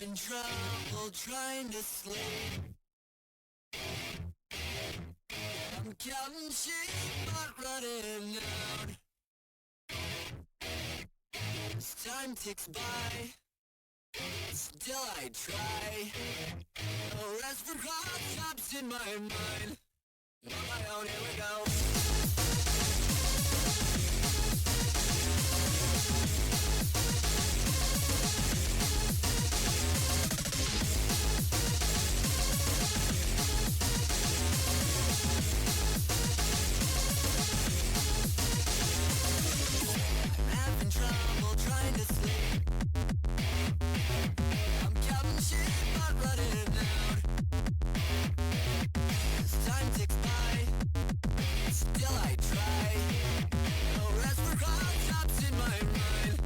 having trouble trying to sleep. I'm counting sheep, but running out. As time ticks by, still I try. No rest for cross-ups in my mind. On my own, here we go. Having trouble trying to sleep. I'm counting sheep, but running out. As time ticks by, still I try. No rest for cross-ups in my mind.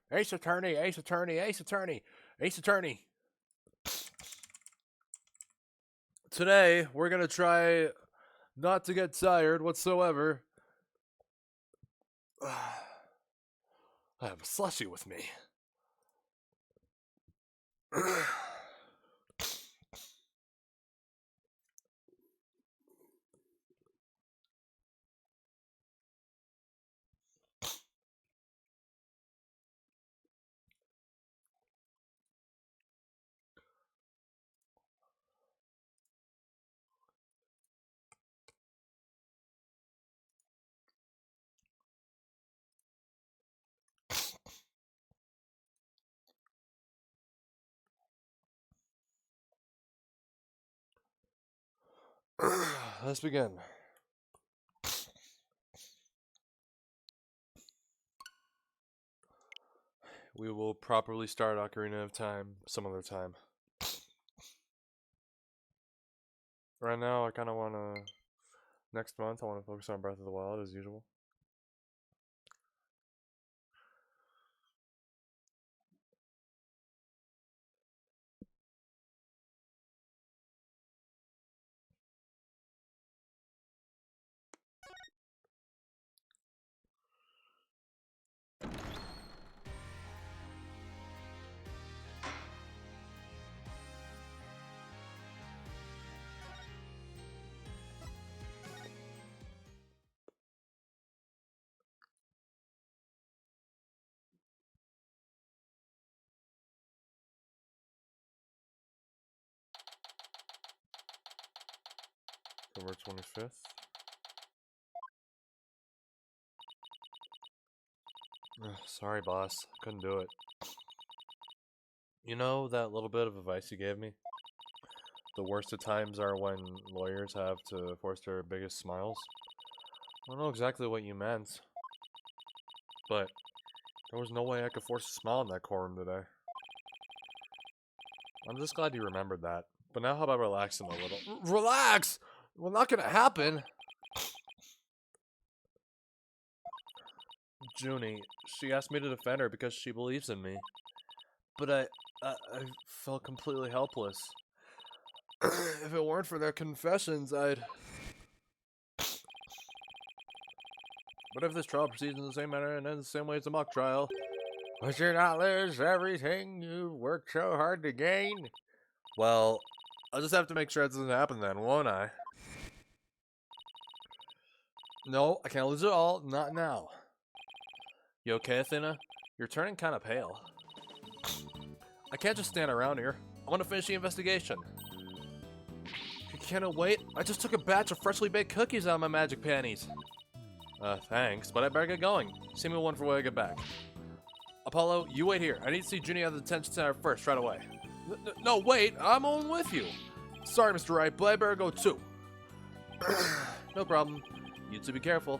Ace Attorney, Ace Attorney, Ace Attorney, Ace Attorney. Today, we're going to try not to get tired whatsoever. I have a slushie with me. Let's begin. We will properly start Ocarina of Time some other time. Right now, I kind of want to. Next month, I want to focus on Breath of the Wild as usual. October 25th. Sorry, boss. Couldn't do it. You know that little bit of advice you gave me? The worst of times are when lawyers have to force their biggest smiles. I don't know exactly what you meant, but there was no way I could force a smile in that courtroom today. I'm just glad you remembered that. But now how about relaxing a little? Relax! Well, not gonna happen! Junie, she asked me to defend her because she believes in me. But I felt completely helpless. If it weren't for their confessions, I'd... What if this trial proceeds in the same manner and ends the same way as the mock trial? Would you not lose everything you worked so hard to gain? Well, I'll just have to make sure it doesn't happen then, won't I? No, I can't lose it all. Not now. You okay, Athena? You're turning kind of pale. I can't just stand around here. I want to finish the investigation. Can't wait. I just took a batch of freshly baked cookies out of my magic panties. Thanks, but I better get going. See me one for when I get back. Apollo, you wait here. I need to see Junie at the detention center first, right away. No, wait. I'm on with you. Sorry, Mr. Wright, but I better go too. No problem. You two be careful.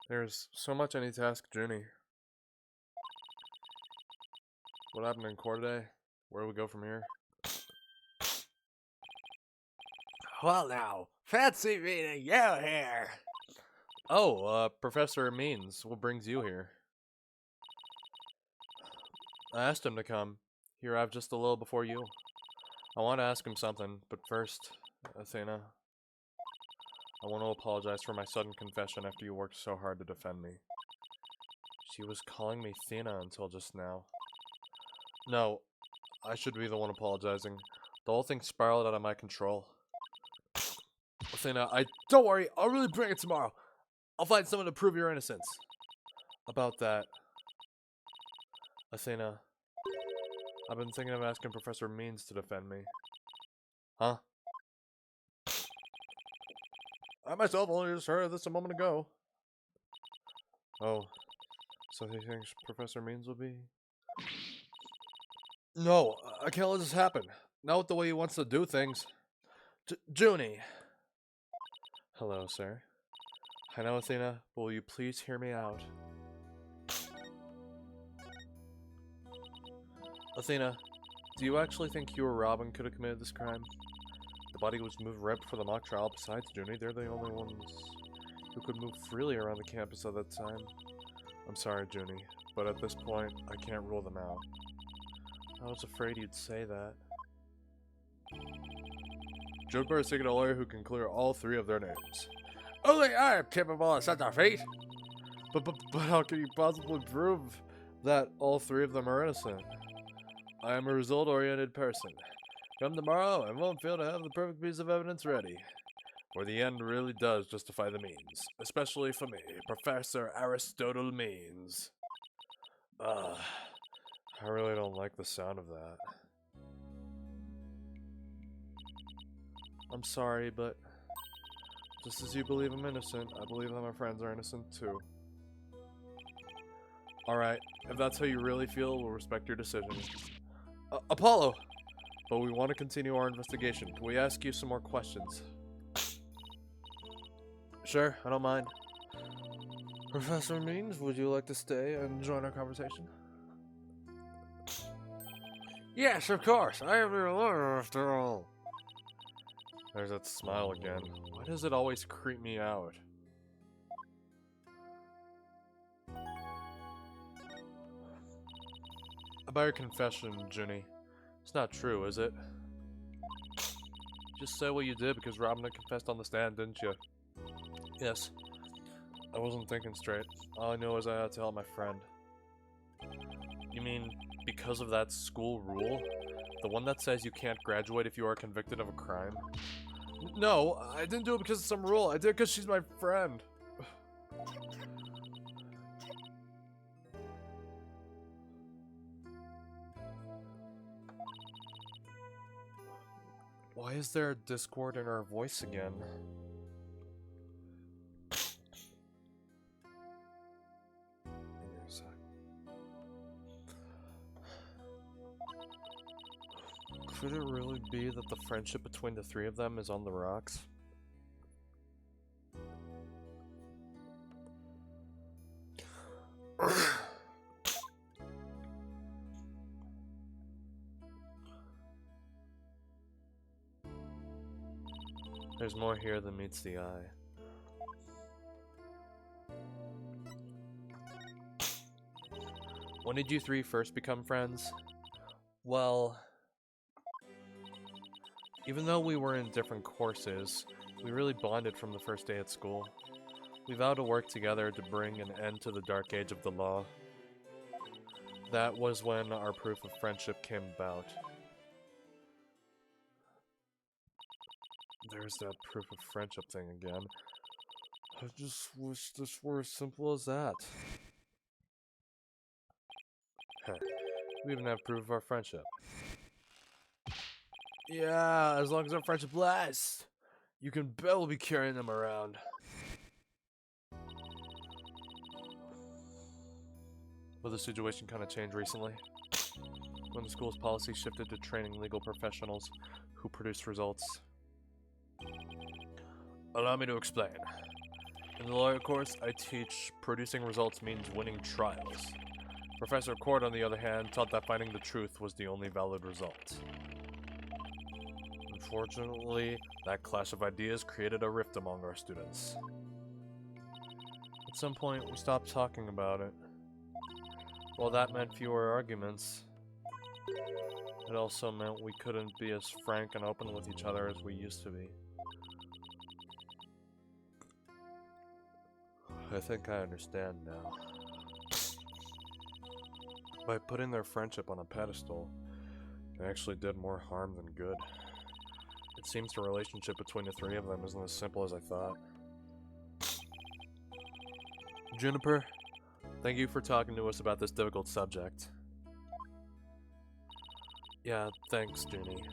There's so much I need to ask Junie. What happened in court today? Where do we go from here? Well now, fancy meeting you here. Oh, Professor Means, what brings you here? I asked him to come. He arrived just a little before you. I want to ask him something, but first, Athena, I want to apologize for my sudden confession after you worked so hard to defend me. She was calling me Athena until just now. No, I should be the one apologizing. The whole thing spiraled out of my control. Athena, don't worry, I'll really bring it tomorrow. I'll find someone to prove your innocence. About that, Athena, I've been thinking of asking Professor Means to defend me. Huh? I myself only just heard of this a moment ago. Oh, so he thinks Professor Means will be... No, I can't let this happen. Not with the way he wants to do things. Junie. Hello, sir. I know, Athena, but will you please hear me out? Athena, do you actually think you or Robin could have committed this crime? The body was moved right before the mock trial. Besides Junie, they're the only ones who could move freely around the campus at that time. I'm sorry, Junie, but at this point, I can't rule them out. I was afraid you'd say that. Jodhpur is seeking a lawyer who can clear all three of their names. Only I am capable of such a feat! But how can you possibly prove that all three of them are innocent? I am a result-oriented person. Come tomorrow, and won't fail to have the perfect piece of evidence ready. For the end really does justify the means. Especially for me, Professor Aristotle Means. I really don't like the sound of that. I'm sorry, but just as you believe I'm innocent, I believe that my friends are innocent too. Alright, if that's how you really feel, we'll respect your decision. Apollo! But we want to continue our investigation. Can we ask you some more questions? Sure, I don't mind. Professor Means, would you like to stay and join our conversation? Yes, of course. I am your lawyer after all. There's that smile again. Why does it always creep me out? About your confession, Junie. It's not true, is it? Just say what you did because Robin confessed on the stand, didn't you? Yes. I wasn't thinking straight. All I knew was I had to help my friend. You mean because of that school rule? The one that says you can't graduate if you are convicted of a crime? No, I didn't do it because of some rule. I did it because she's my friend. Why is there discord in her voice again? Could it really be that the friendship between the three of them is on the rocks? There's more here than meets the eye. When did you three first become friends? Well, even though we were in different courses, we really bonded from the first day at school. We vowed to work together to bring an end to the dark age of the law. That was when our proof of friendship came about. There's that proof of friendship thing again. I just wish this were as simple as that. We even have proof of our friendship. Yeah, as long as our friendship lasts, you can bet we'll be carrying them around. Will the situation kind of change recently? When the school's policy shifted to training legal professionals who produce results. Allow me to explain. In the lawyer course, I teach producing results means winning trials. Professor Cord, on the other hand, taught that finding the truth was the only valid result. Unfortunately, that clash of ideas created a rift among our students. At some point, we stopped talking about it. While that meant fewer arguments, it also meant we couldn't be as frank and open with each other as we used to be. I think I understand now. By putting their friendship on a pedestal, they actually did more harm than good. It seems the relationship between the three of them isn't as simple as I thought. Juniper, thank you for talking to us about this difficult subject. Yeah, thanks, Junie.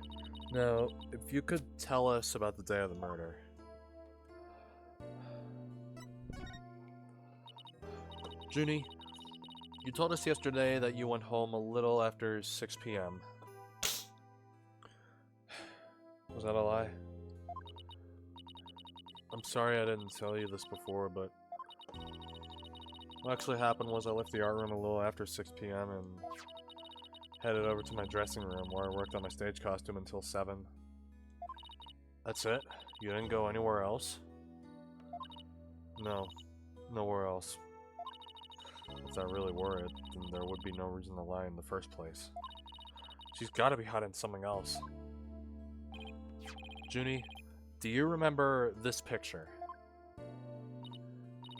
Now, if you could tell us about the day of the murder. Junie, you told us yesterday that you went home a little after 6 p.m. Was that a lie? I'm sorry I didn't tell you this before, but what actually happened was I left the art room a little after 6 p.m. and headed over to my dressing room where I worked on my stage costume until 7. That's it? You didn't go anywhere else? No, nowhere else. If I really were it, then there would be no reason to lie in the first place. She's gotta be hiding something else. Junie, do you remember this picture?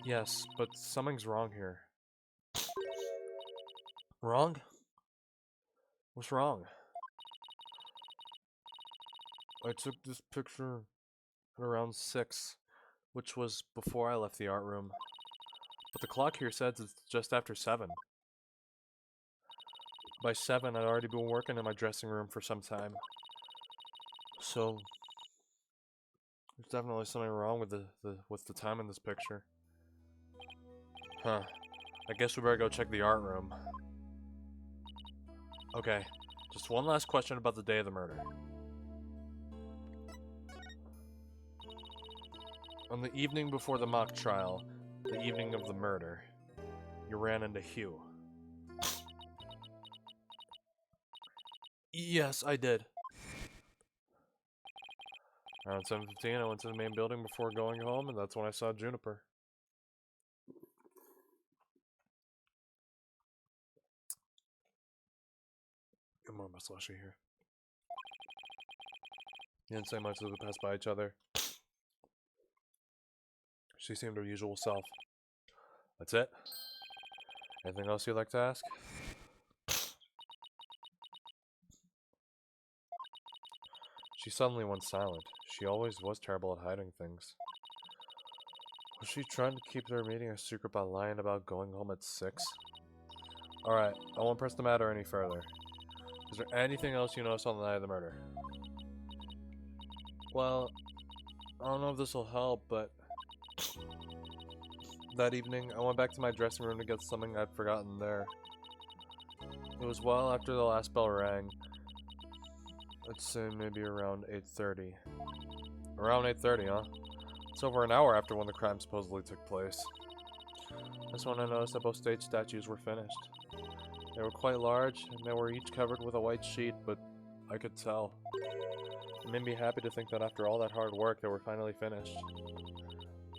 Yes, but something's wrong here. Wrong? What's wrong? I took this picture at around 6, which was before I left the art room. But the clock here says it's just after 7. By 7, I'd already been working in my dressing room for some time. So there's definitely something wrong with the time in this picture. Huh. I guess we better go check the art room. Okay, just one last question about the day of the murder. On the evening before the mock trial, The evening of the murder. You ran into Hugh. Yes, I did. Around 7:15, I went to the main building before going home, and that's when I saw Juniper. Get more musclushy here. He didn't say much as we passed by each other. She seemed her usual self. That's it? Anything else you'd like to ask? She suddenly went silent. She always was terrible at hiding things. Was she trying to keep their meeting a secret by lying about going home at 6? Alright, I won't press the matter any further. Is there anything else you noticed on the night of the murder? Well, I don't know if this will help, but that evening, I went back to my dressing room to get something I'd forgotten there. It was well after the last bell rang. I'd say maybe around 8:30. Around 8:30, huh? It's over an hour after when the crime supposedly took place. That's when I noticed that both stage statues were finished. They were quite large, and they were each covered with a white sheet, but I could tell. It made me happy to think that after all that hard work, they were finally finished.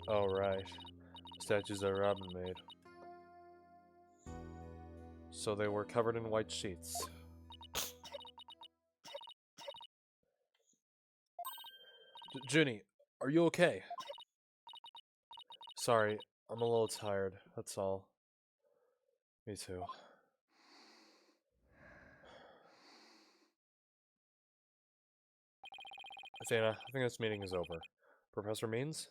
Oh, right. Statues that Robin made. So they were covered in white sheets. Junie, are you okay? Sorry, I'm a little tired, that's all. Me too. Athena, I think this meeting is over. Professor Means?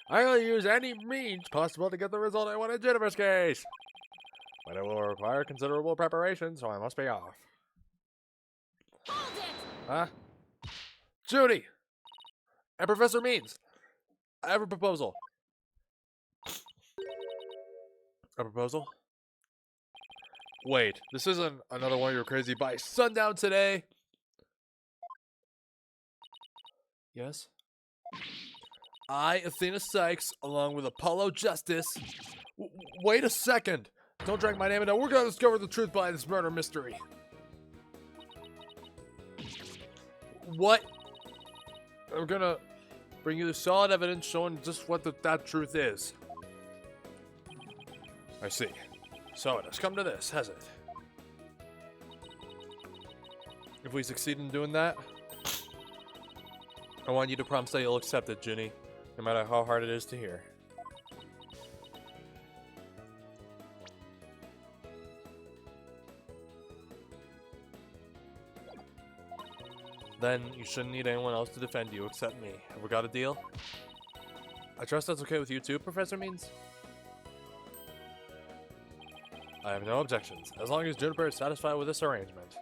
I will use any means possible to get the result I want in Jennifer's case. But it will require considerable preparation, so I must be off. Hold it! Huh? Junie! And Professor Means! I have a proposal. A proposal? Wait, this isn't another one of your crazy by sundown today? Yes? I, Athena Sykes, along with Apollo Justice... wait a second! Don't drag my name into it. We're gonna discover the truth behind this murder mystery. What? We're gonna bring you the solid evidence showing just what that truth is. I see. So it has come to this, has it? If we succeed in doing that, I want you to promise that you'll accept it, Junie, no matter how hard it is to hear. Then you shouldn't need anyone else to defend you except me. Have we got a deal? I trust that's okay with you too, Professor Means? I have no objections, as long as Juniper is satisfied with this arrangement.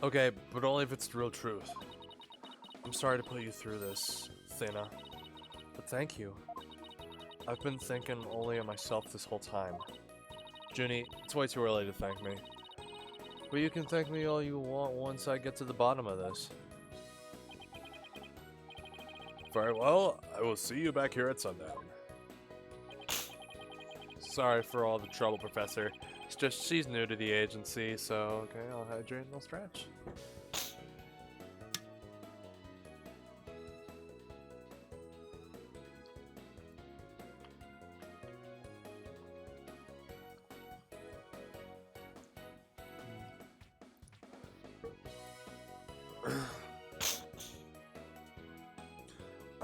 Okay, but only if it's the real truth. I'm sorry to put you through this, Athena, but thank you. I've been thinking only of myself this whole time. Junie, it's way too early to thank me. But you can thank me all you want once I get to the bottom of this. Very well, I will see you back here at sundown. Sorry for all the trouble, Professor. It's just she's new to the agency, so okay, I'll hydrate and I'll stretch.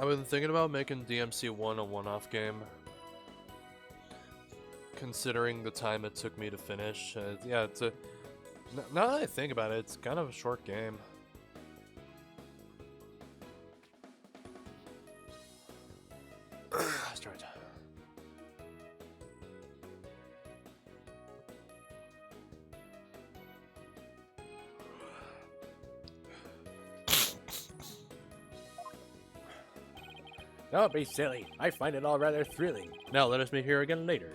I've been thinking about making DMC1 a one-off game. Considering the time it took me to finish. Yeah, it's a... Now that I think about it, it's kind of a short game. Stretch. Don't be silly. I find it all rather thrilling. Now let us meet here again later.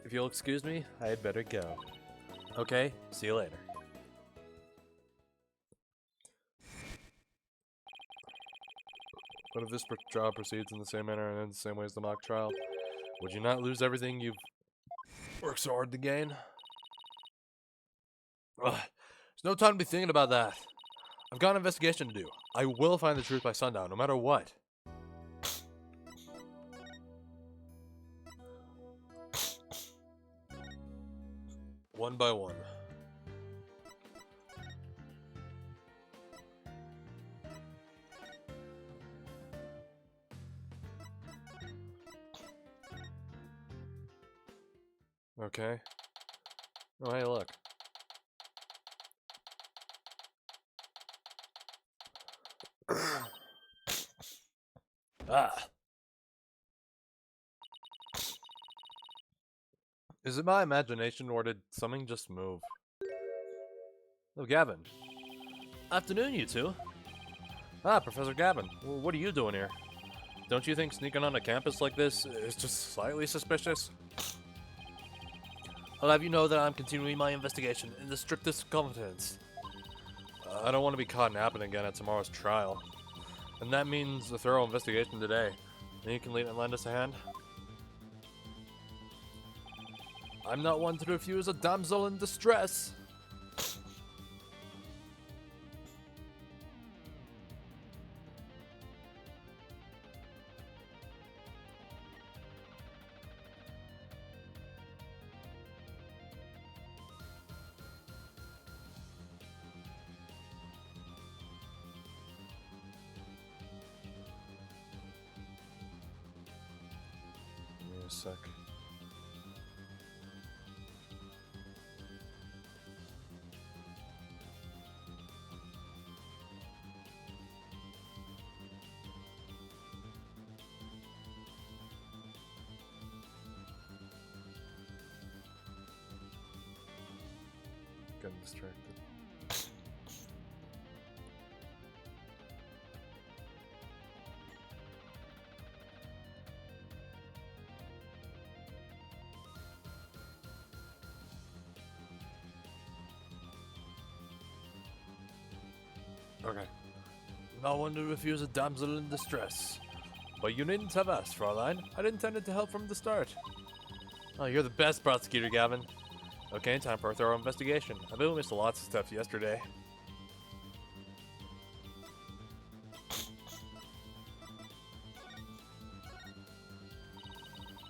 If you'll excuse me, I had better go. Okay, see you later. What if this trial proceeds in the same manner and in the same way as the mock trial? Would you not lose everything you've worked so hard to gain? Ugh, there's no time to be thinking about that. I've got an investigation to do. I will find the truth by sundown, no matter what. One by one. Okay. Oh, hey, look. Ah. Is it my imagination or did something just move? Oh, Gavin. Afternoon, you two. Ah, Professor Gavin. What are you doing here? Don't you think sneaking on a campus like this is just slightly suspicious? I'll have you know that I'm continuing my investigation in the strictest confidence. I don't want to be caught napping again at tomorrow's trial. And that means a thorough investigation today. Then you can lend us a hand? I'm not one to refuse a damsel in distress. Give me a sec. Getting distracted. Okay. Not one to refuse a damsel in distress. But you needn't have asked, Fraulein. I'd intended to help from the start. Oh, you're the best prosecutor, Gavin. Okay, time for a thorough investigation. I bet we missed lots of stuff yesterday.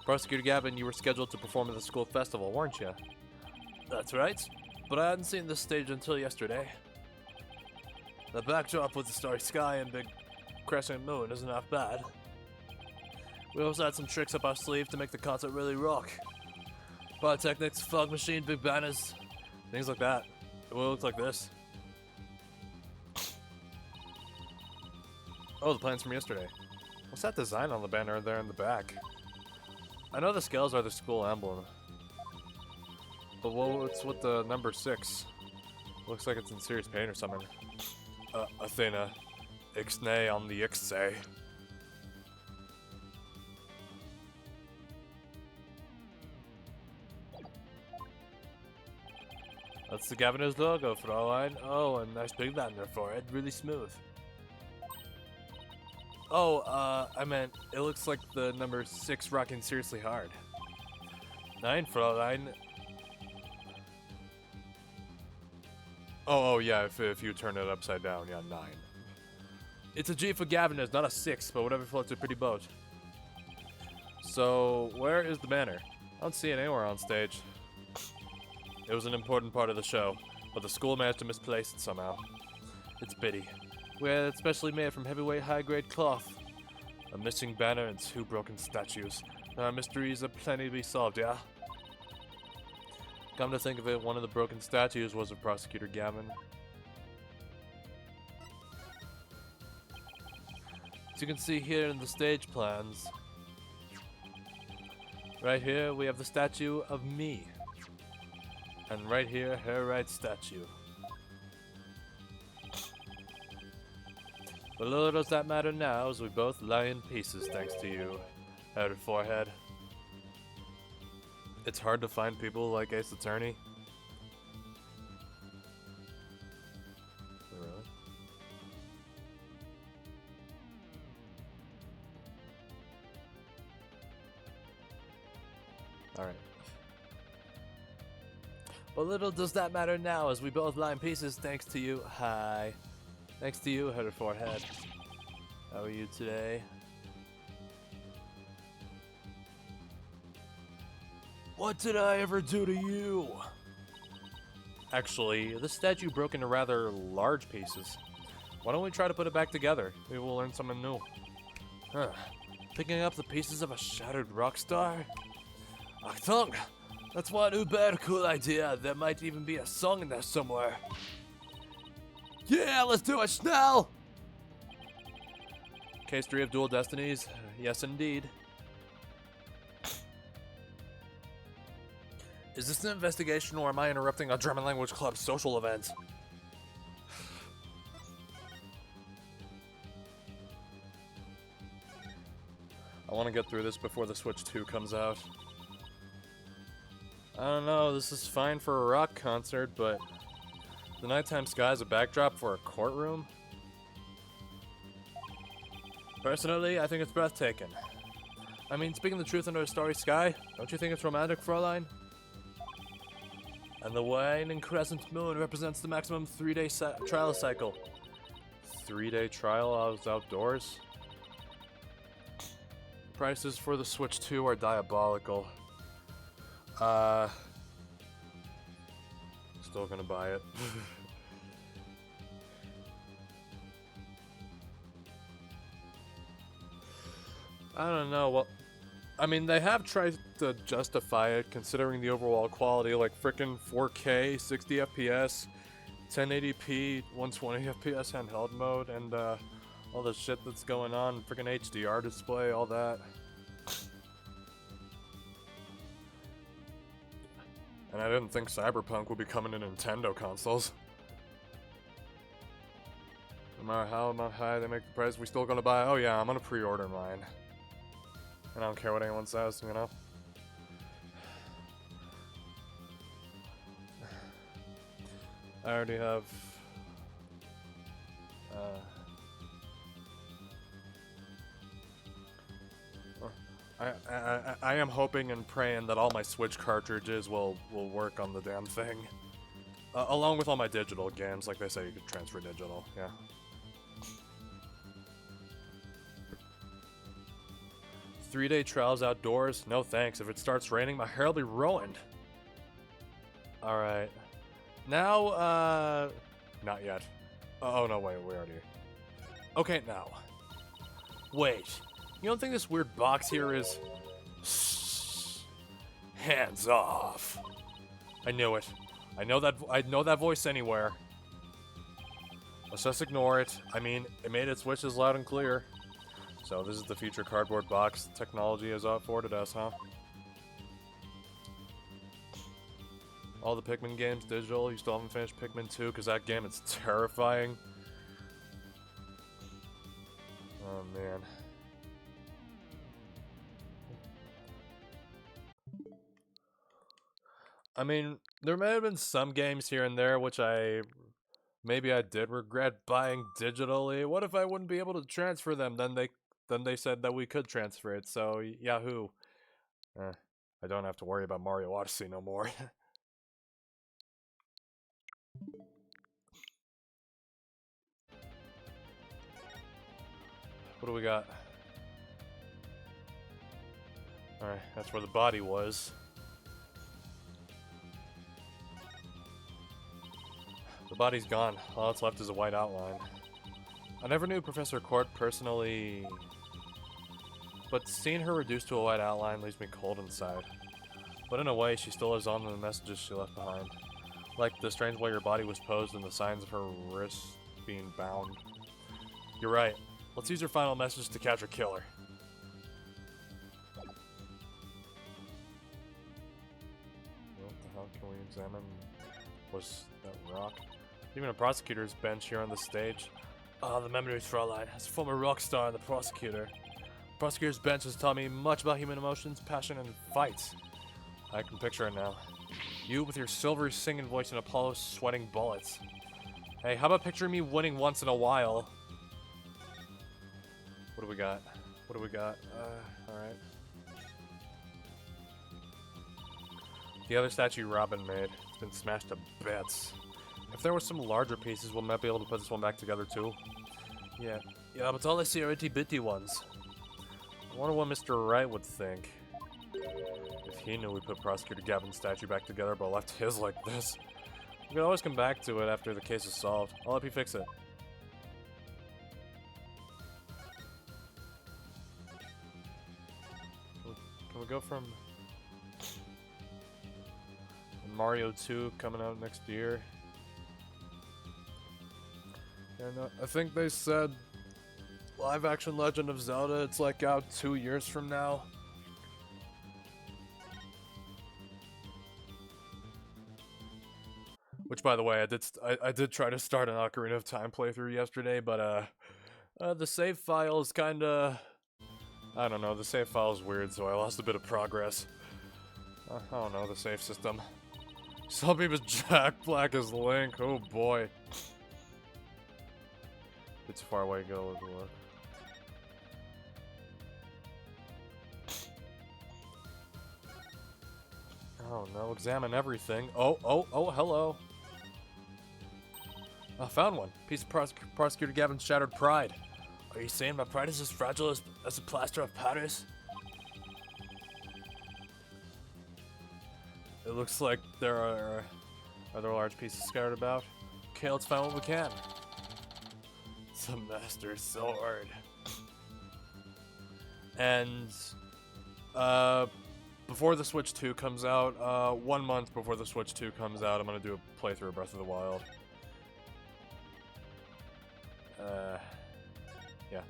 Prosecutor Gavin, you were scheduled to perform at the school festival, weren't you? That's right, but I hadn't seen this stage until yesterday. The backdrop with the starry sky and big crescent moon isn't half bad. We also had some tricks up our sleeve to make the concert really rock. Pyrotechnics, fog machine, big banners, things like that. It will look like this. Oh, the plans from yesterday. What's that design on the banner there in the back? I know the scales are the school emblem. But what's with the number 6? Looks like it's in serious pain or something. Athena. Ixnay on the Ixay. That's the Gaviner's logo, Fraulein. Oh, a nice big banner for it. Really smooth. Oh, I meant, it looks like the number 6 rocking seriously hard. 9, Fraulein. Oh, yeah, if you turn it upside down, yeah, 9. It's a G for Gaviner's, not a 6, but whatever floats a pretty boat. So, where is the banner? I don't see it anywhere on stage. It was an important part of the show, but the school managed to misplace it somehow. It's a pity. We had it specially made from heavyweight high-grade cloth. A missing banner and 2 broken statues. There are mysteries aplenty to be solved, yeah? Come to think of it, one of the broken statues was of Prosecutor Gavin. As you can see here in the stage plans, right here we have the statue of me. And right here, her right statue. But little does that matter now, as we both lie in pieces thanks to you, Her forehead. It's hard to find people like Ace Attorney. Really? Alright. But little does that matter now, as we both lie in pieces thanks to you. Hi. Thanks to you, Header Forehead. How are you today? What did I ever do to you? Actually, this statue broke into rather large pieces. Why don't we try to put it back together? Maybe we'll learn something new. Huh. Picking up the pieces of a shattered rock star? Achtung! That's one uber cool idea. There might even be a song in there somewhere. Yeah, let's do it, Schnell! Case 3 of Dual Destinies? Yes, indeed. Is this an investigation or am I interrupting a German language club social event? I want to get through this before the Switch 2 comes out. I don't know, this is fine for a rock concert, but the nighttime sky is a backdrop for a courtroom? Personally, I think it's breathtaking. I mean, speaking the truth under a starry sky, don't you think it's romantic, Fräulein? And the waning crescent moon represents the maximum 3-day trial cycle. 3-day trial outdoors? Prices for the Switch 2 are diabolical. Still gonna buy it. I don't know, well, I mean, they have tried to justify it considering the overall quality, like frickin' 4K, 60 FPS, 1080p, 120 FPS handheld mode, and all the shit that's going on, frickin' HDR display, all that. And I didn't think Cyberpunk would be coming to Nintendo consoles. No matter how high they make the price, we still gonna buy. Oh yeah, I'm gonna pre-order mine. And I don't care what anyone says, you know? I already have... I am hoping and praying that all my Switch cartridges will work on the damn thing. Along with all my digital games, like they say you could transfer digital, yeah. Three-day trials outdoors? No thanks. If it starts raining, my hair will be ruined. Alright. Now, not yet. Oh no, wait, we already... Okay, now. Wait. You don't think this weird box here is... Hands off. I knew it. I know that voice anywhere. Let's just ignore it. I mean, it made its wishes loud and clear. So this is the future cardboard box technology has afforded us, huh? All the Pikmin games digital. You still haven't finished Pikmin 2 because that game is terrifying. Oh man. I mean, there may have been some games here and there which maybe I did regret buying digitally. What if I wouldn't be able to transfer them? Then they said that we could transfer it, so yahoo. I don't have to worry about Mario Odyssey no more. What do we got? Alright, that's where the body was. The body's gone. All that's left is a white outline. I never knew Professor Court personally, but seeing her reduced to a white outline leaves me cold inside. But in a way, she still lives on in the messages she left behind. Like the strange way her body was posed and the signs of her wrists being bound. You're right. Let's use her final message to catch her killer. What the hell can we examine? Was that rock? Even a prosecutor's bench here on the stage. Ah, the memories, Fräulein. As a former rock star and the prosecutor. The prosecutor's bench has taught me much about human emotions, passion, and fights. I can picture it now. You with your silvery singing voice and Apollo sweating bullets. Hey, how about picturing me winning once in a while? What do we got? What do we got? Alright. The other statue Robin made has been smashed to bits. If there were some larger pieces, we might be able to put this one back together too. Yeah, but all I see are itty-bitty ones. I wonder what Mr. Wright would think. If he knew we put Prosecutor Gavin's statue back together but left his like this. We can always come back to it after the case is solved. I'll help you fix it. Can we go from Mario 2 coming out next year? And I think they said live action Legend of Zelda, it's like out 2 years from now. Which, by the way, I did try to start an Ocarina of Time playthrough yesterday, but the save file is kinda, I don't know, the save file is weird, so I lost a bit of progress. I don't know, the save system. Some people Jack Black as Link, oh boy. It's far away to go, look. Oh no, examine everything. Oh, hello. I found one. Piece of Prosecutor Gavin's shattered pride. Are you saying my pride is as fragile as a plaster of Paris? It looks like there are other large pieces scattered about. Okay, let's find what we can. It's a master sword. And before the Switch 2 comes out, 1 month before the Switch 2 comes out, I'm gonna do a playthrough of Breath of the Wild. Yeah.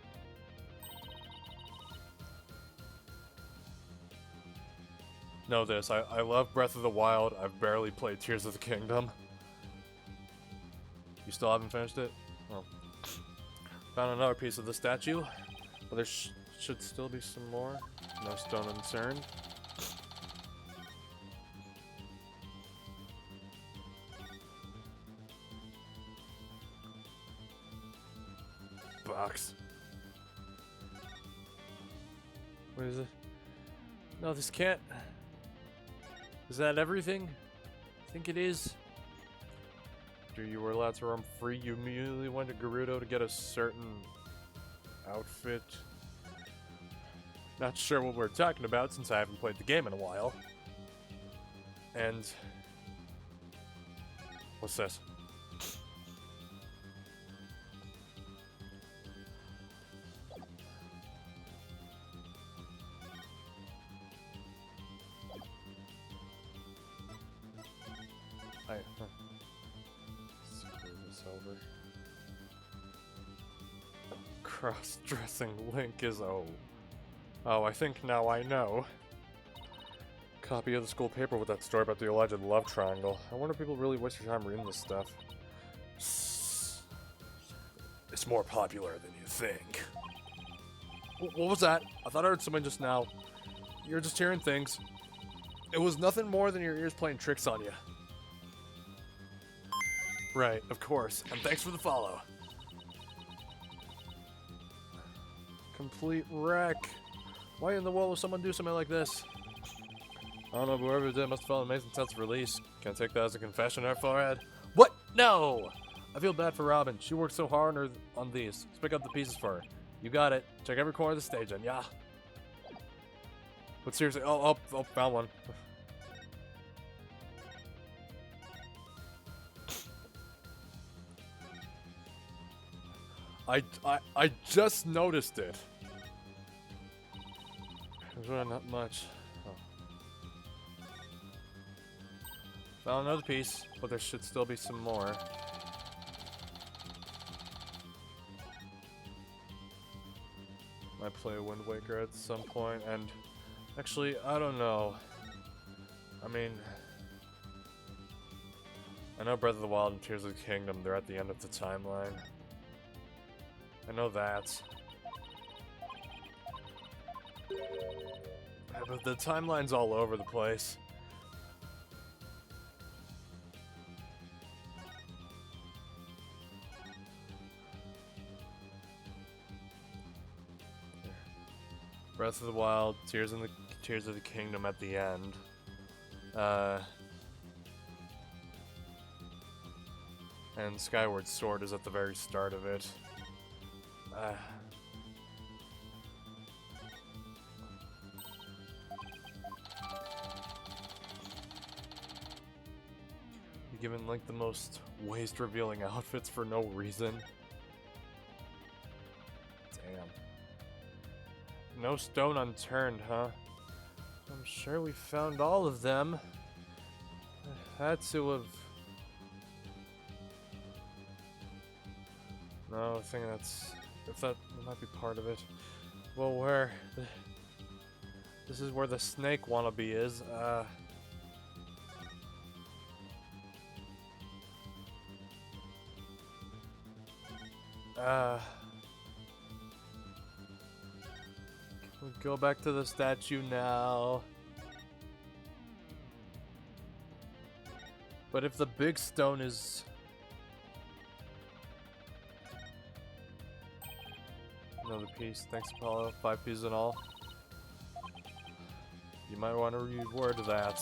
Know this, I love Breath of the Wild. I've barely played Tears of the Kingdom. You still haven't finished it? Oh. Found another piece of the statue, but there should still be some more. No stone unturned. Box. What is it? No, this can't. Is that everything? I think it is. After you were allowed to roam free, you immediately went to Gerudo to get a certain outfit. Not sure what we're talking about since I haven't played the game in a while. And what's this? Screw this over. Cross-dressing Link is oh, I think now I know. Copy of the school paper with that story about the alleged love triangle. I wonder if people really waste their time reading this stuff. It's more popular than you think. What was that? I thought I heard someone just now. You're just hearing things. It was nothing more than your ears playing tricks on you. Right, of course. And thanks for the follow. Complete wreck. Why in the world would someone do something like this? I don't know, whoever did must have felt an amazing sense of release. Can't take that as a confession or forehead. What? No! I feel bad for Robin. She worked so hard on these. Let's pick up the pieces for her. You got it. Check every corner of the stage and yeah. But seriously, oh, found one. I just noticed it. There's really not much. Oh. Found another piece, but there should still be some more. Might play Wind Waker at some point, and actually, I don't know. I mean, I know Breath of the Wild and Tears of the Kingdom, they're at the end of the timeline. I know that. But the timeline's all over the place. Breath of the Wild, Tears of the Kingdom at the end. And Skyward Sword is at the very start of it. You're given like the most waist revealing outfits for no reason. Damn. No stone unturned, huh? I'm sure we found all of them. I had to have... No, I think that's... If that might be part of it. Well, where... This is where the snake wannabe is. We'll go back to the statue now. But if the big stone is... Another piece. Thanks, Apollo. 5 pieces in all. You might want to reword that.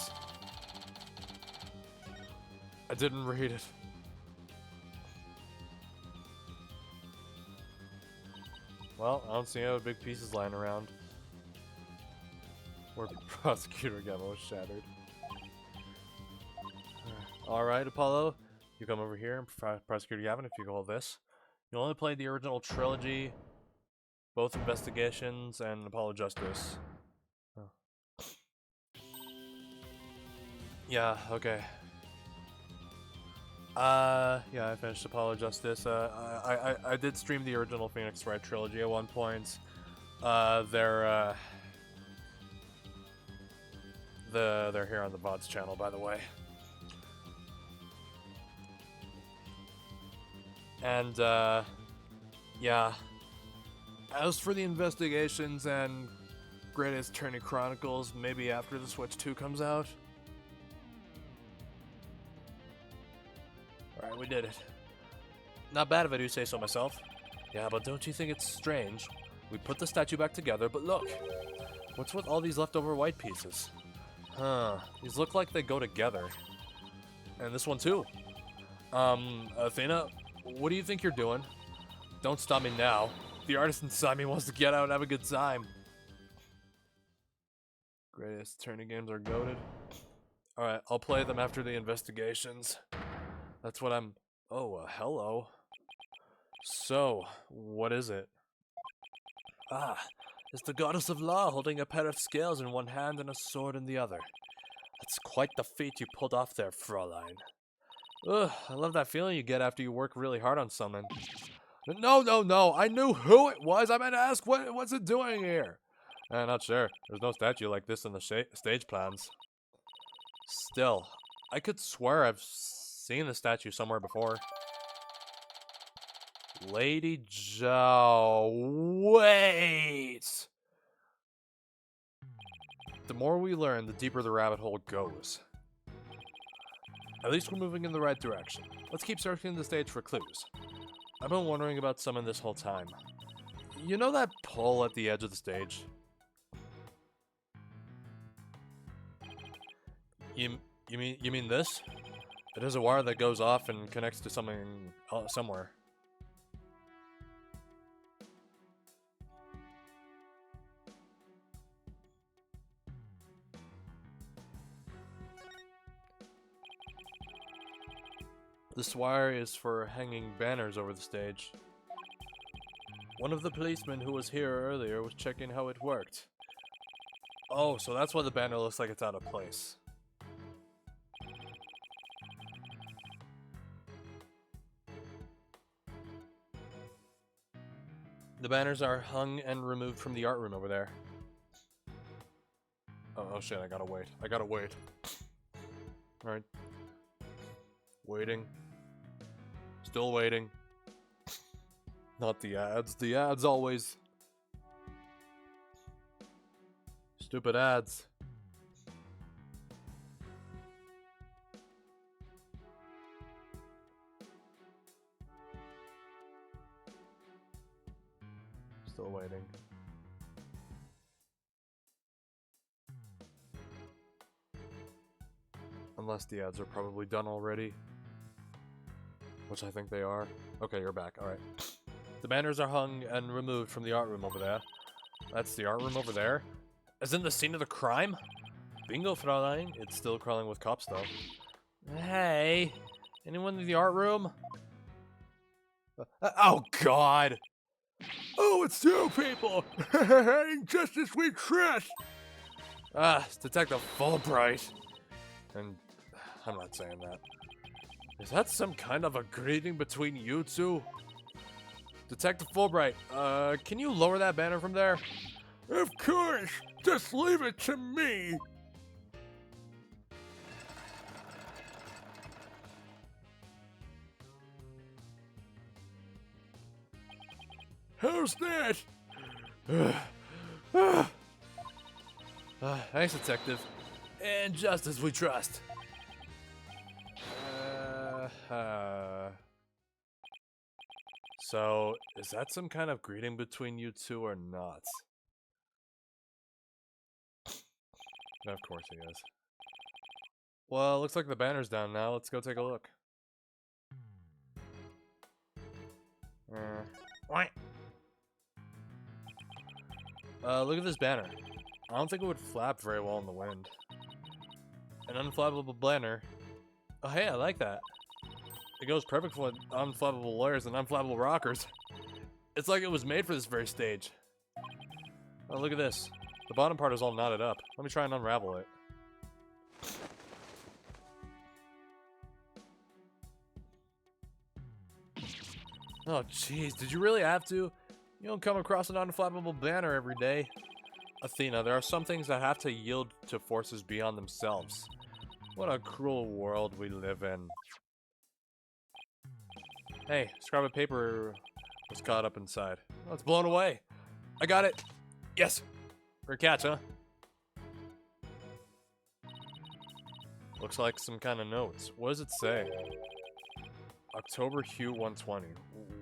I didn't read it. Well, I don't see any other big pieces lying around. Where Prosecutor Gamma was shattered. Alright, Apollo. You come over here and Prosecutor Gavin if you go all this. You only played the original trilogy, both Investigations and Apollo Justice. Oh. Yeah, okay. Yeah, I finished Apollo Justice. I did stream the original Phoenix Wright trilogy at one point. They're here on the VODs channel, by the way. And, yeah. As for the Investigations and Greatest Attorney Chronicles, maybe after the Switch 2 comes out. Alright, we did it. Not bad if I do say so myself. Yeah, but don't you think it's strange? We put the statue back together, but look! What's with all these leftover white pieces? Huh, these look like they go together. And this one too. Athena, what do you think you're doing? Don't stop me now. The artist inside me wants to get out and have a good time. Greatest Attorney games are goated. Alright, I'll play them after the Investigations. That's what I'm... Oh, hello. So, what is it? Ah, it's the goddess of law holding a pair of scales in one hand and a sword in the other. That's quite the feat you pulled off there, Fraulein. Ugh, I love that feeling you get after you work really hard on something. No, I knew who it was. I meant to ask, what's it doing here? Not sure. There's no statue like this in the stage plans. Still, I could swear I've seen the statue somewhere before. Lady Joe, wait! The more we learn, the deeper the rabbit hole goes. At least we're moving in the right direction. Let's keep searching the stage for clues. I've been wondering about something this whole time. You know that pole at the edge of the stage? You mean this? It has a wire that goes off and connects to something somewhere. This wire is for hanging banners over the stage. One of the policemen who was here earlier was checking how it worked. Oh, so that's why the banner looks like it's out of place. The banners are hung and removed from the art room over there. Oh shit, I gotta wait. Alright. Waiting. Still waiting. Not the ads. The ads always... Stupid ads. Still waiting. Unless the ads are probably done already. Which I think they are. Okay, you're back. Alright. The banners are hung and removed from the art room over there. That's the art room over there? As in the scene of the crime? Bingo, Fraulein. It's still crawling with cops, though. Hey! Anyone in the art room? Oh, God! Oh, it's you people! Injustice we trust! Ah, it's Detective Fulbright. And I'm not saying that. Is that some kind of a greeting between you two? Detective Fulbright, can you lower that banner from there? Of course! Just leave it to me! How's that? Thanks, Detective. And just as we trust. So, is that some kind of greeting between you two or not? Of course he is. Well, looks like the banner's down now. Let's go take a look. Look at this banner. I don't think it would flap very well in the wind. An unflappable banner. Oh, hey, I like that. It goes perfect with unflappable lawyers and unflappable rockers. It's like it was made for this very stage. Oh, look at this. The bottom part is all knotted up. Let me try and unravel it. Oh, jeez. Did you really have to? You don't come across an unflappable banner every day. Athena, there are some things that have to yield to forces beyond themselves. What a cruel world we live in. Hey, scrap of paper was caught up inside. Oh, it's blown away. I got it. Yes. For a catch, huh? Looks like some kind of notes. What does it say? October Hue 120.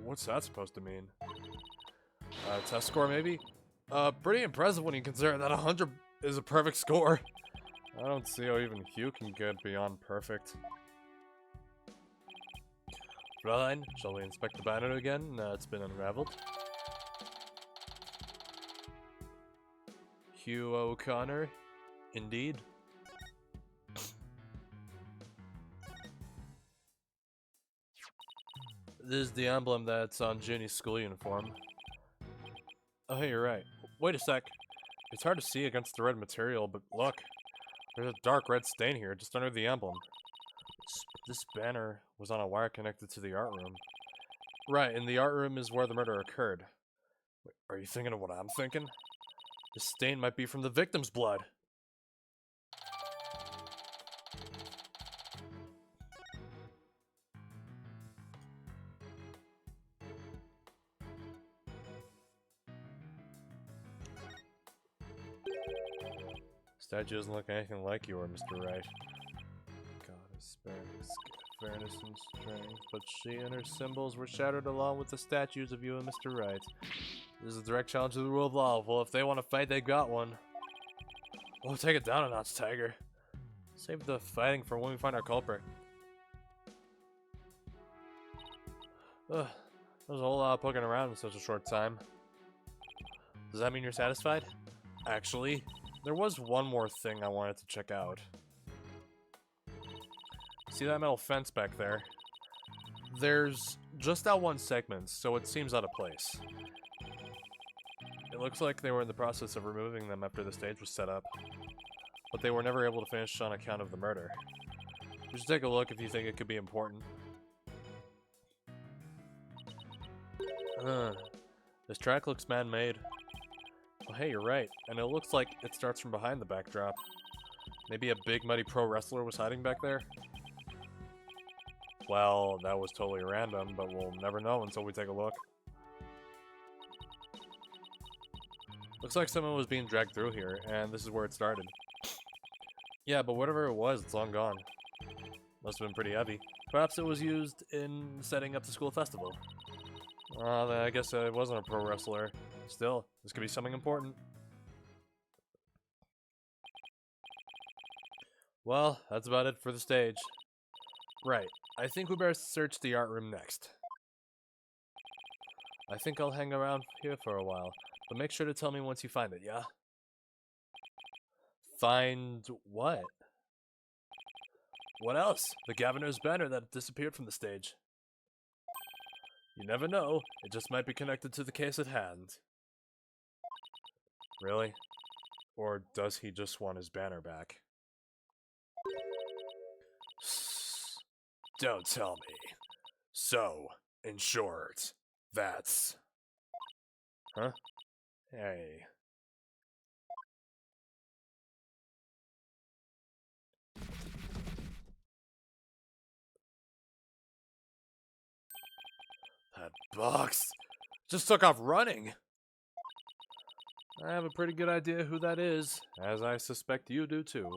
What's that supposed to mean? Test score, maybe? Pretty impressive when you consider that 100 is a perfect score. I don't see how even Hue can get beyond perfect. Fräulein, shall we inspect the banner again? It's been unraveled. Hugh O'Connor, indeed. This is the emblem that's on Junie's school uniform. Oh, hey, you're right. Wait a sec. It's hard to see against the red material, but look. There's a dark red stain here, just under the emblem. This banner was on a wire connected to the art room. Right, and the art room is where the murder occurred. Wait, are you thinking of what I'm thinking? This stain might be from the victim's blood. Statue doesn't look anything like you, or Mr. Wright. Goddess, fairness and strength, but she and her symbols were shattered along with the statues of you and Mr. Wright. This is a direct challenge to the rule of law. Well, if they want to fight, they got one. We'll take it down a notch, Tiger. Save the fighting for when we find our culprit. Ugh, there's a whole lot of poking around in such a short time. Does that mean you're satisfied? Actually, there was one more thing I wanted to check out. See that metal fence back there? There's just that one segment, so it seems out of place. It looks like they were in the process of removing them after the stage was set up, but they were never able to finish on account of the murder. You should take a look if you think it could be important. This track looks man-made. Oh, hey, you're right, and it looks like it starts from behind the backdrop. Maybe a big, muddy pro wrestler was hiding back there? Well, that was totally random, but we'll never know until we take a look. Looks like someone was being dragged through here, and this is where it started. Yeah, but whatever it was, it's long gone. Must have been pretty heavy. Perhaps it was used in setting up the school festival. Then I guess it wasn't a pro wrestler. Still, this could be something important. Well, that's about it for the stage. Right, I think we better search the art room next. I think I'll hang around here for a while, but make sure to tell me once you find it, yeah? Find what? What else? The governor's banner that disappeared from the stage. You never know, it just might be connected to the case at hand. Really? Or does he just want his banner back? Don't tell me. So, in short, that's... Huh? Hey. That box just took off running. I have a pretty good idea who that is, as I suspect you do too.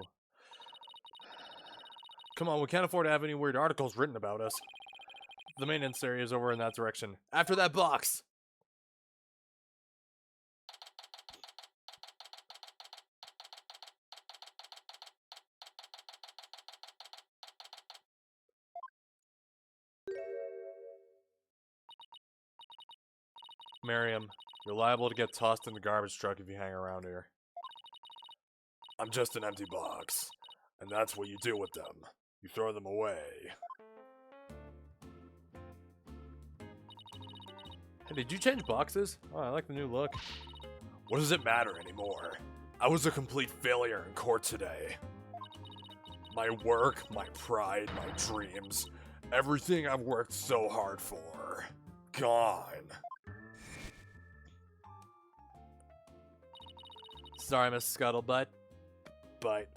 Come on, we can't afford to have any weird articles written about us. The maintenance area is over in that direction. After that box! Miriam, you're liable to get tossed in the garbage truck if you hang around here. I'm just an empty box, and that's what you do with them. You throw them away. Hey, did you change boxes? Oh, I like the new look. What does it matter anymore? I was a complete failure in court today. My work, my pride, my dreams, everything I've worked so hard for. Gone. Sorry, Miss Scuttlebutt. But...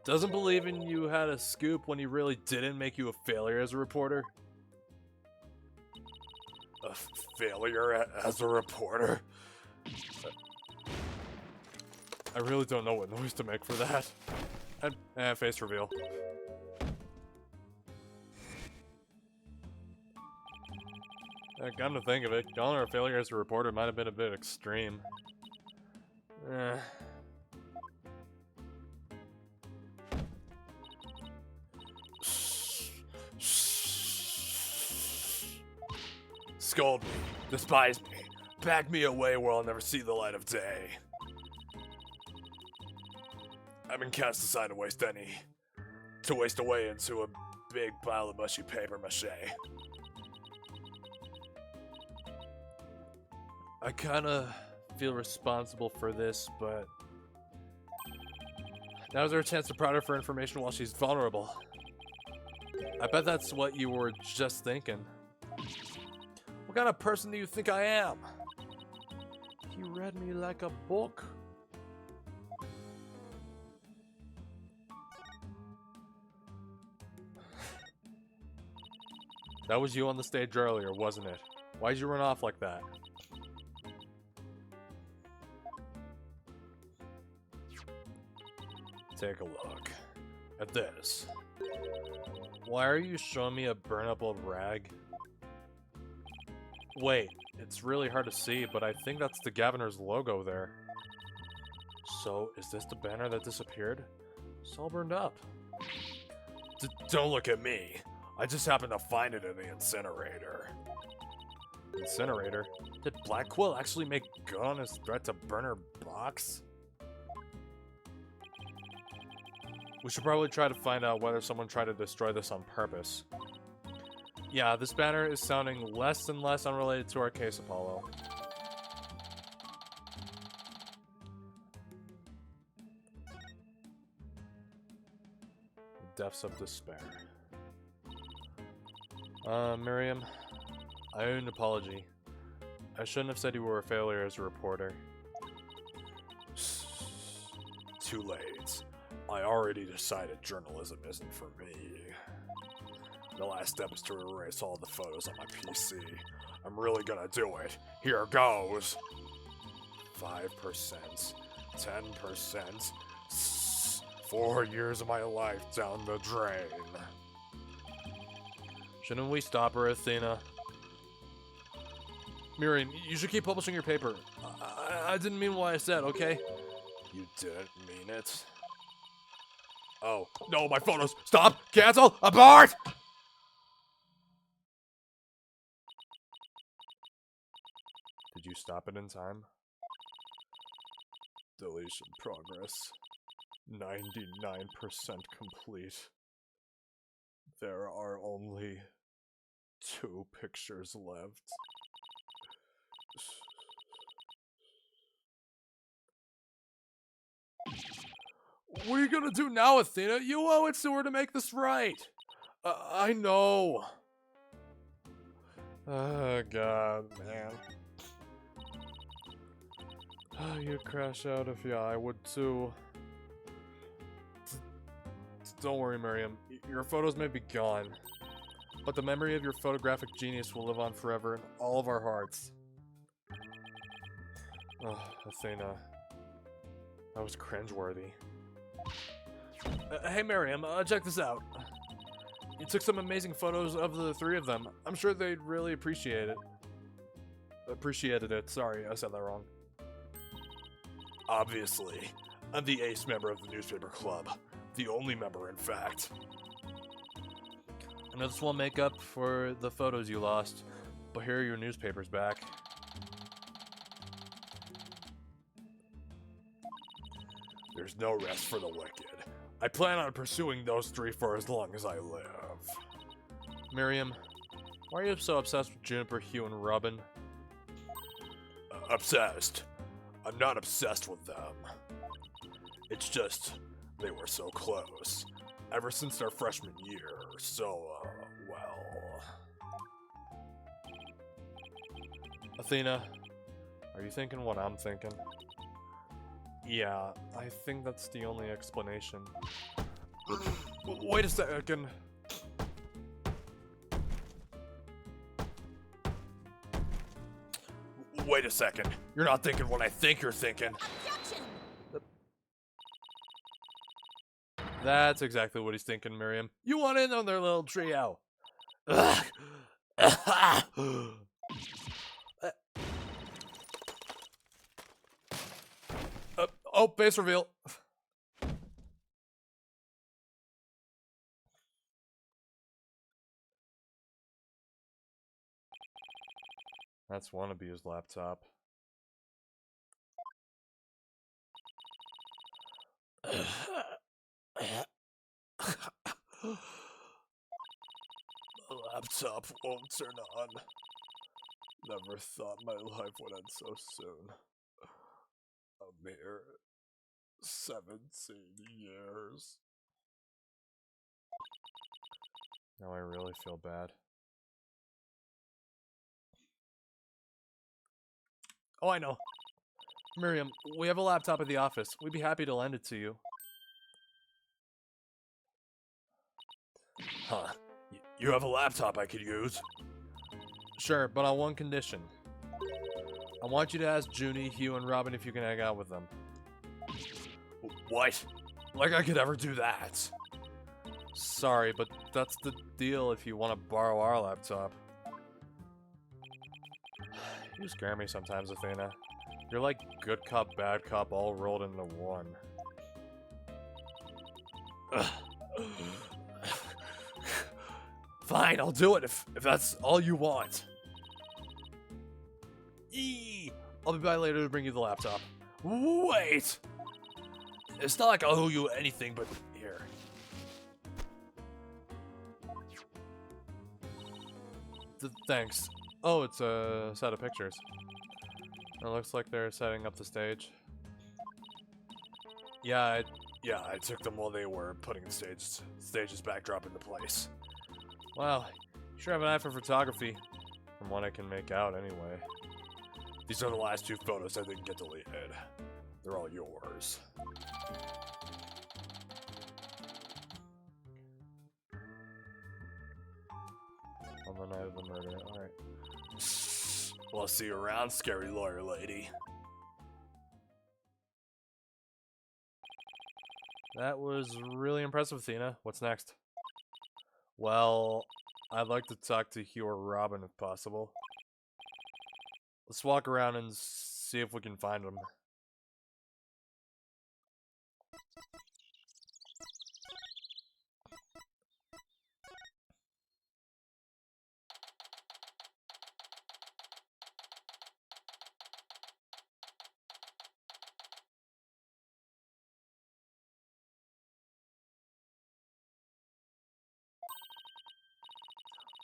Doesn't believing you had a scoop when he really didn't make you a failure as a reporter? A failure as a reporter? I really don't know what noise to make for that. And face reveal. Come to think of it, calling her a failure as a reporter might have been a bit extreme. Scold me, despise me, pack me away where I'll never see the light of day. I've been cast aside to waste away into a big pile of mushy paper mache. I kinda feel responsible for this, but now's our chance to prod her for information while she's vulnerable. I bet that's what you were just thinking. What kind of person do you think I am? You read me like a book. That was you on the stage earlier, wasn't it? Why'd you run off like that? Take a look at this. Why are you showing me a burn-up old rag? Wait, it's really hard to see, but I think that's the governor's logo there. So, is this the banner that disappeared? It's all burned up. Don't look at me. I just happened to find it in the incinerator. Incinerator? Did Black Quill actually make good on his threat to burn her box? We should probably try to find out whether someone tried to destroy this on purpose. Yeah, this banner is sounding less and less unrelated to our case, Apollo. The depths of despair. Miriam, I owe an apology. I shouldn't have said you were a failure as a reporter. Too late. I already decided journalism isn't for me. The last step is to erase all the photos on my PC. I'm really gonna do it. Here goes. 5%, 10%, 4 years of my life down the drain. Shouldn't we stop her, Athena? Miriam, you should keep publishing your paper. I didn't mean what I said, okay? You didn't mean it? Oh, no, my photos. Stop! Cancel! Abort! Did you stop it in time? Deletion progress. 99% complete. There are only 2 pictures left. What are you gonna do now, Athena? You owe it to her to make this right. I know. Oh, God, man. You'd crash out if I would too. Don't worry, Miriam. Your photos may be gone, but the memory of your photographic genius will live on forever in all of our hearts. Oh, Athena. That was cringeworthy. Hey, Miriam, check this out. You took some amazing photos of the 3 of them. I'm sure they'd really appreciate it. Appreciated it. Sorry, I said that wrong. Obviously, I'm the ace member of the newspaper club. The only member, in fact. I know this won't make up for the photos you lost, but here are your newspapers back. There's no rest for the wicked. I plan on pursuing those 3 for as long as I live. Miriam, why are you so obsessed with Juniper, Hugh, and Robin? Obsessed? I'm not obsessed with them. It's just, they were so close. Ever since our freshman year, so, well... Athena, are you thinking what I'm thinking? Yeah, I think that's the only explanation. Wait a second. Wait a second. You're not thinking what I think you're thinking. Objection! That's exactly what he's thinking, Miriam. You want in on their little trio. Oh, face reveal. That's Wannabe's laptop. The laptop won't turn on. Never thought my life would end so soon. A mere 17 years. Now I really feel bad. Oh, I know. Miriam, we have a laptop at the office. We'd be happy to lend it to you. Huh. You have a laptop I could use? Sure, but on one condition. I want you to ask Junie, Hugh, and Robin if you can hang out with them. What? Like I could ever do that? Sorry, but that's the deal if you want to borrow our laptop. You scare me sometimes, Athena. You're like good cop, bad cop all rolled into one. Fine, I'll do it if that's all you want. I'll be by later to bring you the laptop. Wait! It's not like I'll owe you anything, but here. Thanks. Oh, it's a set of pictures. It looks like they're setting up the stage. Yeah, I took them while they were putting the stage's backdrop into place. Wow, you sure have an eye for photography. From what I can make out, anyway. These are the last 2 photos that didn't get deleted. They're all yours. On the night of the murder, alright. Well, I'll see you around, scary lawyer lady. That was really impressive, Athena. What's next? Well, I'd like to talk to Hugh or Robin if possible. Let's walk around and see if we can find them.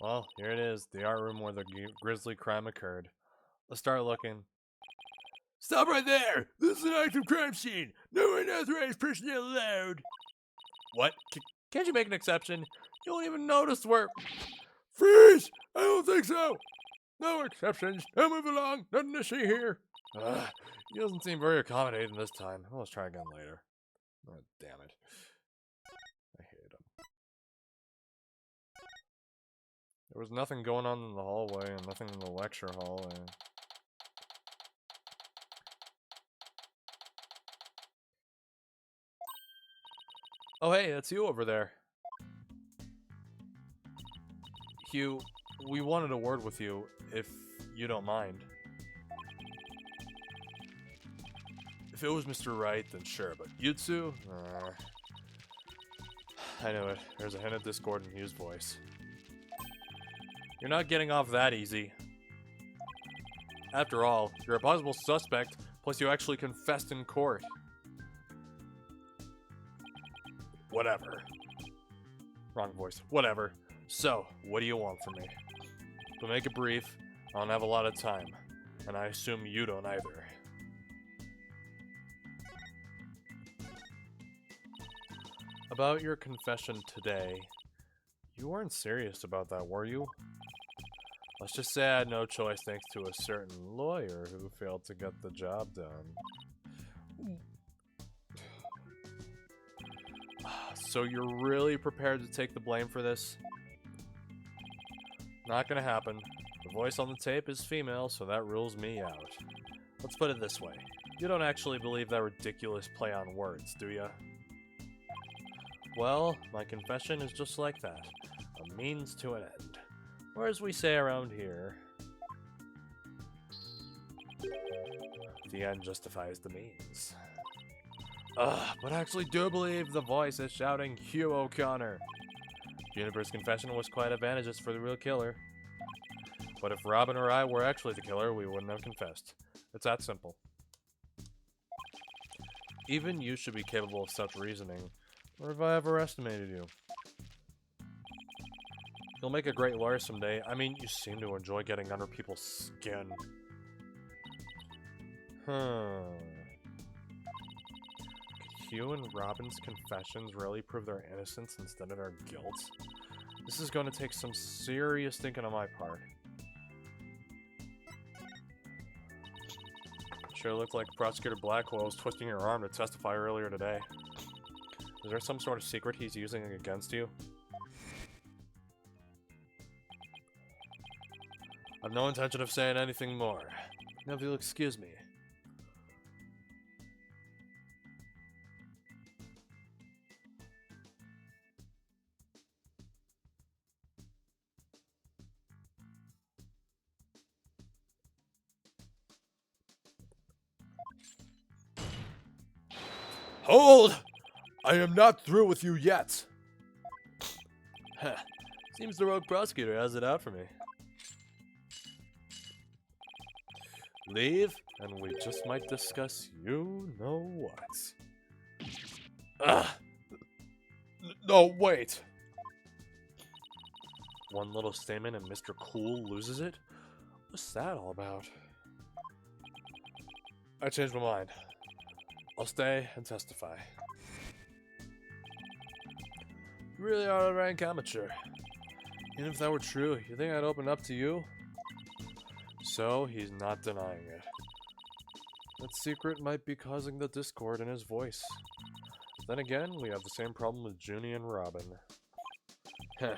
Well, here it is, the art room where the grisly crime occurred. Let's start looking. Stop right there! This is an active crime scene! No unauthorized personnel allowed! What? Can't you make an exception? You won't even notice where... Freeze! I don't think so! No exceptions. Now move along. Nothing to see here. He doesn't seem very accommodating this time. Let's try again later. Oh, damn it. I hate him. There was nothing going on in the hallway and nothing in the lecture hall. Oh, hey, that's you over there. Hugh, we wanted a word with you, if you don't mind. If it was Mr. Wright, then sure, but you two? I knew it. There's a hint of discord in Hugh's voice. You're not getting off that easy. After all, you're a possible suspect, plus you actually confessed in court. Whatever. Wrong voice. Whatever. So, what do you want from me? To make it brief, I don't have a lot of time, and I assume you don't either. About your confession today, you weren't serious about that, were you? Let's just say I had no choice thanks to a certain lawyer who failed to get the job done. So you're really prepared to take the blame for this? Not gonna happen. The voice on the tape is female, so that rules me out. Let's put it this way. You don't actually believe that ridiculous play on words, do ya? Well, my confession is just like that. A means to an end. Or as we say around here, the end justifies the means. But I actually do believe the voice is shouting Hugh O'Connor. Juniper's confession was quite advantageous for the real killer. But if Robin or I were actually the killer, we wouldn't have confessed. It's that simple. Even you should be capable of such reasoning. Or have I overestimated you? You'll make a great lawyer someday. I mean, you seem to enjoy getting under people's skin. Could Hugh and Robin's confessions really prove their innocence instead of their guilt? This is going to take some serious thinking on my part. Sure looked like Prosecutor Blackwell was twisting your arm to testify earlier today. Is there some sort of secret he's using against you? I've no intention of saying anything more. Now if you'll excuse me. Hold! I am not through with you yet. Seems the rogue prosecutor has it out for me. Leave, and we just might discuss you know what. No, wait. One little statement and Mr. Cool loses it? What's that all about? I changed my mind. I'll stay and testify. You really are a rank amateur. Even if that were true, you think I'd open up to you? So, he's not denying it. That secret might be causing the discord in his voice. Then again, we have the same problem with Junie and Robin. Heh.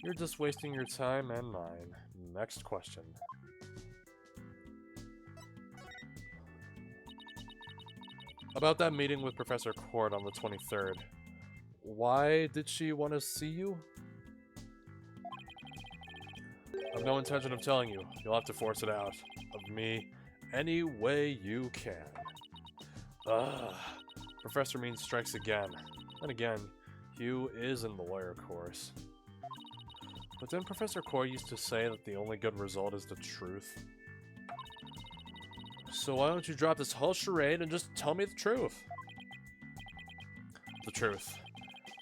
You're just wasting your time and mine. Next question. About that meeting with Professor Cord on the 23rd. Why did she want to see you? I've no intention of telling you. You'll have to force it out of me any way you can. Professor Mean strikes again. And again, Hugh is in the lawyer course. But then Professor Cord used to say that the only good result is the truth. So why don't you drop this whole charade and just tell me the truth? The truth.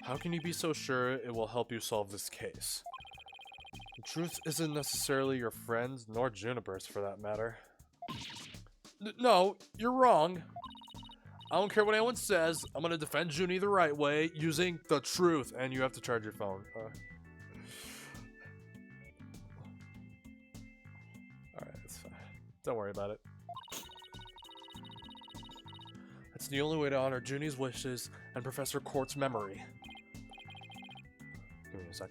How can you be so sure it will help you solve this case? Truth isn't necessarily your friends, nor Juniper's for that matter. No, you're wrong. I don't care what anyone says. I'm gonna defend Junie the right way, using the truth. And you have to charge your phone. Alright, that's fine. Don't worry about it. That's the only way to honor Junie's wishes and Professor Court's memory. Give me a sec.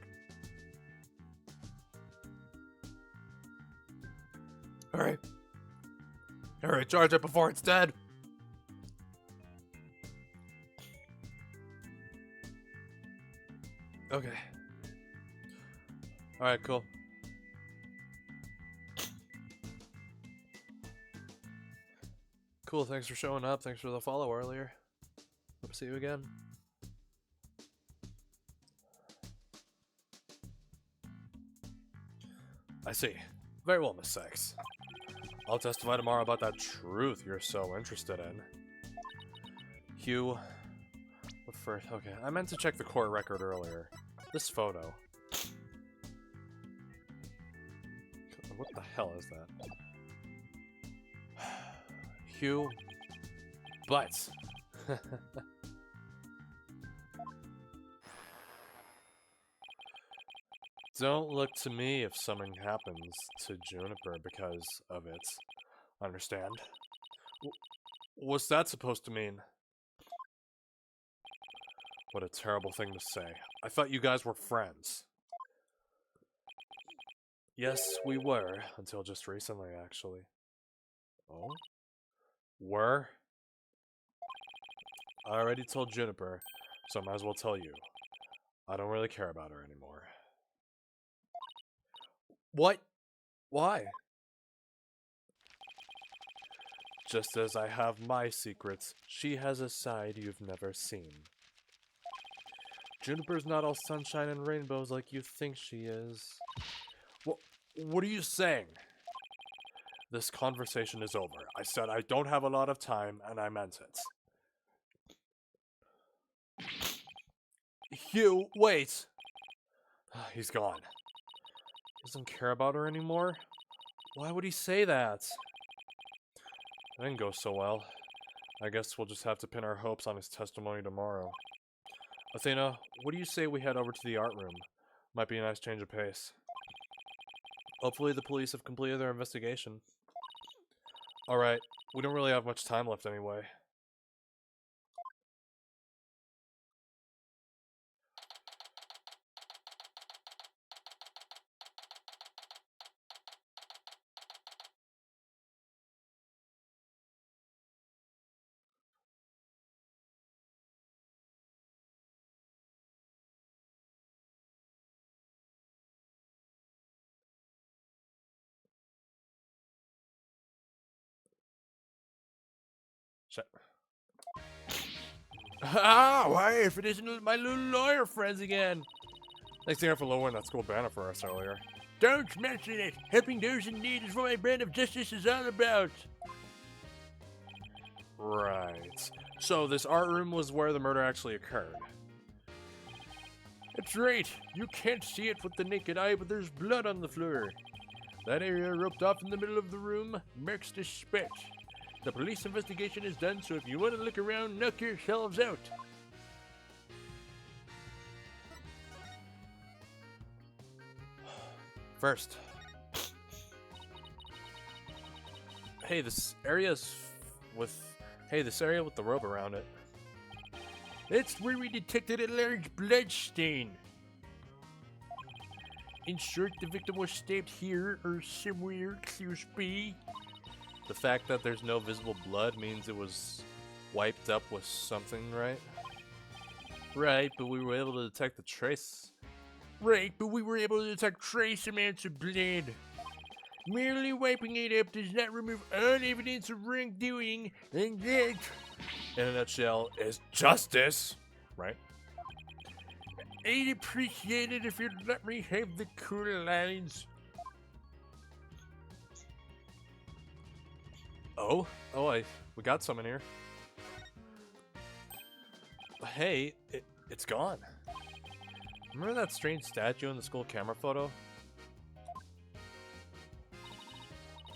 Alright. Alright, charge it before it's dead. Okay. Alright, cool. Cool, thanks for showing up. Thanks for the follow earlier. Hope to see you again. I see. Very well, Miss Sykes. I'll testify tomorrow about that truth you're so interested in. Hugh. But first, okay, I meant to check the court record earlier. This photo. What the hell is that? Hugh. But. Don't look to me if something happens to Juniper because of it. Understand? What's that supposed to mean? What a terrible thing to say. I thought you guys were friends. Yes, we were, until just recently, actually. Oh? Were? I already told Juniper, so I might as well tell you. I don't really care about her anymore. What? Why? Just as I have my secrets, she has a side you've never seen. Juniper's not all sunshine and rainbows like you think she is. What are you saying? This conversation is over. I said I don't have a lot of time, and I meant it. Hugh, wait! He's gone. Doesn't care about her anymore? Why would he say that? That didn't go so well. I guess we'll just have to pin our hopes on his testimony tomorrow. Athena, what do you say we head over to the art room? Might be a nice change of pace. Hopefully the police have completed their investigation. Alright, we don't really have much time left anyway. Ah, why, if it isn't my little lawyer friends again. Thanks again for lowering that school banner for us earlier. Don't mention it. Helping those in need is what my brand of justice is all about. Right. So this art room was where the murder actually occurred. That's right. You can't see it with the naked eye, but there's blood on the floor. That area roped off in the middle of the room marks the spot. The police investigation is done, so if you want to look around, knock yourselves out. First. Hey, this area with the rope around it. That's where we detected a large blood stain. In short, the victim was stabbed here or somewhere close by. The fact that there's no visible blood means it was wiped up with something, right? Right, but we were able to detect the trace. Right, but we were able to detect trace amounts of blood. Merely wiping it up does not remove all evidence of wrongdoing, and that, in a nutshell, is justice, right? I'd appreciate it if you'd let me have the cool lines. Oh, we got some in here. Hey, it's gone. Remember that strange statue in the school camera photo?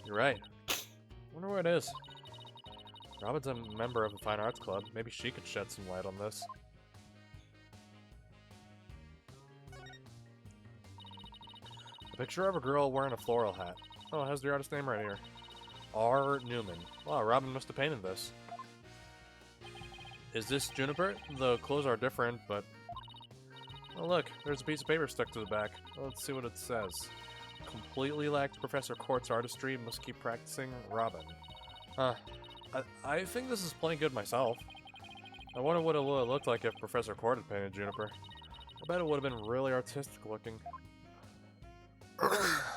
You're right. Wonder what it is. Robin's a member of the Fine Arts Club. Maybe she could shed some light on this. A picture of a girl wearing a floral hat. Oh, it has the artist's name right here. R. Newman. Wow, Robin must have painted this. Is this Juniper? The clothes are different, but... Oh look, there's a piece of paper stuck to the back. Let's see what it says. Completely lacked Professor Court's artistry, must keep practicing, Robin. Huh. I think this is playing good myself. I wonder what it would have looked like if Professor Court had painted Juniper. I bet it would have been really artistic looking. Oh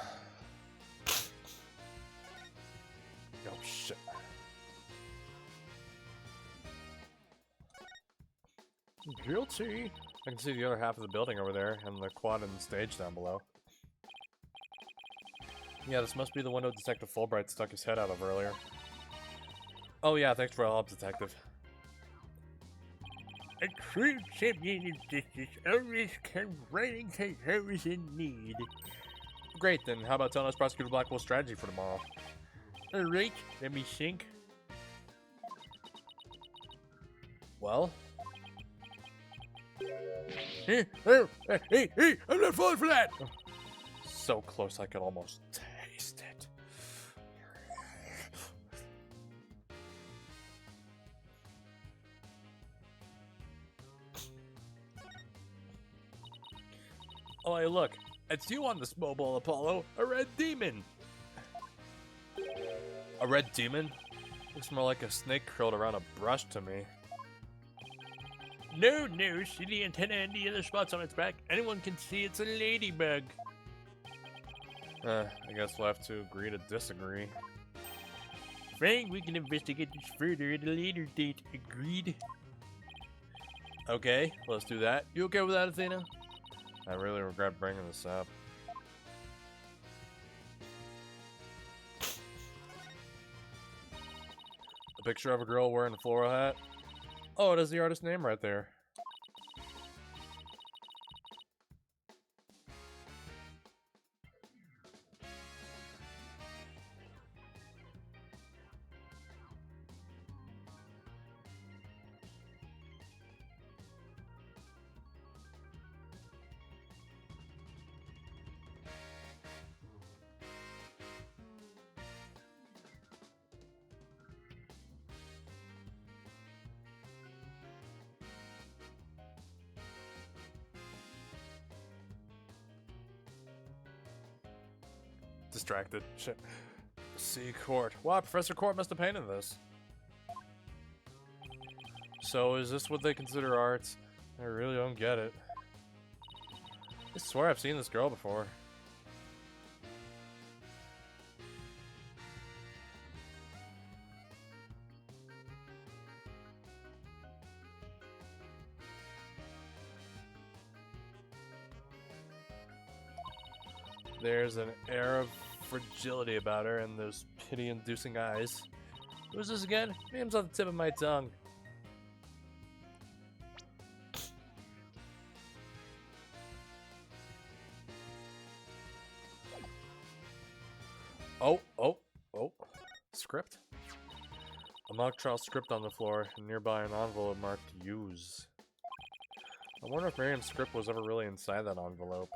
shit. Guilty. I can see the other half of the building over there, and the quad and stage down below. Yeah, this must be the window Detective Fulbright stuck his head out of earlier. Oh yeah, thanks for the help, Detective. A true champion of justice always comes running to those in need. Great, then how about telling us Prosecutor Blackwell's strategy for tomorrow? Alright, let me think. Well? Hey, I'm not falling for that! So close I could almost taste it. Oh, hey, look. It's you on this mobile, Apollo. A red demon. A red demon? Looks more like a snake curled around a brush to me. No, see the antenna and the other spots on its back? Anyone can see it's a ladybug. I guess we'll have to agree to disagree. Fine, we can investigate this further at a later date. Agreed? Okay, let's do that. You okay with that, Athena? I really regret bringing this up. A picture of a girl wearing a floral hat? Oh, it has the artist's name right there. Distracted. Shit. See, Court. Wow, Professor Court must have painted this. So, is this what they consider art? I really don't get it. I swear I've seen this girl before. There's an air of fragility about her and those pity-inducing eyes. Who's this again? Name's on the tip of my tongue. Oh. Script? A mock trial script on the floor, and nearby an envelope marked Use. I wonder if Miriam's script was ever really inside that envelope.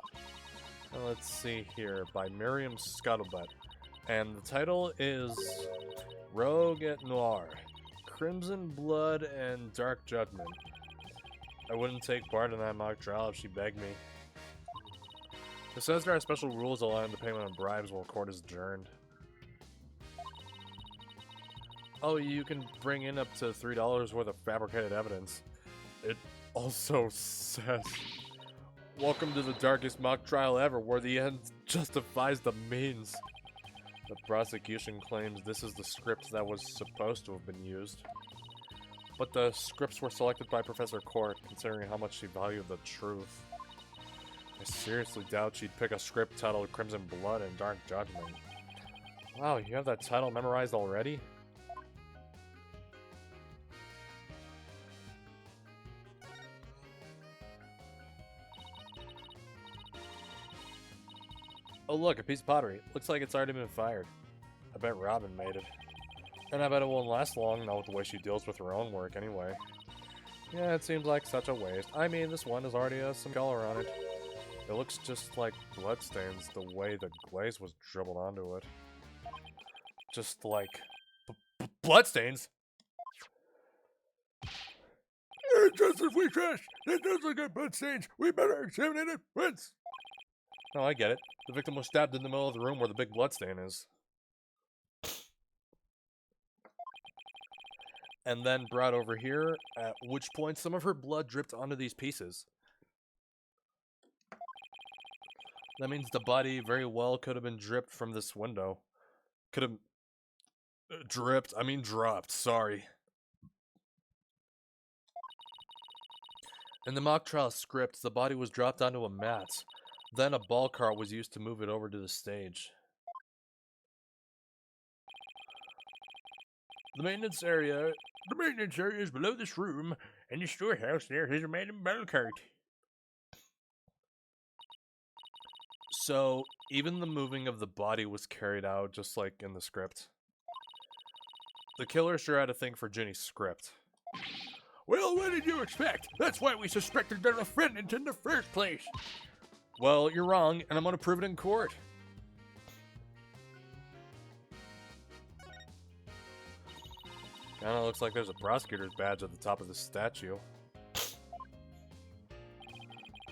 Let's see here, by Miriam Scuttlebutt. And the title is Rogue et Noir, Crimson Blood and Dark Judgment. I wouldn't take part in that mock trial if she begged me. It says there are special rules allowing the payment of bribes while court is adjourned. Oh, you can bring in up to $3 worth of fabricated evidence. It also says, welcome to the darkest mock trial ever, where the end justifies the means. The prosecution claims this is the script that was supposed to have been used. But the scripts were selected by Professor Court, considering how much she valued the truth. I seriously doubt she'd pick a script titled Crimson Blood and Dark Judgment. Wow, you have that title memorized already? Oh look, a piece of pottery. Looks like it's already been fired. I bet Robin made it. And I bet it won't last long, not with the way she deals with her own work anyway. Yeah, it seems like such a waste. I mean, this one has already has some color on it. It looks just like bloodstains the way the glaze was dribbled onto it. Just like... bloodstains? Just as we trash! That does look like bloodstains! We better examine it at once! No, I get it. The victim was stabbed in the middle of the room where the big bloodstain is. And then brought over here, at which point some of her blood dripped onto these pieces. That means the body very well could have been dripped from this window. Could have... dropped, sorry. In the mock trial script, the body was dropped onto a mat. Then a ball cart was used to move it over to the stage. The maintenance area is below this room, and the storehouse there has a man ball cart. So, even the moving of the body was carried out just like in the script. The killer sure had a thing for Junie's script. Well, what did you expect? That's why we suspected the defendant in the first place. Well, you're wrong, and I'm gonna prove it in court. Kinda looks like there's a prosecutor's badge at the top of the statue.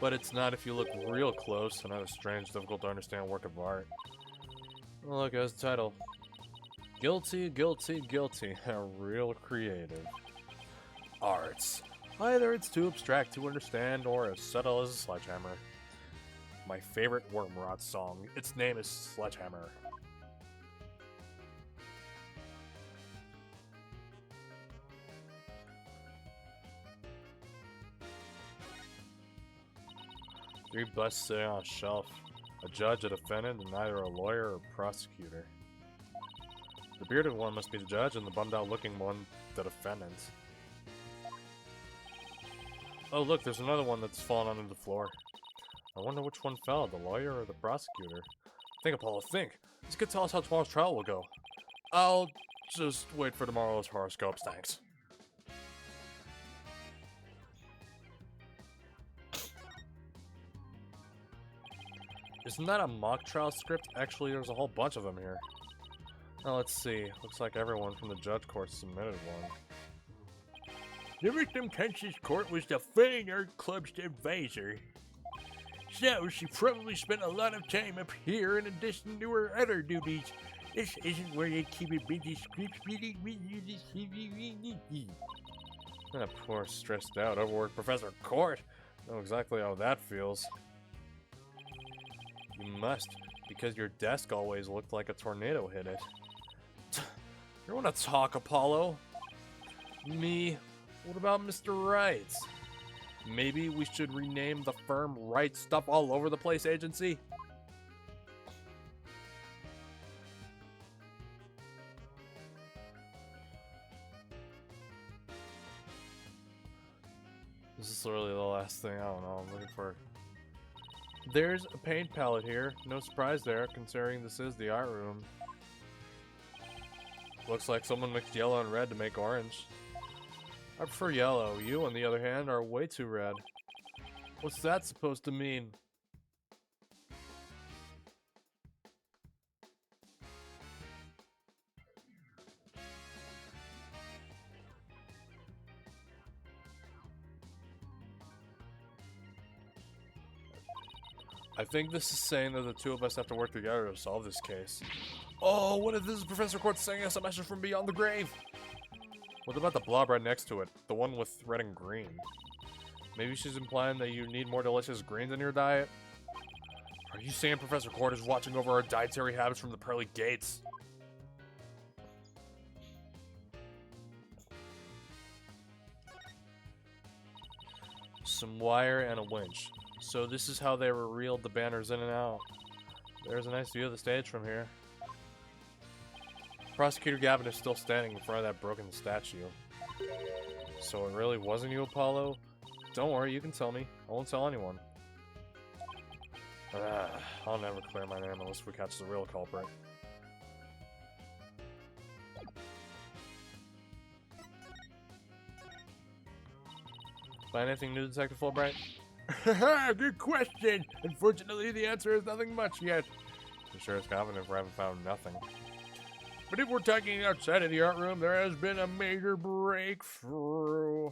But it's not if you look real close, another strange, difficult to understand work of art. Look, as the title. Guilty, guilty, guilty. Real creative. Arts. Either it's too abstract to understand, or as subtle as a sledgehammer. My favorite Wormrot song. Its name is Sledgehammer. Three busts sitting on a shelf. A judge, a defendant, and neither a lawyer or prosecutor. The bearded one must be the judge, and the bummed-out looking one, the defendant. Oh look, there's another one that's fallen onto the floor. I wonder which one fell, the lawyer or the prosecutor? Think, Apollo, think! This could tell us how tomorrow's trial will go. I'll just wait for tomorrow's horoscopes, thanks. Isn't that a mock trial script? Actually, there's a whole bunch of them here. Now let's see. Looks like everyone from the judge court submitted one. The victim conscious court was the Fine Art Club's advisor. So, she probably spent a lot of time up here in addition to her other duties. This isn't where they keep a busy script reading with you. That poor, stressed out, overworked Professor Court. Know exactly how that feels. You must, because your desk always looked like a tornado hit it. You wanna talk, Apollo? Me? What about Mr. Right? Maybe we should rename the firm Right Stuff All Over the Place Agency? This is literally the last thing, I don't know, I'm looking for. There's a paint palette here. No surprise there, considering this is the art room. Looks like someone mixed yellow and red to make orange. I prefer yellow. You, on the other hand, are way too red. What's that supposed to mean? I think this is saying that the two of us have to work together to solve this case. Oh, what if this is Professor Court sending us a message from beyond the grave? What about the blob right next to it? The one with red and green? Maybe she's implying that you need more delicious greens in your diet? Are you saying Professor Court is watching over our dietary habits from the pearly gates? Some wire and a winch. So this is how they reeled the banners in and out. There's a nice view of the stage from here. Prosecutor Gavin is still standing in front of that broken statue. So it really wasn't you, Apollo? Don't worry, you can tell me. I won't tell anyone. I'll never clear my name unless we catch the real culprit. Find anything new, Detective Fulbright? Good question. Unfortunately, the answer is nothing much yet. I'm sure it's confident if I haven't found nothing. But if we're talking outside of the art room, there has been a major breakthrough.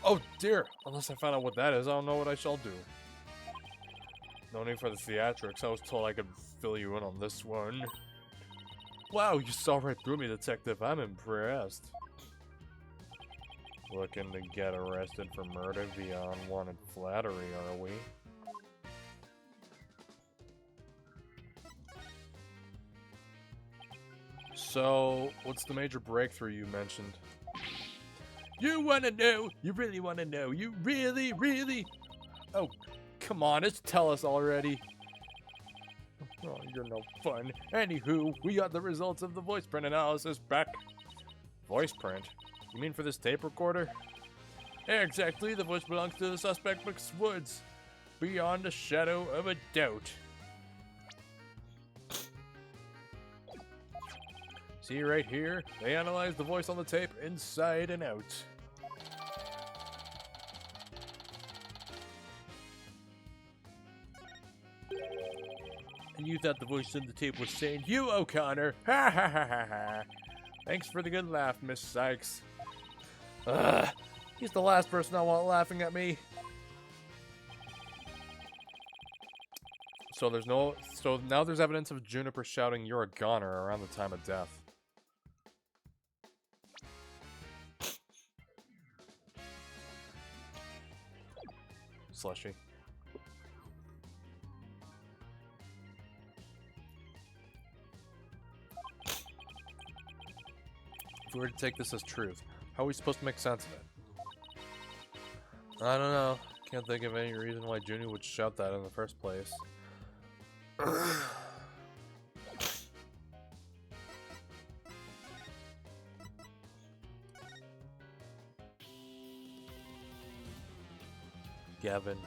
Oh dear! Unless I find out what that is, I don't know what I shall do. No need for the theatrics. I was told I could fill you in on this one. Wow, you saw right through me, Detective. I'm impressed. Looking to get arrested for murder via unwanted flattery, are we? So, what's the major breakthrough you mentioned? You wanna know? You really wanna know? You really, really? Oh, come on, just tell us already. Oh, you're no fun. Anywho, we got the results of the voice print analysis back. Voice print? You mean for this tape recorder? Exactly, the voice belongs to the suspect Max Woods. Beyond a shadow of a doubt. See right here? They analyzed the voice on the tape inside and out. And you thought the voice in the tape was saying, "You, O'Connor!" Ha ha ha ha ha! Thanks for the good laugh, Miss Sykes. Ugh, he's the last person I want laughing at me. So now there's evidence of Juniper shouting, "You're a goner," around the time of death. Slushy. If we were to take this as truth, how are we supposed to make sense of it? I don't know. Can't think of any reason why Junie would shout that in the first place. Gavin.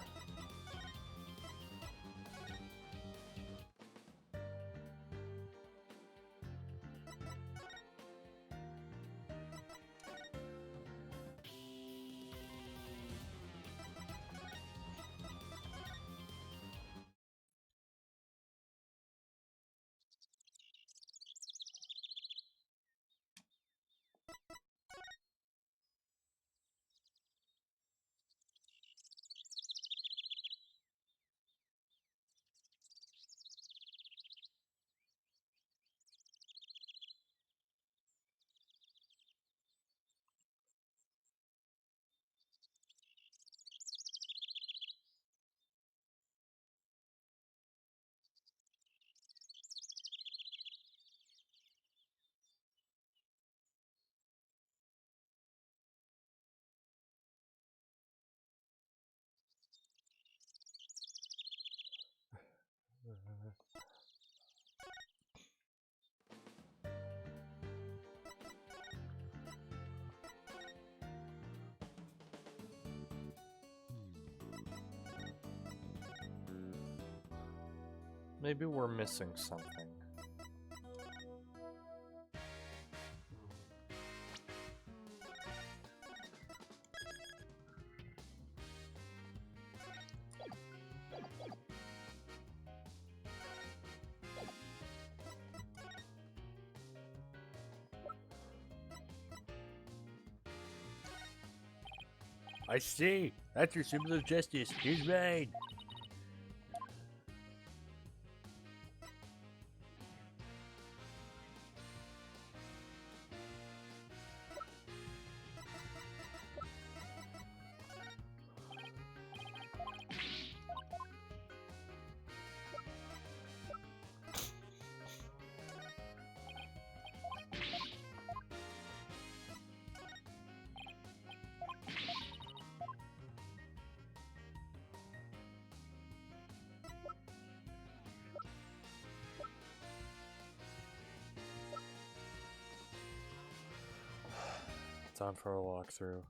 Maybe we're missing something. I see. That's your symbol of justice. Here's mine. Time for a walkthrough.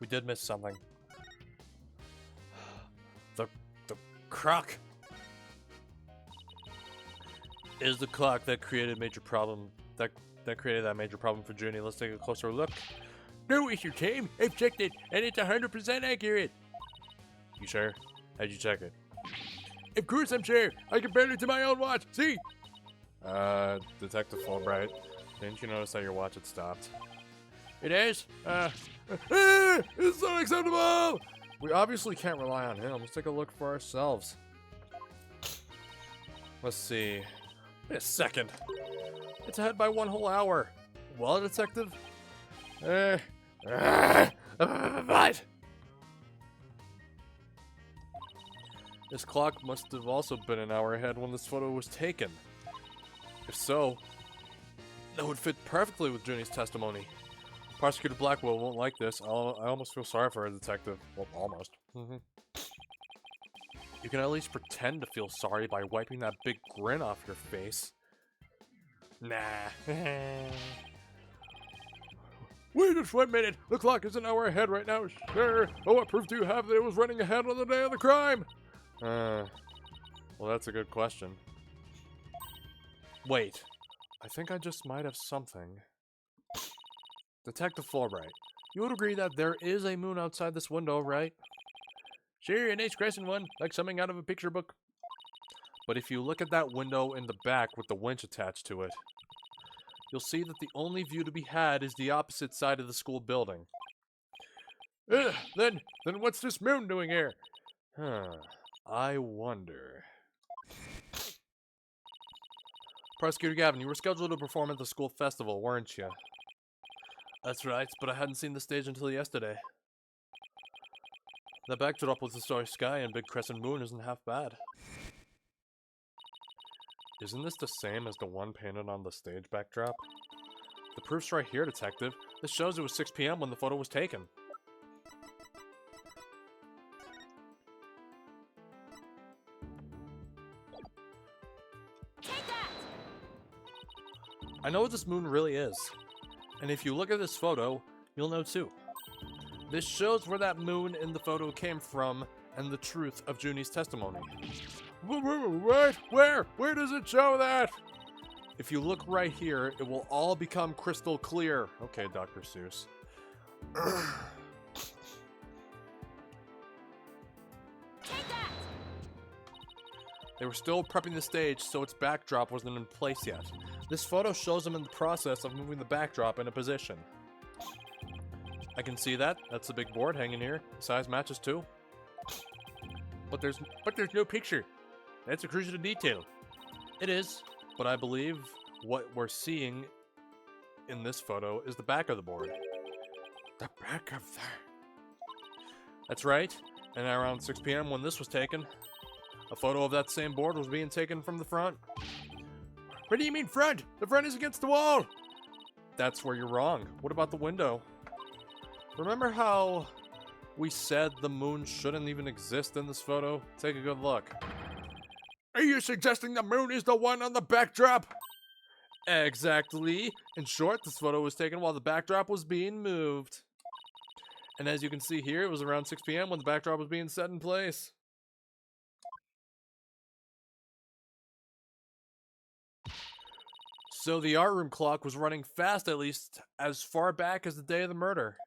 We did miss something. The clock is the clock that created major problem. That created that major problem for Junie. Let's take a closer look. No issue, team. I've checked it, and it's 100% accurate. You sure? How'd you check it? Of course I'm sure. I compared it to my own watch. See? Detective Fulbright, didn't you notice that your watch had stopped? It is? It's unacceptable! We obviously can't rely on him. Let's take a look for ourselves. Let's see. Wait a second. It's ahead by 1 whole hour. Well, detective? What? This clock must have also been an hour ahead when this photo was taken. If so, that would fit perfectly with Junie's testimony. Prosecutor Blackwell won't like this. I almost feel sorry for her, detective. Well, almost. You can at least pretend to feel sorry by wiping that big grin off your face. Nah. Wait just 1 minute. The clock is an hour ahead right now. Sure. Oh, what proof do you have that it was running ahead on the day of the crime? Well, that's a good question. Wait. I think I just might have something. Detective Fulbright, you would agree that there is a moon outside this window, right? Sure, a nice crescent one, like something out of a picture book. But if you look at that window in the back with the winch attached to it, you'll see that the only view to be had is the opposite side of the school building. Then what's this moon doing here? I wonder. Prosecutor Gavin, you were scheduled to perform at the school festival, weren't you? That's right, but I hadn't seen the stage until yesterday. The backdrop with the starry sky and big crescent moon isn't half bad. Isn't this the same as the one painted on the stage backdrop? The proof's right here, detective. This shows it was 6 p.m. when the photo was taken. Take that! I know what this moon really is. And if you look at this photo, you'll know too. This shows where that moon in the photo came from and the truth of Junie's testimony. What? Where? Where does it show that? If you look right here, it will all become crystal clear. Okay, Dr. Seuss. Take that! They were still prepping the stage, so its backdrop wasn't in place yet. This photo shows them in the process of moving the backdrop into position. I can see that. That's the big board hanging here. The size matches too. But there's no picture. That's a crucial detail. It is, but I believe what we're seeing in this photo is the back of the board. The back of the... That's right. And around 6 p.m. when this was taken, a photo of that same board was being taken from the front. What do you mean front? The front is against the wall. That's where you're wrong. What about the window? Remember how we said the moon shouldn't even exist in this photo? Take a good look. Are you suggesting the moon is the one on the backdrop? Exactly. In short, this photo was taken while the backdrop was being moved. And as you can see here, it was around 6 p.m. when the backdrop was being set in place. So the art room clock was running fast, at least as far back as the day of the murder.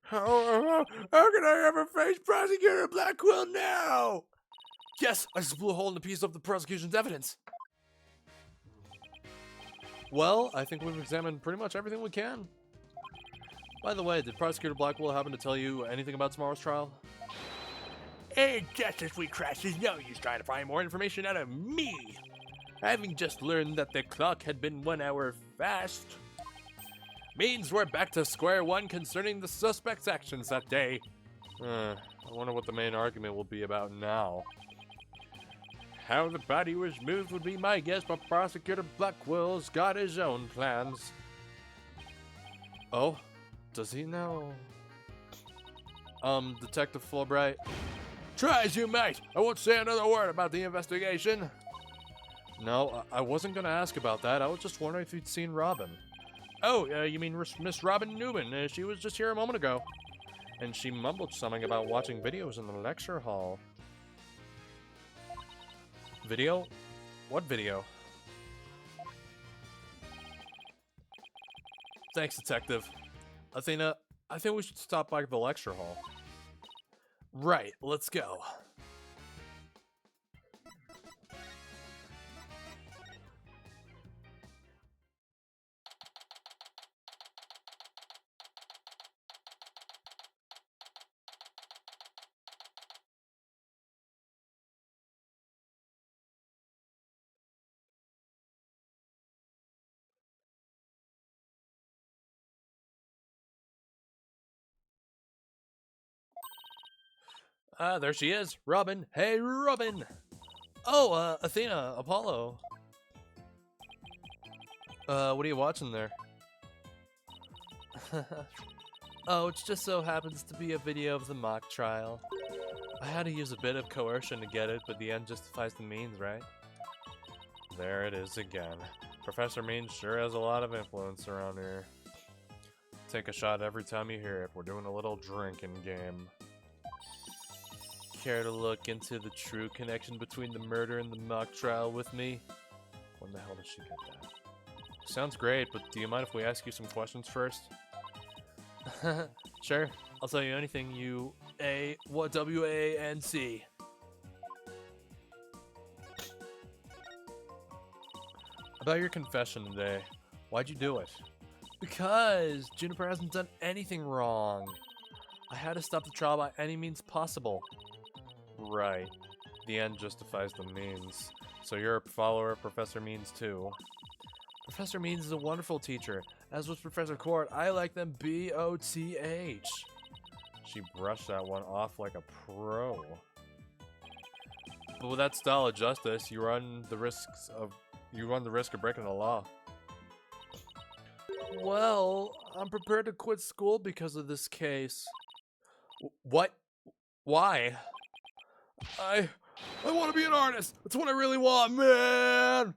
How can I ever face Prosecutor Blackwell now? Yes, I just blew a hole in the piece of the prosecution's evidence. Well, I think we've examined pretty much everything we can. By the way, did Prosecutor Blackwell happen to tell you anything about tomorrow's trial? And just as we cross his nose, he's trying to find more information out of me. Having just learned that the clock had been 1 hour fast, means we're back to square one concerning the suspect's actions that day. I wonder what the main argument will be about now. How the body was moved would be my guess, but Prosecutor Blackwell's got his own plans. Oh? Does he know? Detective Fulbright? Try as you might, I won't say another word about the investigation. No, I wasn't gonna ask about that. I was just wondering if you'd seen Robin. Oh, you mean Miss Robin Newman? She was just here a moment ago. and she mumbled something about watching videos in the lecture hall. Video? What video? Thanks, Detective. Athena, I think we should stop by the lecture hall. Right, let's go. Ah, there she is. Robin. Hey, Robin. Oh, Athena, Apollo. What are you watching there? Oh, it just so happens to be a video of the mock trial. I had to use a bit of coercion to get it, but the end justifies the means, right? There it is again. Professor Means sure has a lot of influence around here. Take a shot every time you hear it. We're doing a little drinking game. Care to look into the true connection between the murder and the mock trial with me? When the hell did she get that? Sounds great, but do you mind if we ask you some questions first? Sure, I'll tell you anything you W-A-N-C. About your confession today, why'd you do it? Because Juniper hasn't done anything wrong. I had to stop the trial by any means possible. Right. The end justifies the means. So you're a follower of Professor Means too. Professor Means is a wonderful teacher. As was Professor Court, I like them B-O-T-H. She brushed that one off like a pro. But with that style of justice, you run the risk of breaking the law. Well, I'm prepared to quit school because of this case. What? Why? I want to be an artist. That's what I really want, man.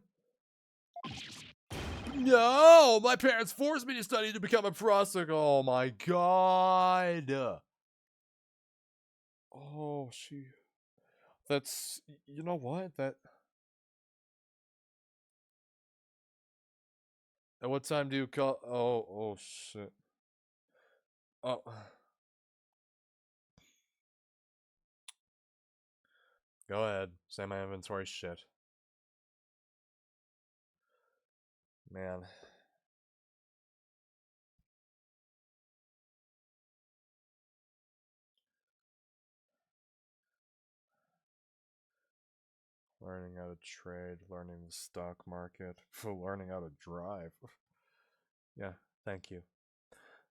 No, my parents forced me to study to become a prostitute. Oh my god. Oh, that's, you know what? At what time do you call? Oh shit. Oh. Go ahead. Say my inventory shit. Man. Learning how to trade, learning the stock market, learning how to drive. Yeah, thank you.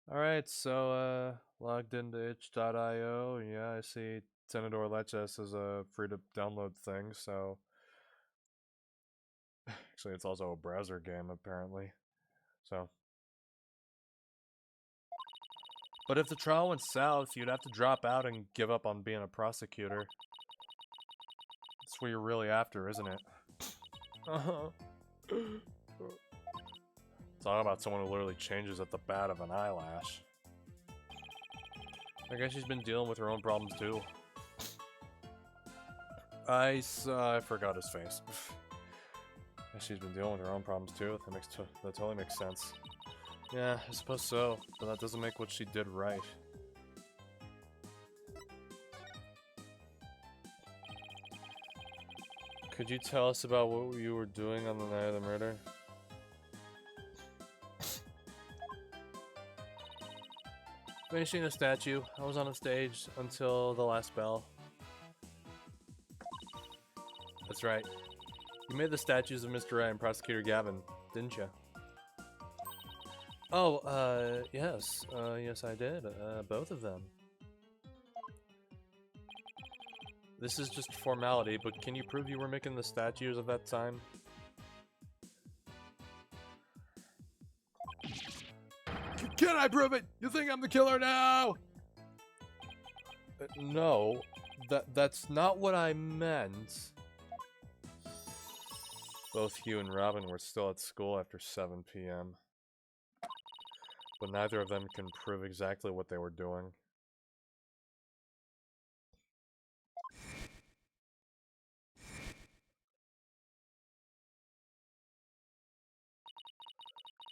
Alright, so, logged into itch.io. Yeah, I see Tenedor Leches is a free to download thing, so. Actually, it's also a browser game, apparently. So. But if the trial went south, you'd have to drop out and give up on being a prosecutor. That's what you're really after, isn't it? Talk about someone who literally changes at the bat of an eyelash. I guess she's been dealing with her own problems too. I forgot his face. She's been dealing with her own problems too. That totally makes sense. Yeah, I suppose so, but that doesn't make what she did right. Could you tell us about what you were doing on the night of the murder? Finishing a statue. I was on a stage until the last bell. That's right. You made the statues of Mr. Wright and Prosecutor Gavin, didn't you? Oh, yes. Yes, I did. Both of them. This is just formality, but can you prove you were making the statues at that time? Can I prove it? You think I'm the killer now? No, that's not what I meant. Both Hugh and Robin were still at school after 7 p.m. But neither of them can prove exactly what they were doing.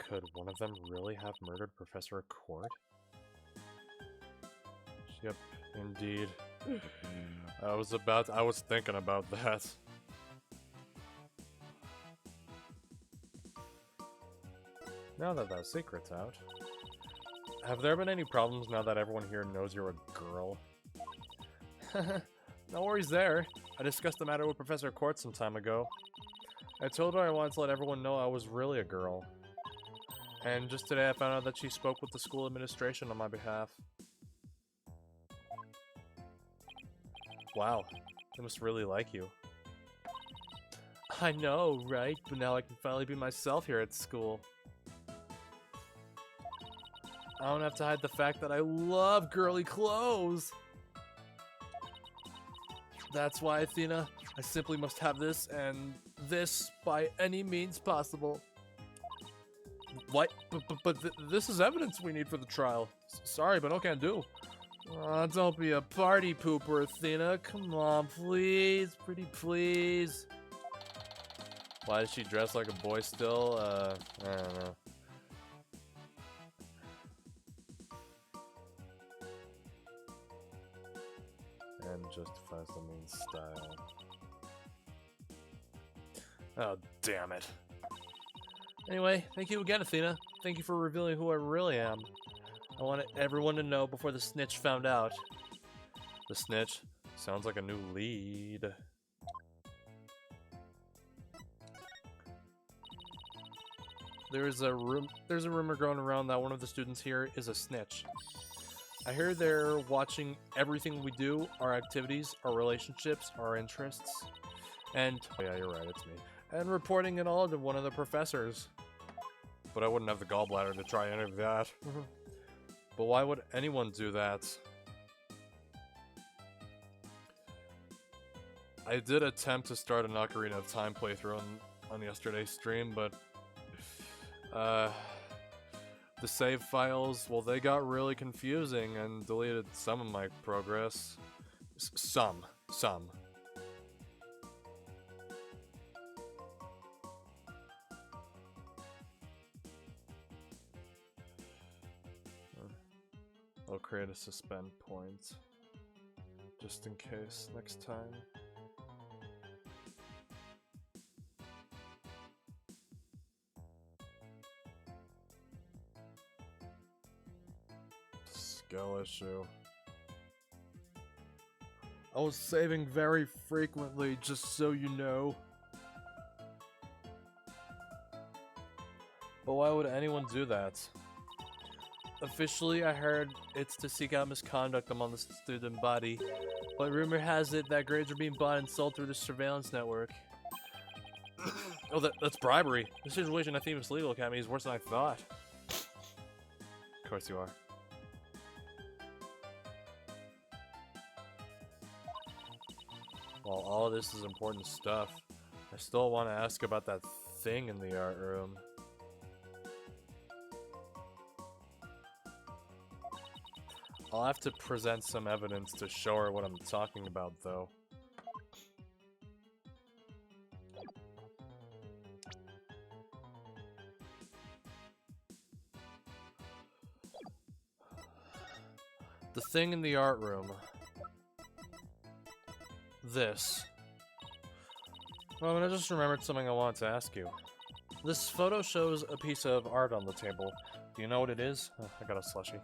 Could one of them really have murdered Professor Court? Yep, indeed. I was thinking about that. Now that that secret's out, have there been any problems now that everyone here knows you're a girl? No worries there. I discussed the matter with Professor Court some time ago. I told her I wanted to let everyone know I was really a girl. And just today I found out that she spoke with the school administration on my behalf. Wow, they must really like you. I know, right? But now I can finally be myself here at school. I don't have to hide the fact that I love girly clothes! That's why, Athena, I simply must have this and this by any means possible. What? But this is evidence we need for the trial. Sorry, but no can do. Aw, don't be a party pooper, Athena. Come on, please. Pretty please. Why does she dress like a boy still? I don't know. And justifies the mean style. Oh, damn it. Anyway, thank you again, Athena. Thank you for revealing who I really am. I wanted everyone to know before the snitch found out. The snitch? Sounds like a new lead. There's a rumor going around that one of the students here is a snitch. I hear they're watching everything we do, our activities, our relationships, our interests, and oh yeah, you're right, it's me. And reporting it all to one of the professors. But I wouldn't have the gallbladder to try any of that. But why would anyone do that? I did attempt to start an Ocarina of Time playthrough on yesterday's stream, but the save files, well, they got really confusing and deleted some of my progress. Some. I'll create a suspend point, just in case next time. Skill issue. I was saving very frequently, just so you know. But why would anyone do that? Officially, I heard it's to seek out misconduct among the student body, but rumor has it that grades are being bought and sold through the surveillance network. Oh, that's bribery. The situation at Themis Legal Academy is worse than I thought. Of course you are. While all of this is important stuff, I still want to ask about that thing in the art room. I'll have to present some evidence to show her what I'm talking about, though. The thing in the art room. This. Well, I just remembered something I wanted to ask you. This photo shows a piece of art on the table. Do you know what it is? Oh, I got a slushie.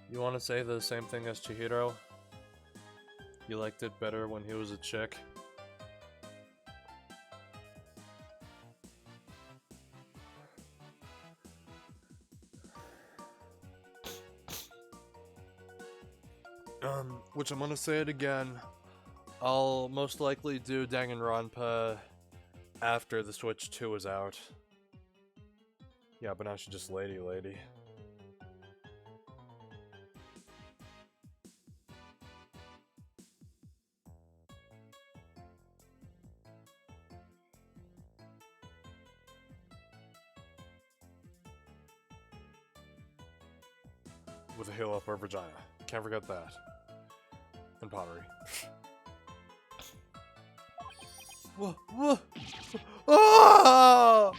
You want to say the same thing as Chihiro? You liked it better when he was a chick? Which I'm gonna say it again. I'll most likely do Danganronpa after the Switch 2 is out. Yeah, but now she's just lady. with a halo up her vagina. Can't forget that. And pottery. Whoa! Ah!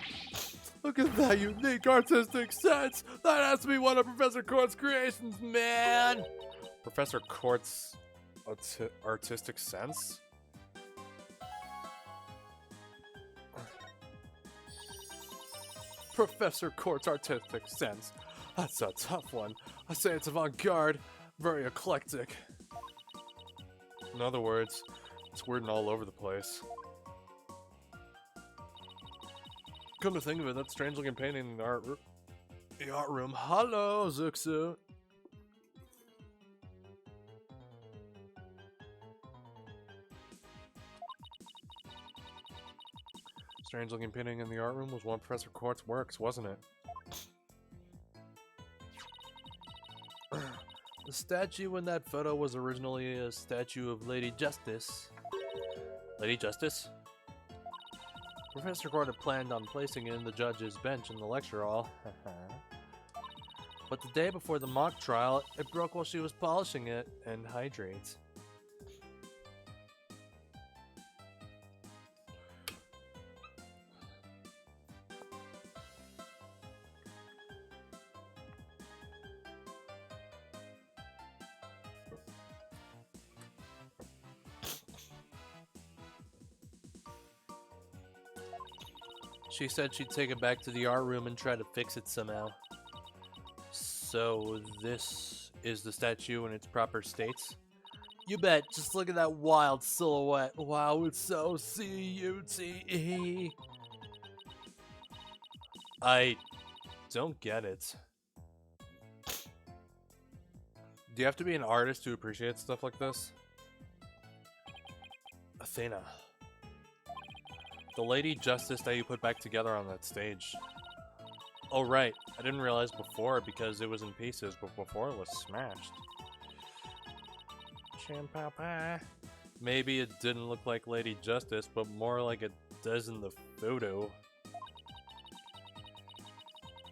Look at that unique artistic sense! That has to be one of Professor Court's creations, man! Professor Court's artistic sense? Professor Court's artistic sense. That's a tough one. I say it's avant-garde, very eclectic. In other words, it's weird and all over the place. Come to think of it, that strange-looking painting in the art room. Hello, Zuxu. Strange-looking painting in the art room was one of Professor Court's works, wasn't it? The statue in that photo was originally a statue of Lady Justice. Lady Justice? Professor Court had planned on placing it in the judge's bench in the lecture hall. But the day before the mock trial, it broke while she was polishing it and hydrates. She said she'd take it back to the art room and try to fix it somehow. So this is the statue in its proper states? You bet. Just look at that wild silhouette. Wow, it's so C-U-T-E. I don't get it. Do you have to be an artist to appreciate stuff like this? Athena. The Lady Justice that you put back together on that stage. Oh right, I didn't realize before because it was in pieces, but before it was smashed. Champapa. Maybe it didn't look like Lady Justice, but more like it does in the photo.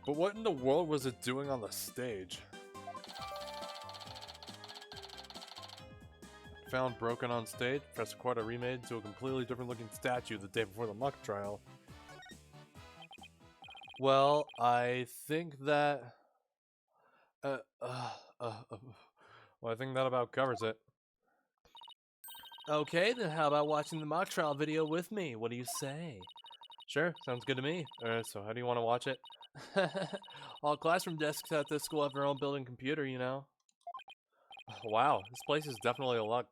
But what in the world was it doing on the stage? Found broken on stage, Professor Quata remade into a completely different looking statue the day before the mock trial. Well, I think that... well, I think that about covers it. Okay, then how about watching the mock trial video with me? What do you say? Sure, sounds good to me. So how do you want to watch it? All classroom desks at this school have their own built-in computer, you know. Wow, this place is definitely a lot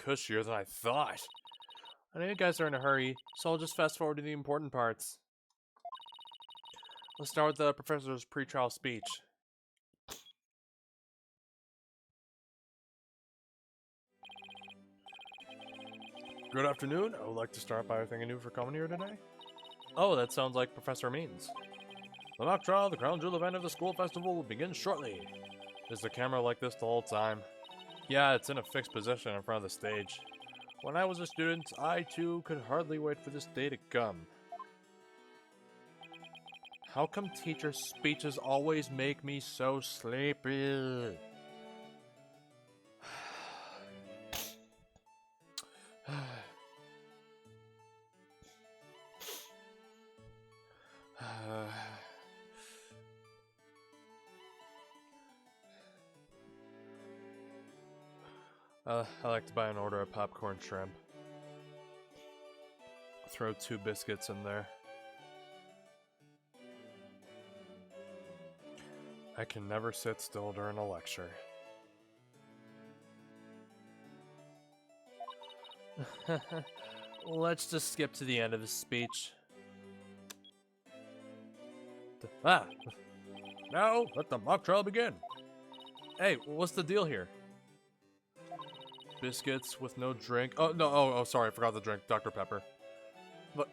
cushier than I thought. I know you guys are in a hurry, so I'll just fast forward to the important parts. Let's start with the professor's pre-trial speech. Good afternoon. I would like to start by thanking you for coming here today. Oh, that sounds like Professor Means. The mock trial, the crown jewel event of the school festival, will begin shortly. Is the camera like this the whole time? Yeah, it's in a fixed position in front of the stage. When I was a student, I too could hardly wait for this day to come. How come teachers' speeches always make me so sleepy? I like to buy an order of popcorn shrimp. Throw 2 biscuits in there. I can never sit still during a lecture. Let's just skip to the end of his speech. Now, let the mock trial begin. Hey, what's the deal here? Biscuits with no drink. Oh, no. Oh, sorry. I forgot the drink. Dr. Pepper. But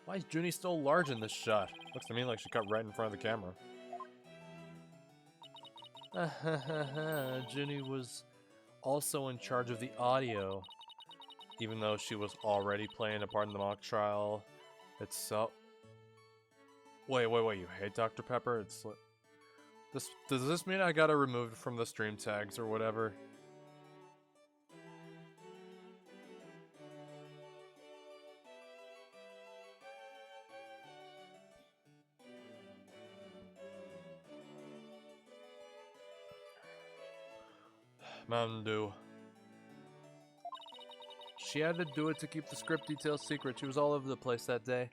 why is Junie still large in this shot? Looks to me like she cut right in front of the camera. Junie was also in charge of the audio, even though she was already playing a part in the mock trial itself. Wait, you hate Dr. Pepper? It's like... Does this mean I got her removed from the stream tags or whatever? Mountain Dew. She had to do it to keep the script details secret. She was all over the place that day.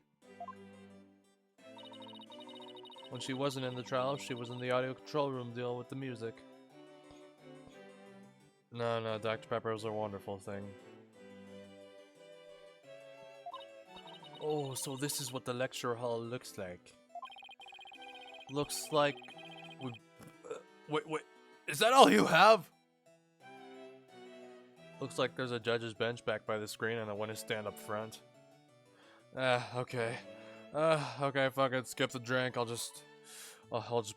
When she wasn't in the trial, she was in the audio control room dealing with the music. No, Dr. Pepper was a wonderful thing. Oh, so this is what the lecture hall looks like. Looks like... Wait, is that all you have? Looks like there's a judge's bench back by the screen and I want to stand up front. Okay. Okay, fuck it, skip the drink, I'll just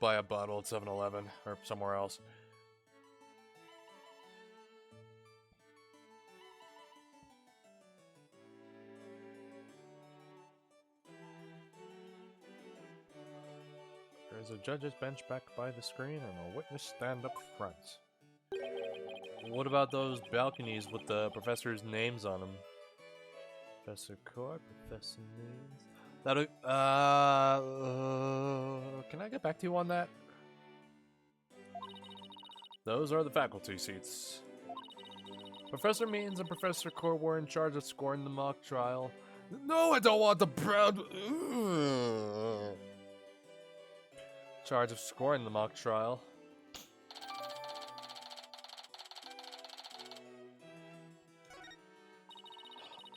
buy a bottle at 7-Eleven or somewhere else. There's a judge's bench back by the screen and a witness stand up front. What about those balconies with the professors' names on them? Professor Core, Professor Names. That'll, can I get back to you on that? Those are the faculty seats. Professor Means and Professor Core were in charge of scoring the mock trial. No, I don't want the proud... Charge of scoring the mock trial.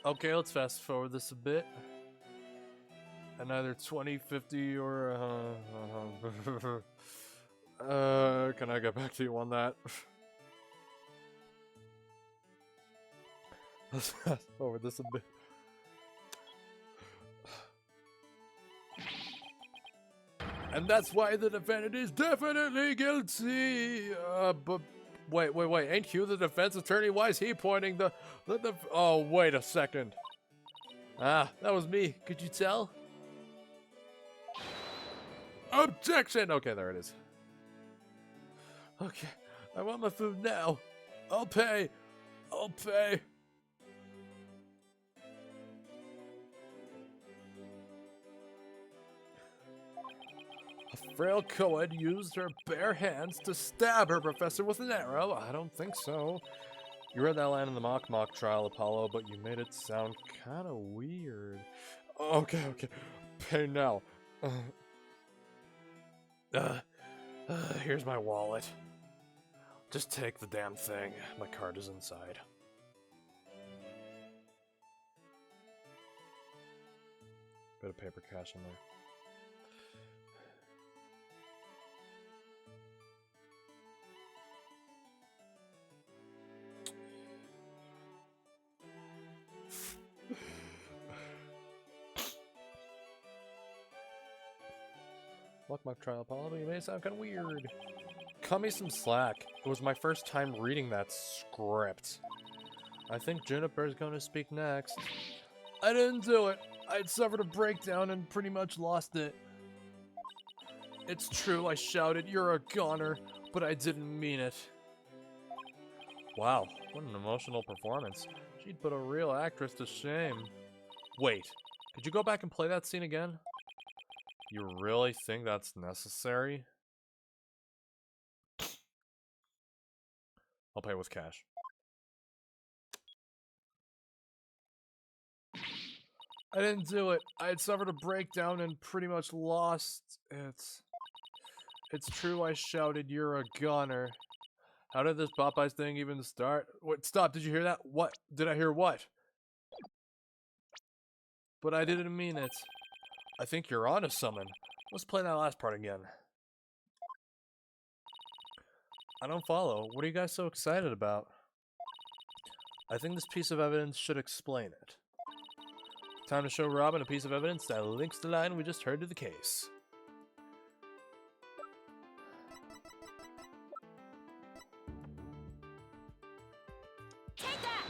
Okay, let's fast forward this a bit. And either 20, 50, or can I get back to you on that? Let's fast forward this a bit. And that's why the defendant is definitely guilty. But wait, ain't Hugh the defense attorney? Why is he pointing the oh, wait a second. Ah, that was me. Could you tell? Objection! Okay, there it is. Okay, I want my food now. I'll pay. A frail co-ed used her bare hands to stab her professor with an arrow? I don't think so. You read that line in the mock trial, Apollo, but you made it sound kind of weird. Okay. Pay now. Here's my wallet. Just take the damn thing. My card is inside. Bit of paper cash in there. Mock trial, Apollo, you may sound kind of weird. Cut me some slack. It was my first time reading that script. I think Juniper's gonna speak next. I didn't do it. I'd suffered a breakdown and pretty much lost it. It's true, I shouted, "You're a goner," but I didn't mean it. Wow, what an emotional performance. She'd put a real actress to shame. Wait, could you go back and play that scene again? You really think that's necessary? I'll pay with cash. I didn't do it. I had suffered a breakdown and pretty much lost it. It's true, I shouted, "You're a goner." How did this Popeyes thing even start? Wait, stop, did you hear that? What? Did I hear what? But I didn't mean it. I think you're on to something. Let's play that last part again. I don't follow. What are you guys so excited about? I think this piece of evidence should explain it. Time to show Robin a piece of evidence that links the line we just heard to the case. Take that!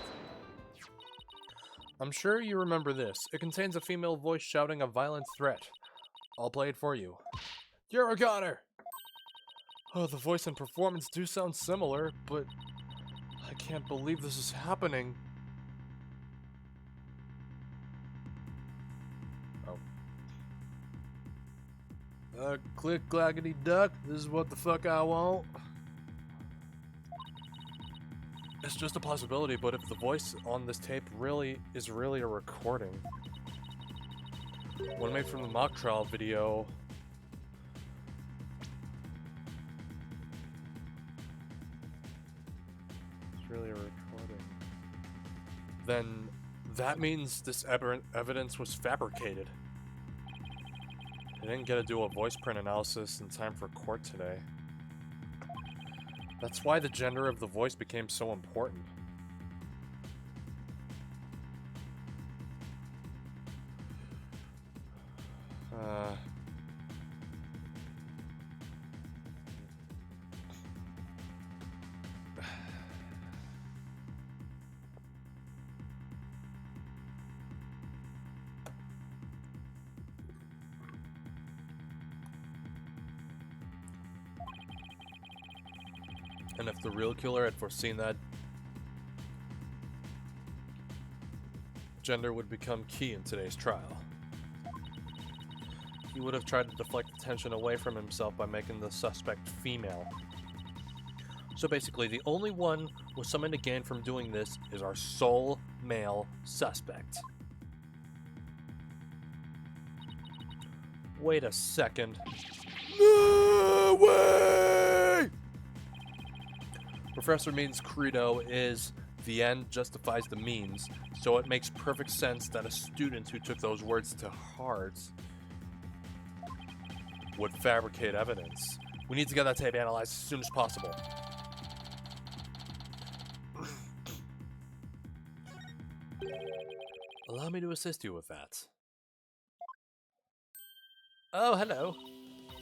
I'm sure you remember this. It contains a female voice shouting a violent threat. I'll play it for you. You're a goner! Oh, the voice and performance do sound similar, but I can't believe this is happening. Oh. Click clackety duck, this is what the fuck I want. It's just a possibility, but if the voice on this tape is really a recording. One made from the mock trial video. It's really a recording. Then that means this evidence was fabricated. I didn't get to do a voice print analysis in time for court today. That's why the gender of the voice became so important. And if the real killer had foreseen that, gender would become key in today's trial. He would have tried to deflect attention away from himself by making the suspect female. So basically, the only one with something to gain from doing this is our sole male suspect. Wait a second. No way! Professor Mean's credo is the end justifies the means, so it makes perfect sense that a student who took those words to heart would fabricate evidence. We need to get that tape analyzed as soon as possible. Allow me to assist you with that. Oh, hello.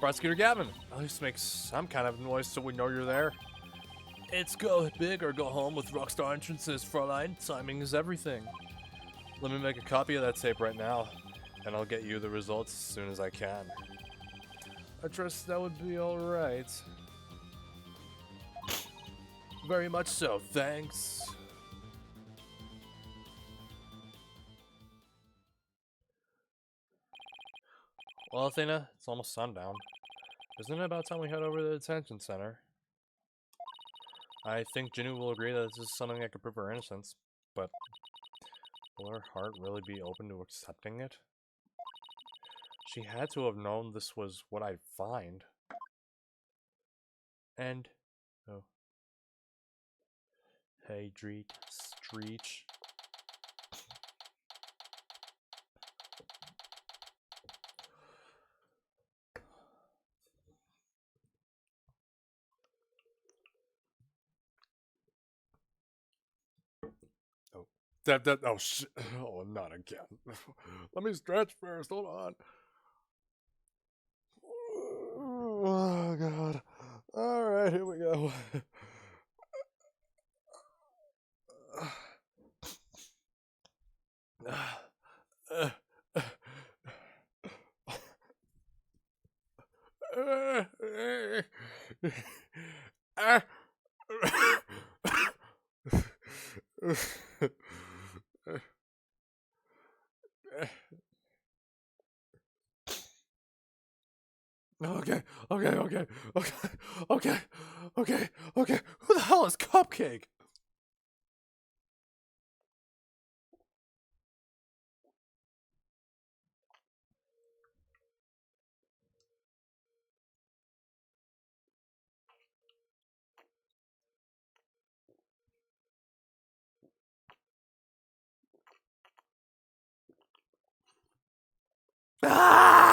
Prosecutor Gavin. At least make some kind of noise so we know you're there. It's go big or go home with Rockstar Entrances, Fräulein. Timing is everything. Let me make a copy of that tape right now, and I'll get you the results as soon as I can. I trust that would be alright. Very much so, thanks. Well, Athena, it's almost sundown. Isn't it about time we head over to the detention center? I think Junie will agree that this is something that could prove her innocence, but will her heart really be open to accepting it? She had to have known this was what I'd find. And... oh. Hey, Streech. Oh shit. Oh, not again. Let me stretch first. Hold on. Oh, God. Alright, here we go. Okay. Who the hell is Cupcake? Ah!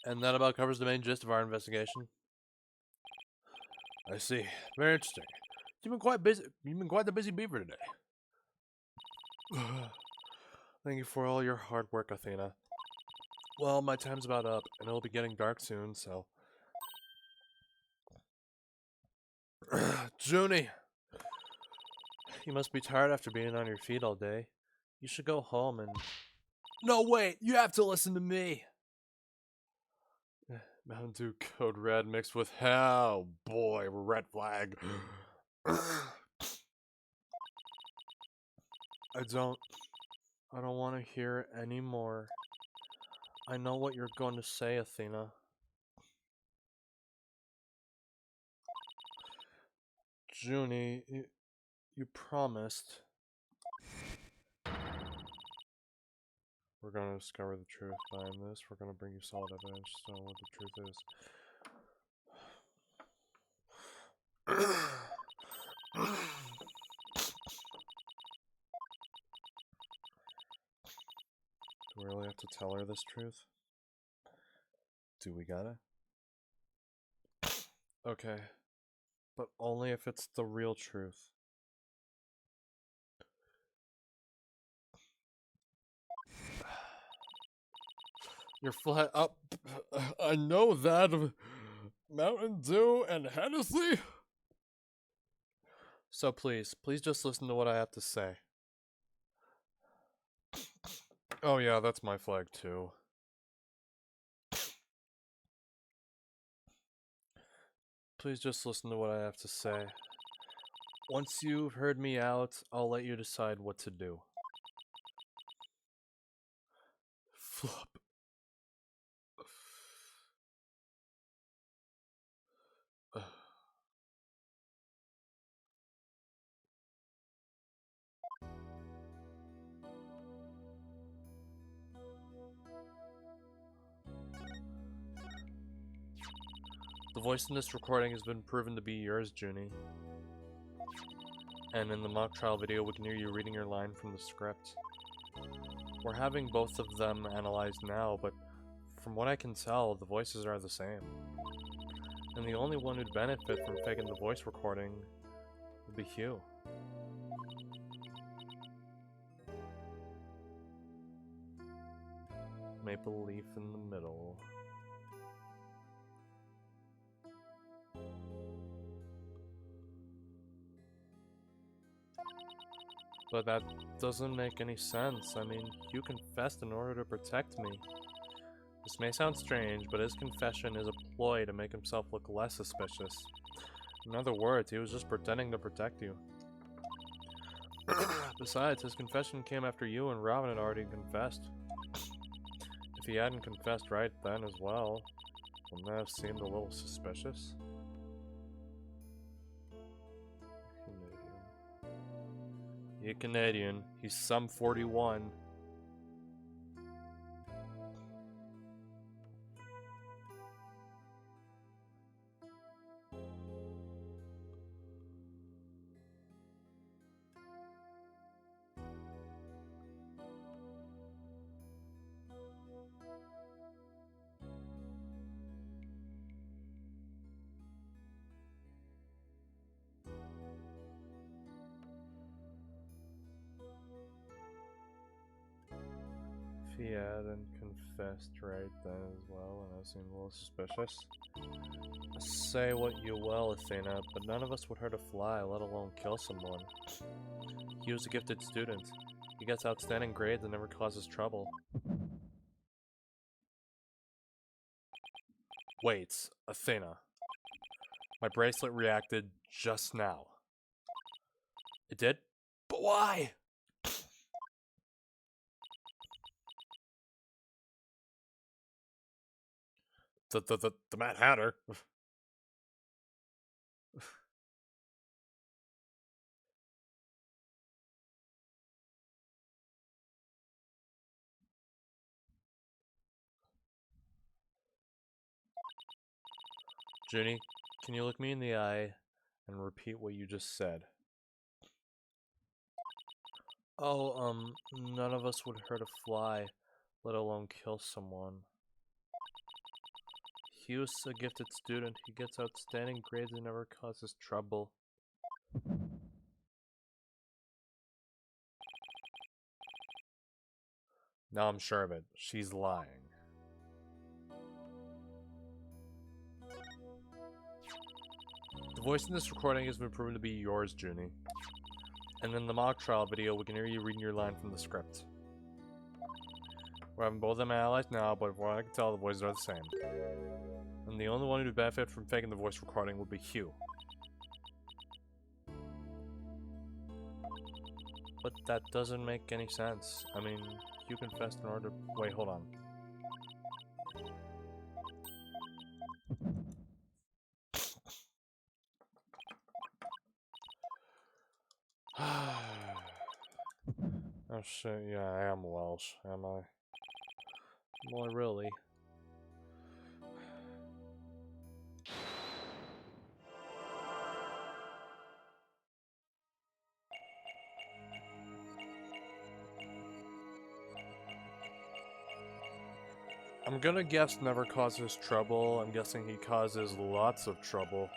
And that about covers the main gist of our investigation. I see. Very interesting. You've been quite busy. You've been quite the busy beaver today. Thank you for all your hard work, Athena. Well, my time's about up, and it'll be getting dark soon, so... Junie! You must be tired after being on your feet all day. You should go home and... No, wait! You have to listen to me! Mountain Dew Code Red mixed with hell, boy, red flag. I don't want to hear it anymore. I know what you're going to say, Athena. Junie, you promised. We're gonna discover the truth behind this. We're gonna bring you solid evidence to know what the truth is. Do we really have to tell her this truth? Do we gotta? Okay. But only if it's the real truth. You're flat up. I know that. Mountain Dew and Hennessy? So please just listen to what I have to say. Oh yeah, that's my flag too. Please just listen to what I have to say. Once you've heard me out, I'll let you decide what to do. Flop. The voice in this recording has been proven to be yours, Junie. And in the mock trial video, we can hear you reading your line from the script. We're having both of them analyzed now, but from what I can tell, the voices are the same. And the only one who'd benefit from faking the voice recording would be Hugh. Maple leaf in the middle. But that doesn't make any sense. I mean, Hugh confessed in order to protect me. This may sound strange, but his confession is a ploy to make himself look less suspicious. In other words, he was just pretending to protect you. Besides, his confession came after you and Robin had already confessed. If he hadn't confessed right then as well, wouldn't that have seemed a little suspicious? You're Canadian. He's some 41. If he hadn't confessed right then as well, and that seemed a little suspicious. Say what you will, Athena, but none of us would hurt a fly, let alone kill someone. He was a gifted student. He gets outstanding grades and never causes trouble. Wait, Athena. My bracelet reacted just now. It did? But why? The Mad Hatter. Junie, can you look me in the eye and repeat what you just said? Oh, none of us would hurt a fly, let alone kill someone. Hugh's a gifted student. He gets outstanding grades and never causes trouble. Now I'm sure of it. She's lying. The voice in this recording has been proven to be yours, Junie. And in the mock trial video, we can hear you reading your line from the script. We're having both of them analyzed now, but from what I can tell, the voices are the same. And the only one who would benefit from faking the voice recording would be Hugh. But that doesn't make any sense. I mean, Hugh confessed in order to... Wait, hold on. Oh shit, yeah, I am Welsh, am I? Well, really. I'm gonna guess never causes trouble. I'm guessing he causes lots of trouble.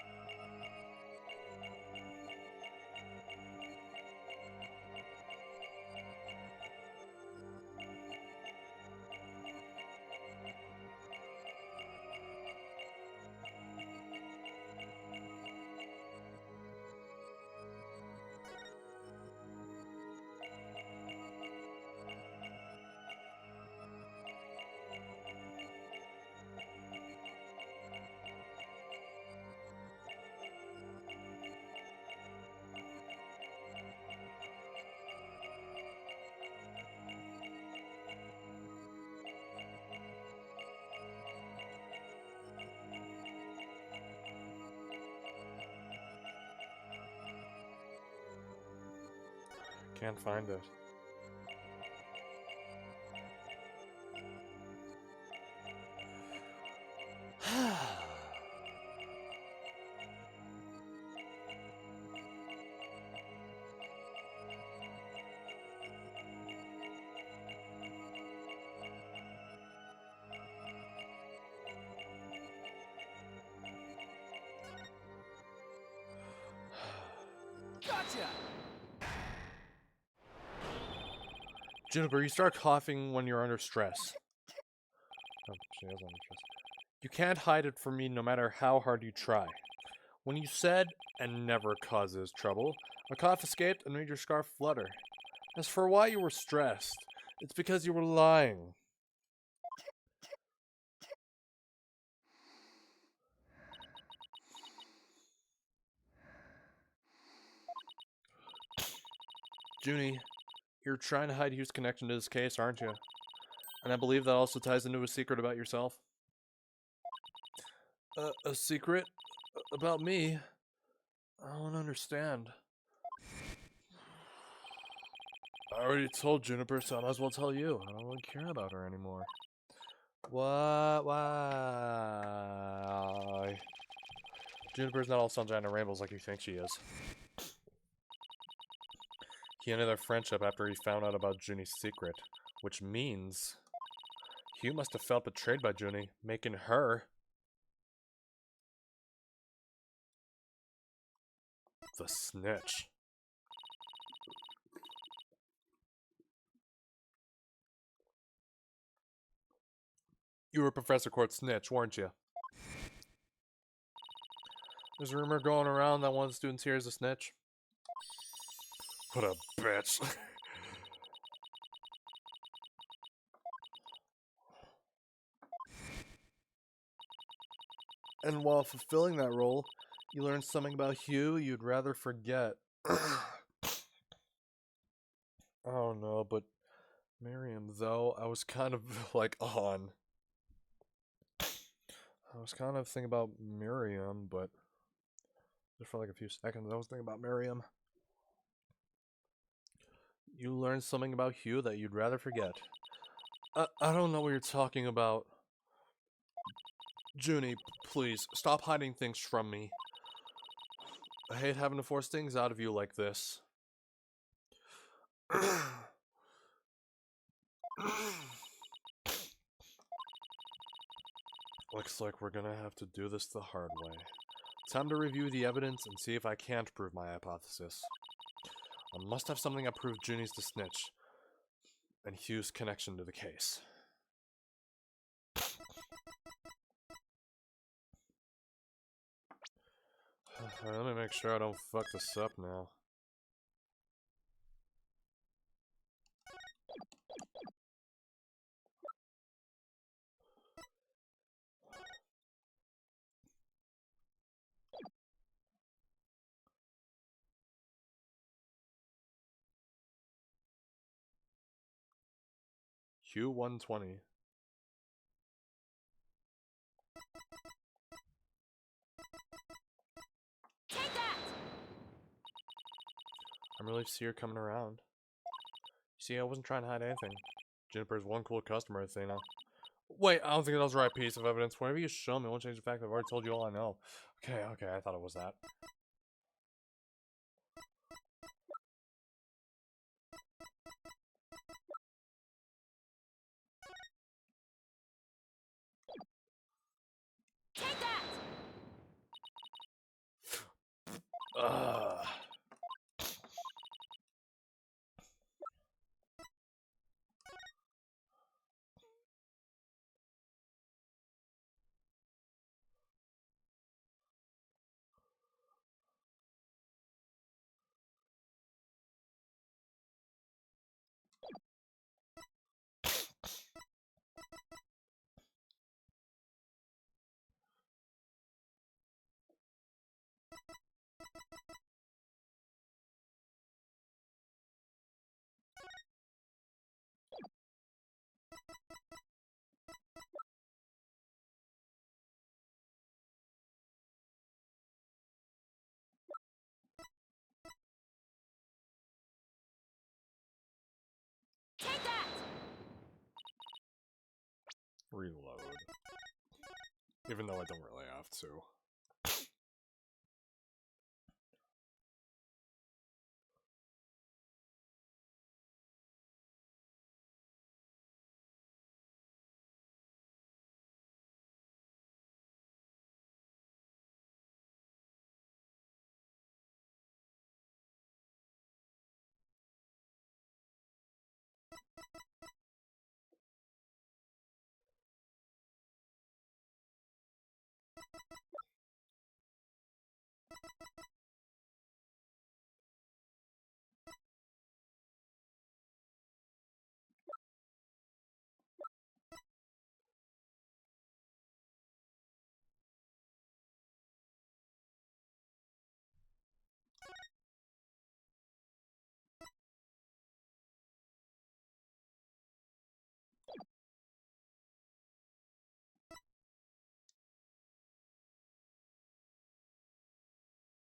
Can't find it. Gotcha! Juniper, you start coughing when you're under stress. Oh, she is under stress. You can't hide it from me no matter how hard you try. When you said, and never causes trouble, a cough escaped and made your scarf flutter. As for why you were stressed, it's because you were lying. Junie, you're trying to hide Hugh's connection to this case, aren't you? And I believe that also ties into a secret about yourself. A secret? About me? I don't understand. I already told Juniper, so I might as well tell you. I don't really care about her anymore. What? Why? Juniper's not all sunshine and rainbows like you think she is. He ended their friendship after he found out about Junie's secret, which means Hugh must have felt betrayed by Junie, making her the snitch. You were Professor Court's snitch, weren't you? There's a rumor going around that one of the students here is a snitch. What a bitch. And while fulfilling that role, you learned something about Hugh you'd rather forget. Oh no, but Miriam, though, I was kind of like on. I was kind of thinking about Miriam, but just for like a few seconds, I was thinking about Miriam. You learned something about Hugh that you'd rather forget. I don't know what you're talking about. Junie, please, stop hiding things from me. I hate having to force things out of you like this. Looks like we're gonna have to do this the hard way. Time to review the evidence and see if I can't prove my hypothesis. I must have something that proves Junie's the snitch, and Hugh's connection to the case. Let me make sure I don't fuck this up now. Q120. Take that! I'm relieved to see you're coming around. See, I wasn't trying to hide anything. Juniper's one cool customer, Athena. Wait, I don't think that was the right piece of evidence. Whatever you show me won't change the fact that I've already told you all I know. Okay, I thought it was that. Take that! Ugh. Take that! Reload. Even though I don't really have to.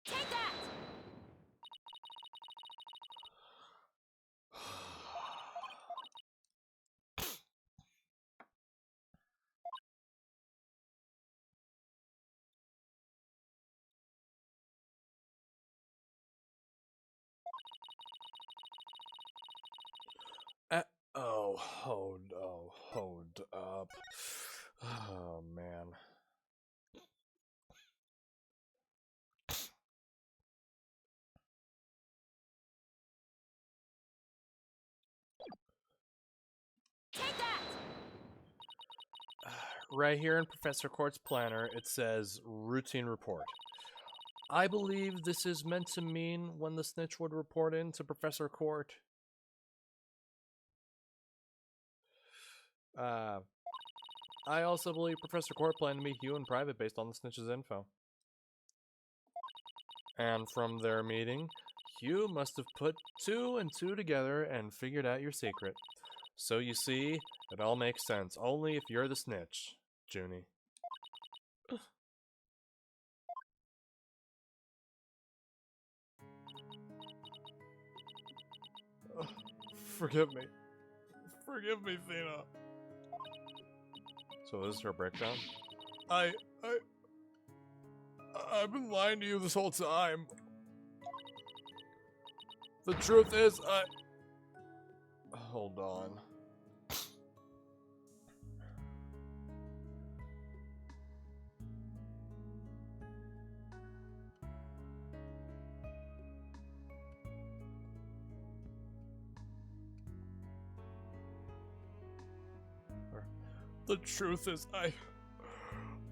Take that! Hold up. Oh, man. Take that! Right here in Professor Court's planner, it says routine report. I believe this is meant to mean when the snitch would report in to Professor Court. I also believe Professor Court planned to meet you in private based on the snitch's info. And from their meeting, Hugh must have put 2 and 2 together and figured out your secret. So you see, it all makes sense, only if you're the snitch, Junie. Forgive me. Forgive me, Thena. So this is her breakdown? I've been lying to you this whole time. The truth is, Hold on. The truth is,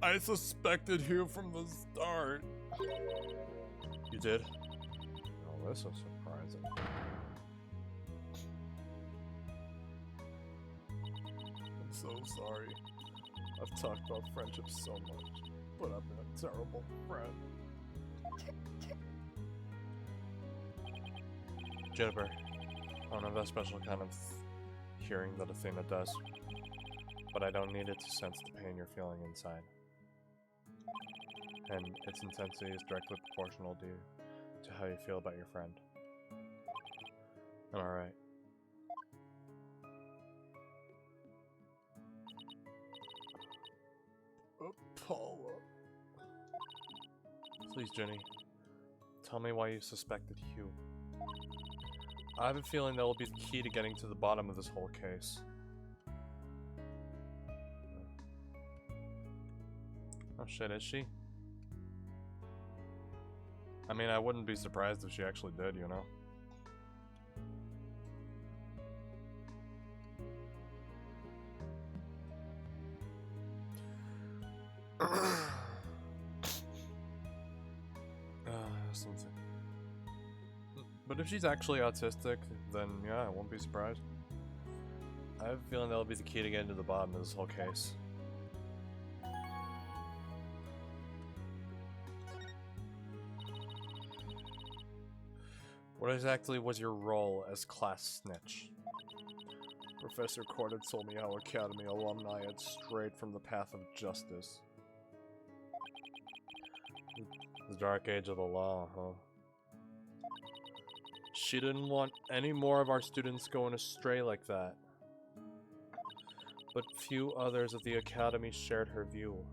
I suspected Hugh from the start. You did? Oh, this is surprising. I'm so sorry. I've talked about friendship so much, but I've been a terrible friend. Jennifer, I don't have that special kind of hearing that Athena does, but I don't need it to sense the pain you're feeling inside. And its intensity is directly proportional to how you feel about your friend. Am I right? Paula. Please, Junie. Tell me why you suspected Hugh. I have a feeling that will be the key to getting to the bottom of this whole case. Oh shit, is she? I mean, I wouldn't be surprised if she actually did, you know? Something. But if she's actually autistic, then yeah, I won't be surprised. I have a feeling that'll be the key to getting to the bottom of this whole case. What exactly was your role as class snitch? Professor Cord had told me how Academy alumni had strayed from the path of justice. The dark age of the law, huh? She didn't want any more of our students going astray like that. But few others at the Academy shared her view.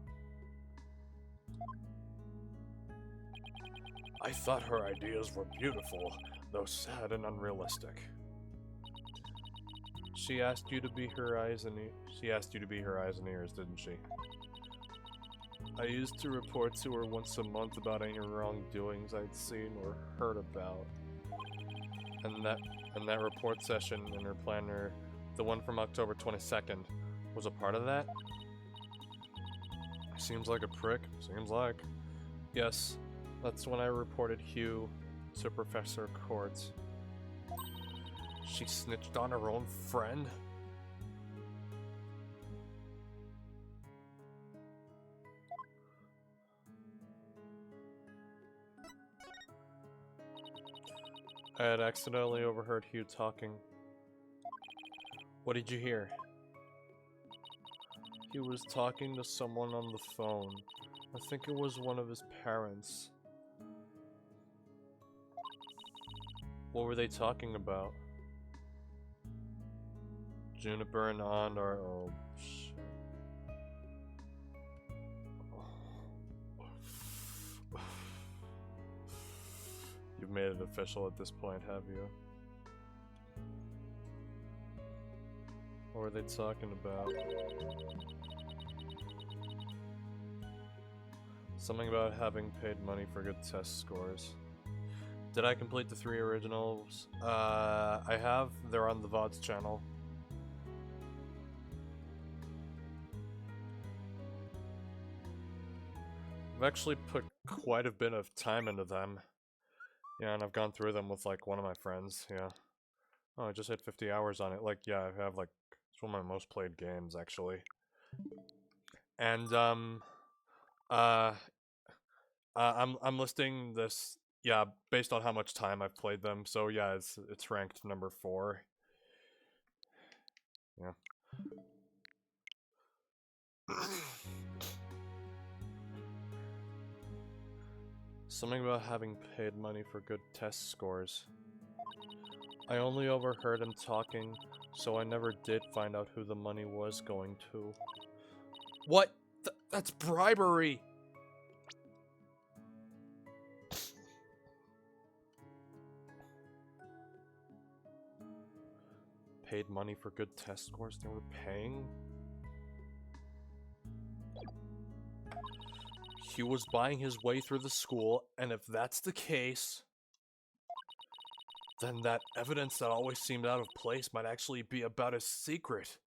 I thought her ideas were beautiful, though sad and unrealistic. She asked you to be her eyes and ears, didn't she? I used to report to her once a month about any wrongdoings I'd seen or heard about. And that report session in her planner, the one from October 22nd, was a part of that? Seems like a prick. Seems like. Yes, that's when I reported Hugh to Professor Courts. She snitched on her own friend? I had accidentally overheard Hugh talking. What did you hear? He was talking to someone on the phone. I think it was one of his parents. What were they talking about? Juniper and Aunt are... oh, shit. You've made it official at this point, have you? What were they talking about? Something about having paid money for good test scores. Did I complete the 3 originals? I have. They're on the VODs channel. I've actually put quite a bit of time into them. Yeah, and I've gone through them with, like, one of my friends, yeah. Oh, I just hit 50 hours on it. Like, yeah, I have, like, it's one of my most played games, actually. And, I'm listing this, yeah, based on how much time I've played them, so yeah, it's ranked number 4. Yeah. Something about having paid money for good test scores. I only overheard him talking, so I never did find out who the money was going to. What? That's bribery! Paid money for good test scores they were paying? He was buying his way through the school, and if that's the case, then that evidence that always seemed out of place might actually be about his secret.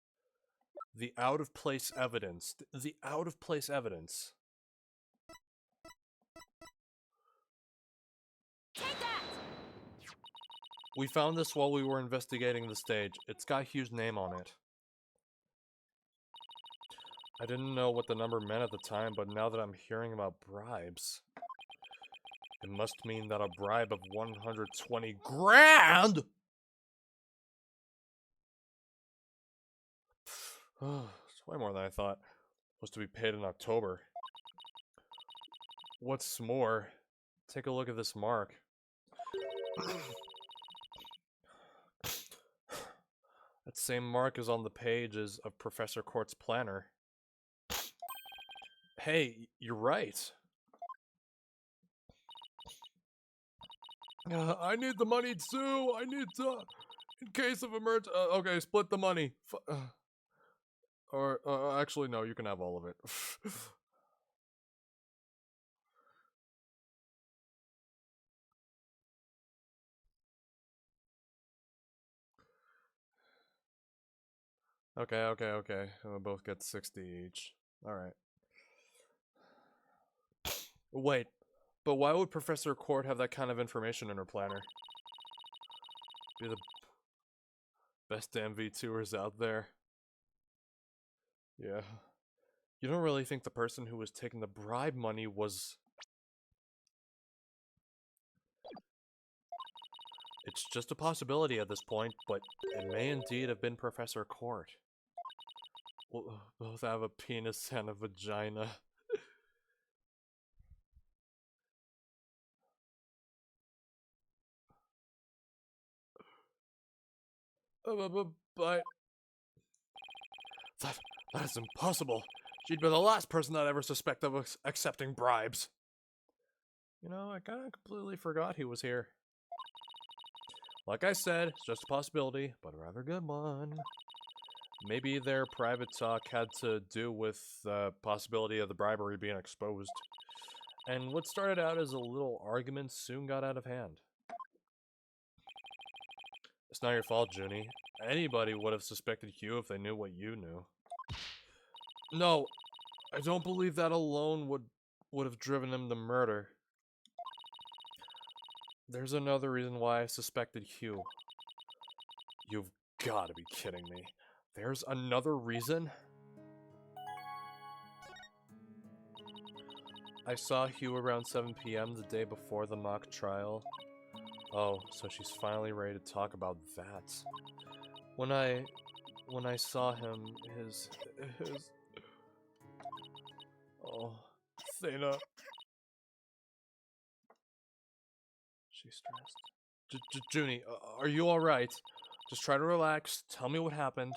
The out-of-place evidence. The out-of-place evidence. Take that! We found this while we were investigating the stage. It's got Hugh's name on it. I didn't know what the number meant at the time, but now that I'm hearing about bribes, it must mean that a bribe of 120 grand! It's way more than I thought. Was to be paid in October. What's more, take a look at this mark. That same mark is on the pages of Professor Court's planner. Hey, you're right. I need the money too. I need to, in case of emergency. Okay, split the money. Actually, no, you can have all of it. Okay. We'll both get 60 each. Alright. Wait, but why would Professor Court have that kind of information in her planner? Be the best damn VTubers out there. Yeah. You don't really think the person who was taking the bribe money was... It's just a possibility at this point, but it may indeed have been Professor Court. We'll both have a penis and a vagina. But... That is impossible. She'd be the last person I'd ever suspect of accepting bribes. You know, I kinda completely forgot he was here. Like I said, it's just a possibility, but a rather good one. Maybe their private talk had to do with the possibility of the bribery being exposed. And what started out as a little argument soon got out of hand. It's not your fault, Junie. Anybody would have suspected Hugh if they knew what you knew. No, I don't believe that alone would have driven him to murder. There's another reason why I suspected Hugh. You've got to be kidding me. There's another reason? I saw Hugh around 7 p.m. the day before the mock trial. Oh, so she's finally ready to talk about that. When I saw him, his... Oh, Thena. She's stressed. Junie, are you alright? Just try to relax. Tell me what happened.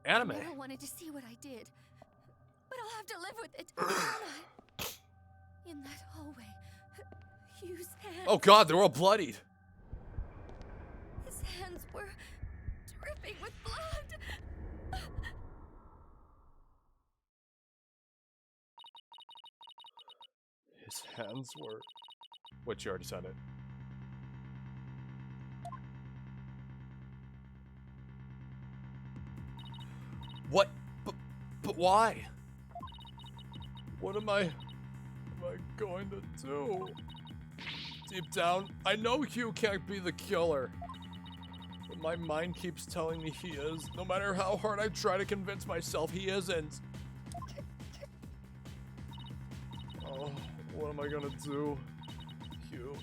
Anime. I never wanted to see what I did, but I'll have to live with it. In that hallway, Hugh's hands. Oh God, they're all bloodied. His hands were dripping with blood. His hands were... Wait, you already said it. What? But why? What am I going to do? Deep down, I know Hugh can't be the killer. But my mind keeps telling me he is. No matter how hard I try to convince myself he isn't. Oh, what am I gonna do? Hugh.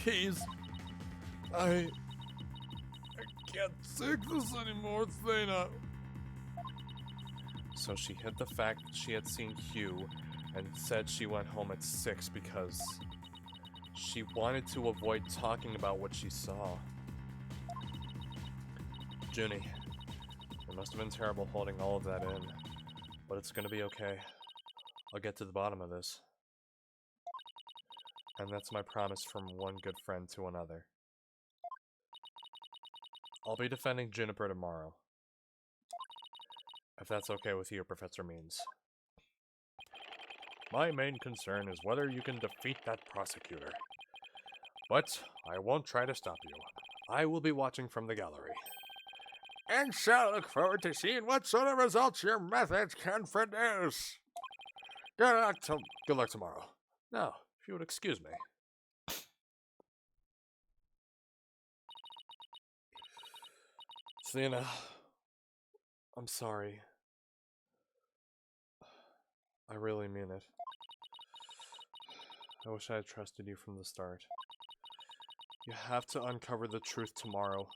He's... I can't take this anymore, Thena. So she hid the fact that she had seen Hugh and said she went home at 6 because she wanted to avoid talking about what she saw. Junie, it must have been terrible holding all of that in, but it's gonna be okay. I'll get to the bottom of this. And that's my promise from one good friend to another. I'll be defending Juniper tomorrow. If that's okay with you, Professor Means. My main concern is whether you can defeat that prosecutor. But I won't try to stop you. I will be watching from the gallery. And shall look forward to seeing what sort of results your methods can produce. Good luck tomorrow. Now, if you would excuse me. Athena, I'm sorry. I really mean it. I wish I had trusted you from the start. You have to uncover the truth tomorrow.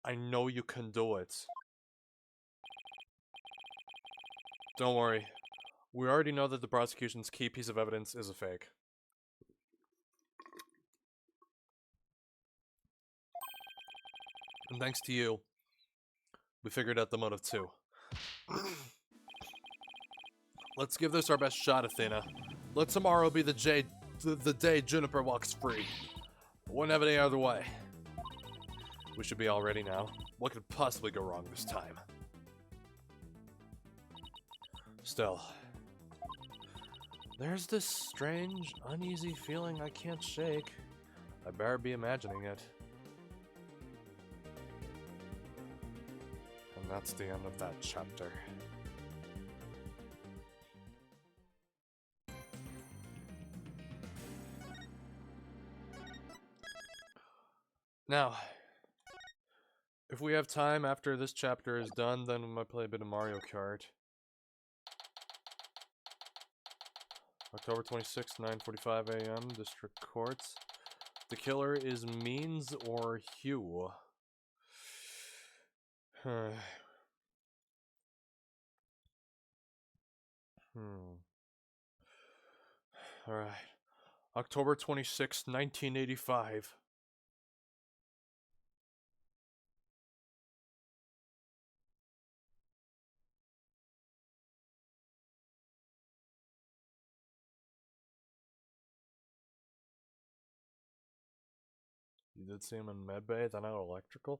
I know you can do it. Don't worry. We already know that the prosecution's key piece of evidence is a fake. And thanks to you, we figured out the motive too. Let's give this our best shot, Athena. Let tomorrow be the day Juniper walks free. Wouldn't have it any other way. We should be all ready now. What could possibly go wrong this time? Still, there's this strange, uneasy feeling I can't shake. I better be imagining it. And that's the end of that chapter. Now, if we have time after this chapter is done, then we might play a bit of Mario Kart. October 26th, 9:45 a.m. District Courts. The killer is Means or Hugh. Alright. October 26th, 1985. You did see him in medbay, then out electrical?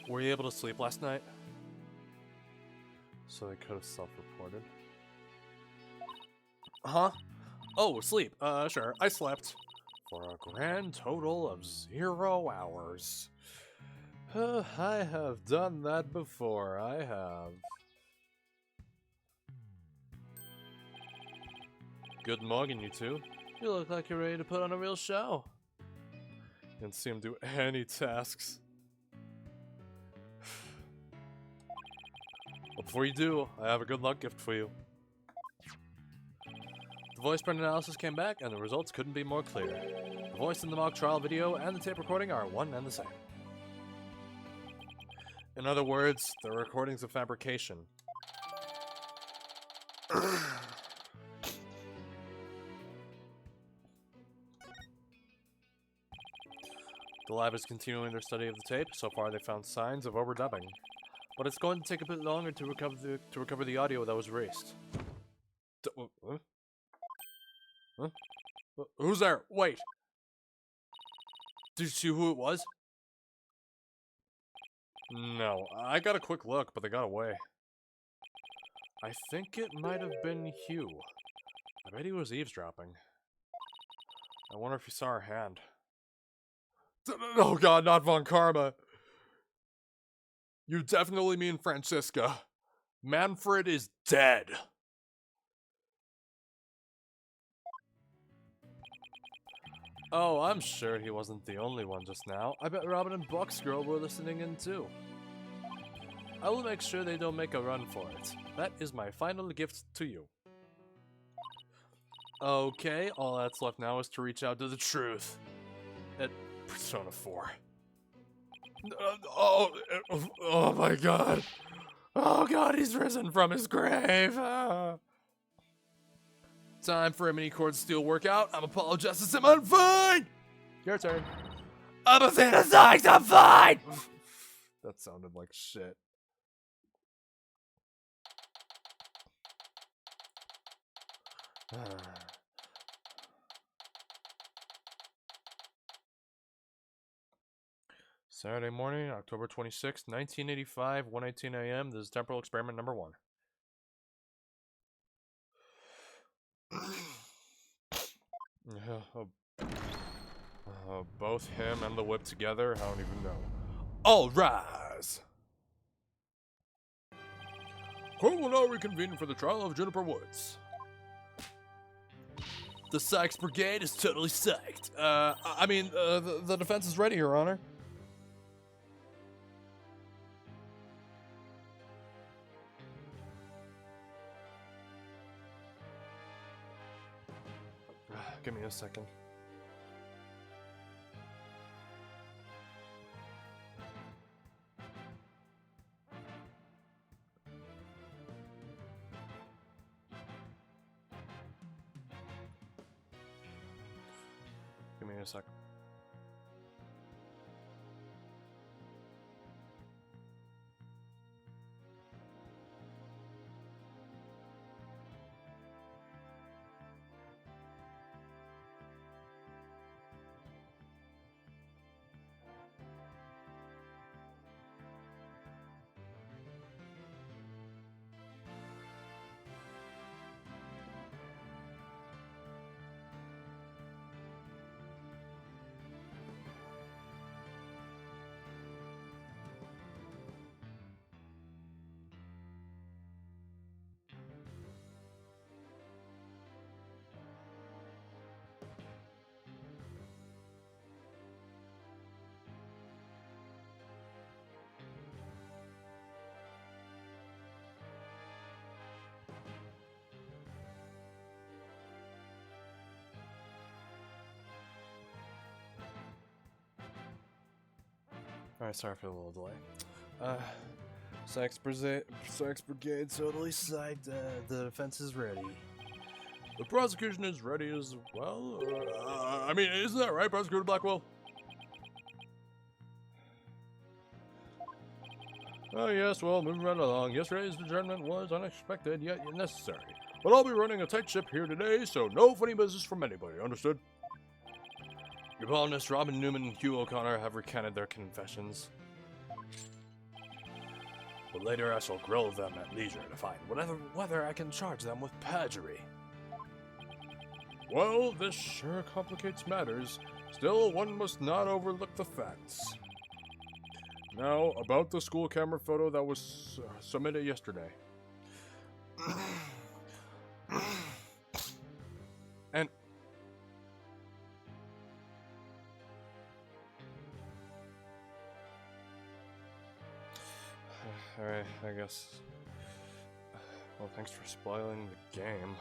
Were you able to sleep last night? So they could have self-reported. Huh? Oh, sleep. Sure. I slept. For a grand total of 0 hours. I have done that before. I have. Good morning, you two. You look like you're ready to put on a real show. Didn't see him do any tasks. But before you do, I have a good luck gift for you. The voice print analysis came back, and the results couldn't be more clear. The voice in the mock trial video and the tape recording are one and the same. In other words, the recording's a fabrication. The lab is continuing their study of the tape. So far, they found signs of overdubbing, but it's going to take a bit longer to recover the audio that was erased. Huh? Huh? Who's there? Wait. Did you see who it was? No, I got a quick look, but they got away. I think it might have been Hugh. I bet he was eavesdropping. I wonder if he saw our hand. Oh god, not Von Karma. You definitely mean Francisca. Manfred is dead. Oh, I'm sure he wasn't the only one just now. I bet Robin and Buck's girl were listening in too. I will make sure they don't make a run for it. That is my final gift to you. Okay, all that's left now is to reach out to the truth. At Persona 4. Oh my god. Oh god, he's risen from his grave. Time for a mini chord steel workout. I'm apologizing. I'm fine. Your turn. I'm a fan of Sonics. I'm fine. That sounded like shit. Saturday morning, October 26th, 1985, 1:18 a.m. This is temporal experiment number 1. Both him and the whip together? I don't even know. All rise! Court will now reconvene for the trial of Juniper Woods. The Sykes Brigade is totally psyched. The defense is ready, Your Honor. Give me a second. Give me a sec. Alright, sorry for the little delay. Sykes Brigade totally psyched. The defense is ready. The prosecution is ready as well. Isn't that right, Prosecutor Blackwell? Oh, yes, well, moving right along. Yesterday's adjournment was unexpected, yet necessary. But I'll be running a tight ship here today, so no funny business from anybody, understood? Your columnists Robin Newman and Hugh O'Connor have recanted their confessions. But later I shall grill them at leisure to find whether I can charge them with perjury. Well, this sure complicates matters. Still, one must not overlook the facts. Now, about the school camera photo that was submitted yesterday. And... Alright, I guess... Well, thanks for spoiling the game.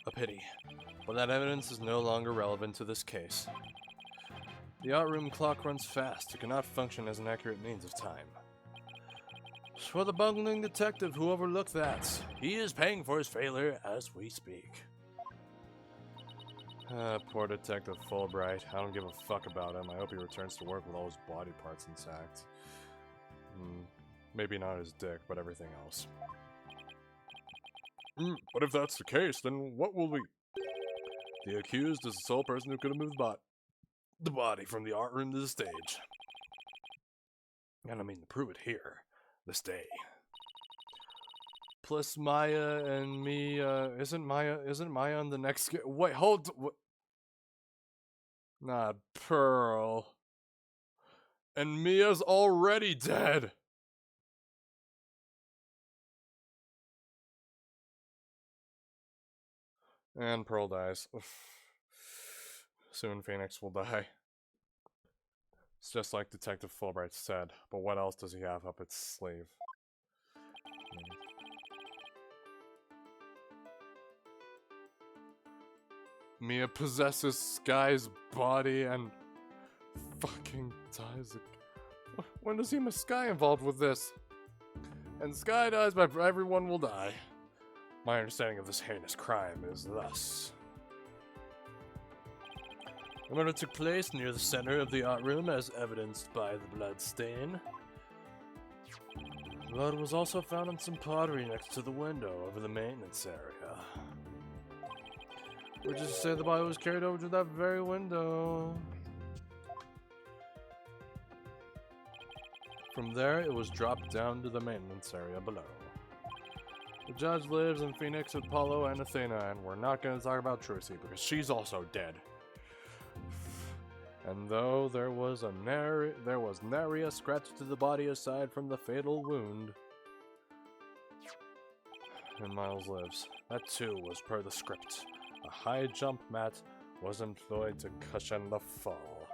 A pity, but that evidence is no longer relevant to this case. The art room clock runs fast. It cannot function as an accurate means of time. For the bungling detective who overlooked that, he is paying for his failure as we speak. Poor Detective Fulbright. I don't give a fuck about him. I hope he returns to work with all his body parts intact. Maybe not his dick, but everything else. But if that's the case, then what will we... The accused is the sole person who could have moved the body from the art room to the stage. And I mean to prove it here, this day. Plus Maya and me, isn't Maya on the next... Wait, hold... Nah, Pearl. And Mia's already dead! And Pearl dies. Soon Phoenix will die. It's just like Detective Fulbright said, but what else does he have up its sleeve? Mia possesses Sky's body and fucking dies. When does he miss Sky involved with this? And Sky dies, but everyone will die. My understanding of this heinous crime is thus. The murder took place near the center of the art room, as evidenced by the blood stain. Blood was also found on some pottery next to the window over the maintenance area. Which is to say the body was carried over to that very window. From there, it was dropped down to the maintenance area below. The judge lives in Phoenix, Apollo, and Athena, and we're not going to talk about Trucy because she's also dead. And though there was nary a scratch to the body aside from the fatal wound, and Miles lives. That too was per the script. A high jump mat was employed to cushion the fall.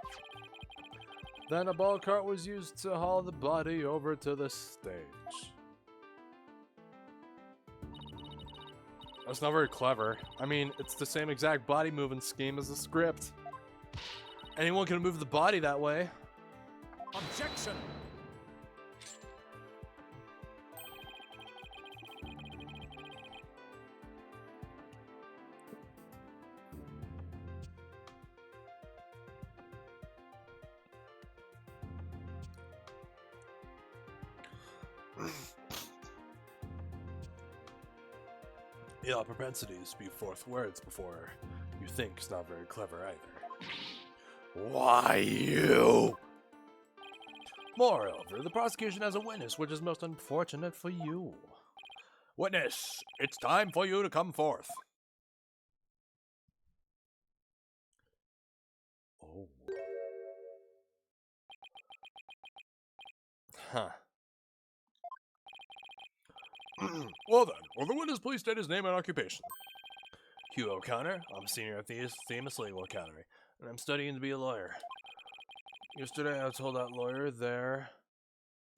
Then a ball cart was used to haul the body over to the stage. That's not very clever. I mean, it's the same exact body movement scheme as the script. Anyone can move the body that way. Objection! Your propensity to speak forth words before you think is not very clever either. Why you? Moreover, the prosecution has a witness, which is most unfortunate for you. Witness, it's time for you to come forth. Oh. Huh. Well then, will the witness please state his name and occupation? Hugh O'Connor. I'm senior at the famous Legal Academy, and I'm studying to be a lawyer. Yesterday I told that lawyer there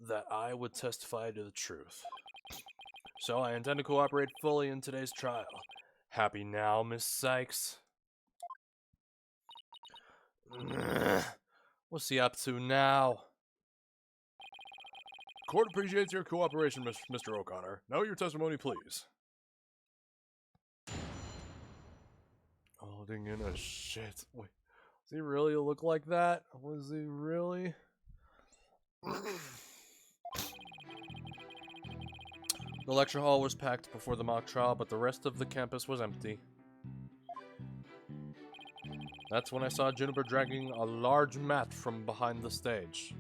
that I would testify to the truth. So I intend to cooperate fully in today's trial. Happy now, Miss Sykes? What's he up to now? Court appreciates your cooperation, Mr. O'Connor. Now your testimony, please. Holding in a shit. Wait, does he really look like that? Was he really? The lecture hall was packed before the mock trial, but the rest of the campus was empty. That's when I saw Juniper dragging a large mat from behind the stage.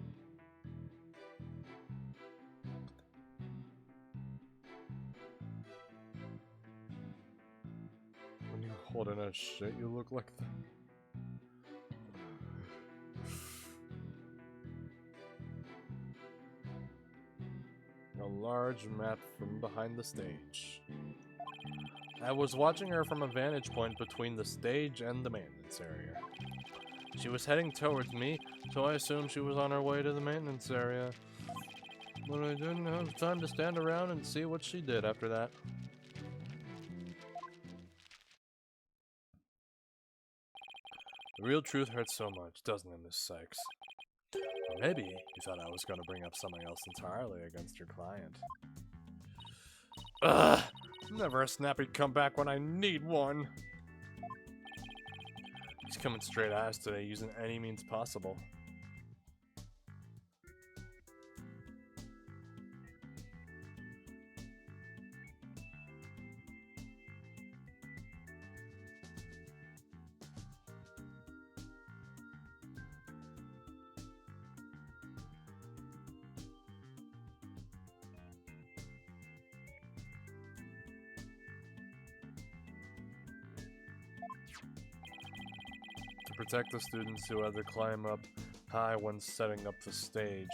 When you hold in a shit, you look like that. A large mat from behind the stage. I was watching her from a vantage point between the stage and the maintenance area. She was heading towards me, so I assumed she was on her way to the maintenance area. But I didn't have time to stand around and see what she did after that. The real truth hurts so much, doesn't it, Miss Sykes? Or maybe you thought I was going to bring up something else entirely against your client. Ugh! Never a snappy comeback when I need one! He's coming straight at us today, using any means possible. To protect the students who had to climb up high when setting up the stage,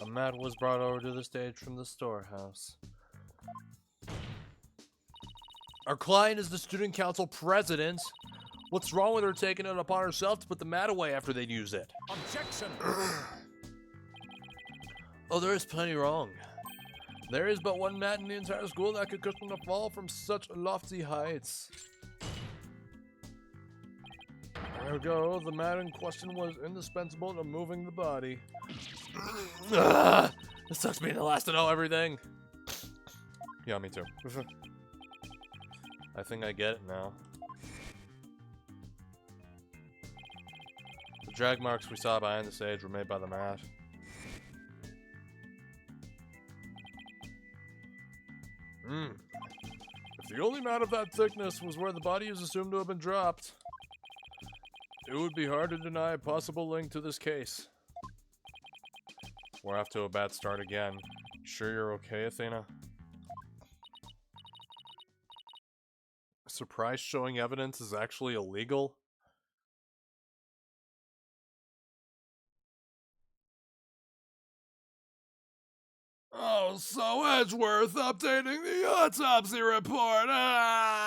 a mat was brought over to the stage from the storehouse. Our client is the student council president. What's wrong with her taking it upon herself to put the mat away after they'd use it? Objection! Oh, there is plenty wrong. There is but one mat in the entire school that could cushion a fall from such lofty heights. Ergo, the mat in question was indispensable to moving the body. This sucks being the last to know everything. Yeah, me too. I think I get it now. The drag marks we saw behind the stage were made by the mat. If the only mat of that thickness was where the body is assumed to have been dropped, it would be hard to deny a possible link to this case. We're off to a bad start again. Sure you're okay, Athena? surprise showing evidence is actually illegal? Oh, so Edgeworth updating the autopsy report. Ah!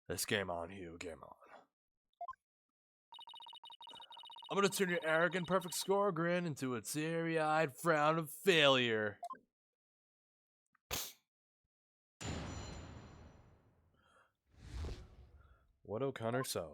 This game on, Hugh. Game on. I'm gonna turn your arrogant perfect score grin into a teary-eyed frown of failure. What O'Connor saw.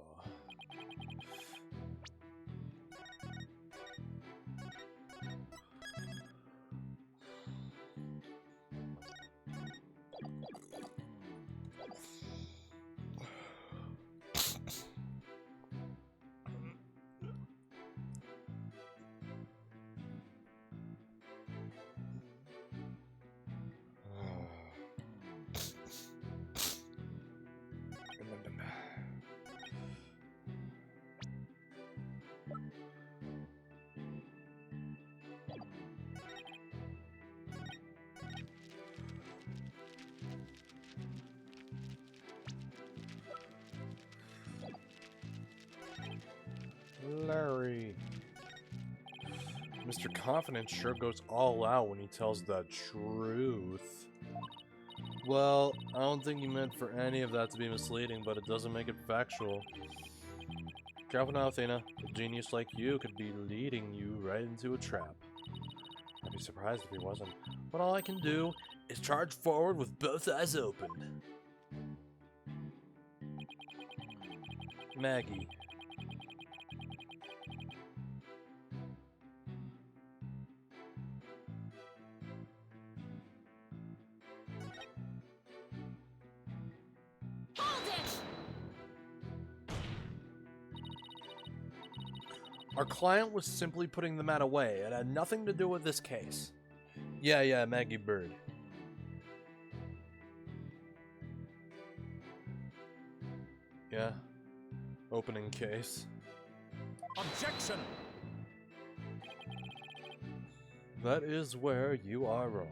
Larry. Mr. Confident sure goes all out when he tells the truth. Well, I don't think he meant for any of that to be misleading, but it doesn't make it factual. Careful now, Athena. A genius like you could be leading you right into a trap. I'd be surprised if he wasn't. But all I can do is charge forward with both eyes open. Maggie. Our client was simply putting the man away. It had nothing to do with this case. Yeah, Maggie Bird. Yeah. Opening case. Objection! That is where you are wrong.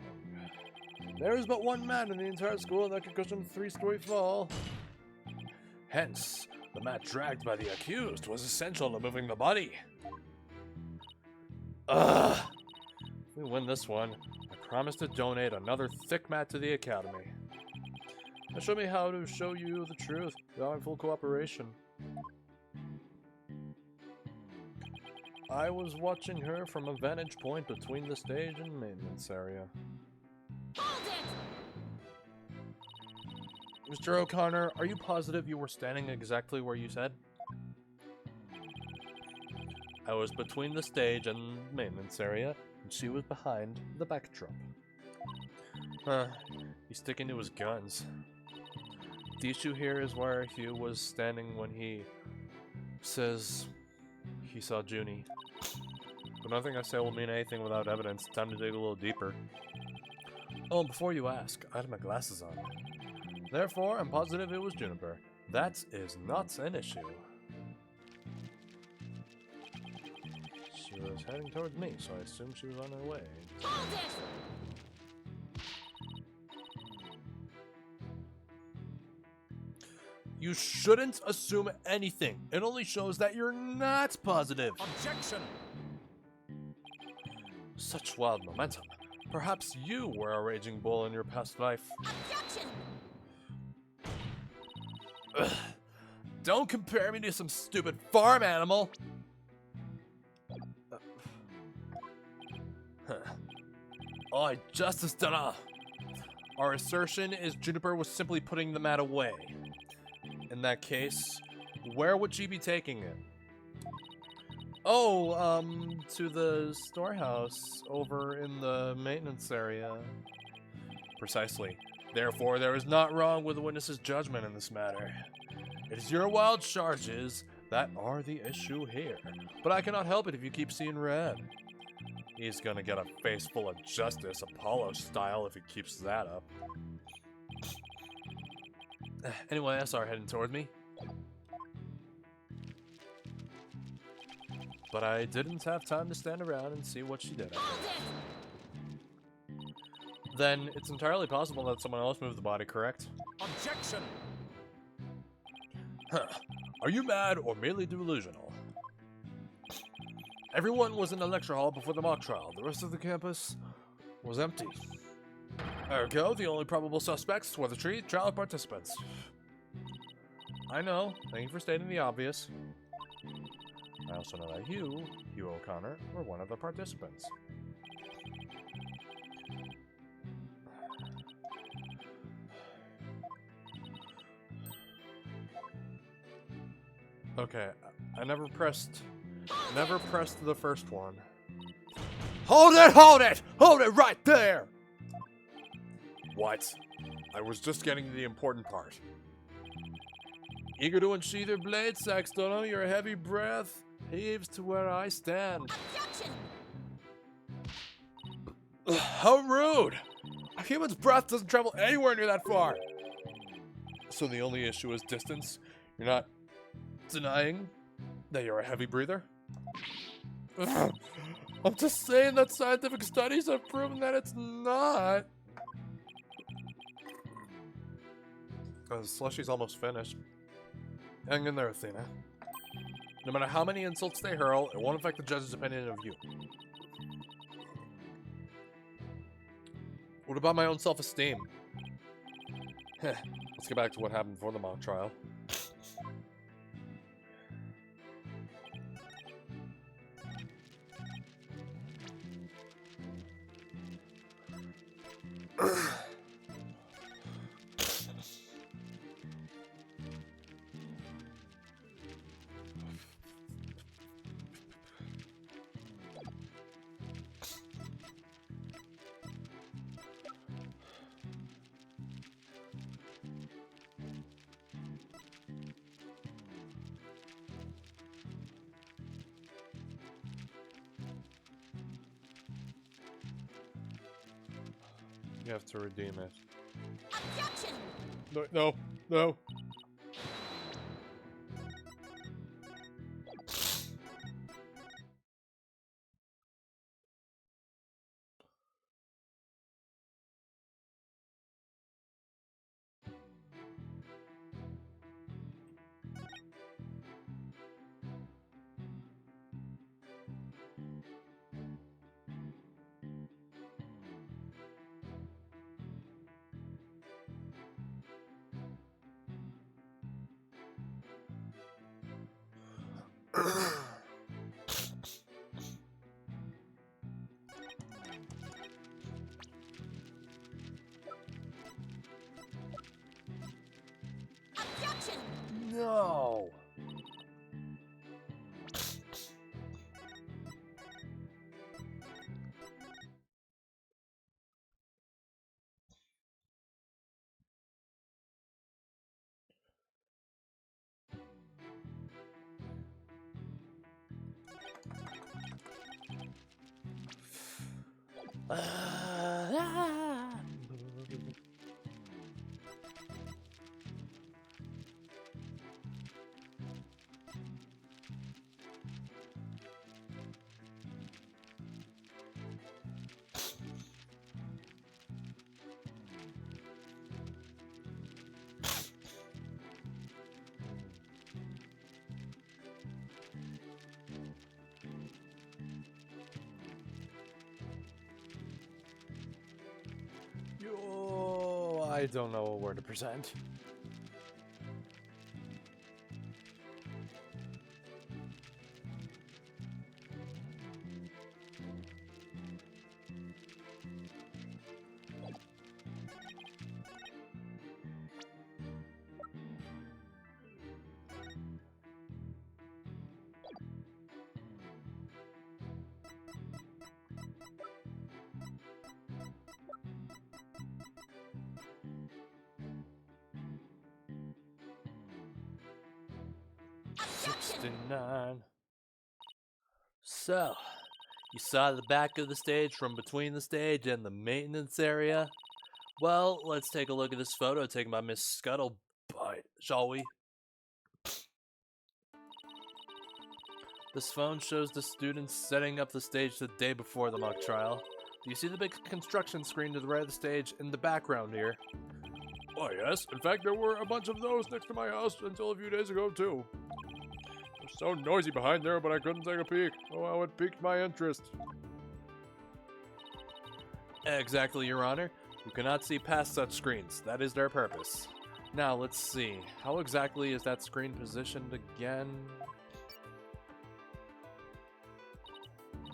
There is but one man in the entire school that could cushion a 3-story fall. Hence, the mat dragged by the accused was essential to moving the body. Ugh! If we win this one, I promise to donate another thick mat to the academy. Now show me how to show you the truth without my full cooperation. I was watching her from a vantage point between the stage and maintenance area. Hold it! Mr. O'Connor, are you positive you were standing exactly where you said? I was between the stage and maintenance area, and she was behind the backdrop. Huh, he's sticking to his guns. The issue here is where Hugh was standing when he says he saw Junie. But nothing I say will mean anything without evidence. Time to dig a little deeper. Oh, and before you ask, I had my glasses on. Therefore, I'm positive it was Juniper. That is not an issue. She was heading towards me, so I assumed she was on her way. Hold it! You shouldn't assume anything. It only shows that you're not positive. Objection! Such wild momentum. Perhaps you were a raging bull in your past life. Objection! Ugh. Don't compare me to some stupid farm animal. Oh, justice done. Our assertion is Juniper was simply putting the mat away. In that case, where would she be taking it? Oh, to the storehouse over in the maintenance area. Precisely. Therefore, there is not wrong with the witness's judgment in this matter. It is your wild charges that are the issue here. But I cannot help it if you keep seeing red. He's gonna get a face full of justice, Apollo style, if he keeps that up. Anyway, I saw her heading toward me. but I didn't have time to stand around and see what she did. Then it's entirely possible that someone else moved the body, correct? Objection! Huh. Are you mad or merely delusional? Everyone was in the lecture hall before the mock trial. The rest of the campus was empty. Ergo, the only probable suspects were the trial participants. I know. Thank you for stating the obvious. I also know that you O'Connor, were one of the participants. Okay, I never pressed the first one. Hold it! Hold it! Hold it right there! What? I was just getting to the important part. Eager to unsheath your blade, Saxtono, your heavy breath heaves to where I stand. How rude! A human's breath doesn't travel anywhere near that far! So the only issue is distance? You're not denying that you're a heavy breather? I'm just saying that scientific studies have proven that it's not. Slushy's almost finished. Hang in there, Athena. No matter how many insults they hurl, it won't affect the judge's opinion of you. What about my own self-esteem? Let's get back to what happened before the mock trial. You have to redeem it. Objection! No, no, no. Objection! No. I don't know where to present. Objection! 69. So, you saw the back of the stage from between the stage and the maintenance area? Well, let's take a look at this photo taken by Miss Scuttlebutt, shall we? This phone shows the students setting up the stage the day before the mock trial. Do you see the big construction screen to the right of the stage in the background here? Oh yes, in fact there were a bunch of those next to my house until a few days ago too. It was so noisy behind there, but I couldn't take a peek. Oh, how it piqued my interest. Exactly, Your Honor. You cannot see past such screens. That is their purpose. Now, let's see. How exactly is that screen positioned again?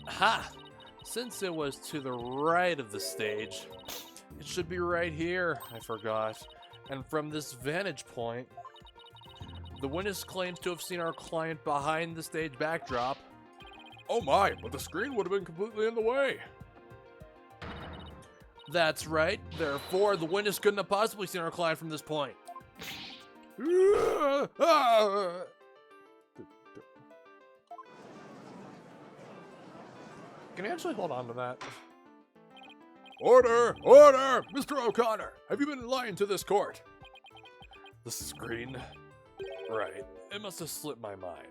Aha! Since it was to the right of the stage, it should be right here. I forgot. And from this vantage point, the witness claims to have seen our client behind the stage backdrop. Oh my, but the screen would have been completely in the way. That's right. Therefore, the witness couldn't have possibly seen our client from this point. Can you actually hold on to that? Order! Order! Mr. O'Connor, have you been lying to this court? The screen? Right. It must have slipped my mind.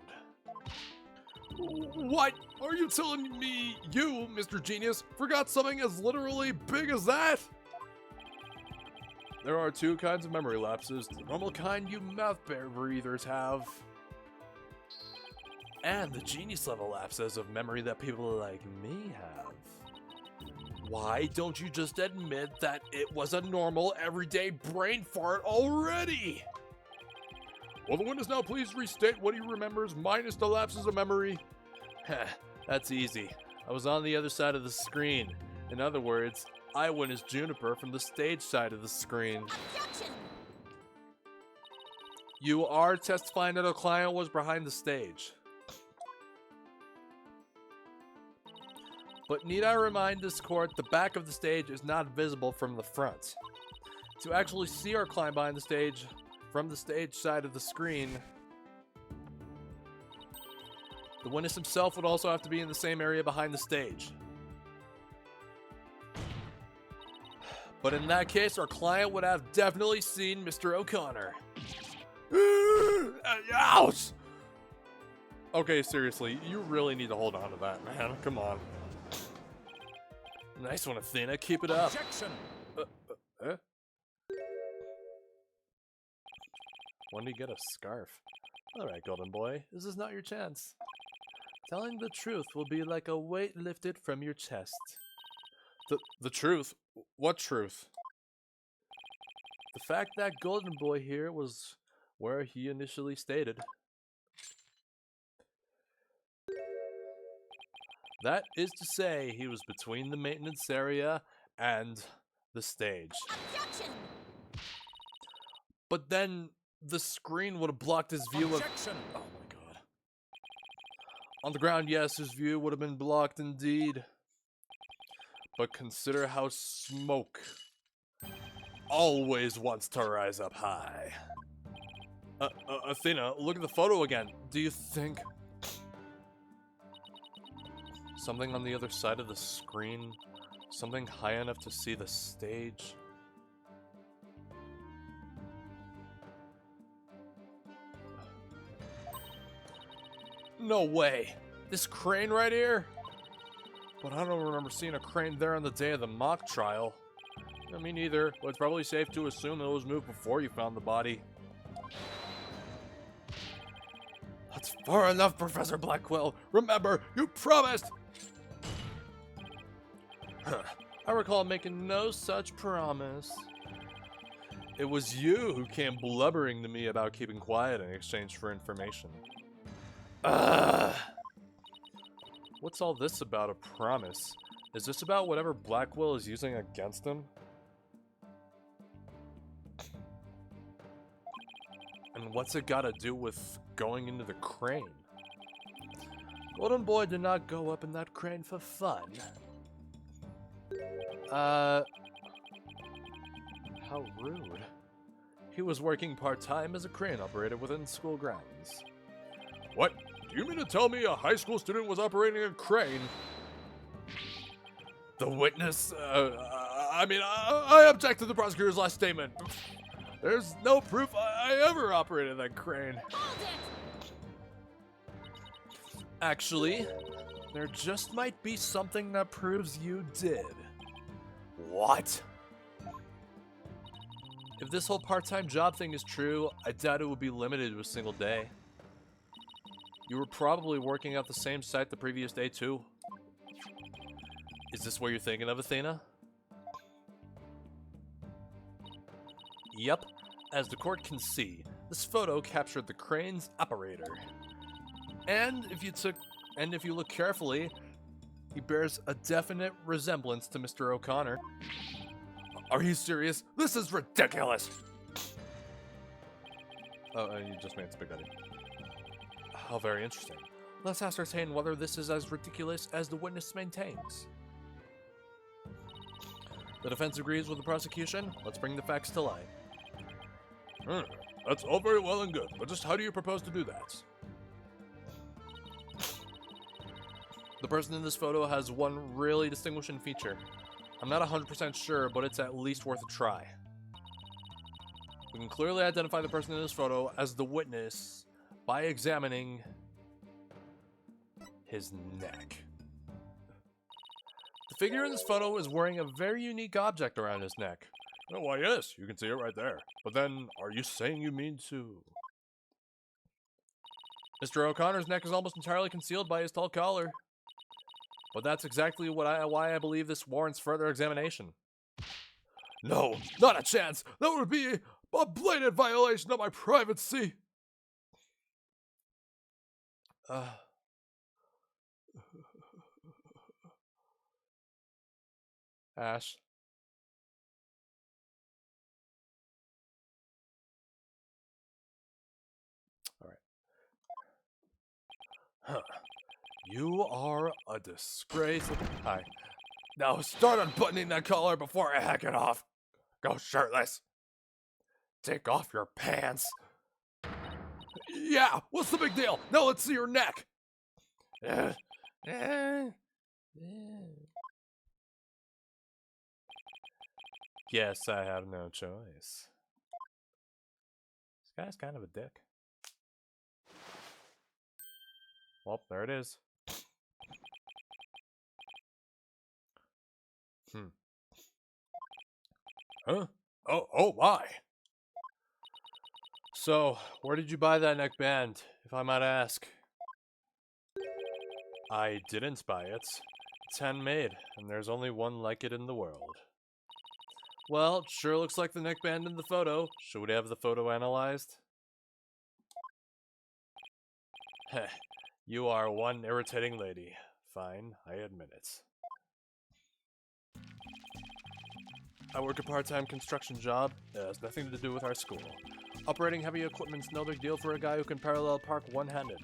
What? Are you telling me you, Mr. Genius, forgot something as literally big as that? There are two kinds of memory lapses. The normal kind you mouth breathers have, and the genius level lapses of memory that people like me have. Why don't you just admit that it was a normal, everyday brain fart already? Will the witness now please restate what he remembers minus the lapses of memory? That's easy. I was on the other side of the screen. In other words, I witnessed Juniper from the stage side of the screen. Objection! You are testifying that a client was behind the stage. But need I remind this court, the back of the stage is not visible from the front. To actually see our client behind the stage, from the stage side of the screen, the witness himself would also have to be in the same area behind the stage. But in that case, our client would have definitely seen Mr. O'Connor. Ouch! Okay, seriously, you really need to hold on to that, man. Come on. Nice one, Athena. Keep it up. Objection! When do you get a scarf? Alright, golden boy. This is not your chance. Telling the truth will be like a weight lifted from your chest. The truth? What truth? The fact that golden boy here was where he initially stated. That is to say, he was between the maintenance area and the stage. Objection! But then the screen would have blocked his view Objection! of. Oh my god. On the ground, yes, his view would have been blocked indeed. But consider how smoke always wants to rise up high. Athena, look at the photo again. Do you think something on the other side of the screen? Something high enough to see the stage? No way. This crane right here? But I don't remember seeing a crane there on the day of the mock trial. Yeah, me neither, but it's probably safe to assume it was moved before you found the body. That's far enough, Professor Blackwell. Remember, you promised! I recall making no such promise. It was you who came blubbering to me about keeping quiet in exchange for information. What's all this about a promise? Is this about whatever Blackwell is using against him? And what's it got to do with going into the crane? Golden Boy did not go up in that crane for fun. How rude. He was working part-time as a crane operator within school grounds. What? Do you mean to tell me a high school student was operating a crane? The witness, I object to the prosecutor's last statement. There's no proof I ever operated that crane. Hold it! Actually, there just might be something that proves you did. What? If this whole part-time job thing is true, I doubt it would be limited to a single day. You were probably working at the same site the previous day too. Is this what you're thinking of, Athena? Yep. As the court can see, this photo captured the crane's operator. And if you look carefully, he bears a definite resemblance to Mr. O'Connor. Are you serious? This is ridiculous! Oh, you just made spaghetti. How very interesting. Let's ascertain whether this is as ridiculous as the witness maintains. The defense agrees with the prosecution. Let's bring the facts to light. That's all very well and good, but just how do you propose to do that? The person in this photo has one really distinguishing feature. I'm not 100% sure, but it's at least worth a try. We can clearly identify the person in this photo as the witness by examining his neck. The figure in this photo is wearing a very unique object around his neck. Oh, why yes, you can see it right there. But then, are you saying you mean to... Mr. O'Connor's neck is almost entirely concealed by his tall collar. But that's exactly why I believe this warrants further examination. No, not a chance! That would be a blatant violation of my privacy! Ash. Alright. Huh. You are a disgrace. Hi. Now start unbuttoning that collar before I hack it off. Go shirtless. Take off your pants. Yeah, what's the big deal? Now let's see your neck. Guess I have no choice. This guy's kind of a dick. Well, there it is. Huh? Oh my. So, where did you buy that neckband, if I might ask? I didn't buy it. It's handmade, and there's only one like it in the world. Well, it sure looks like the neckband in the photo. Should we have the photo analyzed? Heh, you are one irritating lady. Fine, I admit it. I work a part-time construction job. It has nothing to do with our school. Operating heavy equipment's no big deal for a guy who can parallel park one-handed.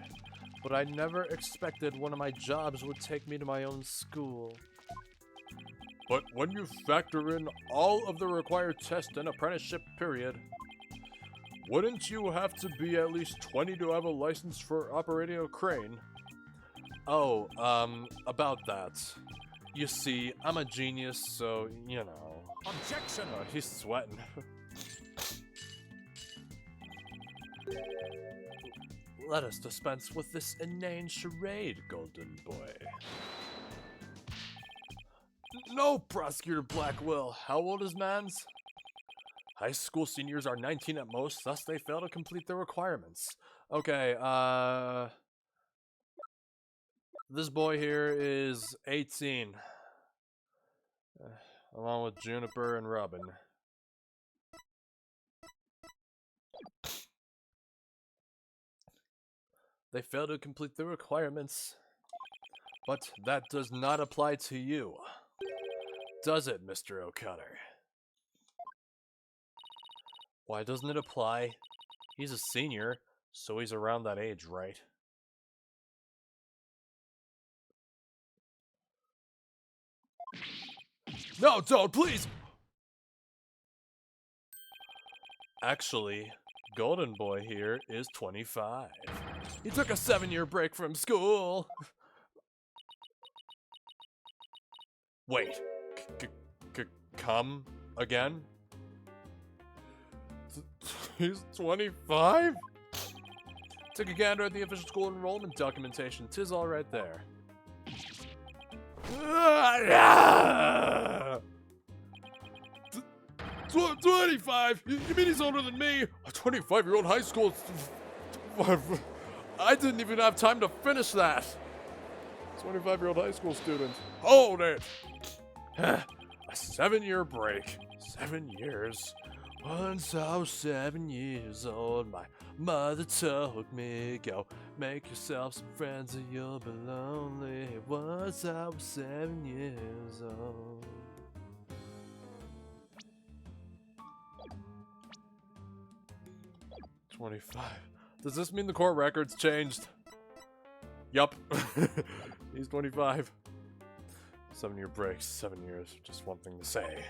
But I never expected one of my jobs would take me to my own school. But when you factor in all of the required test and apprenticeship period, wouldn't you have to be at least 20 to have a license for operating a crane? Oh, about that. You see, I'm a genius, so, you know. Objection! Oh, he's sweating. Let us dispense with this inane charade, Golden Boy. No, Prosecutor Blackwell. How old is Mans? High school seniors are 19 at most, thus they fail to complete their requirements. Okay, this boy here is 18. Along with Juniper and Robin. They fail to complete the requirements. But that does not apply to you. Does it, Mr. O'Connor? Why doesn't it apply? He's a senior, so he's around that age, right? No, don't, please! Actually, Golden Boy here is 25. He took a 7-year break from school. Wait, come again? He's 25? Took a gander at the official school enrollment documentation. 'Tis all right there. 25? You mean he's older than me? A 25-year-old high school... I didn't even have time to finish that. 25-year-old high school student. Hold it! A 7-year break. 7 years. Once I was 7 years old, my mother told me, go make yourself some friends or you'll be lonely. Once I was 7 years old. $25. Does this mean the court record's changed? Yup. He's 25. 7-year breaks, 7 years. Just one thing to say.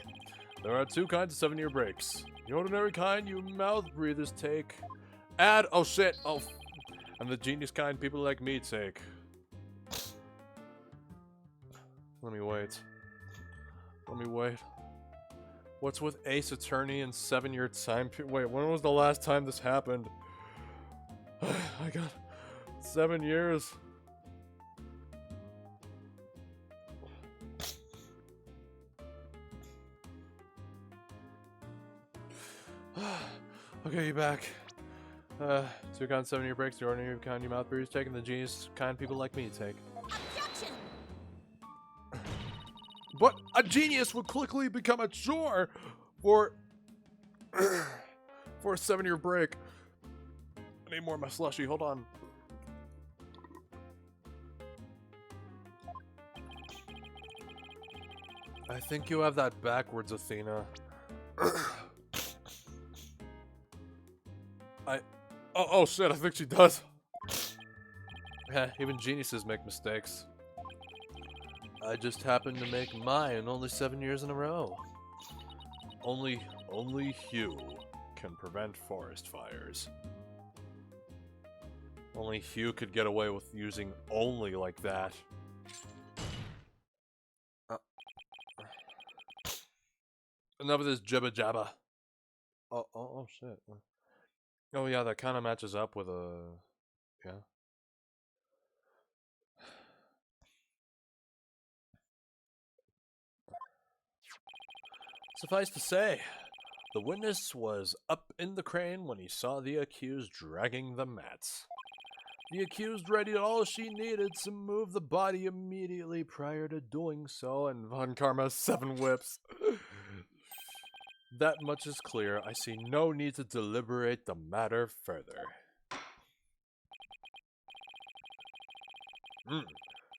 There are 2 kinds of 7-year breaks. The ordinary kind you mouth breathers take. Oh shit. Oh. And the genius kind people like me take. Let me wait. What's with Ace Attorney and 7-year time period? Wait, when was the last time this happened? I got 7 years. Okay, you back. 2 kind 7-year breaks, the ordinary kind you mouth breathers take, and the genius kind people like me take. Objection! But a genius would quickly become a chore for a 7-year break. I need more of my slushy, hold on. I think you have that backwards, Athena. Oh shit, I think she does. Yeah, even geniuses make mistakes. I just happened to make mine only 7 years in a row. Only Hugh can prevent forest fires. Only Hugh could get away with using only like that. Enough of this jibba jabba. Oh shit. Oh yeah, that kind of matches up with yeah. Suffice to say, the witness was up in the crane when he saw the accused dragging the mats. The accused readied all she needed to move the body immediately prior to doing so, and Von Karma 7 whips. That much is clear. I see no need to deliberate the matter further.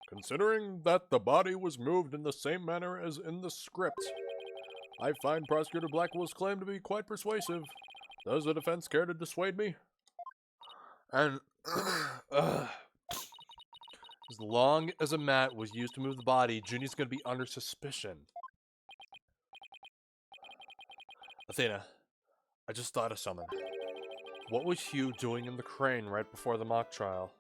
Considering that the body was moved in the same manner as in the script, I find Prosecutor Blackwell's claim to be quite persuasive. Does the defense care to dissuade me? And as long as a mat was used to move the body, Junie's gonna be under suspicion. Athena, I just thought of something. What was Hugh doing in the crane right before the mock trial?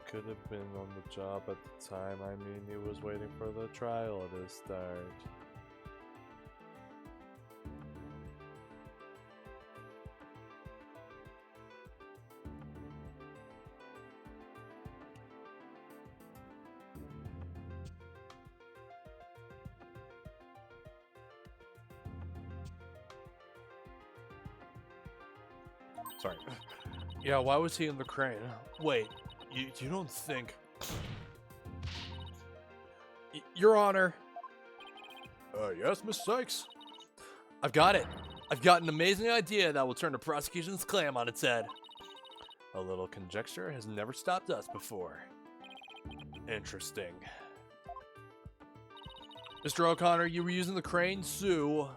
Could have been on the job at the time. I mean, he was waiting for the trial to start. Sorry. Yeah, why was he in the crane? Wait, you don't think... Your Honor. Yes, Miss Sykes? I've got it. I've got an amazing idea that will turn the prosecution's claim on its head. A little conjecture has never stopped us before. Interesting. Mr. O'Connor, you were using the crane, Sue.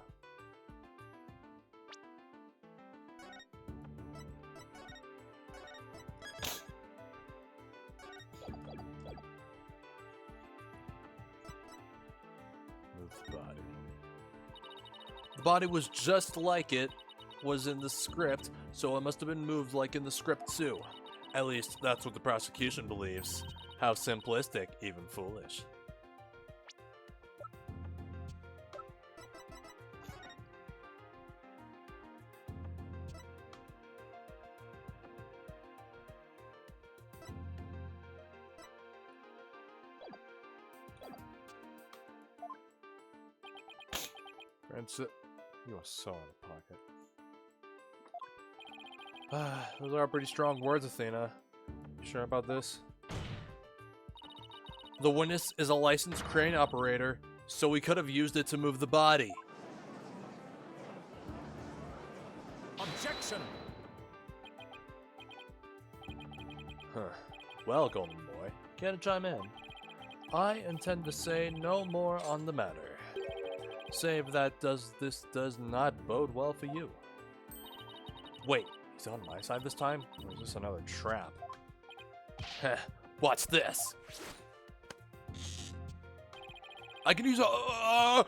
The body was just like it, was in the script, so it must have been moved like in the script too. At least, that's what the prosecution believes. How simplistic, even foolish. Francis, you are so in the pocket. Those are pretty strong words, Athena. You sure about this? The witness is a licensed crane operator, so we could have used it to move the body. Objection! Huh. Well, Golden Boy, can I chime in? I intend to say no more on the matter. Save that this does not bode well for you. Wait, he's on my side this time? Or is this another trap? Heh, watch this! I can use a...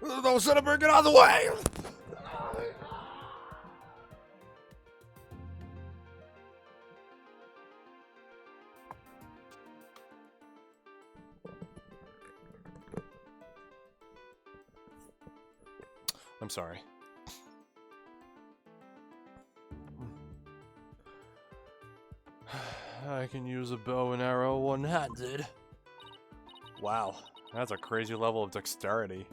No, Cinnamon, get out of the way! I'm sorry. I can use a bow and arrow one-handed. Wow, that's a crazy level of dexterity.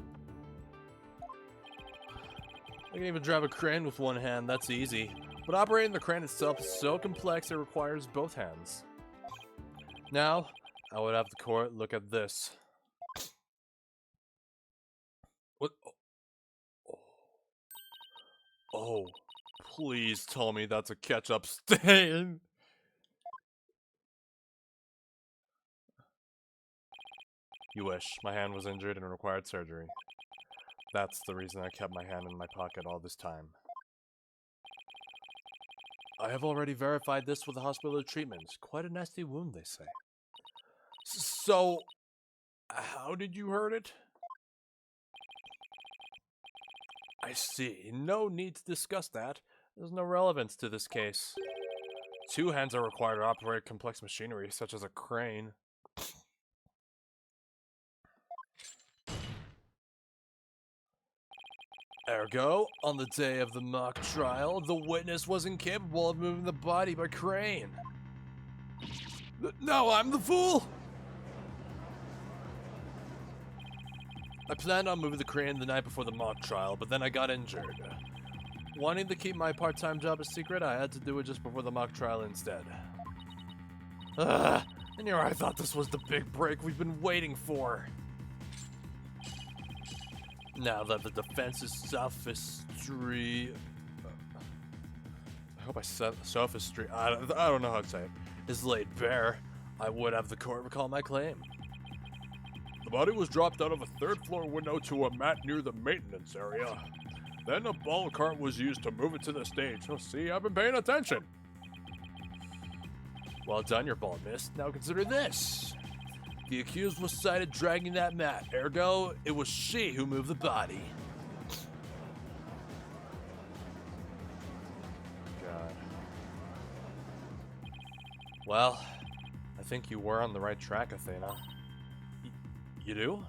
I can even drive a crane with one hand, that's easy. But operating the crane itself is so complex it requires both hands. Now, I would have the court look at this. What? Oh, please tell me that's a ketchup stain. You wish. My hand was injured and required surgery. That's the reason I kept my hand in my pocket all this time. I have already verified this with the hospital treatment. Quite a nasty wound, they say. So, how did you hurt it? I see. No need to discuss that. There's no relevance to this case. 2 hands are required to operate complex machinery, such as a crane. Ergo, on the day of the mock trial, the witness was incapable of moving the body by crane. No, I'm the fool! I planned on moving the crane the night before the mock trial, but then I got injured. Wanting to keep my part-time job a secret, I had to do it just before the mock trial instead. And here I thought this was the big break we've been waiting for. Now that the defense's sophistry... I hope I said sophistry. I don't know how to say it. Is laid bare, I would have the court recall my claim. The body was dropped out of a 3rd floor window to a mat near the maintenance area. Then a ball cart was used to move it to the stage. Oh, see, I've been paying attention. Well done, your ball missed. Now consider this. The accused was sighted dragging that mat. Ergo, it was she who moved the body. God. Well, I think you were on the right track, Athena. You do?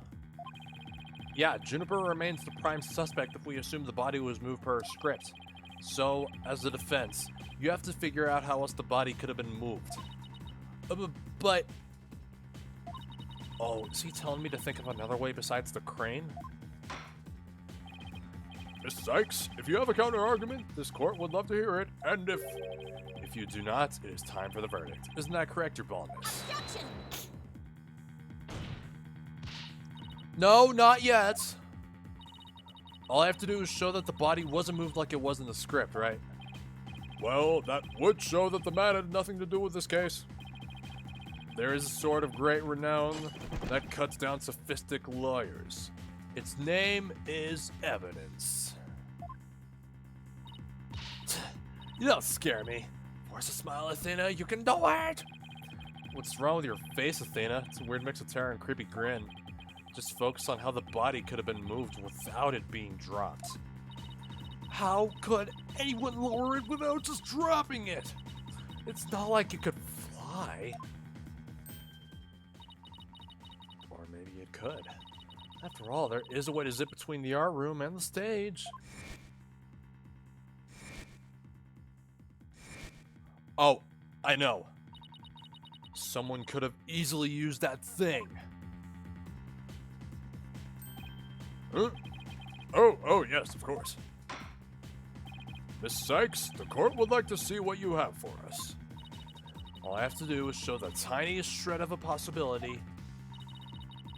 Yeah, Juniper remains the prime suspect if we assume the body was moved per script. So, as a defense, you have to figure out how else the body could have been moved. But... Oh, is he telling me to think of another way besides the crane? Miss Sykes, if you have a counter-argument, this court would love to hear it, and If you do not, it is time for the verdict. Isn't that correct, your baldness? Objection! No, not yet. All I have to do is show that the body wasn't moved like it was in the script, right? well, that would show that the man had nothing to do with this case. There is a sword of great renown that cuts down sophistic lawyers. Its name is evidence. You don't scare me. Force a smile, Athena. You can do it! What's wrong with your face, Athena? It's a weird mix of terror and creepy grin. Just focus on how the body could have been moved without it being dropped. How could anyone lower it without just dropping it? It's not like it could fly. Or maybe it could. After all, there is a way to zip between the art room and the stage. Oh, I know. Someone could have easily used that thing. Huh? Oh, yes, of course. Miss Sykes, the court would like to see what you have for us. All I have to do is show the tiniest shred of a possibility.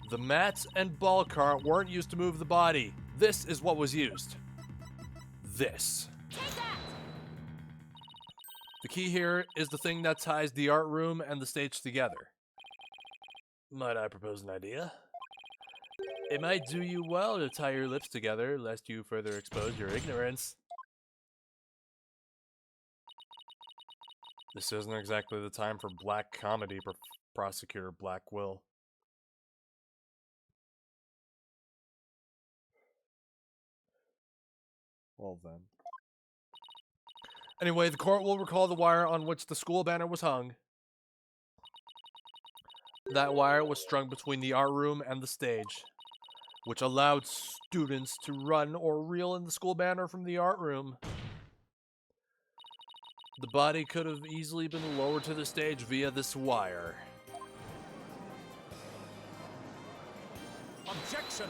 The mat and ball cart weren't used to move the body. This is what was used. This. The key here is the thing that ties the art room and the stage together. Might I propose an idea? It might do you well to tie your lips together, lest you further expose your ignorance. This isn't exactly the time for black comedy, Prosecutor Blackwill. Well then. Anyway, the court will recall the wire on which the school banner was hung. That wire was strung between the art room and the stage, which allowed students to run or reel in the school banner from the art room. The body could have easily been lowered to the stage via this wire. Objection!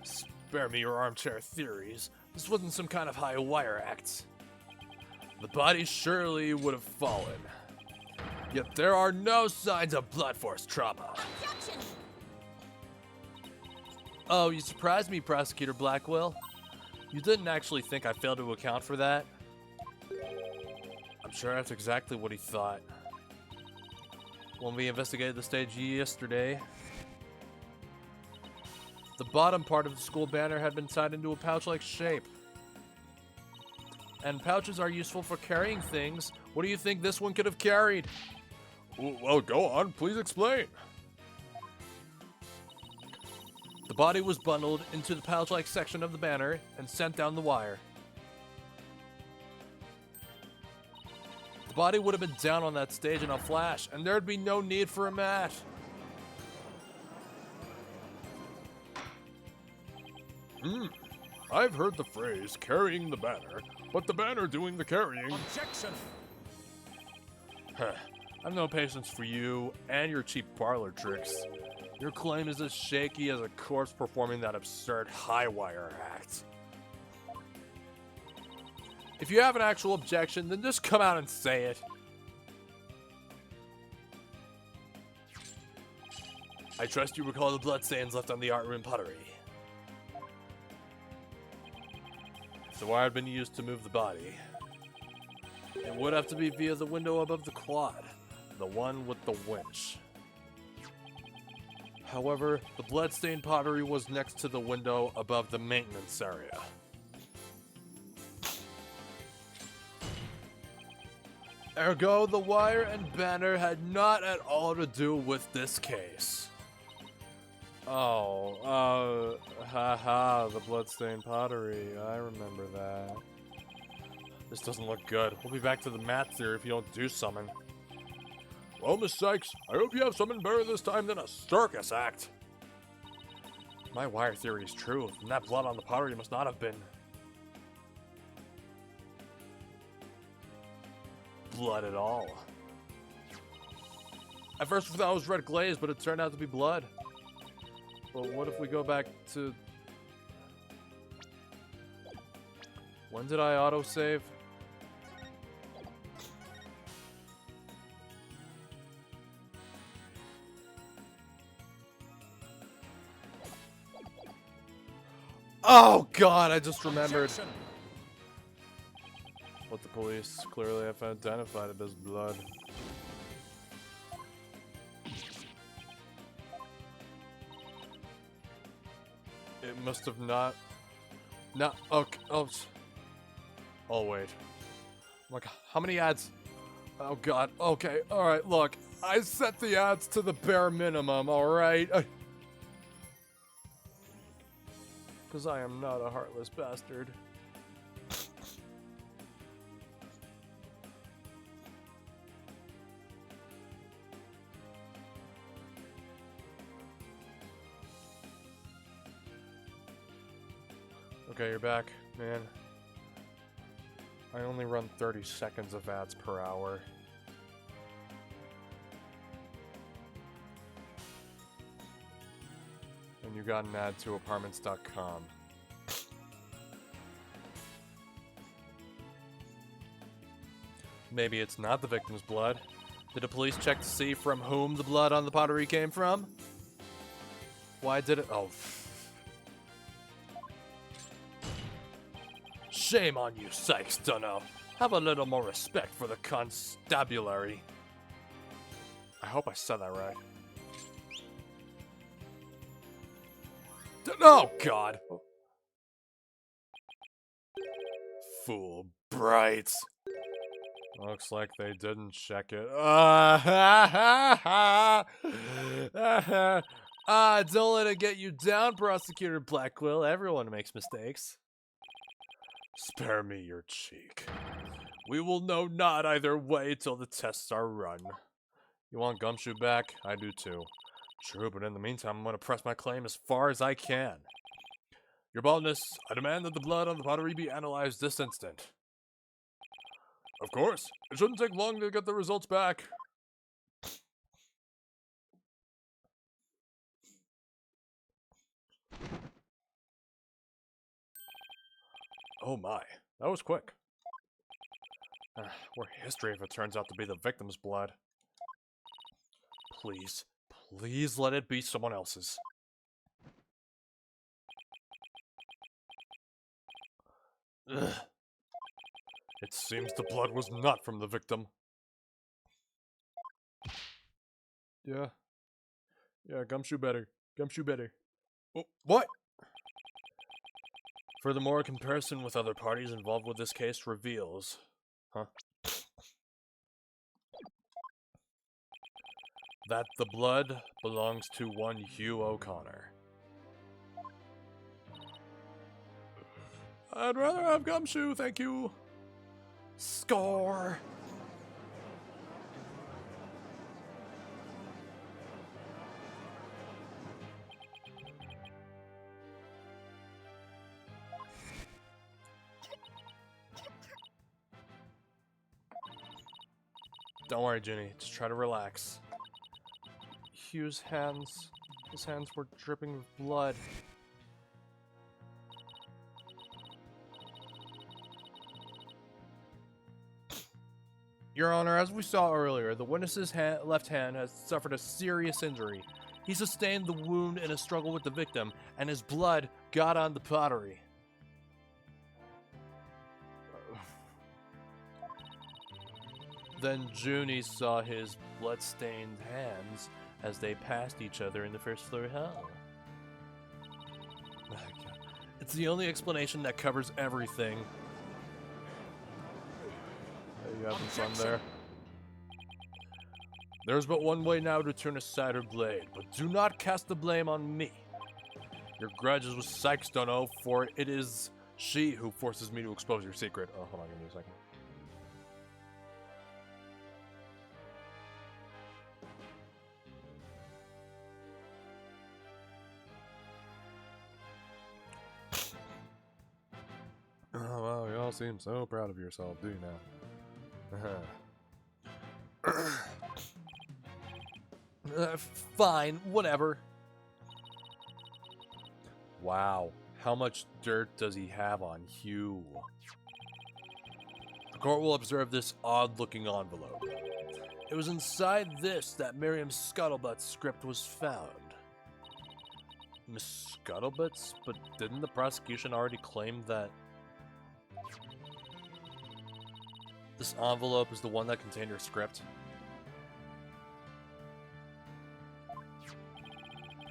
Spare me your armchair theories. This wasn't some kind of high wire act. The body surely would have fallen. Yet there are no signs of blunt force trauma. Objection! Oh, you surprised me, Prosecutor Blackwell. You didn't actually think I failed to account for that? I'm sure that's exactly what he thought. When we investigated the stage yesterday, the bottom part of the school banner had been tied into a pouch-like shape. And pouches are useful for carrying things. What do you think this one could have carried? Well, go on. Please explain. The body was bundled into the pouch-like section of the banner and sent down the wire. The body would have been down on that stage in a flash, and there'd be no need for a mat. I've heard the phrase carrying the banner, but the banner doing the carrying. Objection! I've no patience for you and your cheap parlor tricks. Your claim is as shaky as a corpse performing that absurd high wire act. If you have an actual objection, then just come out and say it. I trust you recall the bloodstains left on the art room pottery. If the wire had been used to move the body, it would have to be via the window above the quad, the one with the winch. However, the bloodstained pottery was next to the window above the maintenance area. Ergo, the wire and banner had not at all to do with this case. Oh, haha, the bloodstained pottery. I remember that. This doesn't look good. We'll be back to the math theory if you don't do something. Well, Miss Sykes, I hope you have something better this time than a circus act. My wire theory is true, and that blood on the pottery must not have been blood at all. At first I thought it was red glaze, but it turned out to be blood. But what if we go back to... When did I autosave? Oh god, I just remembered. Objection! But the police clearly have identified it as blood. It must have not... okay, oh wait. Like, how many ads? Oh god, okay, alright, look. I set the ads to the bare minimum, alright? because I am not a heartless bastard. Okay, you're back, man. I only run 30 seconds of ads per hour. And you got an ad to apartments.com. Maybe it's not the victim's blood. Did the police check to see from whom the blood on the pottery came from? Why did it? Oh. Shame on you, Sykes Dunno. Have a little more respect for the constabulary. I hope I said that right. Oh, God! Fool Bright. Looks like they didn't check it. Don't let it get you down, Prosecutor Blackquill. Everyone makes mistakes. Spare me your cheek. We will know not either way till the tests are run. You want Gumshoe back? I do too. True, but in the meantime, I'm going to press my claim as far as I can. Your boldness, I demand that the blood on the pottery be analyzed this instant. Of course. It shouldn't take long to get the results back. Oh my, that was quick. We're history if it turns out to be the victim's blood. Please, please let it be someone else's. Ugh. It seems the blood was not from the victim. Yeah, Gumshoe better. Gumshoe better. Oh, what? Furthermore, a comparison with other parties involved with this case reveals... Huh? That the blood belongs to one Hugh O'Connor. I'd rather have Gumshoe, thank you. Score! Don't worry, Junie. Just try to relax. Hugh's hands... His hands were dripping with blood. Your Honor, as we saw earlier, the witness's left hand has suffered a serious injury. He sustained the wound in a struggle with the victim, and his blood got on the pottery. Then Junie saw his blood-stained hands as they passed each other in the first floor hall. It's the only explanation that covers everything. You having fun there? There's but one way now to turn aside her blade, but do not cast the blame on me. Your grudge is with Sykes Dunno, for it is she who forces me to expose your secret. Oh, hold on, give me a second. Oh, wow, you all seem so proud of yourself, do you now? Fine, whatever. Wow, how much dirt does he have on Hugh? The court will observe this odd-looking envelope. It was inside this that Miriam's Scuttlebutt script was found. Miss Scuttlebutt's? But didn't the prosecution already claim that this envelope is the one that contained your script?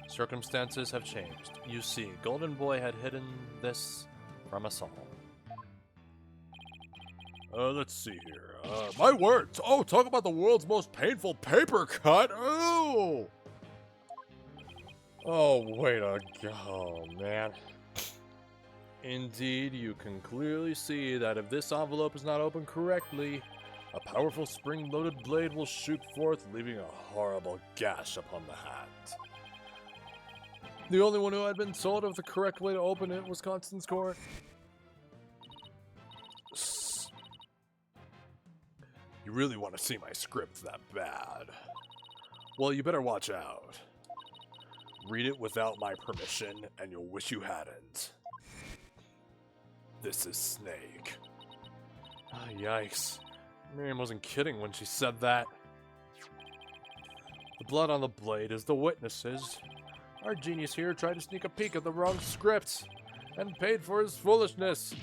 Circumstances have changed. You see, Golden Boy had hidden this from us all. Let's see here. My word! Oh, talk about the world's most painful paper cut! Oh! Oh, wait a... Oh, man. Indeed, you can clearly see that if this envelope is not opened correctly, a powerful spring-loaded blade will shoot forth, leaving a horrible gash upon the hat. The only one who had been told of the correct way to open it was Constance Court. You really want to see my script that bad? Well, you better watch out. Read it without my permission, and you'll wish you hadn't. This is Snake. Ah, yikes. Miriam wasn't kidding when she said that. The blood on the blade is the witnesses. Our genius here tried to sneak a peek at the wrong script and paid for his foolishness.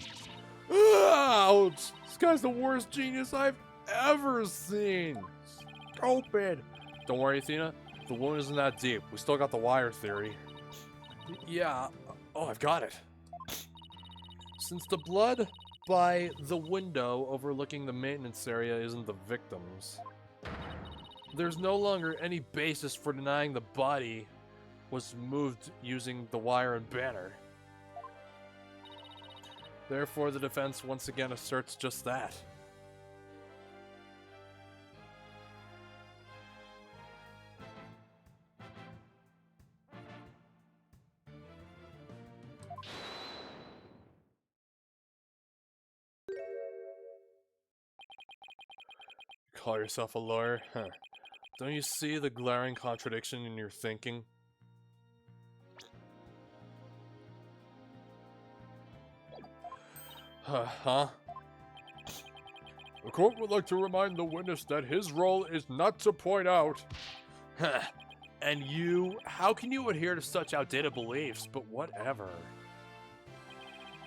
Ouch! This guy's the worst genius I've ever seen. Stupid. Don't worry, Athena. The wound isn't that deep. We still got the wire theory. Yeah. Oh, I've got it. Since the blood by the window overlooking the maintenance area isn't the victim's, there's no longer any basis for denying the body was moved using the wire and banner. Therefore, the defense once again asserts just that. Call yourself a lawyer? Huh. Don't you see the glaring contradiction in your thinking? Huh? The court would like to remind the witness that his role is not to point out. And you? How can you adhere to such outdated beliefs? But whatever.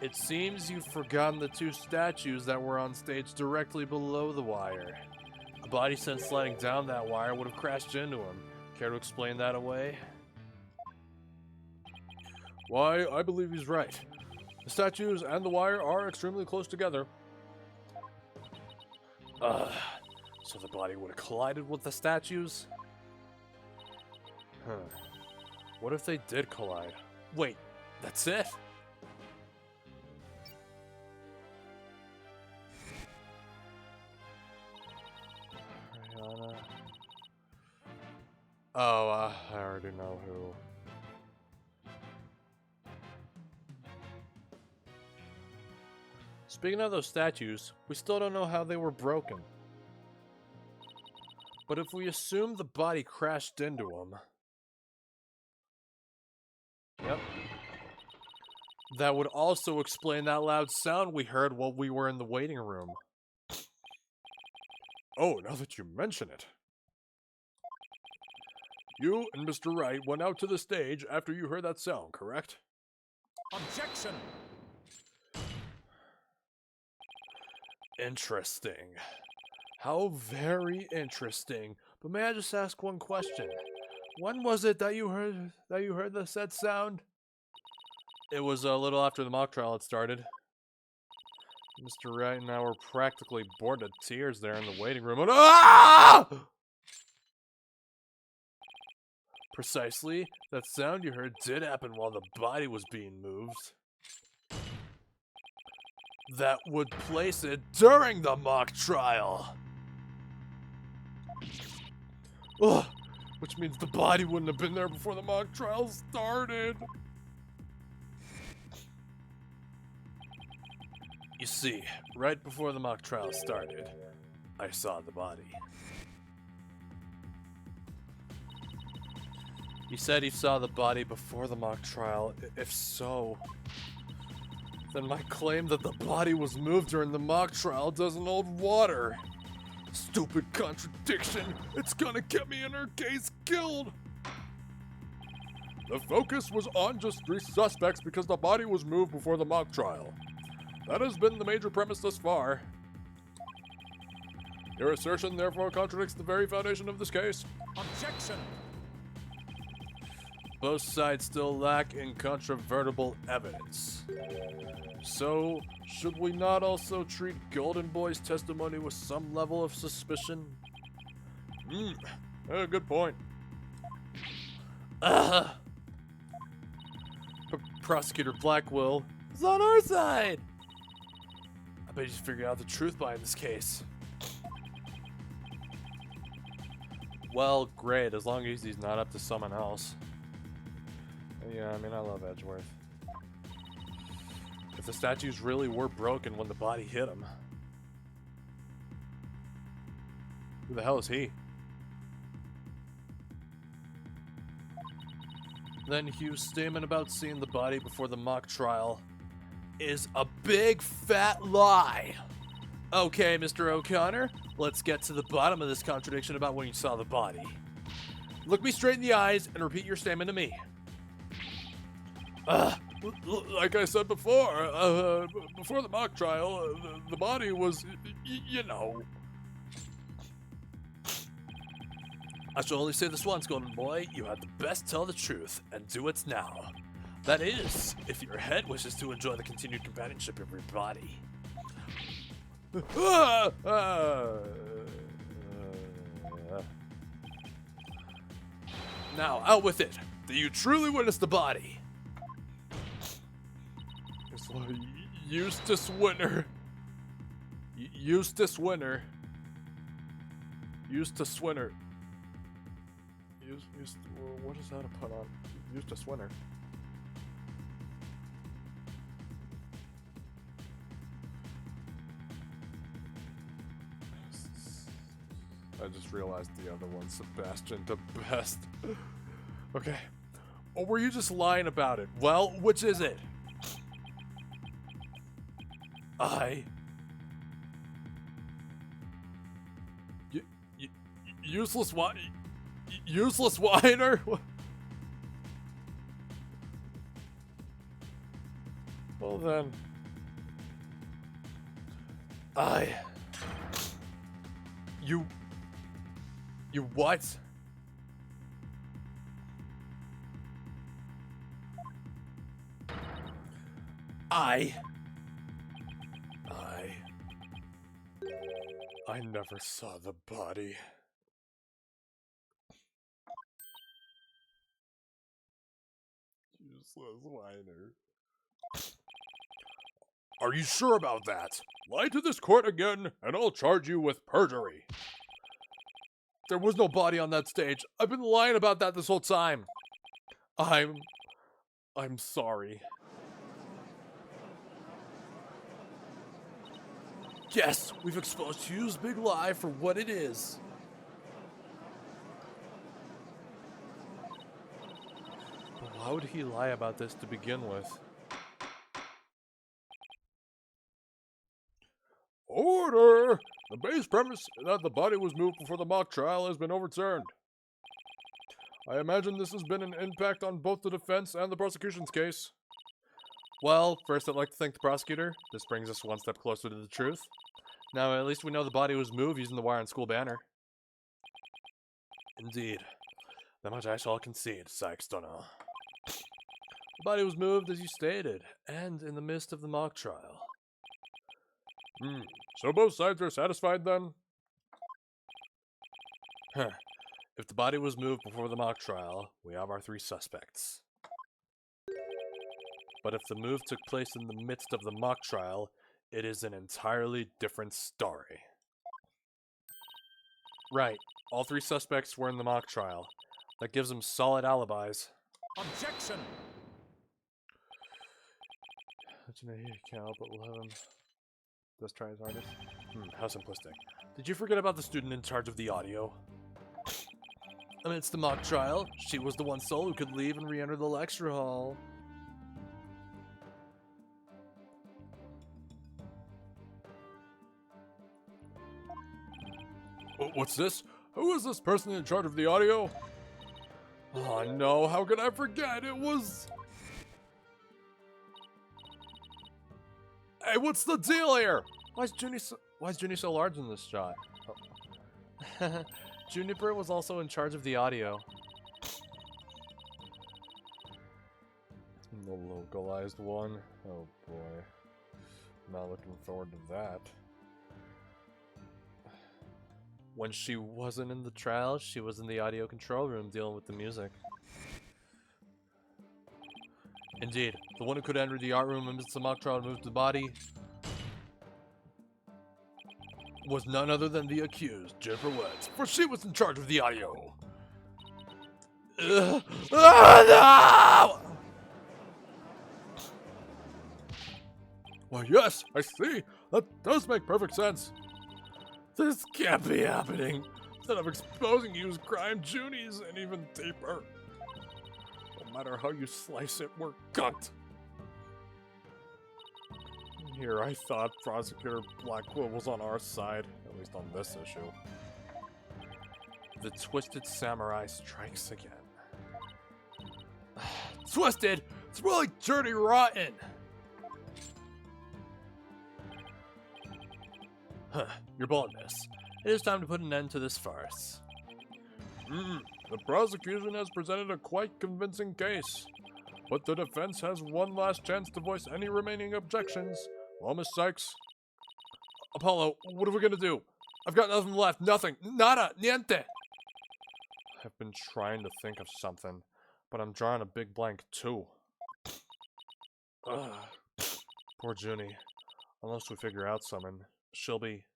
It seems you've forgotten the two statues that were on stage directly below the wire. A body sent sliding down that wire would have crashed into him. Care to explain that away? Why, I believe he's right. The statues and the wire are extremely close together. So the body would have collided with the statues? Huh. What if they did collide? Wait, that's it? Oh, I already know who. Speaking of those statues, we still don't know how they were broken. But if we assume the body crashed into them... Yep. That would also explain that loud sound we heard while we were in the waiting room. Oh, now that you mention it. You and Mr. Wright went out to the stage after you heard that sound, correct? Objection! Interesting. How very interesting. But may I just ask one question? When was it that you heard the said sound? It was a little after the mock trial had started. Mr. Wright and I were practically bored to tears there in the waiting room. And ah! Precisely, that sound you heard did happen while the body was being moved. That would place it during the mock trial. Ugh, which means the body wouldn't have been there before the mock trial started. You see, right before the mock trial started, I saw the body. He said he saw the body before the mock trial. If so, then my claim that the body was moved during the mock trial doesn't hold water. Stupid contradiction. It's gonna get me in her case killed. The focus was on just 3 suspects because the body was moved before the mock trial. That has been the major premise thus far. Your assertion therefore contradicts the very foundation of this case. Objection! Both sides still lack incontrovertible evidence. So, should we not also treat Golden Boy's testimony with some level of suspicion? Good point. Prosecutor Blackwell, It's on our side. I bet he's figured out the truth behind this case. Well, great, as long as he's not up to someone else. Yeah, I mean, I love Edgeworth. If the statues really were broken when the body hit him, who the hell is he? Then Hugh's statement about seeing the body before the mock trial is a big fat lie. Okay, Mr. O'Connor, let's get to the bottom of this contradiction about when you saw the body. Look me straight in the eyes and repeat your statement to me. Like I said before, before the mock trial, the body was, you know. I shall only say this once, Golden Boy. You had the best tell the truth, and do it now. That is, if your head wishes to enjoy the continued companionship of your body. Now, out with it. Do you truly witness the body? It's like Eustace Winter. Eustace Winter. Eustace Winter. What is that to put on? Eustace Winter. I just realized the other one, Sebastian the Best. Okay. Or were you just lying about it? Well, which is it? Useless whiner? Well then. You what? I never saw the body. Useless whiner. Are you sure about that? Lie to this court again, and I'll charge you with perjury. There was no body on that stage. I've been lying about that this whole time. I'm sorry. Yes, we've exposed Hugh's big lie for what it is. But why would he lie about this to begin with? Order! The base premise that the body was moved before the mock trial has been overturned. I imagine this has been an impact on both the defense and the prosecution's case. Well, first I'd like to thank the prosecutor. This brings us one step closer to the truth. Now at least we know the body was moved using the wire and school banner. Indeed. That much I shall concede, Sykes Dunno. The body was moved as you stated, and in the midst of the mock trial. So both sides are satisfied then? Huh. If the body was moved before the mock trial, we have our three suspects. But if the move took place in the midst of the mock trial, it is an entirely different story. Right. All three suspects were in the mock trial. That gives them solid alibis. Objection! Junie can't help but love him. Let's try his hardest. How simplistic. Did you forget about the student in charge of the audio? Amidst the mock trial, she was the one soul who could leave and re-enter the lecture hall. What's this? Who is this person in charge of the audio? Oh no, how could I forget? It was... Hey, what's the deal here? Why is Junie so large in this shot? Oh. Juniper was also in charge of the audio. The localized one? Oh boy. Not looking forward to that. When she wasn't in the trial, she was in the audio control room dealing with the music. Indeed, the one who could enter the art room amidst the mock trial and move the body was none other than the accused, Jennifer Woods, for she was in charge of the audio. No! Why, yes, I see. That does make perfect sense. This can't be happening. Instead of exposing you as crime, Junie's and even deeper. No matter how you slice it, we're cooked. Here, I thought Prosecutor Blackwood was on our side, at least on this issue. The Twisted Samurai strikes again. Twisted! It's really dirty rotten! Huh, your boldness. It is time to put an end to this farce. The prosecution has presented a quite convincing case, but the defense has one last chance to voice any remaining objections. Well, Miss Sykes? Apollo, what are we gonna do? I've got nothing left. Nothing. Nada. Niente. I've been trying to think of something, but I'm drawing a big blank too. Ugh. Poor Junie. Unless we figure out something, she'll be...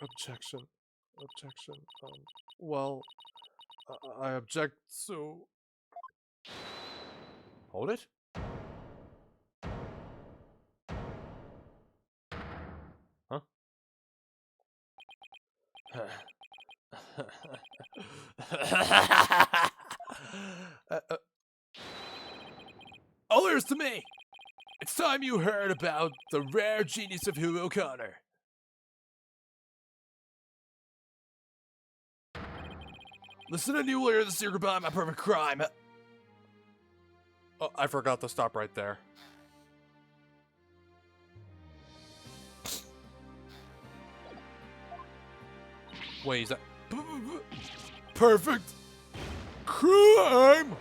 Objection. Objection. Well, I object to... Hold it? Huh? All ears to me! It's time you heard about the rare genius of Hugo Connor. Listen, and you will hear the secret behind my perfect crime. Oh, I forgot to stop right there. Wait, is that... Perfect crime!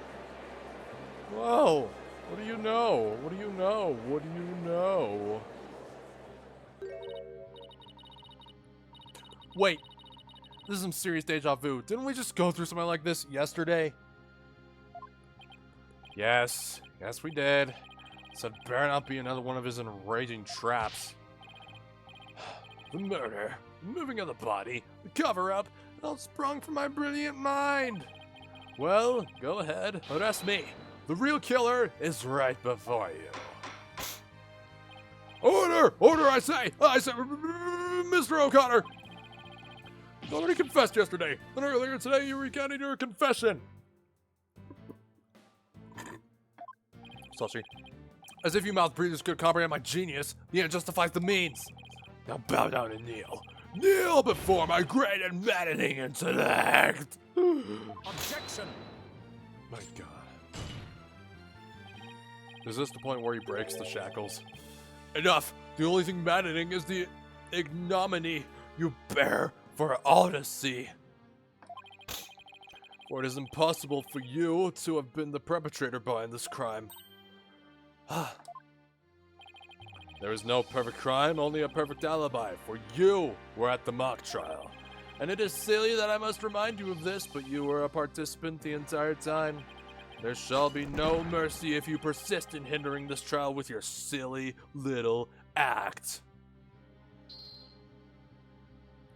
Whoa! What do you know? What do you know? What do you know? Wait! This is some serious deja vu. Didn't we just go through something like this yesterday? Yes. Yes, we did. So it better not be another one of his enraging traps. The murder, moving of the body, the cover-up, it all sprung from my brilliant mind. Well, go ahead. Arrest me. The real killer is right before you. Order! Order, I say! Mr. O'Connor! You already confessed yesterday. Then earlier today you recounted your confession. Sashi. As if you mouth breathers could comprehend my genius, the end justifies the means. Now bow down and kneel. Kneel before my great and maddening intellect. Objection! My God. Is this the point where he breaks the shackles? Enough. The only thing maddening is the ignominy you bear for all to see. For it is impossible for you to have been the perpetrator behind this crime. There is no perfect crime, only a perfect alibi, for you were at the mock trial. And it is silly that I must remind you of this, but you were a participant the entire time. There shall be no mercy if you persist in hindering this trial with your silly little act.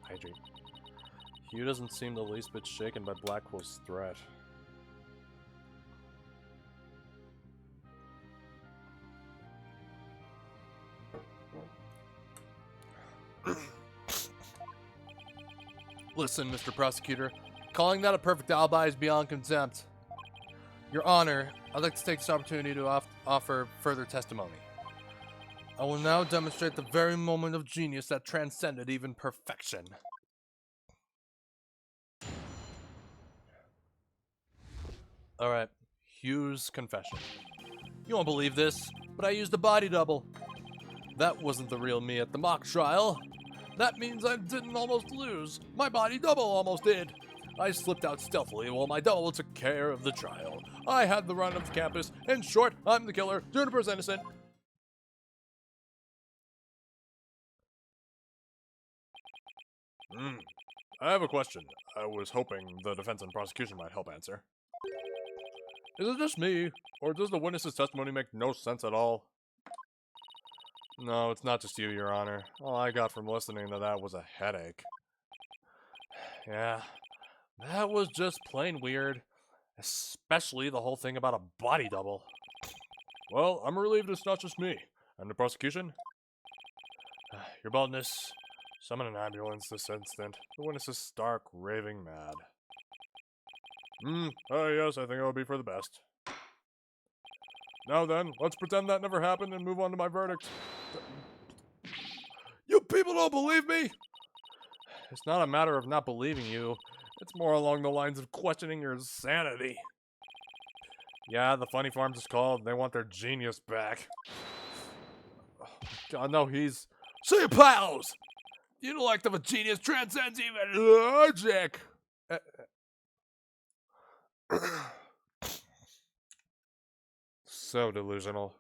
Hydrate. Hugh doesn't seem the least bit shaken by Blackwell's threat. Listen, Mr. Prosecutor, calling that a perfect alibi is beyond contempt. Your Honor, I'd like to take this opportunity to offer further testimony. I will now demonstrate the very moment of genius that transcended even perfection. Alright, Hugh's confession. You won't believe this, but I used a body double. That wasn't the real me at the mock trial. That means I didn't almost lose. My body double almost did. I slipped out stealthily while my double took care of the trial. I had the run of the campus. In short, I'm the killer. Juniper's innocent. I have a question. I was hoping the defense and prosecution might help answer. Is it just me, or does the witness's testimony make no sense at all? No, it's not just you, Your Honor. All I got from listening to that was a headache. Yeah, that was just plain weird. Especially the whole thing about a body double. Well, I'm relieved it's not just me. And the prosecution? Your baldness. Summon an ambulance this instant. The witness is stark, raving mad. Yes, I think it will be for the best. Now then, let's pretend that never happened and move on to my verdict. You people don't believe me? It's not a matter of not believing you. It's more along the lines of questioning your sanity. Yeah, the funny farm just called. They want their genius back. Oh, God, no, he's... See, pals! The intellect of a genius transcends even logic! So delusional.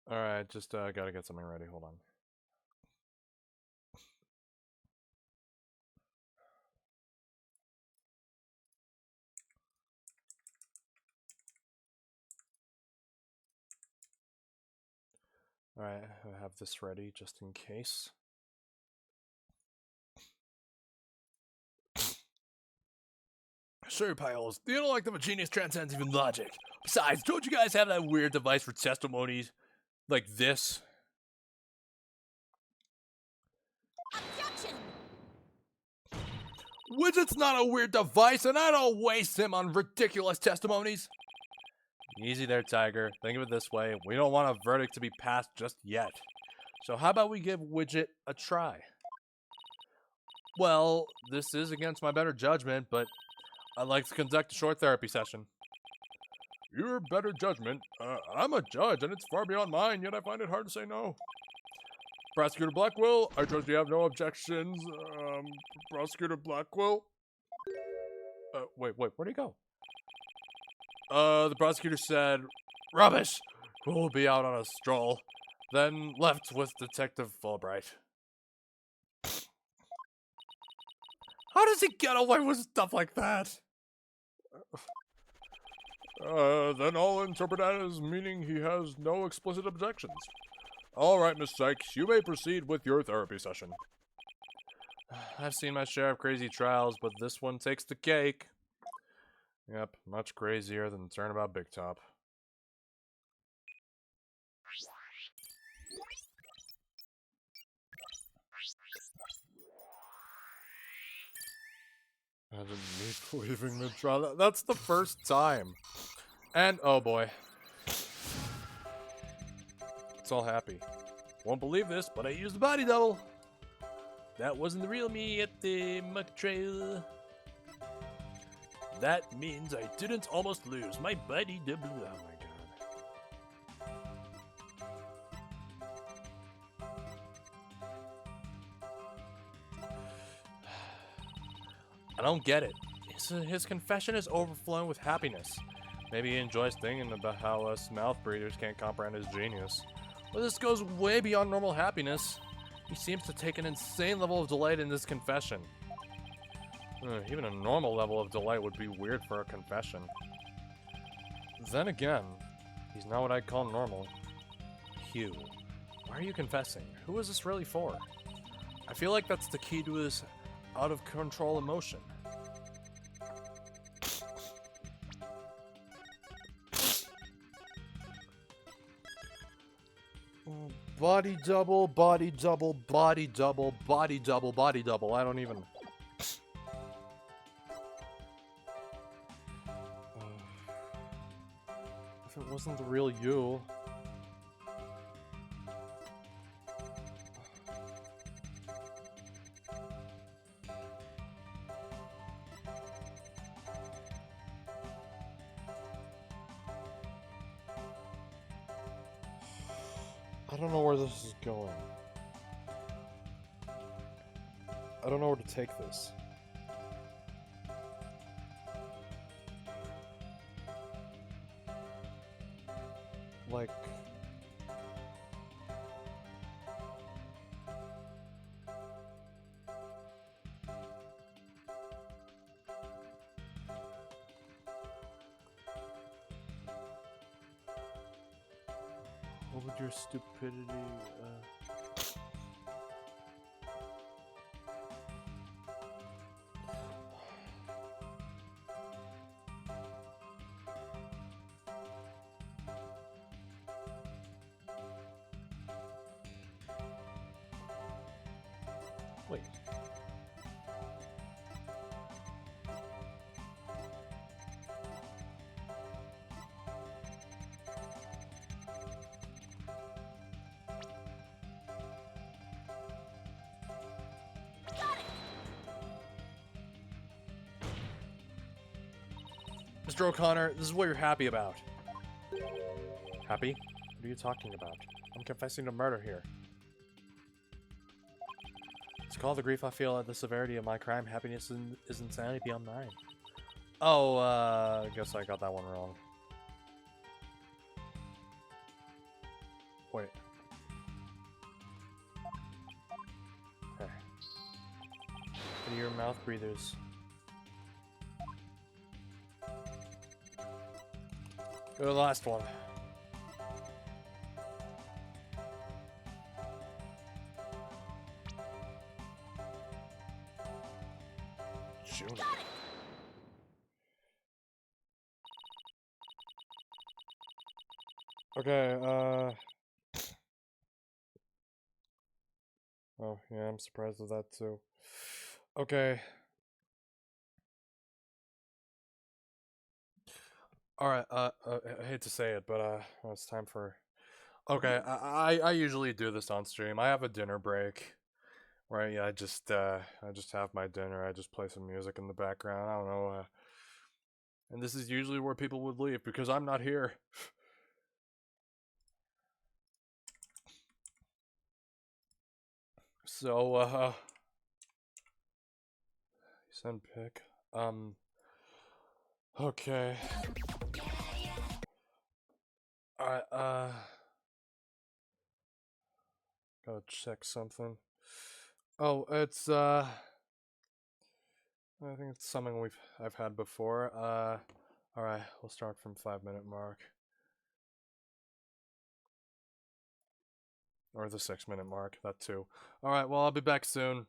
Alright, just gotta get something ready. Hold on. Alright, I have this ready just in case. Sure, pals. The intellect of a genius transcends even logic. Besides, don't you guys have that weird device for testimonies like this? Objection! Widget's not a weird device, and I don't waste him on ridiculous testimonies. Easy there, Tiger. Think of it this way. We don't want a verdict to be passed just yet. So how about we give Widget a try? Well, this is against my better judgment, but I'd like to conduct a short therapy session. Your better judgment? I'm a judge, and it's far beyond mine, yet I find it hard to say no. Prosecutor Blackwell, I trust you have no objections. Prosecutor Blackwell? Wait, where'd he go? The prosecutor said, rubbish! We'll be out on a stroll. Then left with Detective Fulbright. How does he get away with stuff like that? Then I'll interpret that as meaning he has no explicit objections. All right, Miss Sykes, you may proceed with your therapy session. I've seen my share of crazy trials, but this one takes the cake. Yep, much crazier than Turnabout Big Top. Imagine me believing the trial. That's the first time. And, oh boy. It's all happy. Won't believe this, but I used a body double. That wasn't the real me at the muck trail. That means I didn't almost lose my body double. Oh my god. I don't get it. His confession is overflowing with happiness. Maybe he enjoys thinking about how us mouth breathers can't comprehend his genius. But this goes way beyond normal happiness. He seems to take an insane level of delight in this confession. Even a normal level of delight would be weird for a confession. Then again, he's not what I'd call normal. Hugh, why are you confessing? Who is this really for? I feel like that's the key to his out-of-control emotion. Body double, body double, body double, body double, body double. I don't even... If it wasn't the real you... I don't know where this is going. I don't know where to take this. Like... What would your stupidity, Wait. Mr. O'Connor, this is what you're happy about. Happy? What are you talking about? I'm confessing to murder here. To call the grief I feel at the severity of my crime, happiness is insanity beyond mine. Oh, I guess I got that one wrong. Wait. Okay. Into your mouth breathers. Go to the last one. Junie. Okay, oh, yeah, I'm surprised with that too. Okay. Alright, I hate to say it, but, it's time for... Okay, I usually do this on stream. I have a dinner break. Right, yeah, I just have my dinner. I just play some music in the background. I don't know, and this is usually where people would leave, because I'm not here. So, send pic. Okay. Alright, gotta check something. Oh, it's, I think it's something I've had before. Alright, we'll start from 5-minute mark. Or the 6-minute mark, that too. Alright, well, I'll be back soon.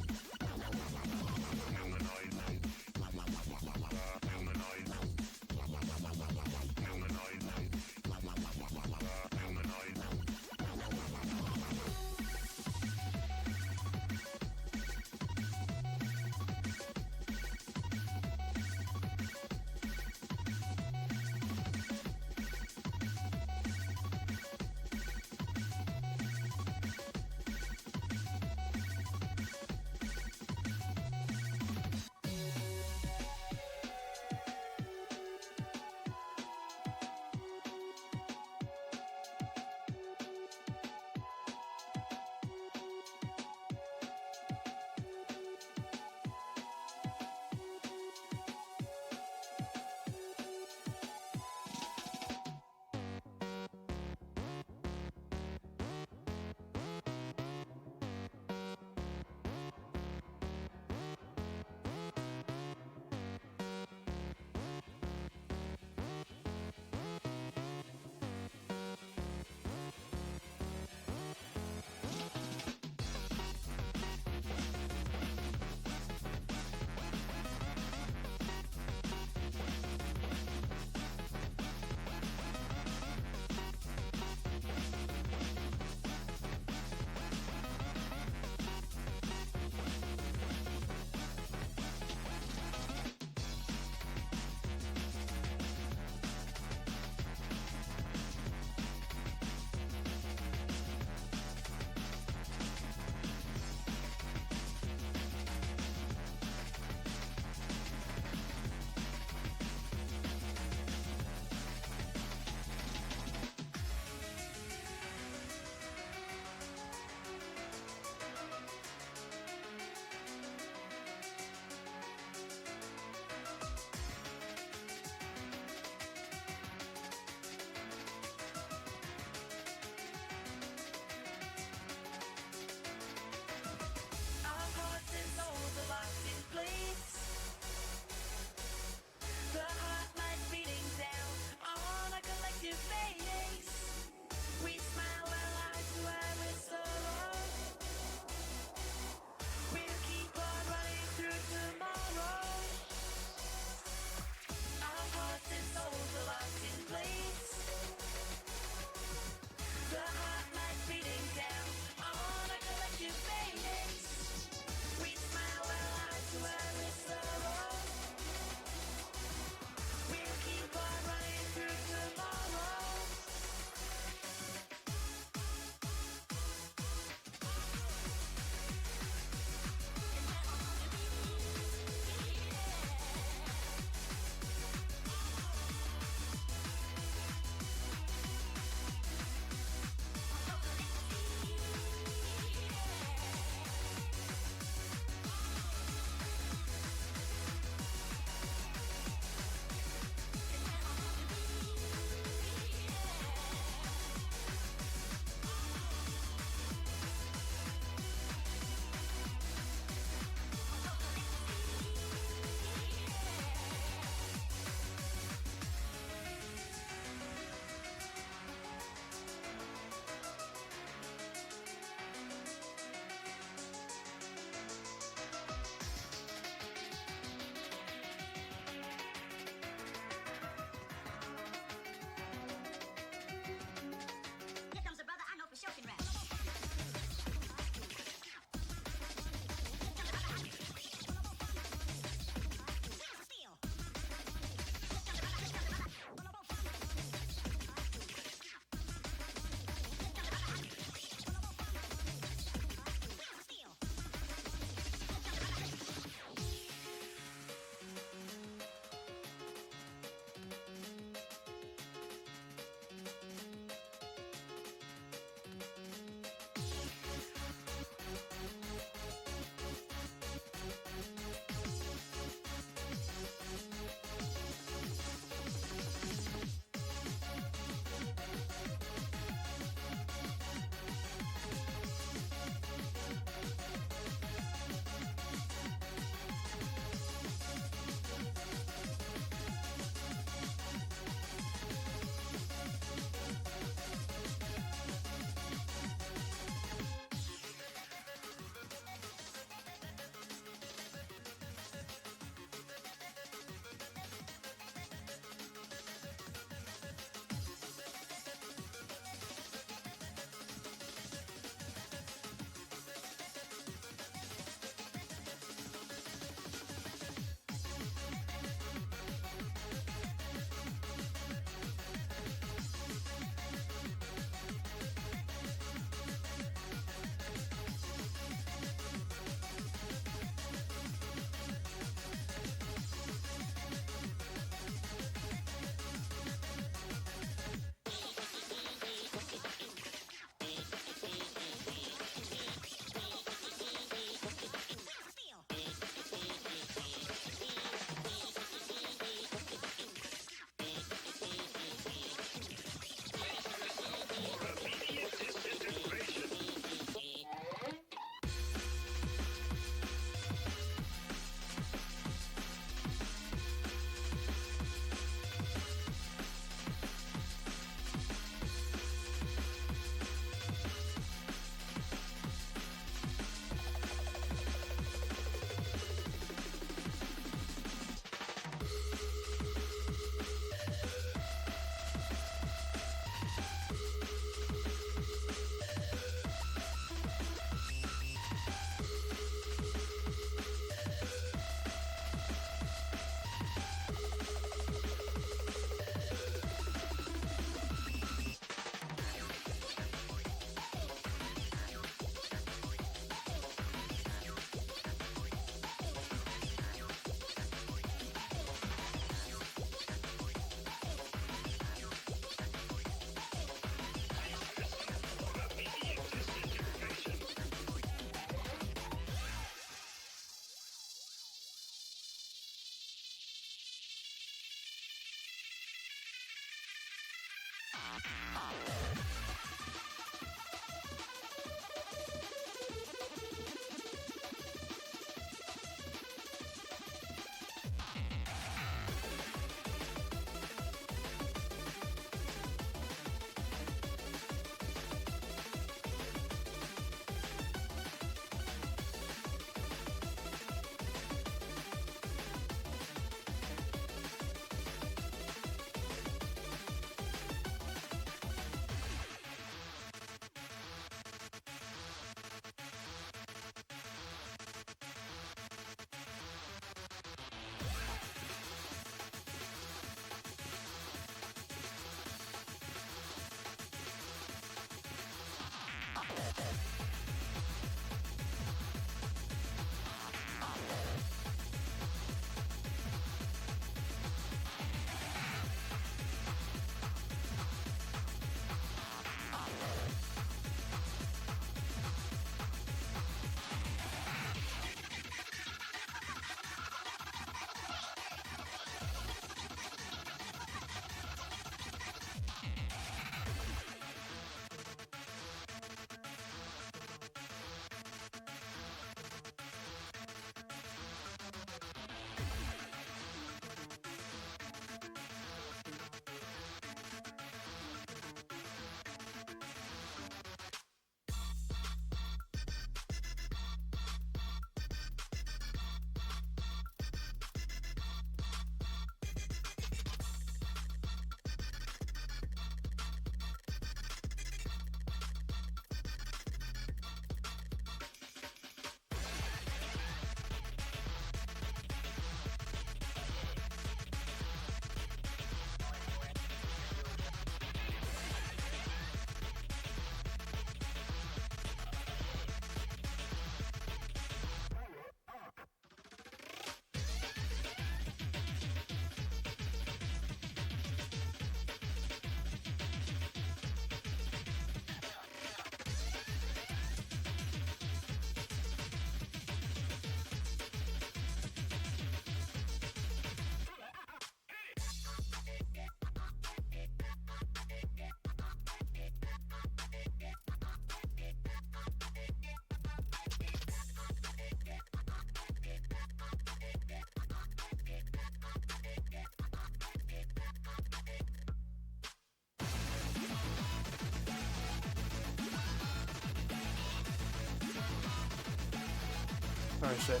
Alright, shit.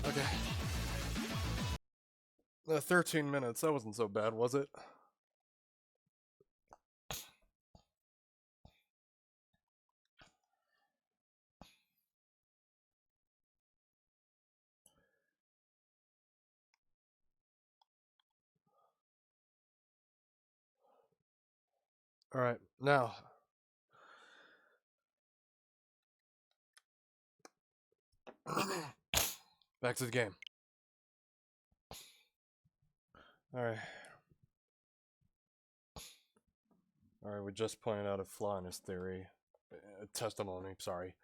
Okay. 13 minutes. That wasn't so bad, was it? Alright, now. Back to the game. Alright. Alright, we just pointed out a flaw in his theory. Testimony, sorry.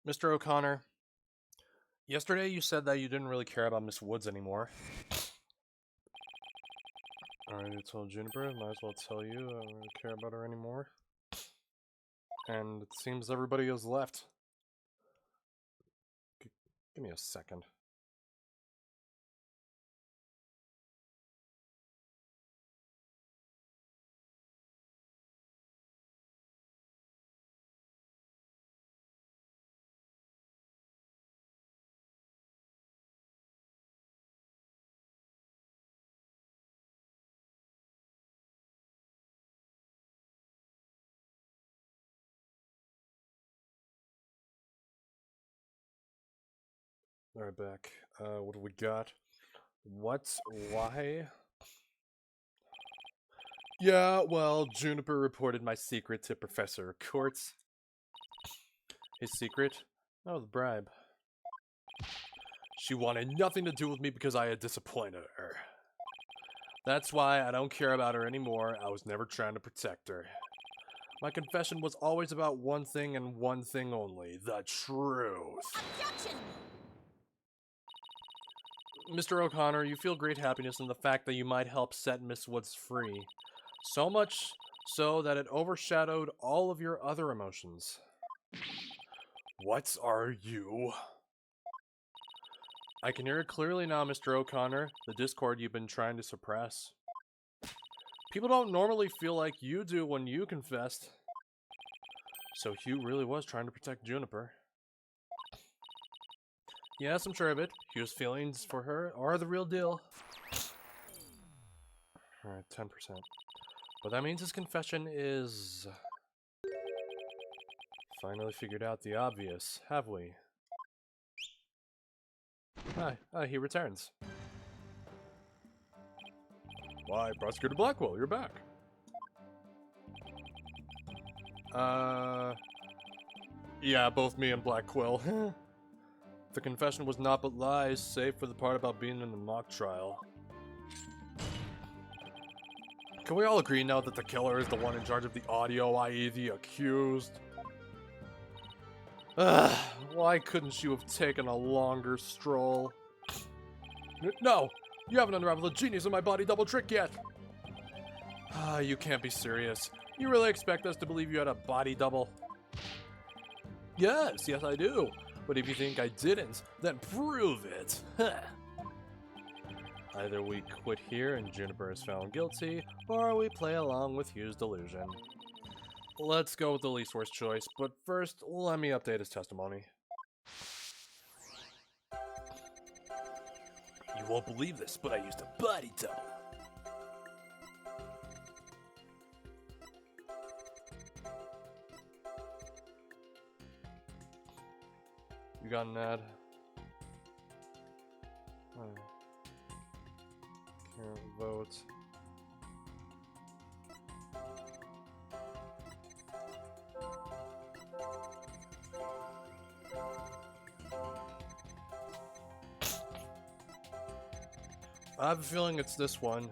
Mr. O'Connor, yesterday you said that you didn't really care about Miss Woods anymore. Already told Juniper, might as well tell you I don't really care about her anymore. And it seems everybody has left. Give me a second. Alright, back. What do we got? What? Why? Yeah, well, Juniper reported my secret to Professor Kurtz. His secret? Oh, the bribe. She wanted nothing to do with me because I had disappointed her. That's why I don't care about her anymore. I was never trying to protect her. My confession was always about one thing and one thing only, the truth. Objection! Mr. O'Connor, you feel great happiness in the fact that you might help set Miss Woods free. So much so that it overshadowed all of your other emotions. What are you? I can hear it clearly now, Mr. O'Connor, the discord you've been trying to suppress. People don't normally feel like you do when you confessed. So Hugh really was trying to protect Juniper. Yes, I'm sure of it. Hugh's feelings for her are the real deal. Alright, 10%. But that means his confession is... Finally figured out the obvious, have we? He returns. Why, Prosecutor Blackwell, you're back. Yeah, both me and Black Quill. The confession was not but lies, save for the part about being in the mock trial. Can we all agree now that the killer is the one in charge of the audio, i.e. the accused? Why couldn't you have taken a longer stroll? No! You haven't unraveled the genius of my body double trick yet! You can't be serious. You really expect us to believe you had a body double? Yes, I do. But if you think I didn't, then prove it. Either we quit here and Juniper is found guilty, or we play along with Hugh's delusion. Let's go with the least worst choice, but first, let me update his testimony. You won't believe this, but I used a body double. You got an ad? Can't vote. I have a feeling it's this one.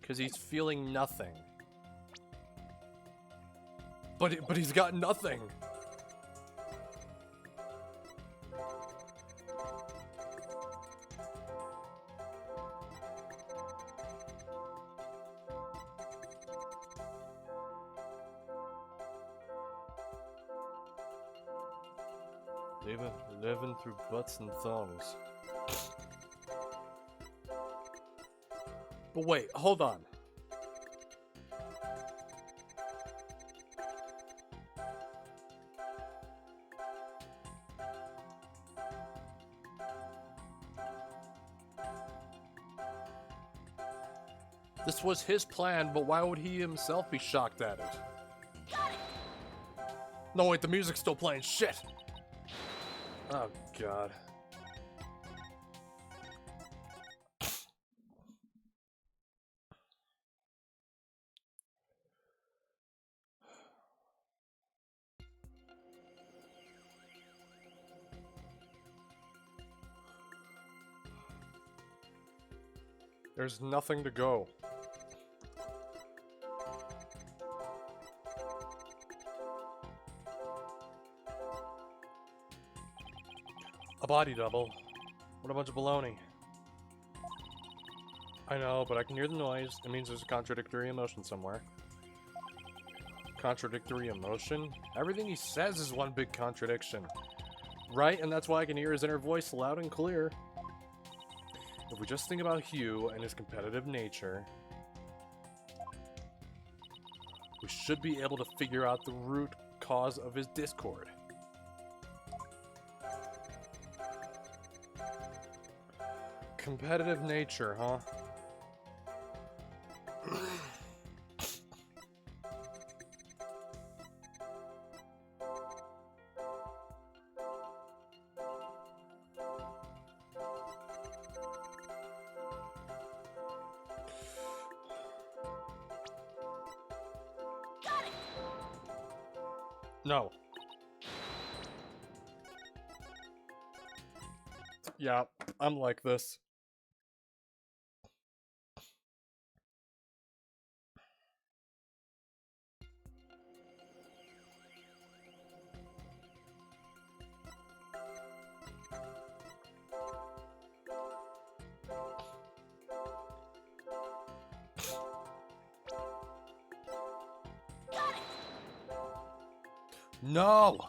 Because he's feeling nothing. But he's got nothing. Living through butts and thongs. But wait, hold on. This was his plan, but why would he himself be shocked at it? Got it! No, wait, the music's still playing. Shit! Oh, God. There's nothing to go. A body double. What a bunch of baloney. I know, but I can hear the noise. It means there's a contradictory emotion somewhere. Contradictory emotion? Everything he says is one big contradiction. Right? And that's why I can hear his inner voice loud and clear. If we just think about Hugh and his competitive nature, we should be able to figure out the root cause of his discord. Competitive nature, huh? No. Yeah, I'm like this. No!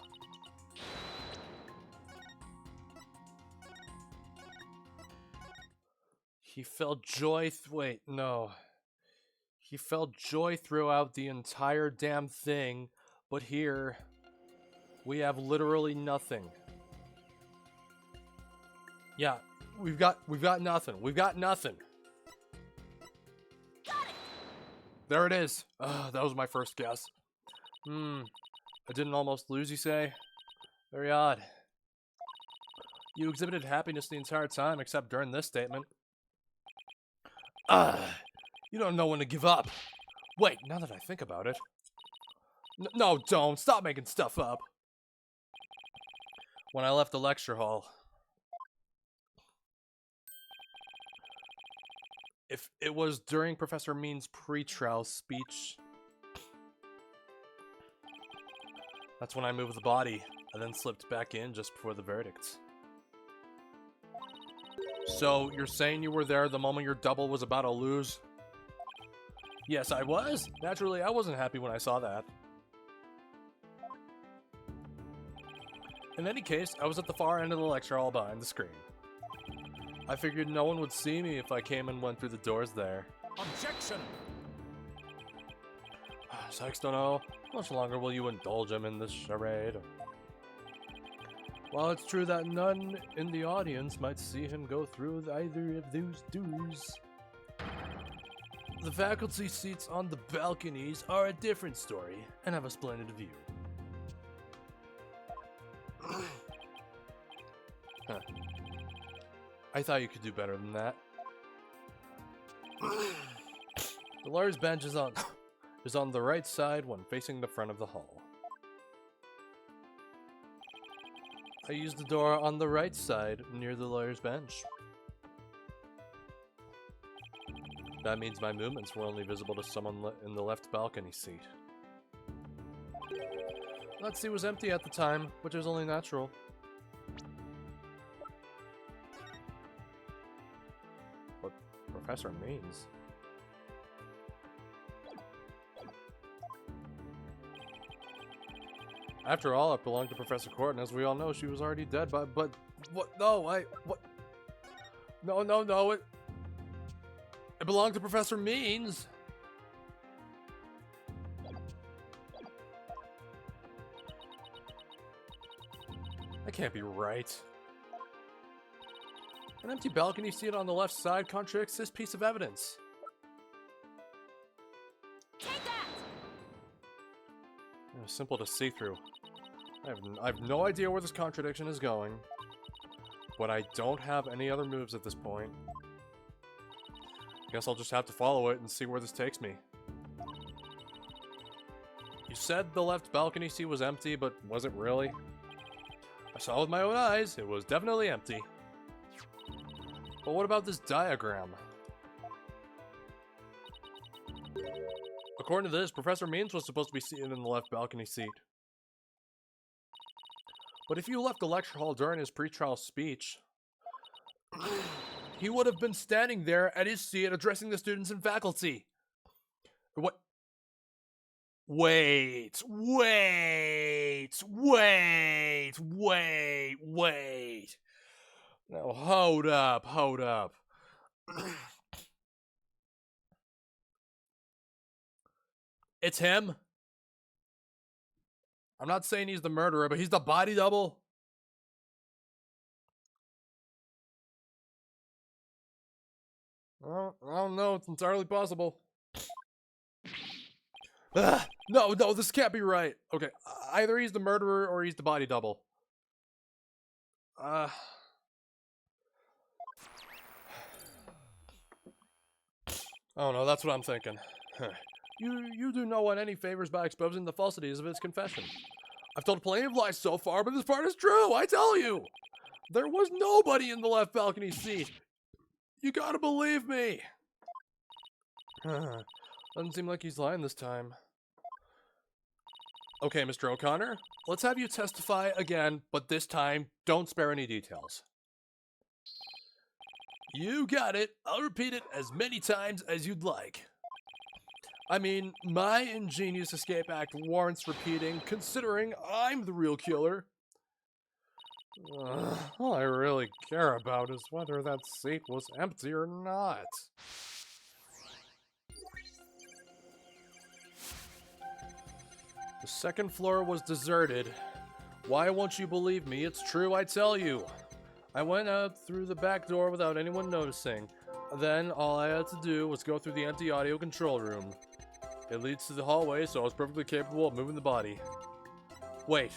He felt joy. Wait, no. He felt joy throughout the entire damn thing, but here we have literally nothing. Yeah, we've got nothing. We've got nothing. Got it! There it is. That was my first guess. I didn't almost lose, you say? Very odd. You exhibited happiness the entire time, except during this statement. You don't know when to give up. Wait, now that I think about it. No, don't. Stop making stuff up. When I left the lecture hall. If it was during Professor Mean's pre-trial speech, that's when I moved the body, and then slipped back in just before the verdict. So, you're saying you were there the moment your double was about to lose? Yes, I was. Naturally, I wasn't happy when I saw that. In any case, I was at the far end of the lecture hall behind the screen. I figured no one would see me if I came and went through the doors there. Objection! Sykes don't know. How much longer will you indulge him in this charade? While it's true that none in the audience might see him go through either of those doors, the faculty seats on the balconies are a different story and have a splendid view. Huh. I thought you could do better than that. The lawyer's bench is on the right side when facing the front of the hall. I used the door on the right side near the lawyer's bench. That means my movements were only visible to someone in the left balcony seat. That seat was empty at the time, which is only natural. What Professor means. After all, it belonged to Professor Court, and as we all know, she was already dead, but what? No, what? No, it belonged to Professor Means. That can't be right. An empty balcony seat on the left side contradicts this piece of evidence. Take that! It was simple to see through. I have no idea where this contradiction is going, but I don't have any other moves at this point. Guess I'll just have to follow it and see where this takes me. You said the left balcony seat was empty, but was it really? I saw with my own eyes, it was definitely empty. But what about this diagram? According to this, Professor Means was supposed to be seated in the left balcony seat. But if you left the lecture hall during his pre-trial speech, he would have been standing there at his seat addressing the students and faculty. What? Wait. Now, hold up. It's him. I'm not saying he's the murderer, but he's the body double. Well, I don't know. It's entirely possible. No, this can't be right. Okay, either he's the murderer or he's the body double. Oh no, that's what I'm thinking. You do no one any favors by exposing the falsities of his confession. I've told plenty of lies so far, but this part is true, I tell you! There was nobody in the left balcony seat. You gotta believe me. Doesn't seem like he's lying this time. Okay, Mr. O'Connor, let's have you testify again, but this time, don't spare any details. You got it. I'll repeat it as many times as you'd like. I mean, my ingenious escape act warrants repeating, considering I'm the real killer. All I really care about is whether that seat was empty or not. The second floor was deserted. Why won't you believe me? It's true, I tell you. I went out through the back door without anyone noticing. Then all I had to do was go through the empty audio control room. It leads to the hallway, so I was perfectly capable of moving the body. Wait.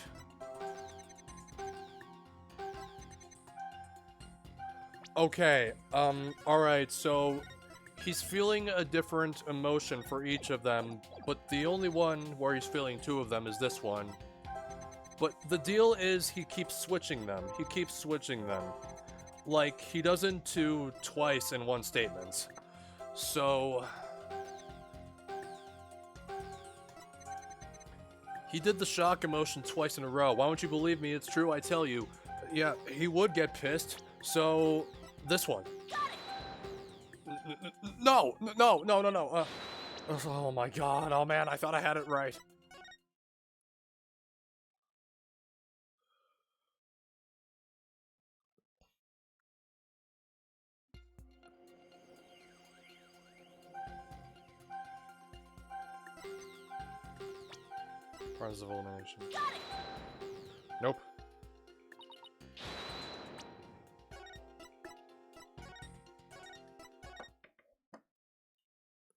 Okay, alright, so he's feeling a different emotion for each of them, but the only one where he's feeling two of them is this one. But the deal is he keeps switching them. He keeps switching them. Like, he doesn't do twice in one statement. So... he did the shock emotion twice in a row. Why won't you believe me? It's true, I tell you. Yeah, he would get pissed. So, this one. No. Oh my god. Oh man, I thought I had it right. Process of elimination. Nope.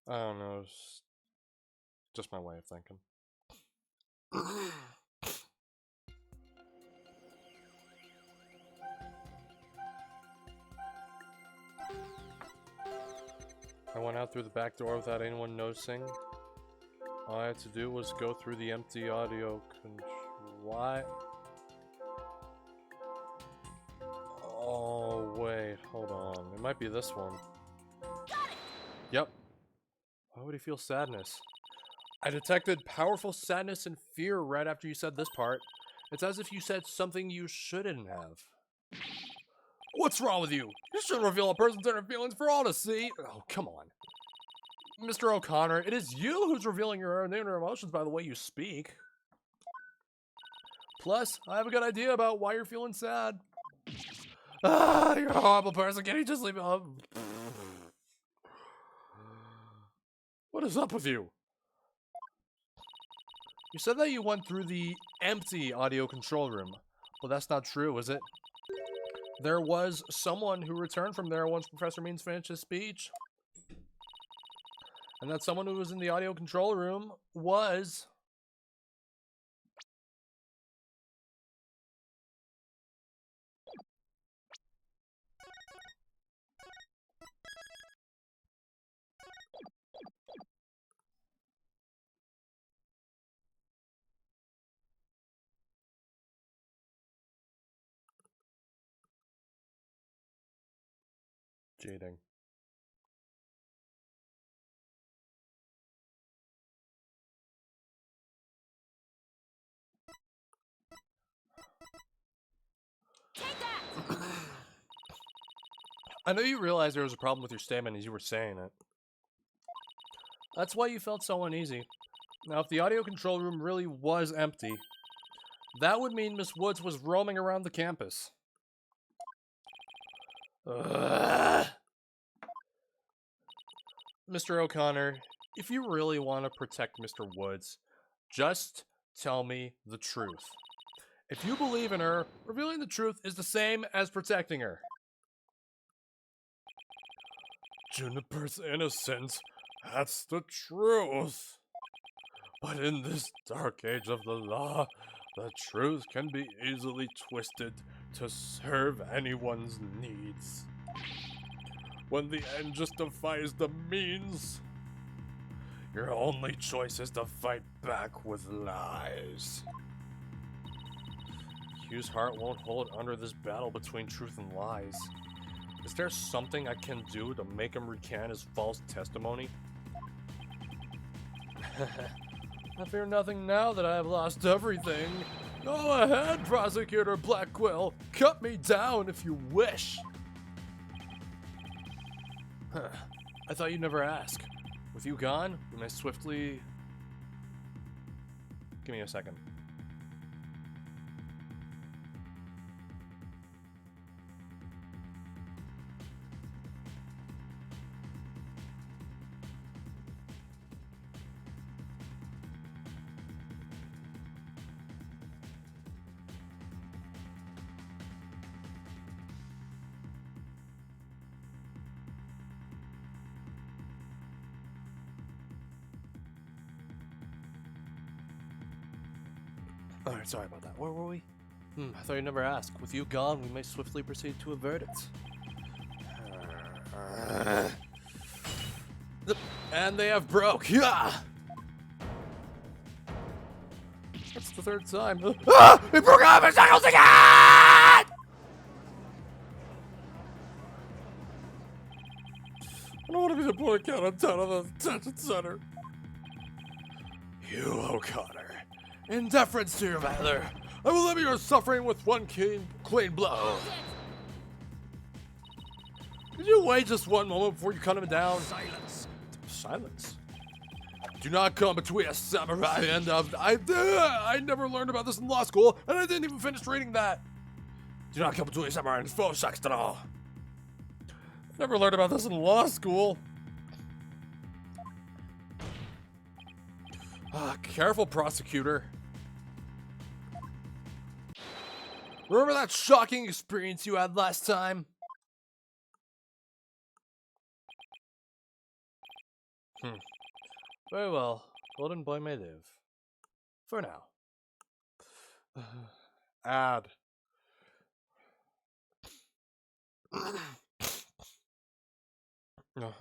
I don't know, it's just my way of thinking. I went out through the back door without anyone noticing. All I had to do was go through the empty audio What? Oh, wait, hold on. It might be this one. Yep. Why would he feel sadness? I detected powerful sadness and fear right after you said this part. It's as if you said something you shouldn't have. What's wrong with you? You shouldn't reveal a person's inner feelings for all to see. Oh, come on. Mr. O'Connor, it is you who's revealing your own inner emotions by the way you speak. Plus, I have a good idea about why you're feeling sad. Ah, you're a horrible person. Can you just leave me alone? What is up with you? You said that you went through the empty audio control room. Well, that's not true, is it? There was someone who returned from there once Professor Means finished his speech. And that someone who was in the audio control room was... Cheating. I know you realized there was a problem with your statement as you were saying it. That's why you felt so uneasy. Now, if the audio control room really was empty, that would mean Miss Woods was roaming around the campus. Mr. O'Connor, if you really want to protect Mr. Woods, just tell me the truth. If you believe in her, revealing the truth is the same as protecting her. Juniper's innocent. That's the truth. But in this dark age of the law, the truth can be easily twisted to serve anyone's needs. When the end justifies the means, your only choice is to fight back with lies. Hugh's heart won't hold under this battle between truth and lies. Is there something I can do to make him recant his false testimony? I fear nothing now that I have lost everything. Go ahead, Prosecutor Blackquill. Cut me down if you wish. I thought you'd never ask. With you gone, we may swiftly... Give me a second. Alright, sorry about that. Where were we? I thought you'd never ask. With you gone, we may swiftly proceed to a verdict. And they have broke. Yeah! That's the third time. It broke up his shackles again! I don't want to be the boy count on town of the detention center. You, O'Connor. In deference to your valor, I will limit your suffering with one clean blow. Could you wait just one moment before you cut him down? Silence. Silence? Do not come between a samurai and I never learned about this in law school, and I didn't even finish reading that. Do not come between a samurai and foe sex at all. Never learned about this in law school. Careful, prosecutor. Remember that shocking experience you had last time? Very well. Golden Boy may live. For now. Add.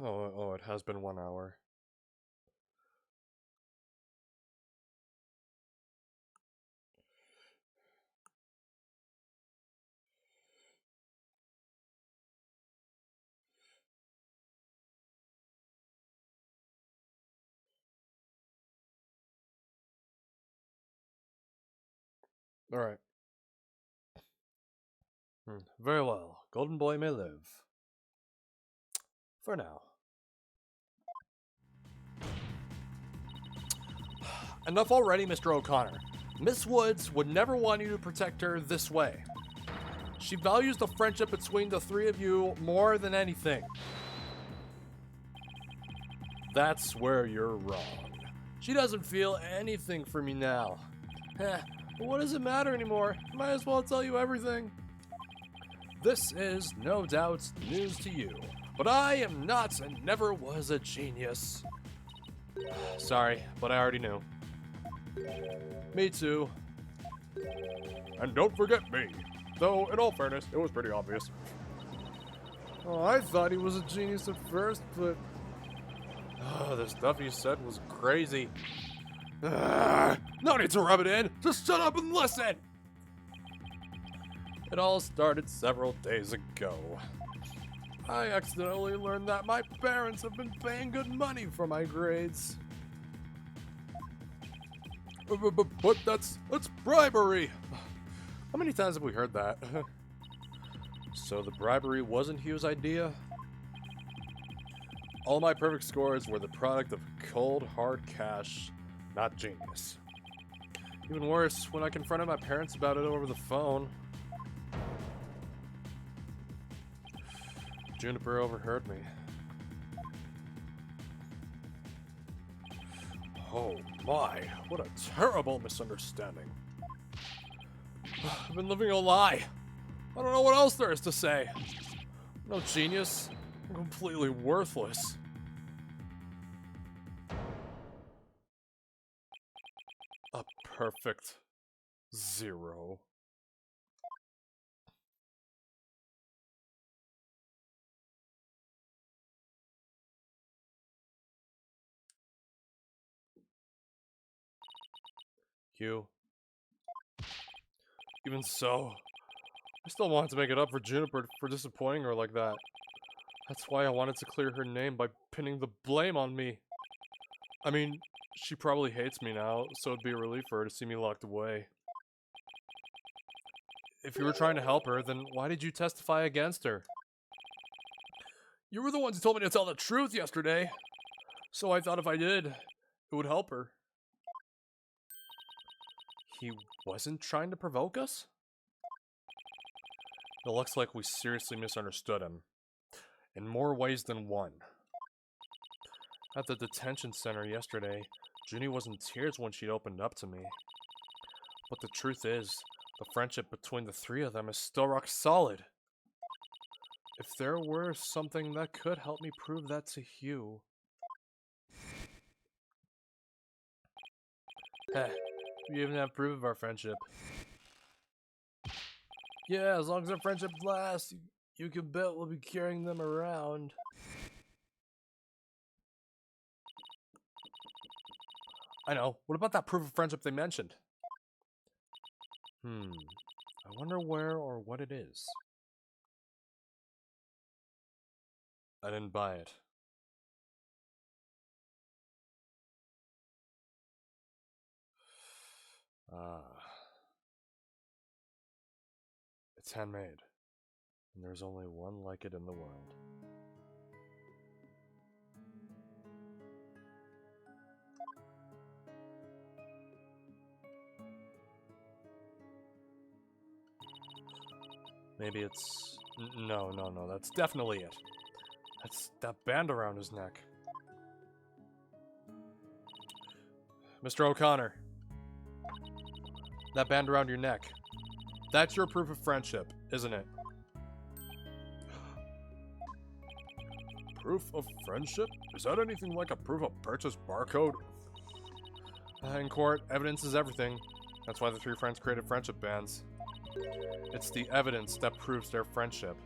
Oh, it has been 1 hour. Alright. Very well. Golden Boy may live. For now. Enough already, Mr. O'Connor. Miss Woods would never want you to protect her this way. She values the friendship between the three of you more than anything. That's where you're wrong. She doesn't feel anything for me now. But what does it matter anymore? Might as well tell you everything. This is, no doubt, news to you. But I am not and never was a genius. Sorry, but I already knew. Me too. And don't forget me. Though, in all fairness, it was pretty obvious. Oh, I thought he was a genius at first, but... the stuff he said was crazy. No need to rub it in. Just shut up and listen. It all started several days ago. I accidentally learned that my parents have been paying good money for my grades. But that's bribery. How many times have we heard that? So the bribery wasn't Hugh's idea? All my perfect scores were the product of cold, hard cash, not genius. Even worse, when I confronted my parents about it over the phone, Juniper overheard me. Oh my, what a terrible misunderstanding. I've been living a lie. I don't know what else there is to say. No genius. I'm completely worthless. A perfect 0. Hugh. Even so, I still wanted to make it up for Juniper for disappointing her like that. That's why I wanted to clear her name by pinning the blame on me. I mean, she probably hates me now, so it'd be a relief for her to see me locked away. If you were trying to help her, then why did you testify against her? You were the ones who told me to tell the truth yesterday. So I thought if I did, it would help her. He wasn't trying to provoke us? It looks like we seriously misunderstood him. In more ways than one. At the detention center yesterday, Junie was in tears when she opened up to me. But the truth is, the friendship between the three of them is still rock solid. If there were something that could help me prove that to Hugh... Heh, we even have proof of our friendship. Yeah, as long as our friendship lasts, you can bet we'll be carrying them around. I know. What about that proof of friendship they mentioned? I wonder where or what it is. I didn't buy it. It's handmade, and there's only one like it in the world. Maybe it's... No, that's definitely it. That's that band around his neck. Mr. O'Connor. That band around your neck. That's your proof of friendship, isn't it? Proof of friendship? Is that anything like a proof of purchase barcode? In court, evidence is everything. That's why the three friends created friendship bands. It's the evidence that proves their friendship.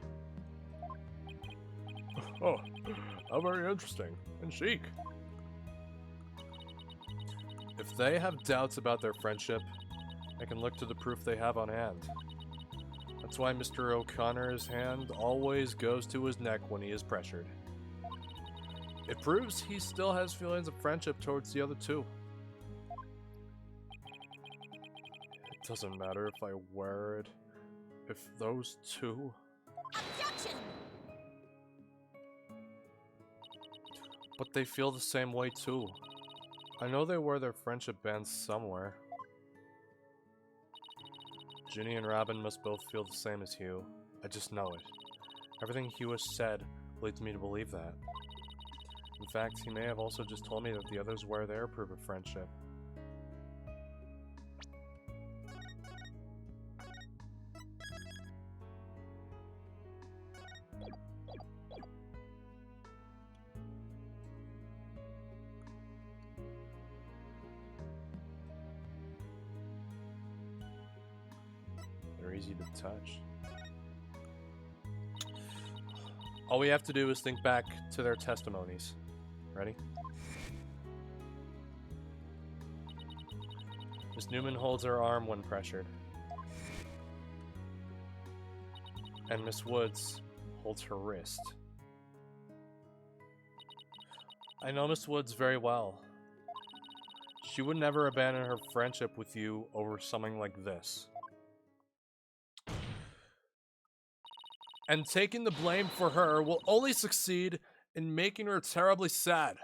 Oh, how very interesting. And chic. If they have doubts about their friendship, I can look to the proof they have on hand. That's why Mr. O'Connor's hand always goes to his neck when he is pressured. It proves he still has feelings of friendship towards the other two. It doesn't matter if I wear it, if those two... Objection! But they feel the same way too. I know they wear their friendship bands somewhere. Junie and Robin must both feel the same as Hugh. I just know it. Everything Hugh has said leads me to believe that. In fact, he may have also just told me that the others wear their proof of friendship. They're easy to touch. All we have to do is think back to their testimonies. Ready? Miss Newman holds her arm when pressured. And Miss Woods holds her wrist. I know Miss Woods very well. She would never abandon her friendship with you over something like this. And taking the blame for her will only succeed in making her terribly sad.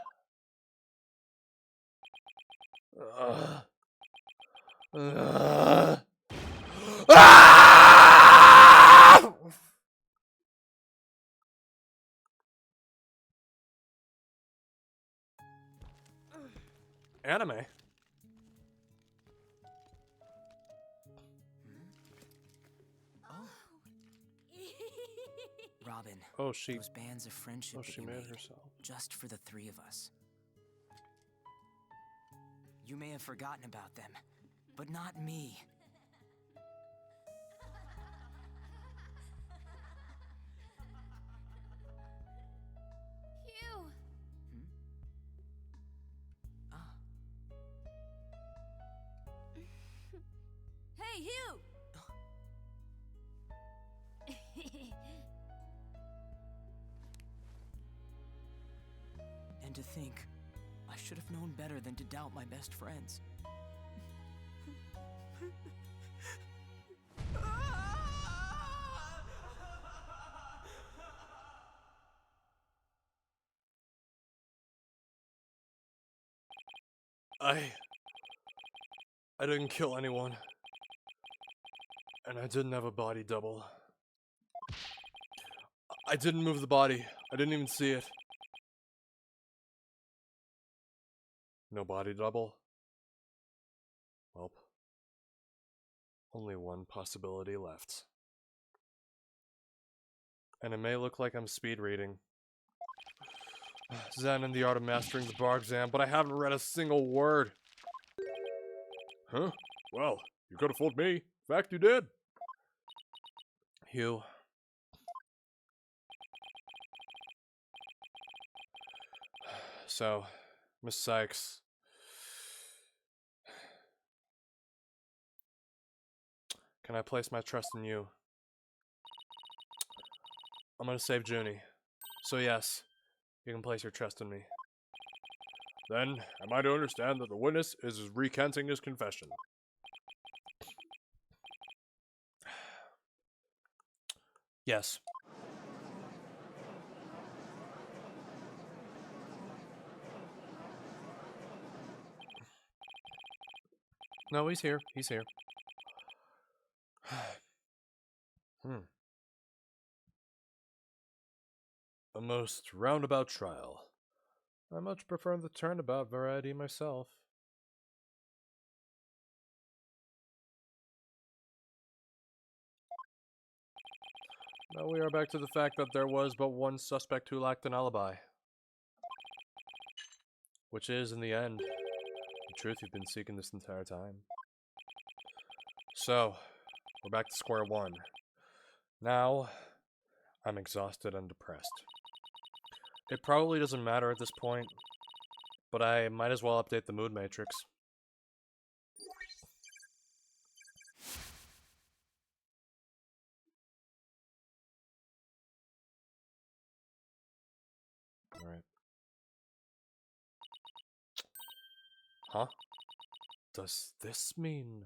Anime. Robin, Oh, those bands of friendship that she you made made herself. just for the three of us. You may have forgotten about them, but not me. Hugh! Ah, Hey, Hugh! and to think, I should have known better than to doubt my best friends. I didn't kill anyone. And I didn't have a body double. I didn't move the body. I didn't even see it. No body double? Welp. Only one possibility left. And it may look like I'm speed reading. Zen and the Art of Mastering the Bar exam, but I haven't read a single word. Huh? Well, you could have fooled me. In fact, you did. Hugh. So, Miss Sykes. Can I place my trust in you? I'm gonna save Junie. So yes, you can place your trust in me. Then, am I to understand that the witness is recanting his confession? Yes. No, he's here. He's here. A most roundabout trial. I much prefer the turnabout variety myself. Now we are back to the fact that there was but one suspect who lacked an alibi. Which is, in the end, the truth you've been seeking this entire time. So, we're back to square one. Now, I'm exhausted and depressed. It probably doesn't matter at this point, but I might as well update the mood matrix. Alright. Huh? Does this mean...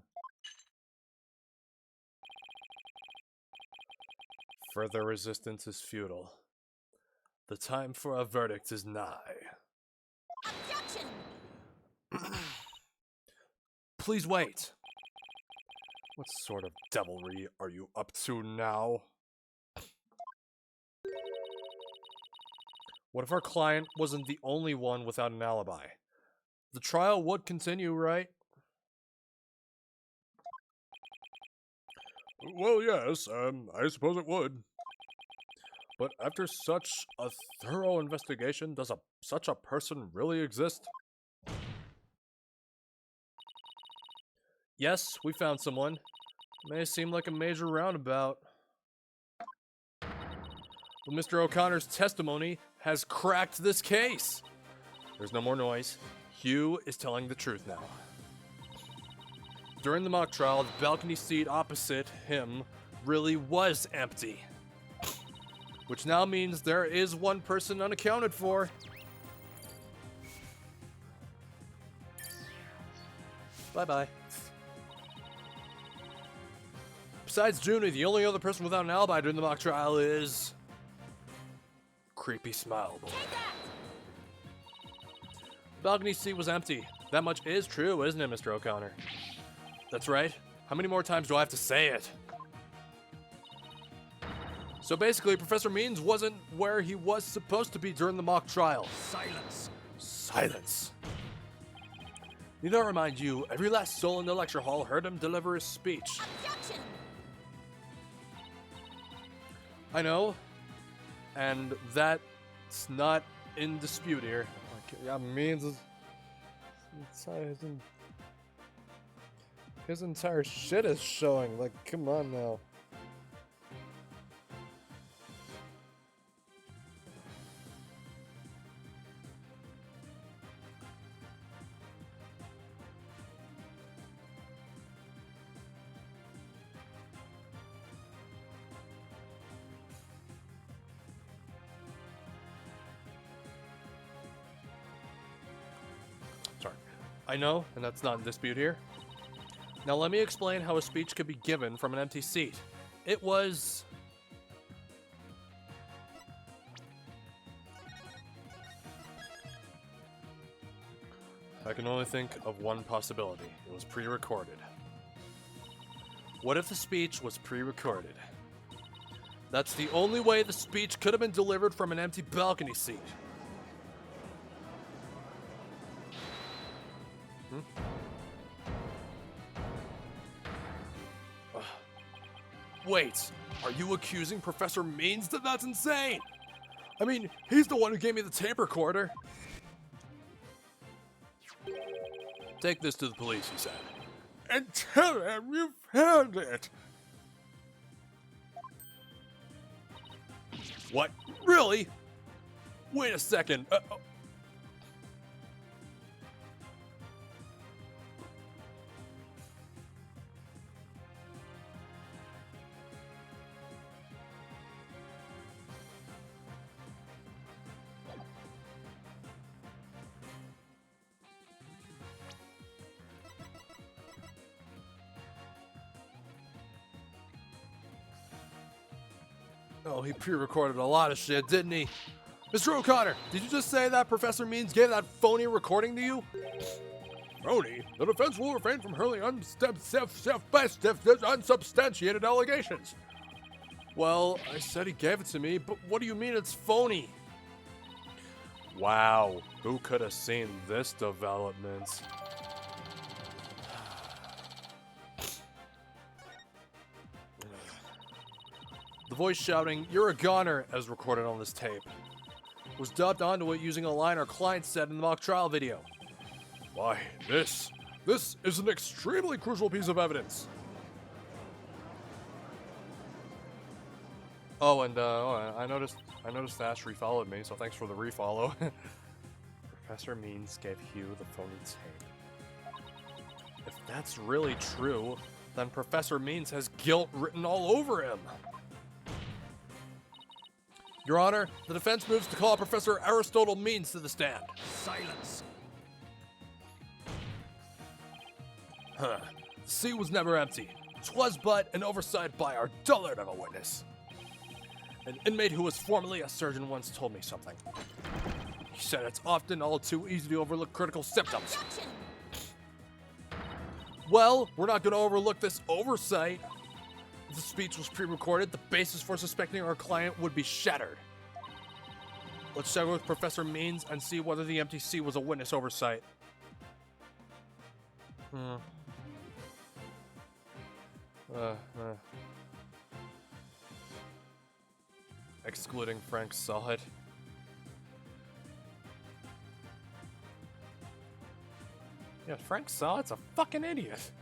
Further resistance is futile. The time for a verdict is nigh. Objection! Please wait. What sort of devilry are you up to now? What if our client wasn't the only one without an alibi? The trial would continue, right? Well, yes, I suppose it would. But after such a thorough investigation, does such a person really exist? Yes, we found someone. May seem like a major roundabout. But Mr. O'Connor's testimony has cracked this case. There's no more noise. Hugh is telling the truth now. During the mock trial, the balcony seat opposite him really was empty. Which now means there is one person unaccounted for. Bye-bye. Besides Junie, the only other person without an alibi during the mock trial is... Creepy Smile Boy. The balcony seat was empty. That much is true, isn't it, Mr. O'Connor? That's right. How many more times do I have to say it? So basically, Professor Means wasn't where he was supposed to be during the mock trial. Silence. Silence. Need I remind you, every last soul in the lecture hall heard him deliver his speech. Objection! I know. And that's not in dispute here. Yeah, Means is... His entire shit is showing. Like, come on now. Sorry. I know, and that's not in dispute here. Now let me explain how a speech could be given from an empty seat. It was... I can only think of one possibility. It was pre-recorded. What if the speech was pre-recorded? That's the only way the speech could have been delivered from an empty balcony seat. Wait, are you accusing Professor Means? That's insane! I mean, he's the one who gave me the tape recorder. Take this to the police, he said. And tell them you found it! What? Really? Wait a second. Oh, he pre-recorded a lot of shit, didn't he? Mr. O'Connor, did you just say that Professor Means gave that phony recording to you? Phony? The defense will refrain from hurling unsubstantiated allegations. Well, I said he gave it to me, but what do you mean it's phony? Wow, who could have seen this development? The voice shouting, "You're a goner," as recorded on this tape, was dubbed onto it using a line our client said in the mock trial video. Why, this is an extremely crucial piece of evidence. Oh, and I noticed Ash refollowed me, so thanks for the refollow. Professor Means gave Hugh the phony tape. If that's really true, then Professor Means has guilt written all over him. Your Honor, the defense moves to call Professor Aristotle Means to the stand. Silence. The seat was never empty. 'Twas but an oversight by our dullard of a witness. An inmate who was formerly a surgeon once told me something. He said it's often all too easy to overlook critical symptoms. Well, we're not going to overlook this oversight. If the speech was pre-recorded, the basis for suspecting our client would be shattered. Let's check with Professor Means and see whether the empty seat was a witness oversight. Excluding Frank Solid. Yeah, Frank Solid's a fucking idiot.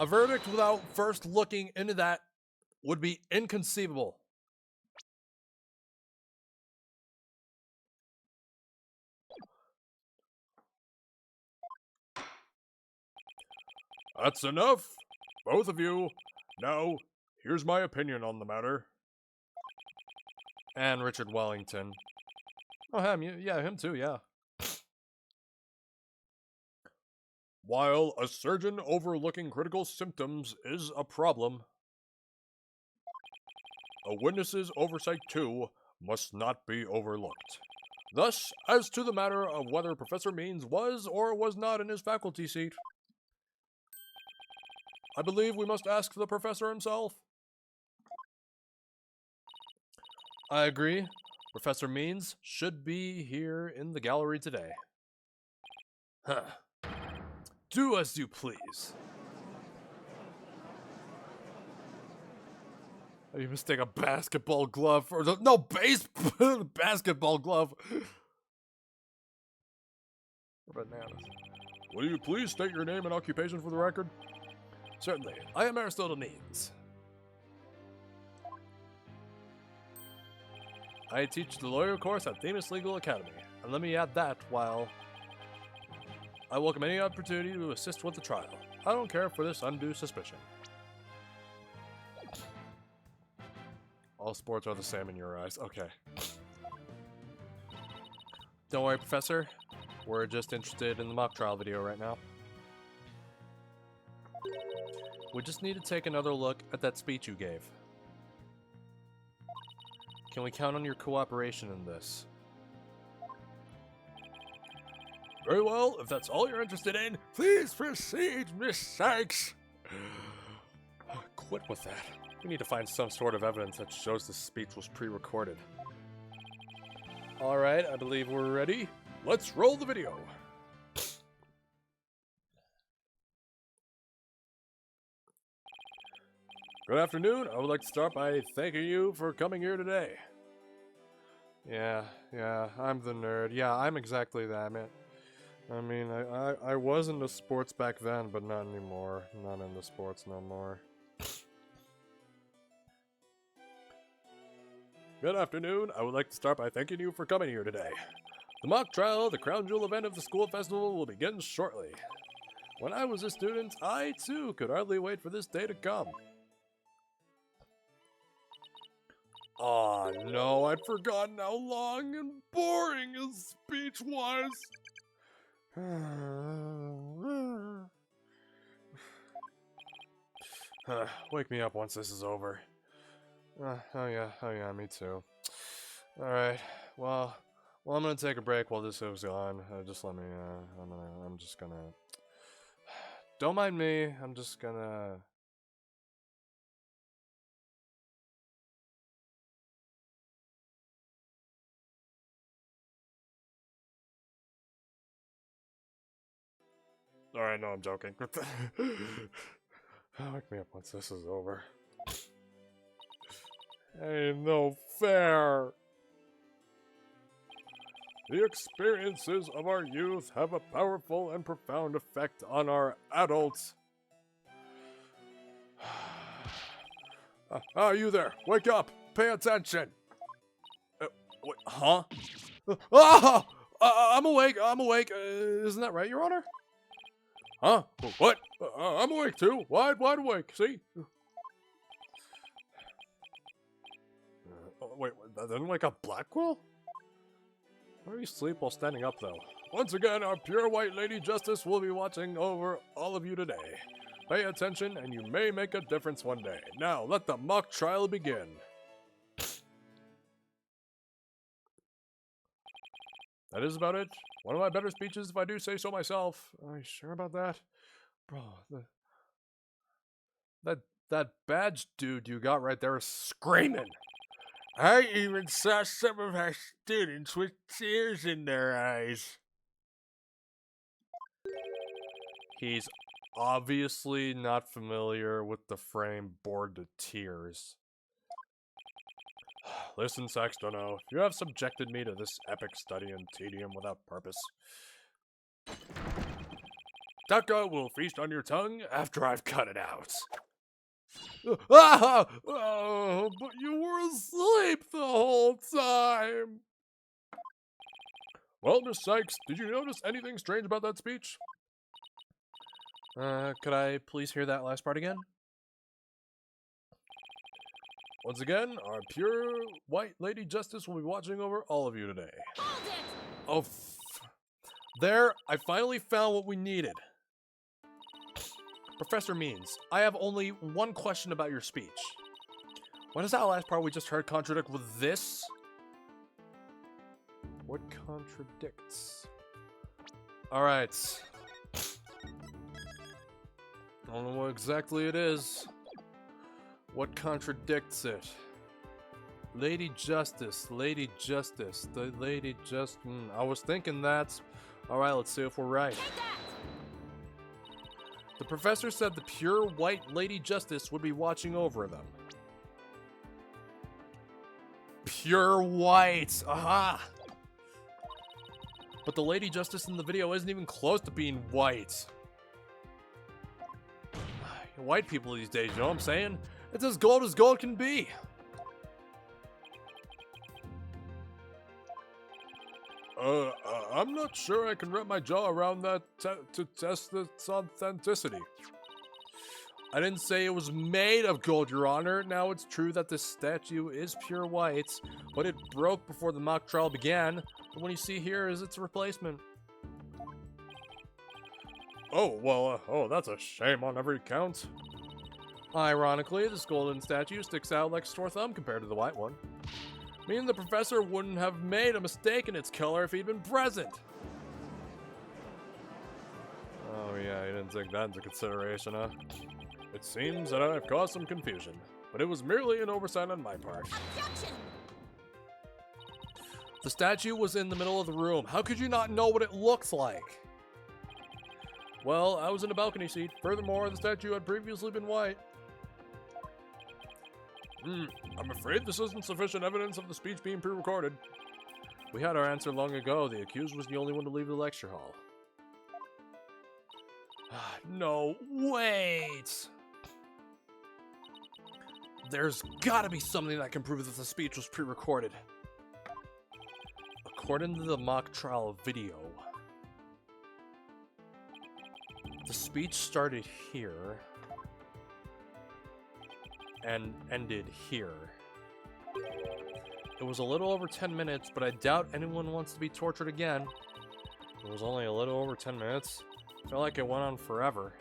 A verdict without first looking into that would be inconceivable. That's enough, both of you. Now, here's my opinion on the matter. And Richard Wellington. Oh, him, yeah, him too, yeah. While a surgeon overlooking critical symptoms is a problem, a witness's oversight too must not be overlooked. Thus, as to the matter of whether Professor Means was or was not in his faculty seat, I believe we must ask the professor himself. I agree. Professor Means should be here in the gallery today. Huh. Do as you please. You mistake a basketball glove for the basketball glove. Bananas. Will you please state your name and occupation for the record? Certainly. I am Aristotle Means. I teach the lawyer course at Themis Legal Academy, and let me add that while I welcome any opportunity to assist with the trial. I don't care for this undue suspicion. All sports are the same in your eyes. Okay. Don't worry, Professor. We're just interested in the mock trial video right now. We just need to take another look at that speech you gave. Can we count on your cooperation in this? Very well, if that's all you're interested in, please proceed, Miss Sykes. Quit with that. We need to find some sort of evidence that shows this speech was pre-recorded. Alright, I believe we're ready. Let's roll the video. Good afternoon. I would like to start by thanking you for coming here today. Yeah, I'm the nerd. Yeah, I'm exactly that, man. I mean, I was into sports back then, but not anymore. Not into sports no more. Good afternoon. I would like to start by thanking you for coming here today. The mock trial, the crown jewel event of the school festival, will begin shortly. When I was a student, I too could hardly wait for this day to come. Aw, no, I'd forgotten how long and boring his speech was. Wake me up once this is over. Oh yeah, me too. Alright, well, I'm gonna take a break while this goes on. Just let me, I'm just gonna... Don't mind me, I'm just gonna... Alright, no, I'm joking. Wake me up once this is over. Ain't no fair. The experiences of our youth have a powerful and profound effect on our adults. You there, wake up, pay attention. Wait, huh? I'm awake, isn't that right, Your Honor? Huh? What? I'm awake too. Wide awake. See? Wait, that didn't wake up Blackwell? Why do you sleep while standing up, though? Once again, our pure white lady justice will be watching over all of you today. Pay attention, and you may make a difference one day. Now, let the mock trial begin. That is about it. One of my better speeches, if I do say so myself. Are you sure about that? Bro, that badge dude you got right there is screaming. I even saw some of our students with tears in their eyes. He's obviously not familiar with the frame bored to tears. Listen, Saxtono, you have subjected me to this epic study and tedium without purpose. Taka will feast on your tongue after I've cut it out. Oh, but you were asleep the whole time. Well, Miss Sykes, did you notice anything strange about that speech? Could I please hear that last part again? Once again, our pure white lady justice will be watching over all of you today. Oh, there, I finally found what we needed. Professor Means, I have only one question about your speech. What does that last part we just heard contradict with this? What contradicts? Alright. I don't know what exactly it is. What contradicts it? Lady Justice, Lady Justice, the Lady Just... I was thinking that. Alright, let's see if we're right. The professor said the pure white Lady Justice would be watching over them. Pure white! Aha! But the Lady Justice in the video isn't even close to being white. White people these days, you know what I'm saying? It's as gold can be. I'm not sure I can wrap my jaw around that to test its authenticity. I didn't say it was made of gold, Your Honor. Now it's true that this statue is pure white, but it broke before the mock trial began. The one you see here is its replacement. Oh, well, that's a shame on every count. Ironically, this golden statue sticks out like a sore thumb compared to the white one. Me and the professor wouldn't have made a mistake in its color if he'd been present. Oh yeah, you didn't take that into consideration, huh? It seems that I've caused some confusion, but it was merely an oversight on my part. Objection! The statue was in the middle of the room. How could you not know what it looks like? Well, I was in a balcony seat. Furthermore, the statue had previously been white. I'm afraid this isn't sufficient evidence of the speech being pre-recorded. We had our answer long ago. The accused was the only one to leave the lecture hall. No, wait! There's gotta be something that can prove that the speech was pre-recorded. According to the mock trial video, the speech started here and ended here. It was a little over 10 minutes, but I doubt anyone wants to be tortured again. It was only a little over 10 minutes. I felt like it went on forever.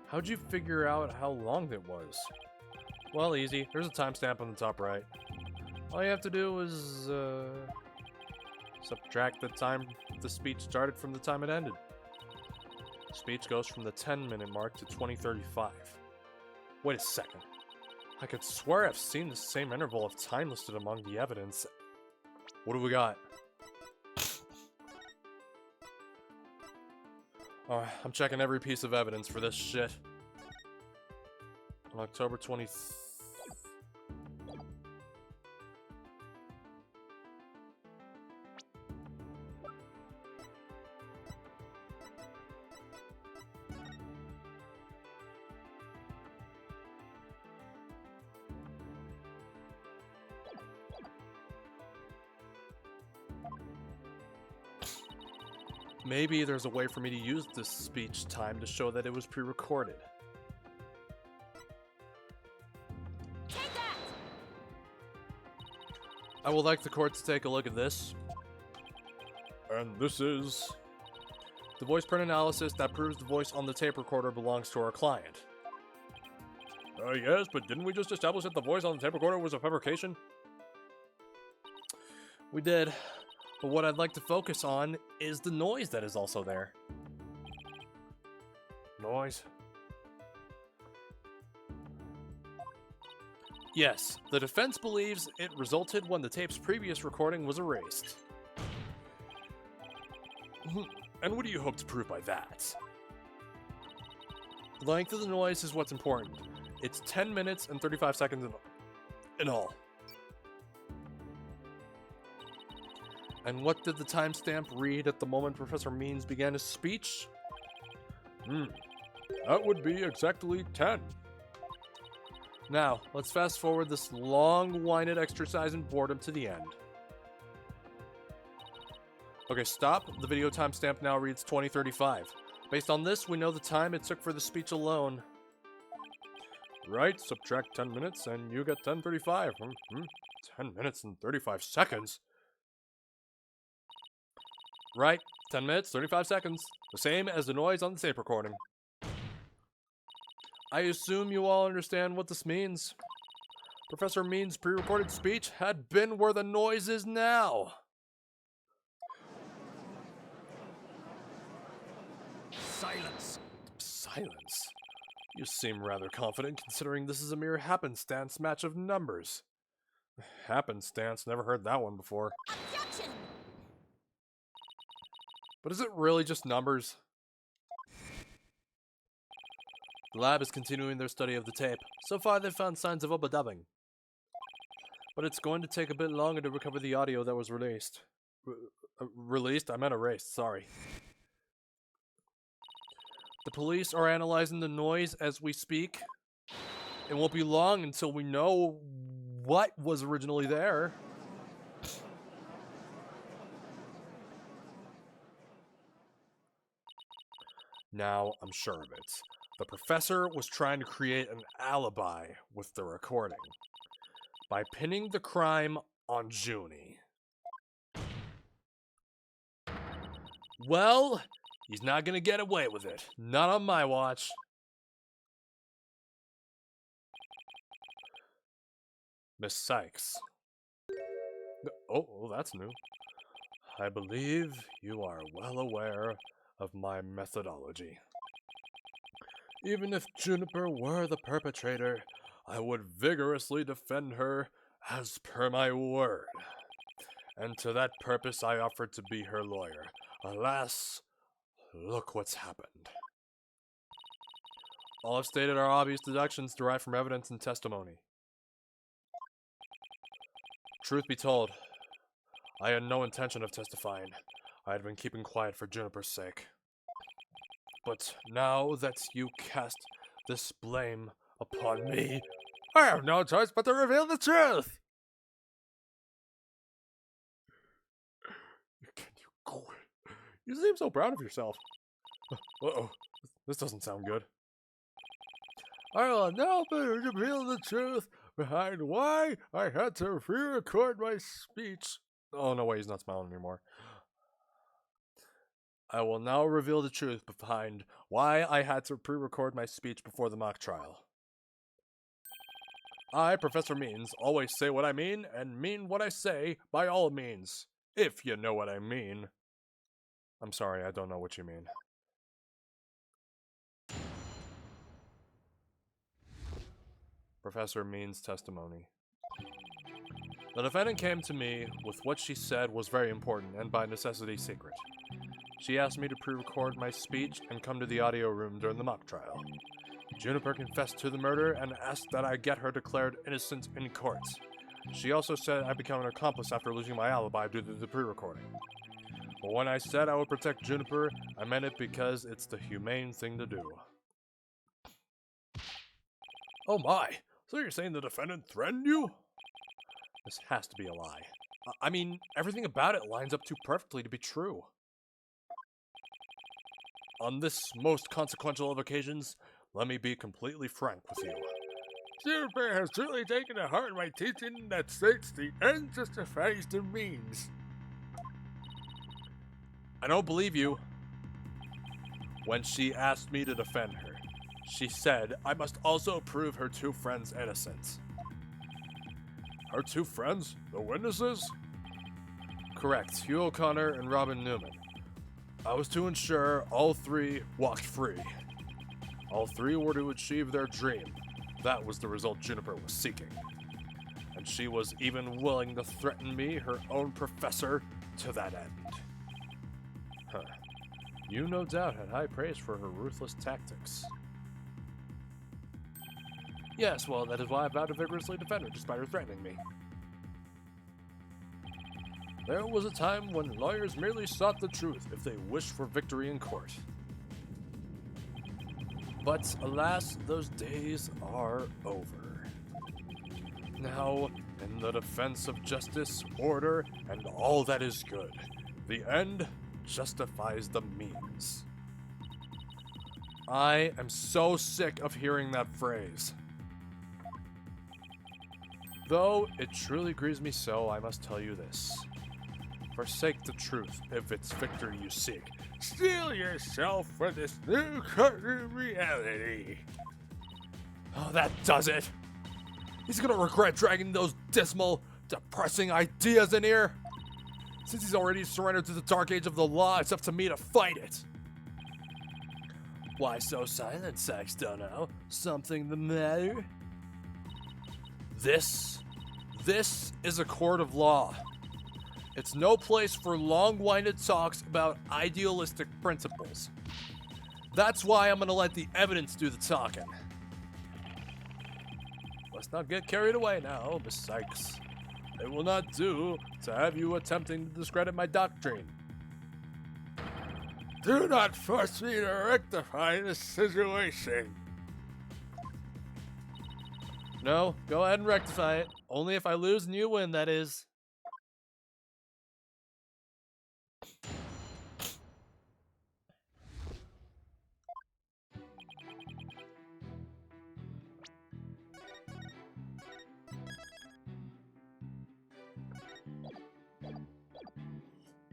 How'd you figure out how long it was? Well, easy. There's a timestamp on the top right. All you have to do is, subtract the time the speech started from the time it ended. The speech goes from the 10-minute mark to 20:35. Wait a second. I could swear I've seen the same interval of time listed among the evidence. What do we got? I'm checking every piece of evidence for this shit. On October 20th. Maybe there's a way for me to use this speech time to show that it was pre-recorded. Take that! I would like the court to take a look at this. And this is the voice print analysis that proves the voice on the tape recorder belongs to our client. Yes, but didn't we just establish that the voice on the tape recorder was a fabrication? We did. But what I'd like to focus on is the noise that is also there. Noise? Yes, the defense believes it resulted when the tape's previous recording was erased. And what do you hope to prove by that? The length of the noise is what's important. It's 10 minutes and 35 seconds in all. And what did the timestamp read at the moment Professor Means began his speech? That would be exactly 10. Now, let's fast forward this long-winded exercise in boredom to the end. Okay, stop. The video timestamp now reads 20:35. Based on this, we know the time it took for the speech alone. Right, subtract 10 minutes and you get 10:35. 10 minutes and 35 seconds? Right, 10 minutes, 35 seconds. The same as the noise on the tape recording. I assume you all understand what this means. Professor Means' pre-recorded speech had been where the noise is now. Silence. Silence? You seem rather confident considering this is a mere happenstance match of numbers. Happenstance, never heard that one before. Objection! But is it really just numbers? The lab is continuing their study of the tape. So far they've found signs of overdubbing. But it's going to take a bit longer to recover the audio that was released. Released? I meant erased, sorry. The police are analyzing the noise as we speak. It won't be long until we know what was originally there. Now, I'm sure of it. The professor was trying to create an alibi with the recording by pinning the crime on Junie. Well, he's not gonna get away with it. Not on my watch. Miss Sykes. Oh, that's new. I believe you are well aware of my methodology. Even if Juniper were the perpetrator, I would vigorously defend her as per my word. And to that purpose I offered to be her lawyer. Alas, look what's happened. All I've stated are obvious deductions derived from evidence and testimony. Truth be told, I had no intention of testifying. I had been keeping quiet for Juniper's sake. But now that you cast this blame upon me, I have no choice but to reveal the truth! Can you quit? You seem so proud of yourself. Uh-oh. This doesn't sound good. I will now reveal the truth behind why I had to re-record my speech. Oh, no way, he's not smiling anymore. I will now reveal the truth behind why I had to pre-record my speech before the mock trial. I, Professor Means, always say what I mean and mean what I say by all means, if you know what I mean. I'm sorry, I don't know what you mean. Professor Means' testimony. The defendant came to me with what she said was very important and by necessity secret. She asked me to pre-record my speech and come to the audio room during the mock trial. Juniper confessed to the murder and asked that I get her declared innocent in court. She also said I become an accomplice after losing my alibi due to the pre-recording. But when I said I would protect Juniper, I meant it because it's the humane thing to do. Oh my, so you're saying the defendant threatened you? This has to be a lie. I mean, everything about it lines up too perfectly to be true. On this most consequential of occasions, let me be completely frank with you. Juniper has truly taken to heart my teaching that states the end justifies the means. I don't believe you. When she asked me to defend her, she said I must also prove her two friends innocent. Her two friends? The witnesses? Correct, Hugh O'Connor and Robin Newman. I was to ensure all three walked free. All three were to achieve their dream. That was the result Juniper was seeking. And she was even willing to threaten me, her own professor, to that end. Huh. You no doubt had high praise for her ruthless tactics. Yes, well, that is why I vowed to vigorously defend her despite her threatening me. There was a time when lawyers merely sought the truth if they wished for victory in court. But alas, those days are over. Now, in the defense of justice, order, and all that is good, the end justifies the means. I am so sick of hearing that phrase. Though it truly grieves me so, I must tell you this. Forsake the truth if it's victory you seek. Steel yourself for this new courtroom reality. Oh, that does it. He's gonna regret dragging those dismal, depressing ideas in here. Since he's already surrendered to the dark age of the law, it's up to me to fight it. Why so silent, Saxtono? Something the matter? This is a court of law. It's no place for long-winded talks about idealistic principles. That's why I'm gonna let the evidence do the talking. Let's not get carried away now, Miss Sykes. It will not do to have you attempting to discredit my doctrine. Do not force me to rectify this situation. No, go ahead and rectify it. Only if I lose and you win, that is.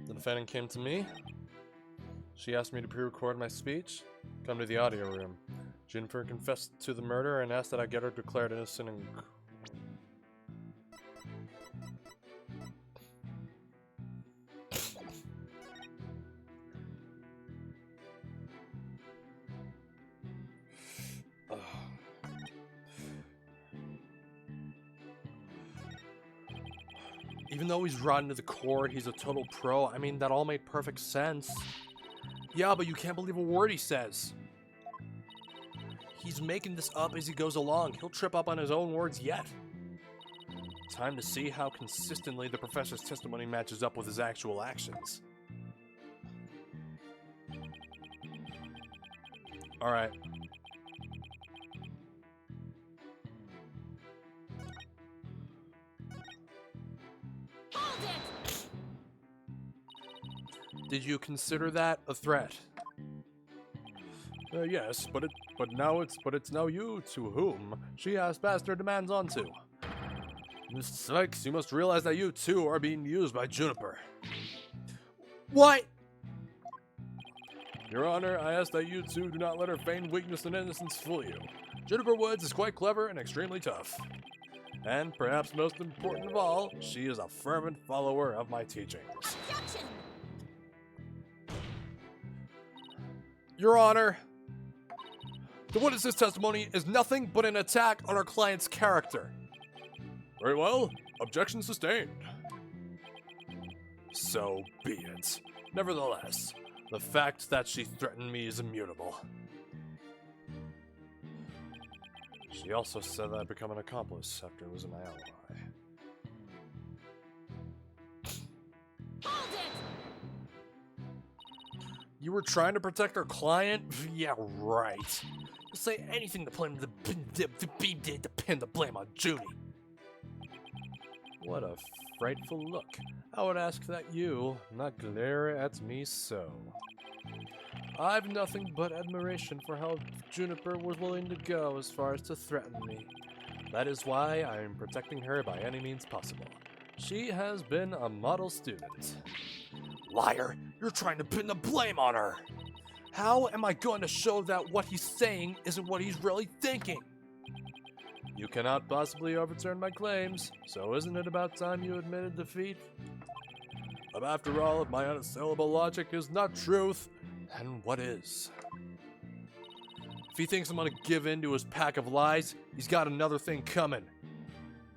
The defendant came to me. She asked me to pre-record my speech. Come to the audio room. Juniper confessed to the murder and asked that I get her declared innocent and... Even though he's rotten to the core, he's a total pro. I mean, that all made perfect sense. Yeah, but you can't believe a word he says. He's making this up as he goes along. He'll trip up on his own words yet. Time to see how consistently the professor's testimony matches up with his actual actions. Alright. Did you consider that a threat? Yes, but it's now you to whom she has passed her demands on to. Miss Sykes, you must realize that you too are being used by Juniper. What? Your Honor, I ask that you two do not let her feigned weakness and innocence fool you. Juniper Woods is quite clever and extremely tough. And perhaps most important of all, she is a fervent follower of my teachings. Objection! Your Honor, the witness's testimony is nothing but an attack on our client's character. Very well. Objection sustained. So be it. Nevertheless, the fact that she threatened me is immutable. She also said that I'd become an accomplice after losing my alibi. Hold it! You were trying to protect our client? Yeah, right. You'll say anything to pin the blame on Junie. What a frightful look. I would ask that you not glare at me so. I've nothing but admiration for how Juniper was willing to go as far as to threaten me. That is why I am protecting her by any means possible. She has been a model student. Liar! You're trying to pin the blame on her! How am I going to show that what he's saying isn't what he's really thinking? You cannot possibly overturn my claims, so isn't it about time you admitted defeat? But after all, if my unassailable logic is not truth, then what is? If he thinks I'm gonna give in to his pack of lies, he's got another thing coming.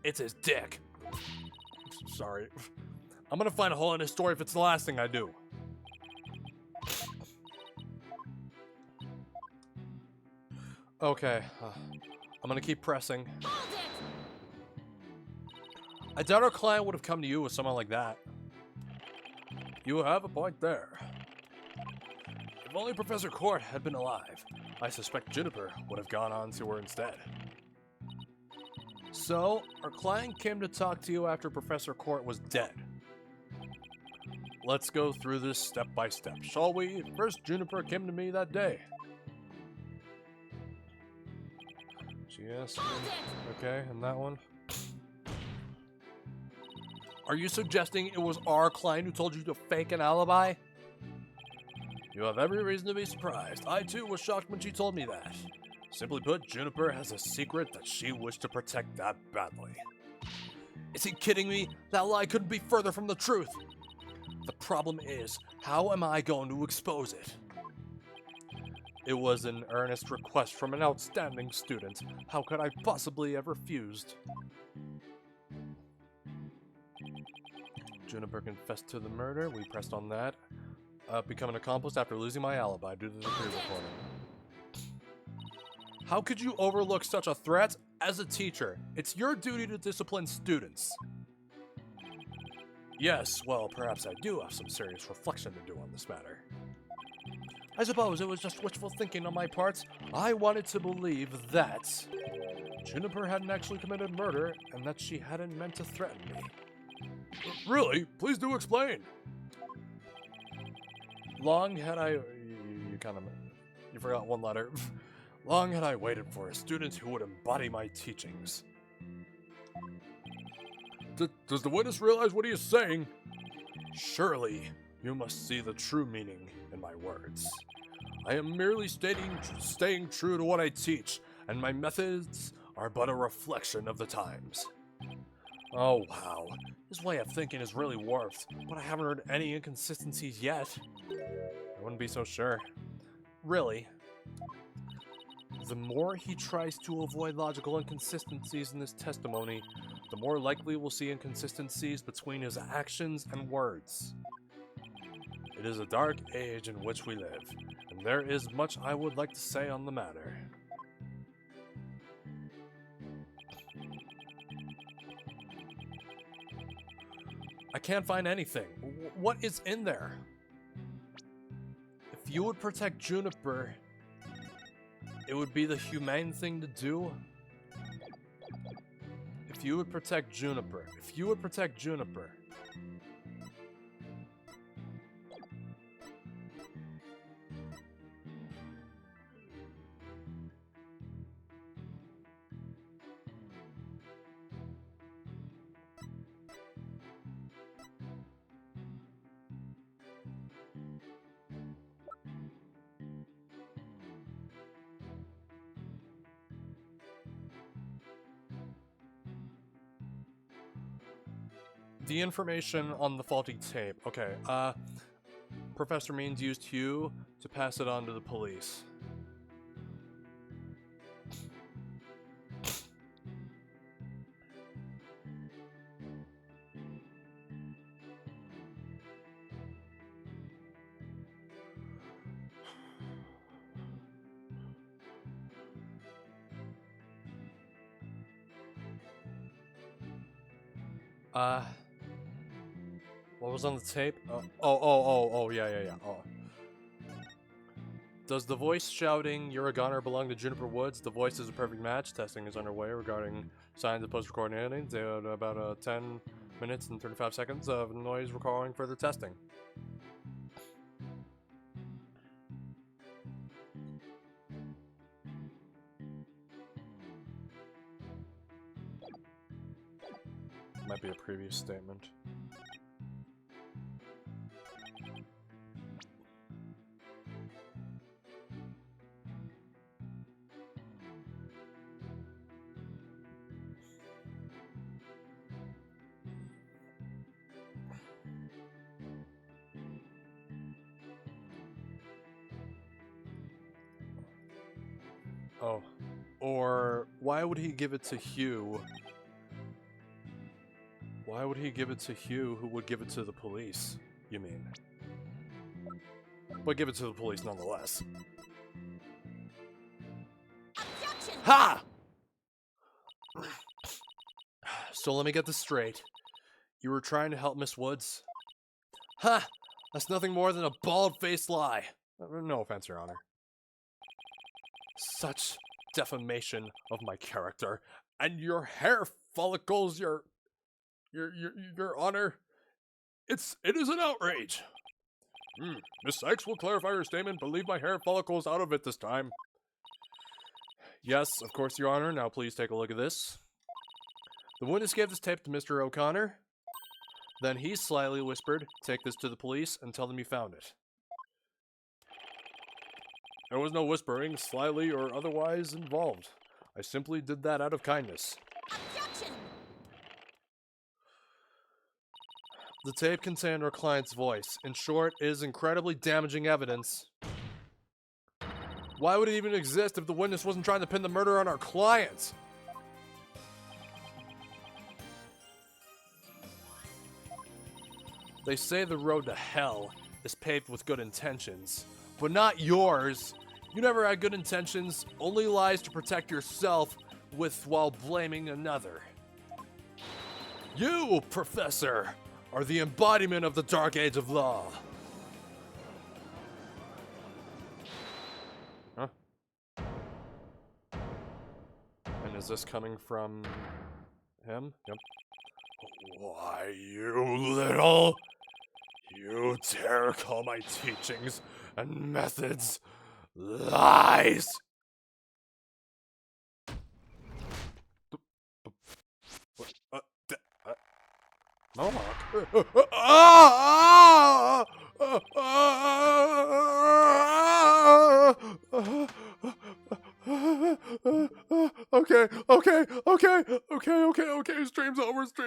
It's his dick. Sorry. I'm gonna find a hole in his story if it's the last thing I do. Okay, I'm gonna keep pressing. I doubt our client would have come to you with someone like that. you have a point there. If only Professor Court had been alive, I suspect Juniper would have gone on to her instead. So, our client came to talk to you after Professor Court was dead. Let's go through this step by step, shall we? First, Juniper came to me that day. She asked me. Okay, and that one? Are you suggesting it was our client who told you to fake an alibi? You have every reason to be surprised. I too was shocked when she told me that. Simply put, Juniper has a secret that she wished to protect that badly. Is he kidding me? That lie couldn't be further from the truth. The problem is, how am I going to expose it? It was an earnest request from an outstanding student. How could I possibly have refused? Juniper confessed to the murder. We pressed on that. Become an accomplice after losing my alibi due to the pre-recording. How could you overlook such a threat? As a teacher, it's your duty to discipline students. Yes, well, perhaps I do have some serious reflection to do on this matter. I suppose it was just wishful thinking on my part. I wanted to believe that Juniper hadn't actually committed murder and that she hadn't meant to threaten me. Really? Please do explain. Long had I... You forgot one letter. Long had I waited for a student who would embody my teachings. Does the witness realize what he is saying? Surely, you must see the true meaning in my words. I am merely staying true to what I teach, and my methods are but a reflection of the times. Oh wow, this way of thinking is really warped, but I haven't heard any inconsistencies yet. I wouldn't be so sure. Really. The more he tries to avoid logical inconsistencies in his testimony, the more likely we'll see inconsistencies between his actions and words. It is a dark age in which we live, and there is much I would like to say on the matter. I can't find anything. What is in there? If you would protect Juniper, it would be the humane thing to do. If you would protect Juniper. If you would protect Juniper. The information on the faulty tape. Okay, Professor Means used Hugh to pass it on to the police. What was on the tape? Yeah. Oh. Does the voice shouting, "You're a goner," belong to Juniper Woods? The voice is a perfect match. Testing is underway regarding signs of post-recording editing. They had about 10 minutes and 35 seconds of noise requiring further testing. Might be a previous statement. Oh. Or why would he give it to Hugh? Why would he give it to Hugh, who would give it to the police, you mean? But give it to the police nonetheless. Objection! Ha! So let me get this straight. You were trying to help Miss Woods? Ha! That's nothing more than a bald-faced lie. No offense, Your Honor. Such defamation of my character. And your hair follicles, Your Honor. It is an outrage. Miss Sykes will clarify her statement, but leave my hair follicles out of it this time. Yes, of course, Your Honor. Now please take a look at this. The witness gave this tape to Mr. O'Connor. Then he slyly whispered, "Take this to the police and tell them you found it." There was no whispering, slyly or otherwise, involved. I simply did that out of kindness. Objection! The tape contained our client's voice. In short, it is incredibly damaging evidence. Why would it even exist if the witness wasn't trying to pin the murder on our client? They say the road to hell is paved with good intentions, but not yours. You never had good intentions, only lies to protect yourself with while blaming another. You, Professor, are the embodiment of the dark age of law. Huh? And is this coming from him? Yep. Why, you dare call my teachings and methods lies? Okay. Stream's over.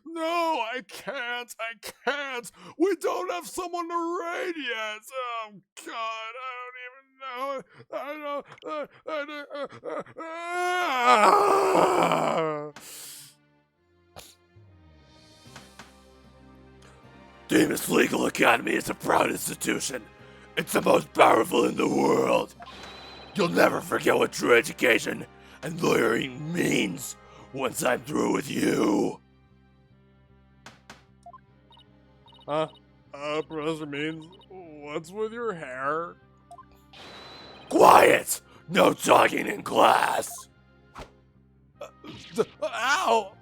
No, I can't. chance. We don't have someone to raid yet. Oh, God, I don't even know. Demas Legal Academy is a proud institution. It's the most powerful in the world. You'll never forget what true education and lawyering means once I'm through with you. Professor Means, what's with your hair? Quiet! No talking in class! Ow!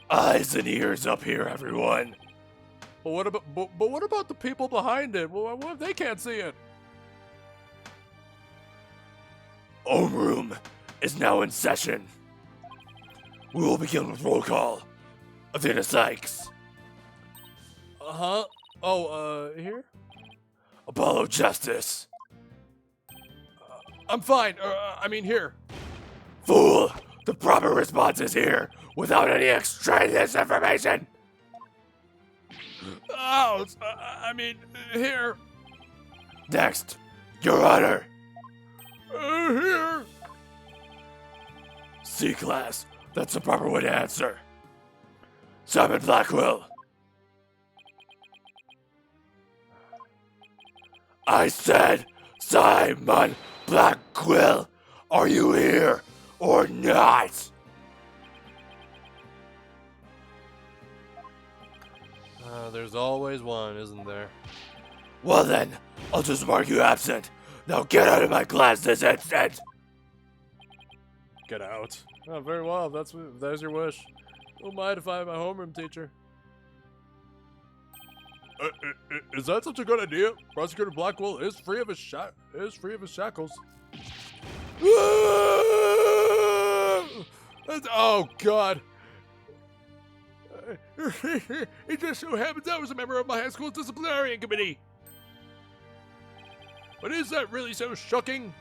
Eyes and ears up here, everyone. But what about the people behind it? Well, what if they can't see it? Homeroom is now in session. We will begin with roll call. Athena Sykes. Uh-huh. Oh, here? Apollo Justice. I'm fine. Here. Fool! The proper response is here, without any extraneous information! Oh, here. Next, Your Honor. Here. C-Class. That's the proper way to answer. Simon Blackwell. I said Simon Blackwell. Are you here or not? There's always one, isn't there? Well then, I'll just mark you absent. Now get out of my class this instant. Get out. Oh, very well. If there's your wish. Who mind if I'm a homeroom teacher? Is that such a good idea? Prosecutor Blackwell is free of his shackles. Oh God! It just so happens I was a member of my high school's disciplinary committee. But is that really so shocking?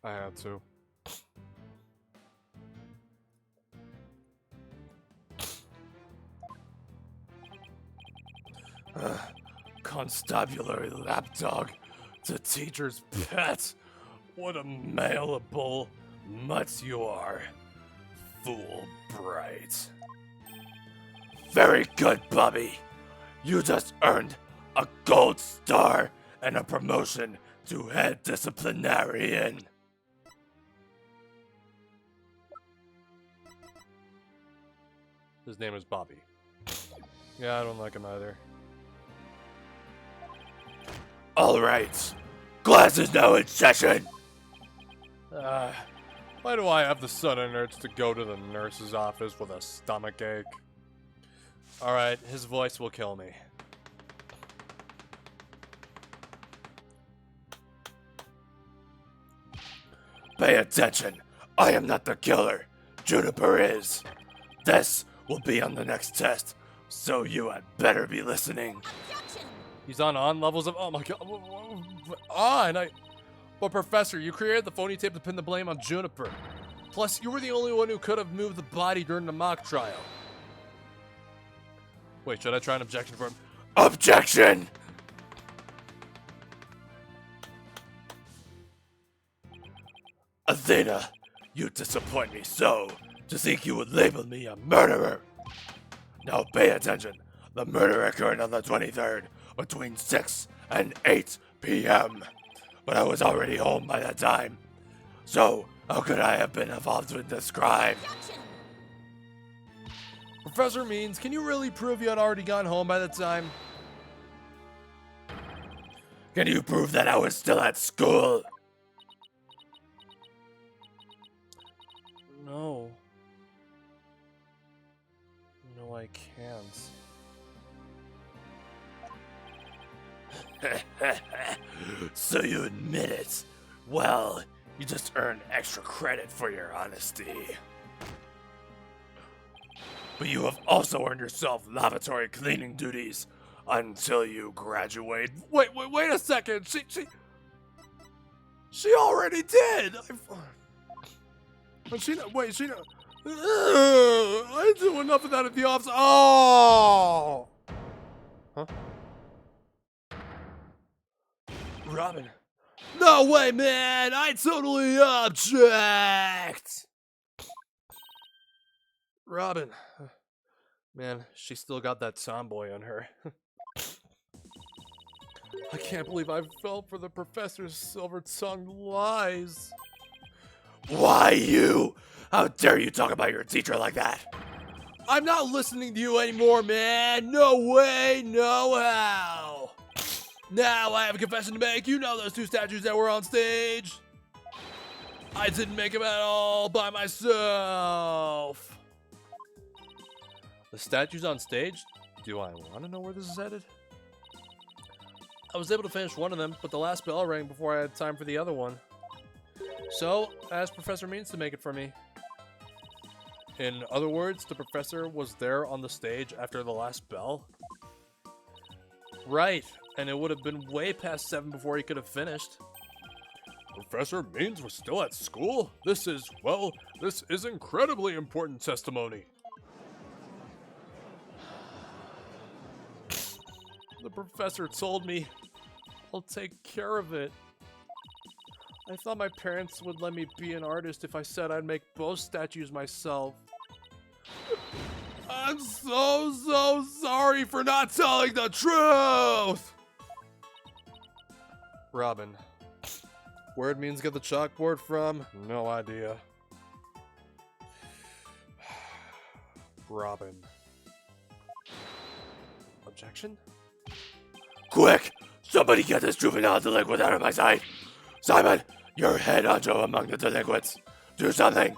I had to. Constabulary lapdog. The teacher's pet. What a malleable mutt you are. Fool bright. Very good, Bobby. You just earned a gold star and a promotion to head disciplinarian. His name is Bobby. Yeah, I don't like him either. All right. Class is now in session. Why do I have the sudden urge to go to the nurse's office with a stomachache? Alright, his voice will kill me. Pay attention. I am not the killer. Juniper is. This will be on the next test, so you had better be listening. He's on levels of. Oh my god. On! But Professor, you created the phony tape to pin the blame on Juniper. Plus, you were the only one who could have moved the body during the mock trial. Wait, should I try an objection for him? Objection! Athena, you disappoint me so, to think you would label me a murderer. Now pay attention. The murder occurred on the 23rd, between 6 and 8 p.m. But I was already home by that time. So, how could I have been involved with this crime? Professor Means, can you really prove you had already gone home by that time? Can you prove that I was still at school? No. No, I can't. So you admit it. Well, you just earned extra credit for your honesty. But you have also earned yourself lavatory cleaning duties. until you graduate. Wait a second. She already did. She not. I didn't do enough of that at the office. Oh. Huh? Robin. No way, man! I totally object! Robin. Man, she still got that tomboy on her. I can't believe I fell for the professor's silver-tongued lies. Why you? How dare you talk about your teacher like that? I'm not listening to you anymore, man! No way, no how! Now I have a confession to make. You know those two statues that were on stage? I didn't make them at all by myself. The statues on stage? Do I want to know where this is headed? I was able to finish one of them, but the last bell rang before I had time for the other one. So, I asked Professor Means to make it for me. In other words, the professor was there on the stage after the last bell? Right. And it would have been way past 7 before he could have finished. Professor Means was still at school? This is incredibly important testimony. The professor told me, I'll take care of it. I thought my parents would let me be an artist if I said I'd make both statues myself. I'm so sorry for not telling the truth! Robin. Where'd Means get the chalkboard from? No idea. Robin. Objection? Quick! Somebody get this juvenile delinquent out of my sight! Simon, you're head honcho among the delinquents. Do something!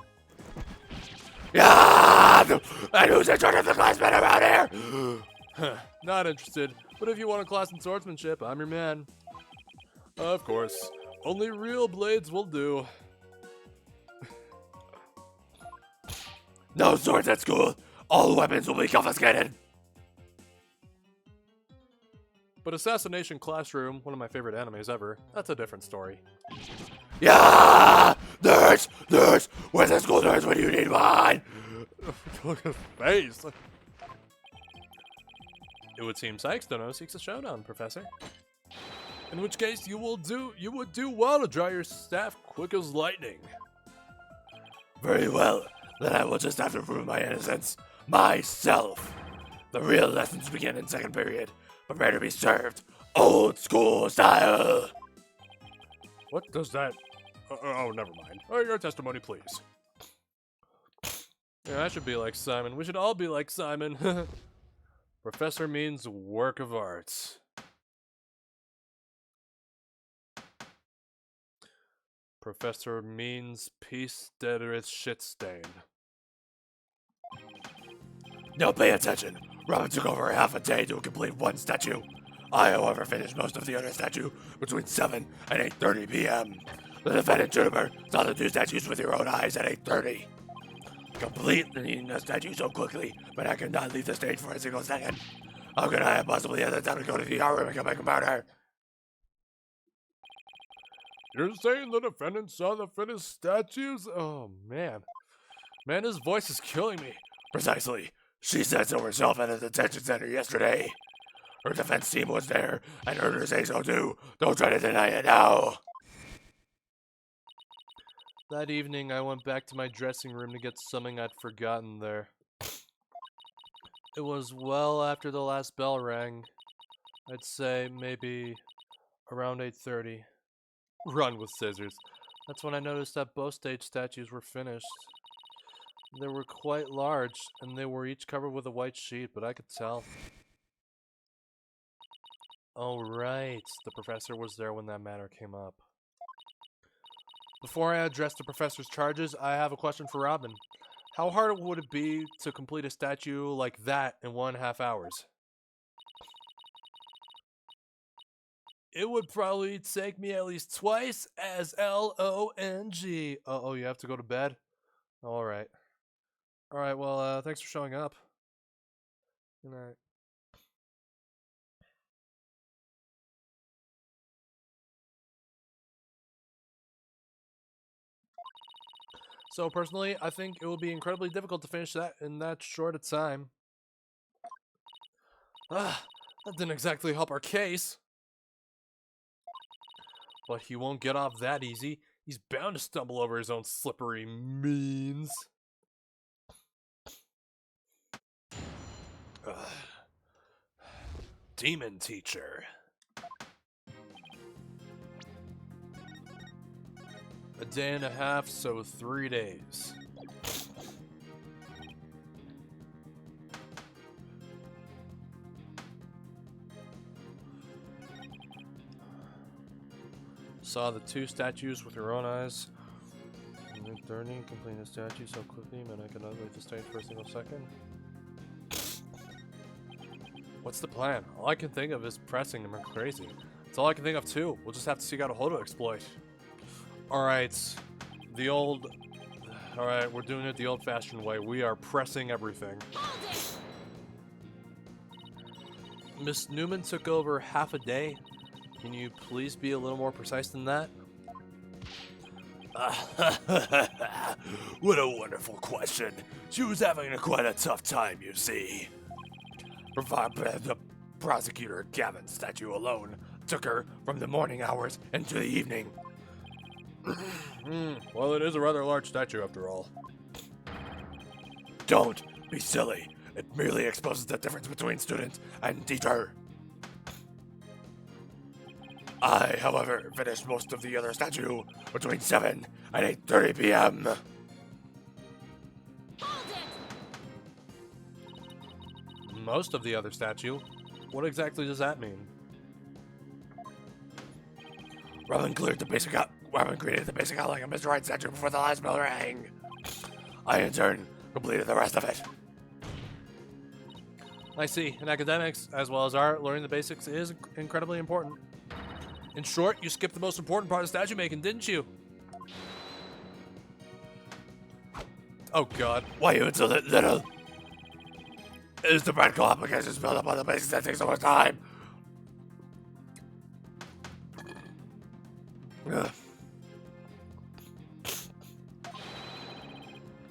Yeah! And who's in charge of the classmen around here? Not interested, but if you want a class in swordsmanship, I'm your man. Of course. Only real blades will do. No swords at school. All weapons will be confiscated. But Assassination Classroom, one of my favorite animes ever, that's a different story. Yeah! Nerds! Where's the school nerds when you need one? Look at his face. It would seem Sykes-Dono seeks a showdown, Professor. In which case, you would do well to draw your staff quick as lightning. Very well. Then I will just have to prove my innocence. Myself. The real lessons begin in second period. Prepare to be served. Old school style. What does that... Oh, never mind. Your testimony, please. Yeah, I should be like Simon. We should all be like Simon. Professor Means work of art. Professor Means piece deadereth shit stain. Now pay attention. Robin took over half a day to complete one statue. I, however, finished most of the other statue between 7 and 8:30 p.m. The defendant, Juniper, saw the two statues with your own eyes at 8:30. Completing the statue so quickly, but I could not leave the stage for a single second. How could I have possibly had the time to go to the art room and come back about her? You're saying the defendant saw the finished statues? Oh, man. Man, his voice is killing me. Precisely. She said so herself at a detention center yesterday. Her defense team was there, and heard her say so too. Don't try to deny it now. That evening, I went back to my dressing room to get something I'd forgotten there. It was well after the last bell rang. I'd say maybe around 8:30. Run with scissors. That's when I noticed that both stage statues were finished. They were quite large, and they were each covered with a white sheet, but I could tell. Oh, right. The professor was there when that matter came up. Before I address the professor's charges, I have a question for Robin. How hard would it be to complete a statue like that in 1.5 hours? It would probably take me at least twice as long. Oh, you have to go to bed? Alright. Alright, well, thanks for showing up. Good night. So personally, I think it will be incredibly difficult to finish that in that short a time. Ah, that didn't exactly help our case. But he won't get off that easy. He's bound to stumble over his own slippery means. Ugh. Demon teacher. A day and a half, so 3 days. Saw the 2 statues with your own eyes. 30, completing the statue so quickly, man, I cannot leave the stage for a single second. What's the plan? All I can think of is pressing him crazy. That's all I can think of too. We'll just have to seek out a Hodo exploit. Alright. Alright, we're doing it the old-fashioned way. We are pressing everything. Miss Newman took over half a day. Can you please be a little more precise than that? What a wonderful question. She was having quite a tough time, you see. The prosecutor Gavin's statue alone took her from the morning hours into the evening. Well, it is a rather large statue after all. Don't be silly. It merely exposes the difference between student and teacher. I, however, finished most of the other statue between 7 and 8:30 p.m. Most of the other statue? What exactly does that mean? Robin created the basic outline of Mr. Right statue before the last bell rang. I, in turn, completed the rest of it. I see. In academics, as well as art, learning the basics is incredibly important. In short, you skipped the most important part of statue making, didn't you? Oh god. Why you so little? It is the practical applications built up on the basics that take so much time. Ugh.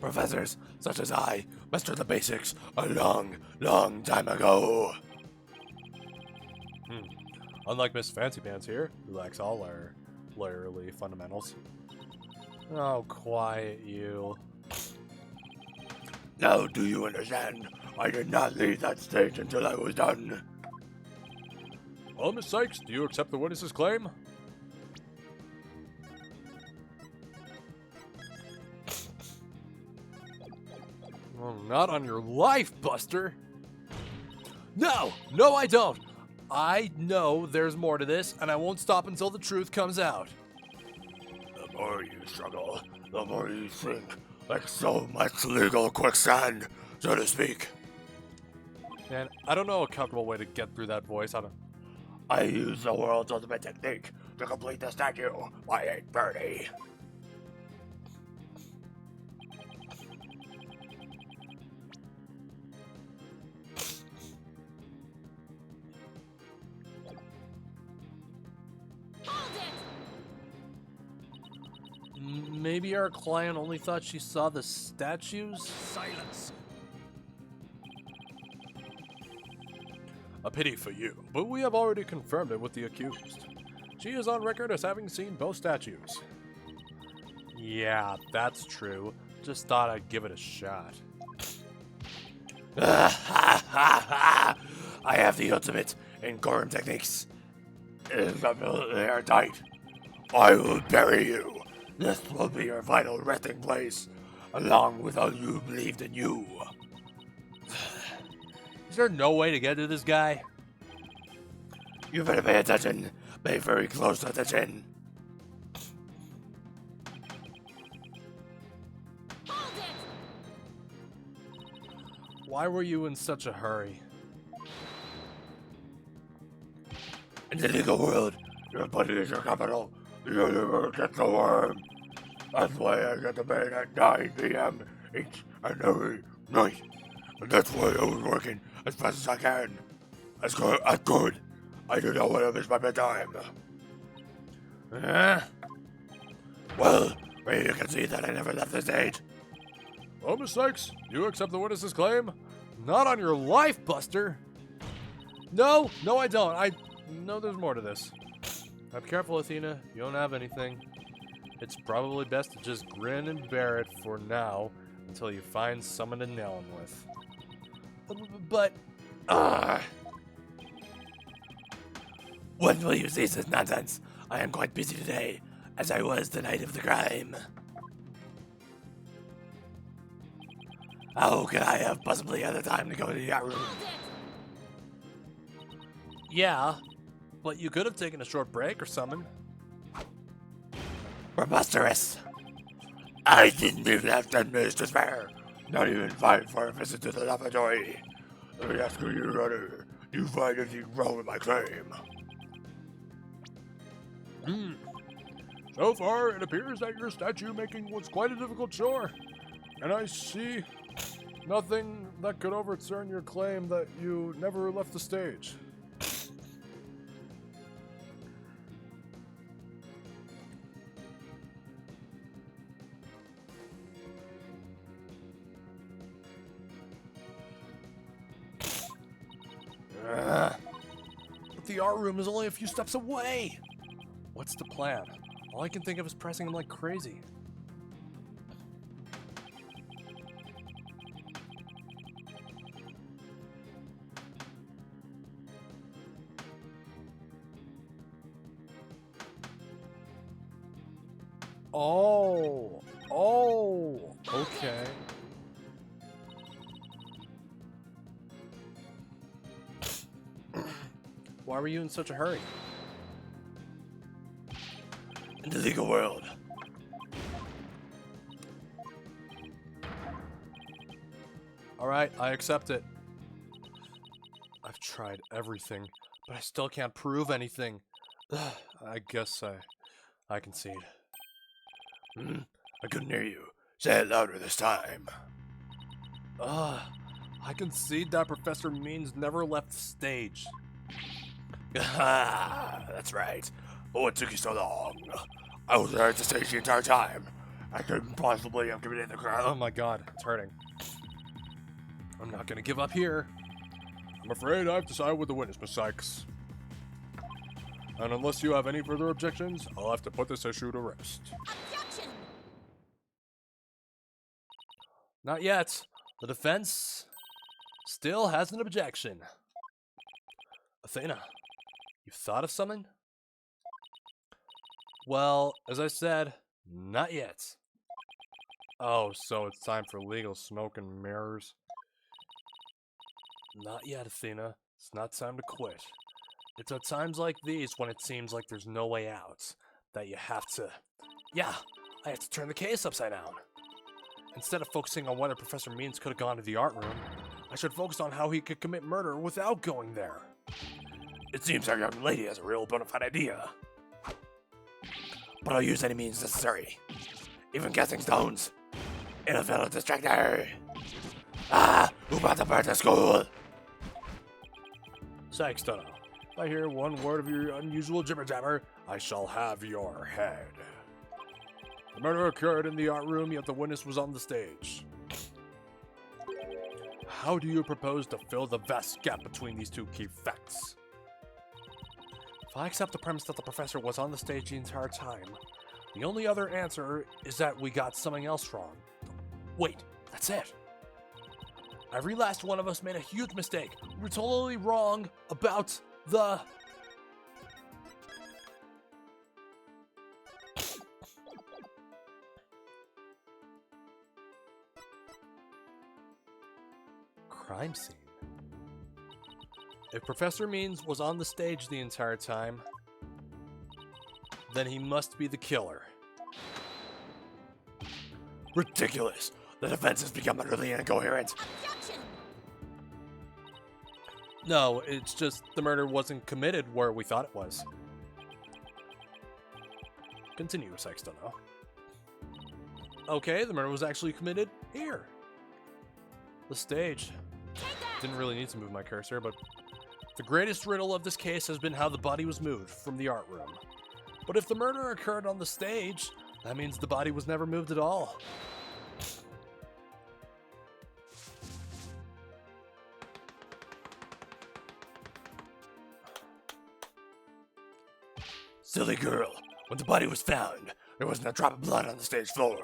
Professors such as I mastered the basics a long, long time ago. Unlike Miss Fancy Pants here, who lacks all our layerly fundamentals. Oh, quiet you. Now do you understand? I did not leave that stage until I was done. Well, Miss Sykes, do you accept the witness's claim? Well, not on your life, Buster! No! No, I don't! I know there's more to this, and I won't stop until the truth comes out. The more you struggle, the more you sink, like so much legal quicksand, so to speak. Man, I don't know a comfortable way to get through that voice. I use the world's ultimate technique to complete the statue by 8:30. Maybe our client only thought she saw the statues? Silence. A pity for you, but we have already confirmed it with the accused. She is on record as having seen both statues. Yeah, that's true. Just thought I'd give it a shot. I have the ultimate in quorum techniques. It is absolutely airtight. I will bury you. This will be your final resting place, along with all you believed in you. Is there no way to get to this guy? You better pay attention. Pay very close attention. Why were you in such a hurry? In the legal world, your body is your capital. You never get the worm. That's why I get to bed at 9 p.m. each and every night. And that's why I was working as fast as I can. As good. I do not want to miss my bedtime. Well, where you can see that I never left the stage. Oh, Miss Sykes, you accept the witness's claim? Not on your life, Buster. No, I don't. I know there's more to this. Be careful, Athena. You don't have anything. It's probably best to just grin and bear it for now until you find someone to nail him with. But... When will you cease this nonsense? I am quite busy today, as I was the night of the crime. How could I have possibly had the time to go to the art room? Yeah, but you could have taken a short break or something. Preposterous! I didn't even have 10 minutes to spare. Not even 5 for a visit to the lavatory. Let me ask you, Runner, do you find anything wrong with my claim? So far, it appears that your statue making was quite a difficult chore. And I see nothing that could overturn your claim that you never left the stage. But the art room is only a few steps away. What's the plan? All I can think of is pressing him like crazy. Oh, okay. Why were you in such a hurry? In the legal world. Alright, I accept it. I've tried everything, but I still can't prove anything. I guess I concede. I couldn't hear you. Say it louder this time. I concede that Professor Means never left the stage. That's right. But what took you so long? I was there at the stage the entire time. I couldn't possibly have committed the crime. Oh my god, it's hurting. I'm not gonna give up here. I'm afraid I have to side with the witness, Miss Sykes. And unless you have any further objections, I'll have to put this issue to rest. Objection! Not yet. The defense still has an objection. Athena, you thought of something? Well, as I said, not yet. Oh, so it's time for legal smoke and mirrors? Not yet, Athena. It's not time to quit. It's at times like these when it seems like there's no way out that you have to... Yeah, I have to turn the case upside down. Instead of focusing on whether Professor Means could have gone to the art room, I should focus on how he could commit murder without going there. It seems our young lady has a real bona fide idea. But I'll use any means necessary. Even casting stones. It'll fail to distract her. Who brought the bird to school? Sykes, Dono. If I hear one word of your unusual jibber-jabber, I shall have your head. The murder occurred in the art room, yet the witness was on the stage. How do you propose to fill the vast gap between these two key facts? If I accept the premise that the professor was on the stage the entire time, the only other answer is that we got something else wrong. Wait, that's it. Every last one of us made a huge mistake. We were totally wrong about the... crime scene. If Professor Means was on the stage the entire time, then he must be the killer. Ridiculous. The defense has become utterly incoherent. Objection! No, it's just the murder wasn't committed where we thought it was. Continue, Sykes, don't know. Okay, the murder was actually committed here. The stage. Didn't really need to move my cursor, but the greatest riddle of this case has been how the body was moved from the art room. But if the murder occurred on the stage, That means the body was never moved at all. Silly girl. When the body was found, there wasn't a drop of blood on the stage floor.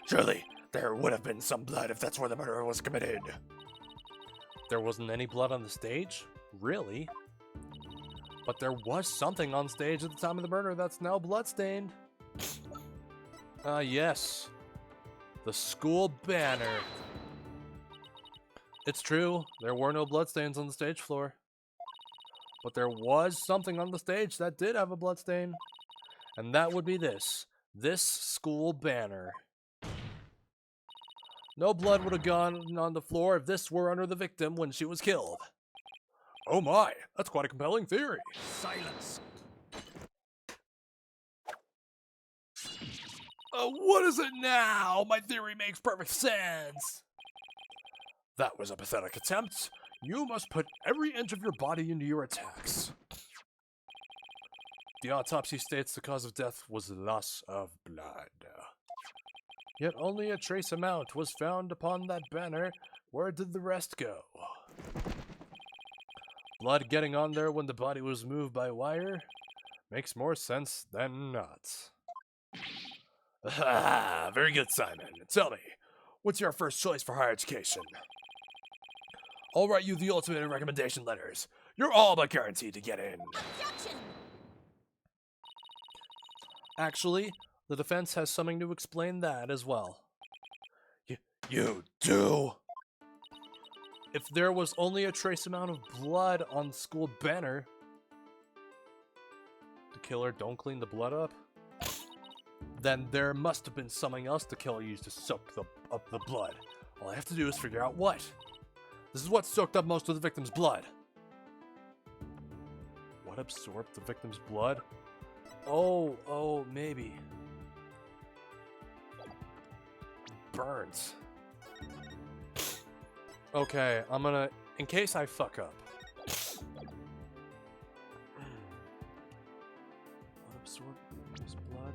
Surely, there would have been some blood if that's where the murder was committed. There wasn't any blood on the stage? Really? But there was something on stage at the time of the murder that's now bloodstained. Yes. The school banner. It's true, there were no bloodstains on the stage floor. But there was something on the stage that did have a bloodstain. And that would be this. This school banner. No blood would have gone on the floor if this were under the victim when she was killed. Oh my, that's quite a compelling theory. Silence. What is it now? My theory makes perfect sense. That was a pathetic attempt. You must put every inch of your body into your attacks. The autopsy states the cause of death was loss of blood. Yet only a trace amount was found upon that banner. Where did the rest go? Blood getting on there when the body was moved by wire makes more sense than not. Ah, very good, Simon. Tell me, what's your first choice for higher education? I'll write you the ultimate recommendation letters. You're all but guaranteed to get in. Objection! Actually, the defense has something to explain that as well. You do? If there was only a trace amount of blood on the school banner, the killer don't clean the blood up, then there must have been something else the killer used to soak up the blood. All I have to do is figure out what. This is what soaked up most of the victim's blood. What absorbed the victim's blood? Oh, maybe. Burns. Okay, I'm gonna, in case I fuck up. What absorbed his blood?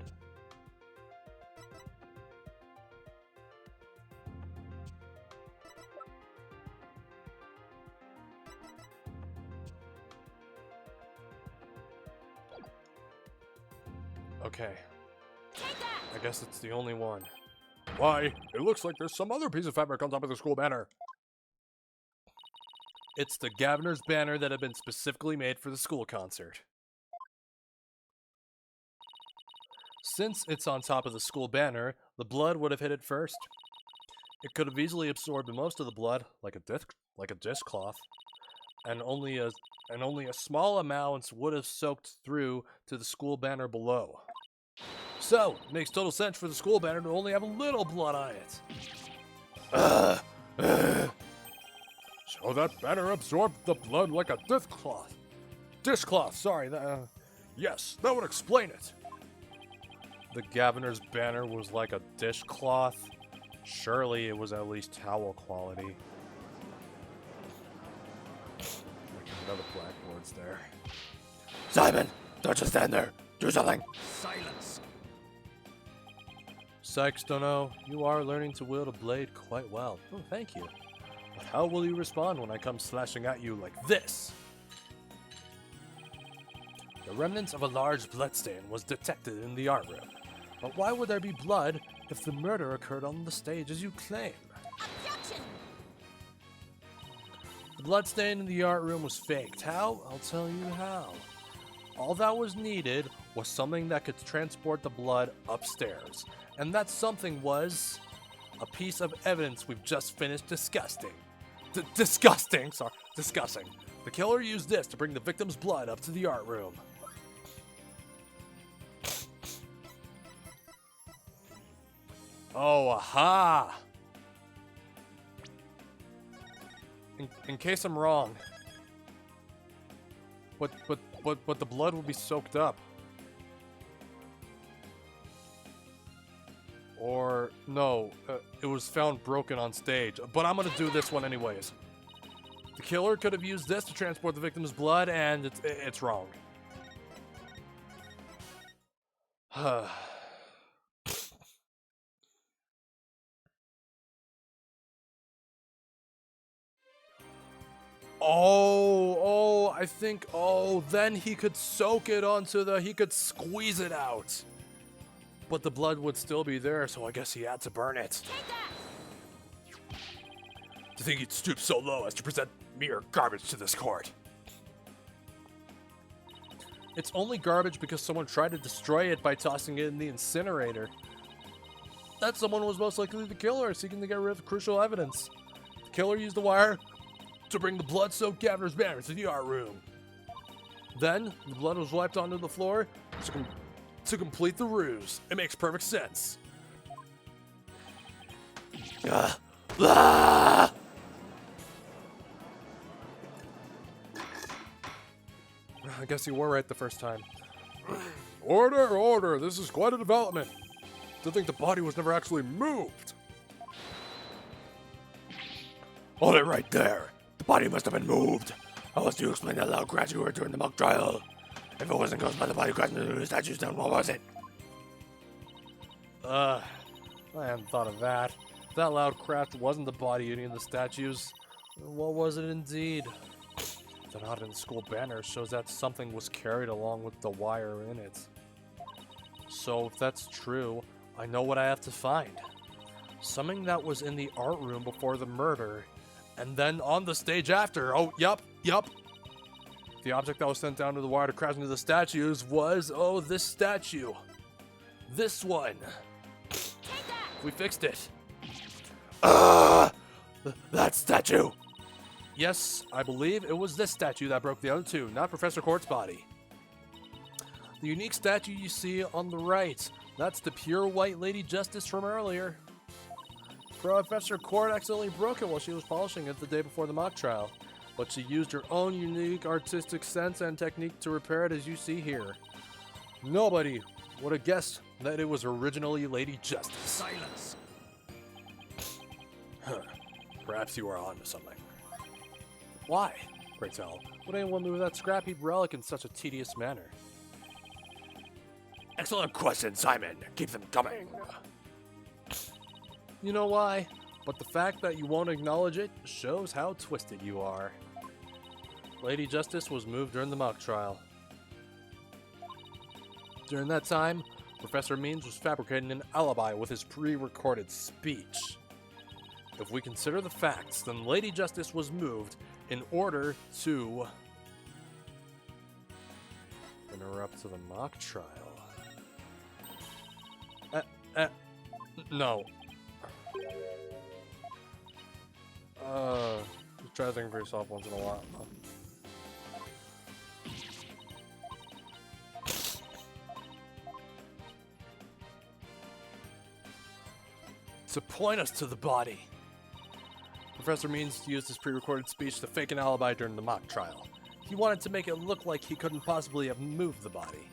Okay. I guess it's the only one. Why? It looks like there's some other piece of fabric on top of the school banner. It's the governor's banner that had been specifically made for the school concert. Since it's on top of the school banner, the blood would have hit it first. It could have easily absorbed most of the blood, like a dishcloth, and only a small amount would have soaked through to the school banner below. So, it makes total sense for the school banner to only have a little blood on it. So that banner absorbed the blood like a dishcloth. Dishcloth, sorry. Yes, that would explain it. The governor's banner was like a dishcloth. Surely it was at least towel quality. Like another blackboard's there. Simon, don't just stand there. Do something. Silence. Sykes, Dono, you are learning to wield a blade quite well. Oh, thank you. But how will you respond when I come slashing at you like this? The remnants of a large bloodstain was detected in the art room. But why would there be blood if the murder occurred on the stage as you claim? Objection! The bloodstain in the art room was faked. How? I'll tell you how. All that was needed was something that could transport the blood upstairs. And that something was a piece of evidence we've just finished discussing. Disgusting. The killer used this to bring the victim's blood up to the art room. Oh, aha! In case I'm wrong, but the blood will be soaked up. Or, no, it was found broken on stage. But I'm gonna do this one anyways. The killer could have used this to transport the victim's blood, and it's wrong. Oh, I think, then he could soak it he could squeeze it out. But the blood would still be there, so I guess he had to burn it. To think he'd stoop so low as to present mere garbage to this court. It's only garbage because someone tried to destroy it by tossing it in the incinerator. That someone was most likely the killer, seeking to get rid of crucial evidence. The killer used the wire to bring the blood-soaked Gaviner's banner to the art room. Then, the blood was wiped onto the floor to complete the ruse. It makes perfect sense. I guess you were right the first time. Order! This is quite a development. To think the body was never actually moved. Hold it right there. The body must have been moved. How else do you explain that loud crash you heard during the mock trial? If it wasn't caused by the body crashing into the statues, then what was it? I hadn't thought of that. If that loud crash wasn't the body eating the statues, what was it indeed? The knot in the school banner shows that something was carried along with the wire in it. So if that's true, I know what I have to find. Something that was in the art room before the murder, and then on the stage after. Oh, yup. The object that was sent down to the wire to crash into the statues was, this statue. This one. We fixed it. That statue. Yes, I believe it was this statue that broke the other two, not Professor Court's body. The unique statue you see on the right, that's the pure white Lady Justice from earlier. Professor Court accidentally broke it while she was polishing it the day before the mock trial, but she used her own unique artistic sense and technique to repair it as you see here. Nobody would have guessed that it was originally Lady Justice. Silence! Perhaps you are on to something. Why, pray tell, would anyone move that scrap heap relic in such a tedious manner? Excellent question, Simon. Keep them coming. You know why, but the fact that you won't acknowledge it shows how twisted you are. Lady Justice was moved during the mock trial. During that time, Professor Means was fabricating an alibi with his pre-recorded speech. If we consider the facts, then Lady Justice was moved in order to interrupt the mock trial. No. Just try to think for yourself once in a while. To point us to the body. Professor Means used his pre-recorded speech to fake an alibi during the mock trial. He wanted to make it look like he couldn't possibly have moved the body.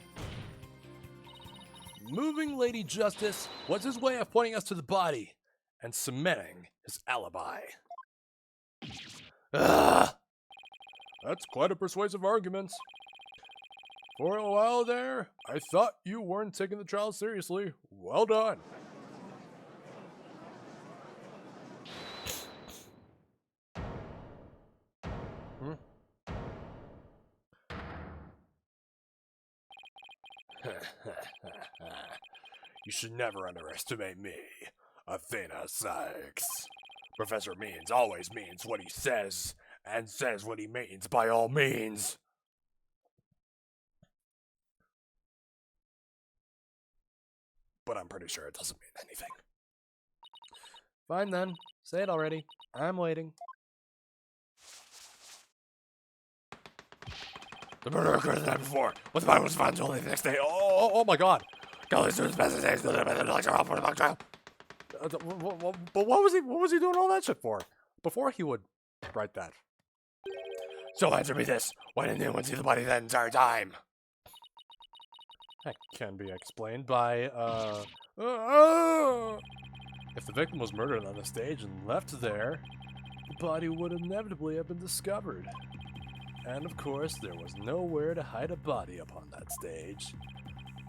Moving Lady Justice was his way of pointing us to the body and cementing his alibi. That's quite a persuasive argument. For a while there, I thought you weren't taking the trial seriously. Well done. You should never underestimate me, Athena Sykes. Professor Means always means what he says, and says what he means by all means. But I'm pretty sure it doesn't mean anything. Fine then, say it already. I'm waiting. The murder occurred the night before, but the body was found only the next day. Oh my god! But what was he doing all that shit for? Before he would write that. So answer me this. Why didn't anyone see the body that entire time? That can be explained by, if the victim was murdered on the stage and left there, the body would inevitably have been discovered. And of course, there was nowhere to hide a body upon that stage.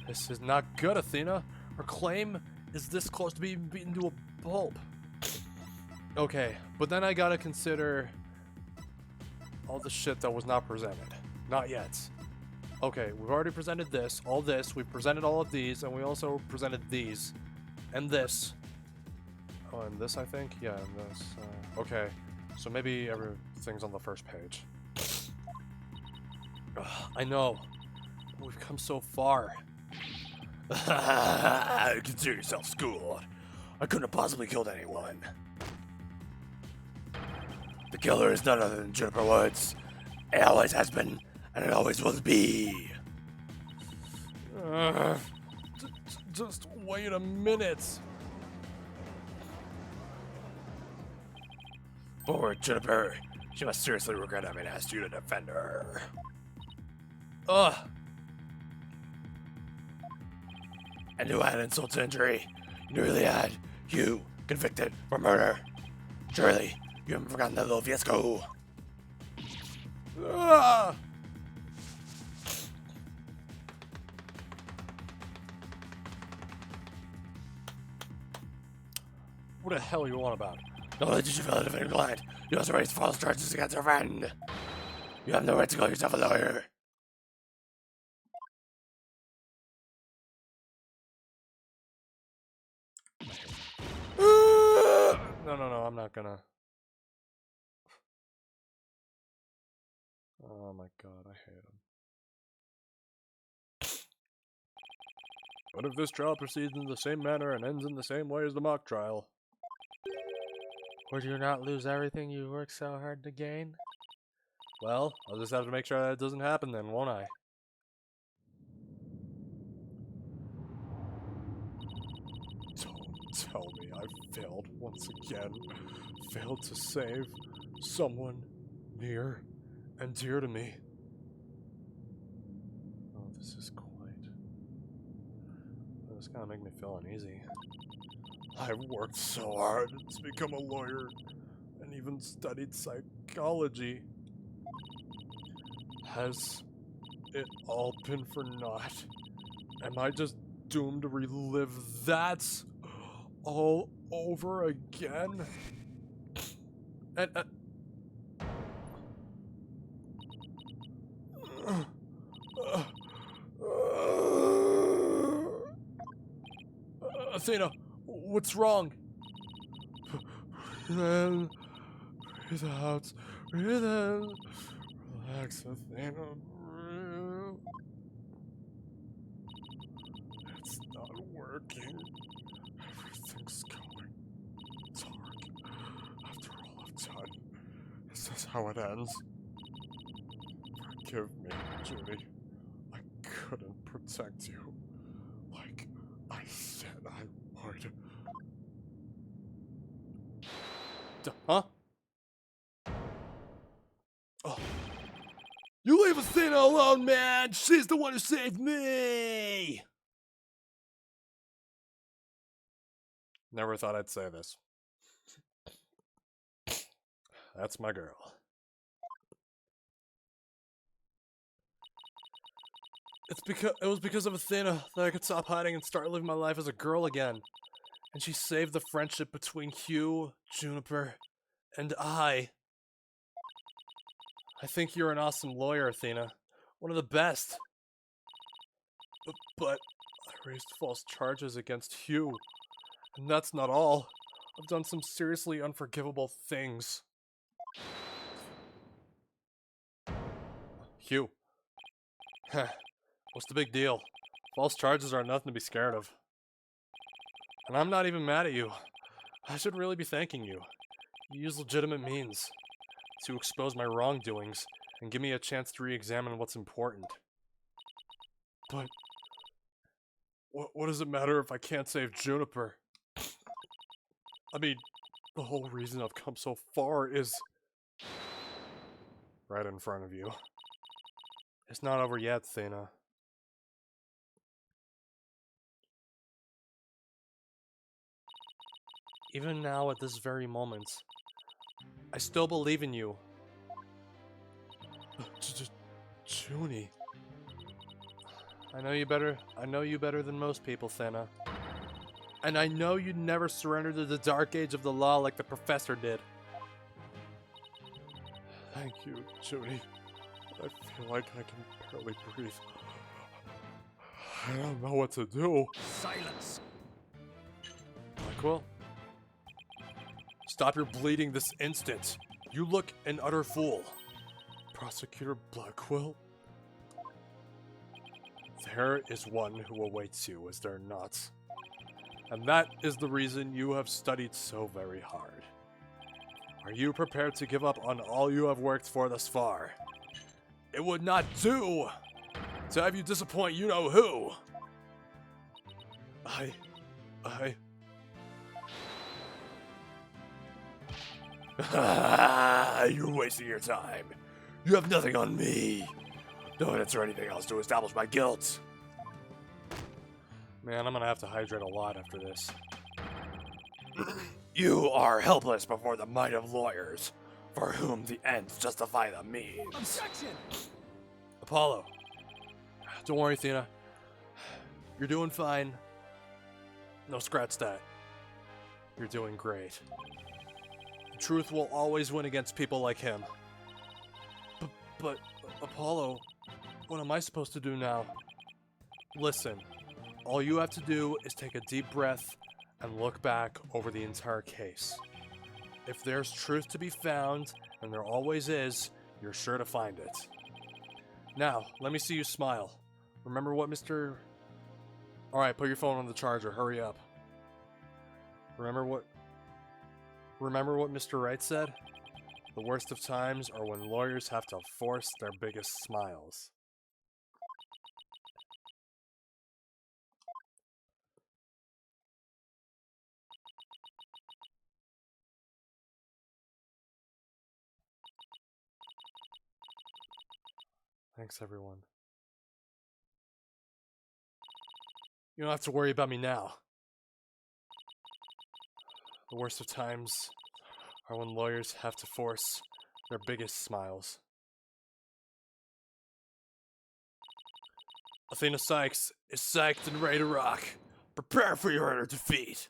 This is not good, Athena. Her claim is this close to being beaten to a pulp. Okay, but then I gotta consider all the shit that was not presented. Not yet. Okay, we've already presented this, all this, we've presented all of these, and we also presented these. And this. Oh, and this, I think? Yeah, and this. Okay, so maybe everything's on the first page. Ugh, I know. We've come so far. Consider yourself schooled. I couldn't have possibly killed anyone. The killer is none other than Juniper Woods. It always has been, and it always will be. Just wait a minute. Poor Juniper. She must seriously regret having asked you to defend her. Ugh. And who had insult to injury? You nearly had you convicted for murder. Surely, you haven't forgotten that little fiasco. Ah! What the hell you on about? Not only did you fail to defend your client, you also raised false charges against your friend. You have no right to call yourself a lawyer. No, I'm not gonna. Oh my god, I hate him. What if this trial proceeds in the same manner and ends in the same way as the mock trial? Would you not lose everything you worked so hard to gain? Well, I'll just have to make sure that doesn't happen then, won't I? Don't tell me I failed once again. Failed to save someone near and dear to me. Oh, this is quite... This gonna make me feel uneasy. I've worked so hard to become a lawyer and even studied psychology. Has it all been for naught? Am I just doomed to relive that all over again? And Athena, what's wrong? Breathe in, breathe out, breathe in. Relax, Athena, breathe. It's not working. Everything's going dark. After all I've done, is this how it ends? Forgive me, Junie. I couldn't protect you like I said I would. Huh? Oh. You leave Athena alone, man! She's the one who saved me! Never thought I'd say this. That's my girl. It was because of Athena that I could stop hiding and start living my life as a girl again. And she saved the friendship between Hugh, Juniper, and I. I think you're an awesome lawyer, Athena. One of the best. But I raised false charges against Hugh. And that's not all. I've done some seriously unforgivable things. Hugh. What's the big deal? False charges are nothing to be scared of. And I'm not even mad at you. I should really be thanking you. You use legitimate means to expose my wrongdoings and give me a chance to re-examine what's important. But what does it matter if I can't save Juniper? I mean, the whole reason I've come so far is right in front of you. It's not over yet, Athena. Even now, at this very moment, I still believe in you. Junie. I know you better than most people, Athena. And I know you'd never surrender to the dark age of the law like the professor did. Thank you, Junie. I feel like I can barely breathe. I don't know what to do. Silence! Blackwell? Stop your bleeding this instant. You look an utter fool. Prosecutor Blackwell? There is one who awaits you, is there not? And that is the reason you have studied so very hard. Are you prepared to give up on all you have worked for thus far? It would not do to have you disappoint you know who. You're wasting your time. You have nothing on me. No evidence or anything else to establish my guilt. Man, I'm gonna have to hydrate a lot after this. You are helpless before the might of lawyers, for whom the ends justify the means. Objection! Apollo. Don't worry, Athena. You're doing fine. No, scratch that. You're doing great. The truth will always win against people like him. But Apollo, what am I supposed to do now? Listen, all you have to do is take a deep breath and look back over the entire case. If there's truth to be found, and there always is, you're sure to find it. Now, let me see you smile. Remember what Mr. Alright, put your phone on the charger, hurry up. Remember what Mr. Wright said? The worst of times are when lawyers have to force their biggest smiles. Thanks, everyone. You don't have to worry about me now. The worst of times are when lawyers have to force their biggest smiles. Athena Sykes is psyched and ready to rock. Prepare for your utter defeat.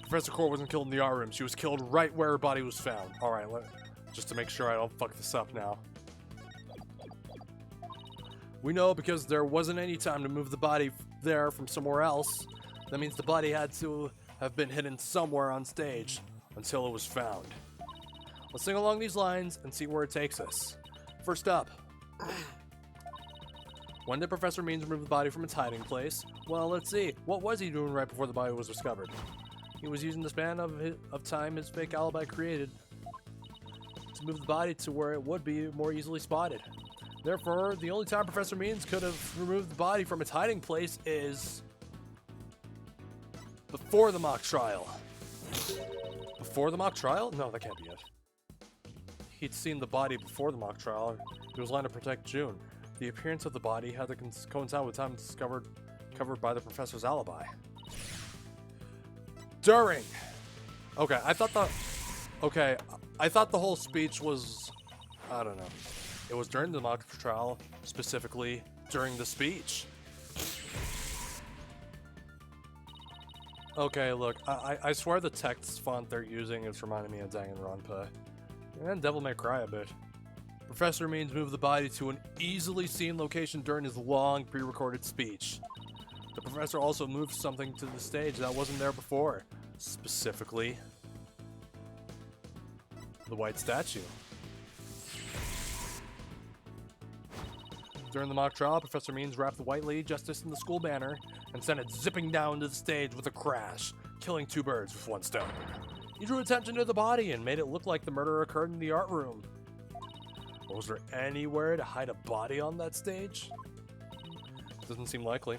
Professor Core wasn't killed in the art room. She was killed right where her body was found. Alright, just to make sure I don't fuck this up now. We know because there wasn't any time to move the body there from somewhere else. That means the body had to have been hidden somewhere on stage until it was found. Let's sing along these lines and see where it takes us. First up. When did Professor Means remove the body from its hiding place? Well, let's see. What was he doing right before the body was discovered? He was using the span of time his fake alibi created to move the body to where it would be more easily spotted. Therefore, the only time Professor Means could have removed the body from its hiding place is before the mock trial. Before the mock trial? No, that can't be it. He'd seen the body before the mock trial. He was lying to protect June. The appearance of the body had to coincide with time covered by the professor's alibi. During. Okay, I thought the whole speech was, I don't know. It was during the mock trial, specifically during the speech. Okay, look, I swear the text font they're using is reminding me of Danganronpa. And Devil May Cry a bit. Professor Means moved the body to an easily seen location during his long pre-recorded speech. The professor also moved something to the stage that wasn't there before. Specifically, the white statue. During the mock trial, Professor Means wrapped the White Lady Justice in the school banner and sent it zipping down to the stage with a crash, killing two birds with one stone. He drew attention to the body and made it look like the murder occurred in the art room. But was there anywhere to hide a body on that stage? Doesn't seem likely.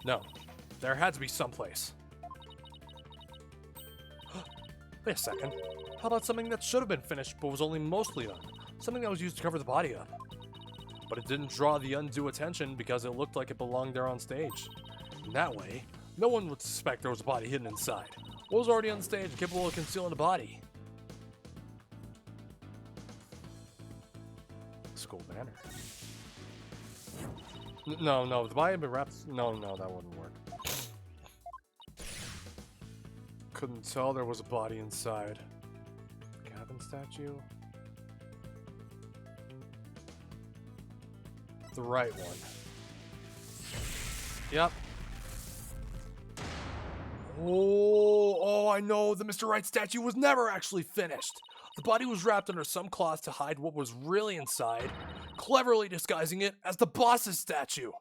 No, there had to be someplace. Wait a second. How about something that should have been finished but was only mostly done? Something that was used to cover the body up. But it didn't draw the undue attention because it looked like it belonged there on stage. In that way, no one would suspect there was a body hidden inside. What was already on the stage capable of concealing a body? School banner. No, the body had been wrapped. No, that wouldn't work. couldn't tell there was a body inside. Cabin statue? The right one. Yep. Oh, I know. The Mr. Right statue was never actually finished. The body was wrapped under some cloth to hide what was really inside, cleverly disguising it as the boss's statue.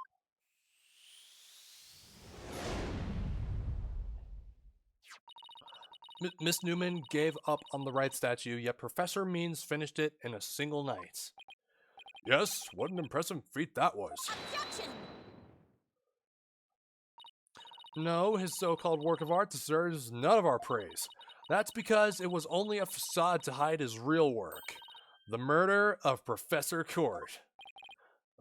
Miss Newman gave up on the right statue, yet Professor Means finished it in a single night. Yes, what an impressive feat that was. Objection! No, his so-called work of art deserves none of our praise. That's because it was only a facade to hide his real work. The murder of Professor Court.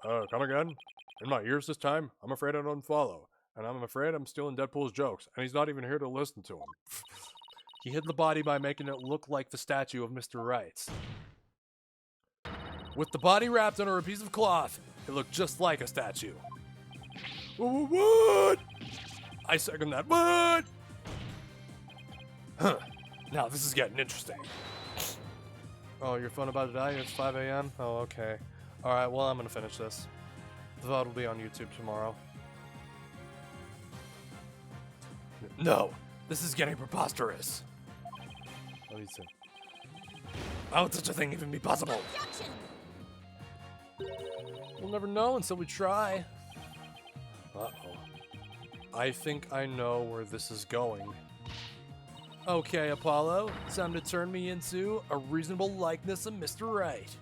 Come again? In my ears this time? I'm afraid I don't follow. And I'm afraid I'm stealing Deadpool's jokes, and he's not even here to listen to them. He hid the body by making it look like the statue of Mr. Right. With the body wrapped under a piece of cloth, it looked just like a statue. What? I second that. What? Huh. Now this is getting interesting. Oh, your phone about to die? It's 5 a.m.? Oh, okay. Alright, well, I'm gonna finish this. The VOD will be on YouTube tomorrow. No! This is getting preposterous! What do you think? How would such a thing even be possible? Objection! We'll never know until we try. Uh-oh. I think I know where this is going. Okay, Apollo, time to turn me into a reasonable likeness of Mr. Right.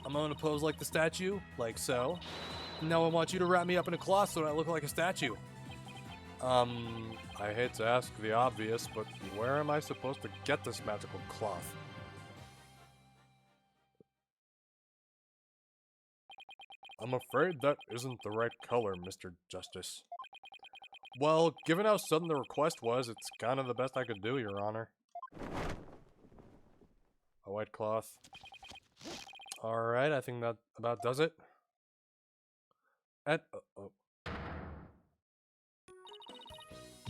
I'm gonna pose like the statue, like so. Now I want you to wrap me up in a cloth so I look like a statue. I hate to ask the obvious, but where am I supposed to get this magical cloth? I'm afraid that isn't the right color, Mr. Justice. Well, given how sudden the request was, it's kind of the best I could do, Your Honor. A white cloth. Alright, I think that about does it.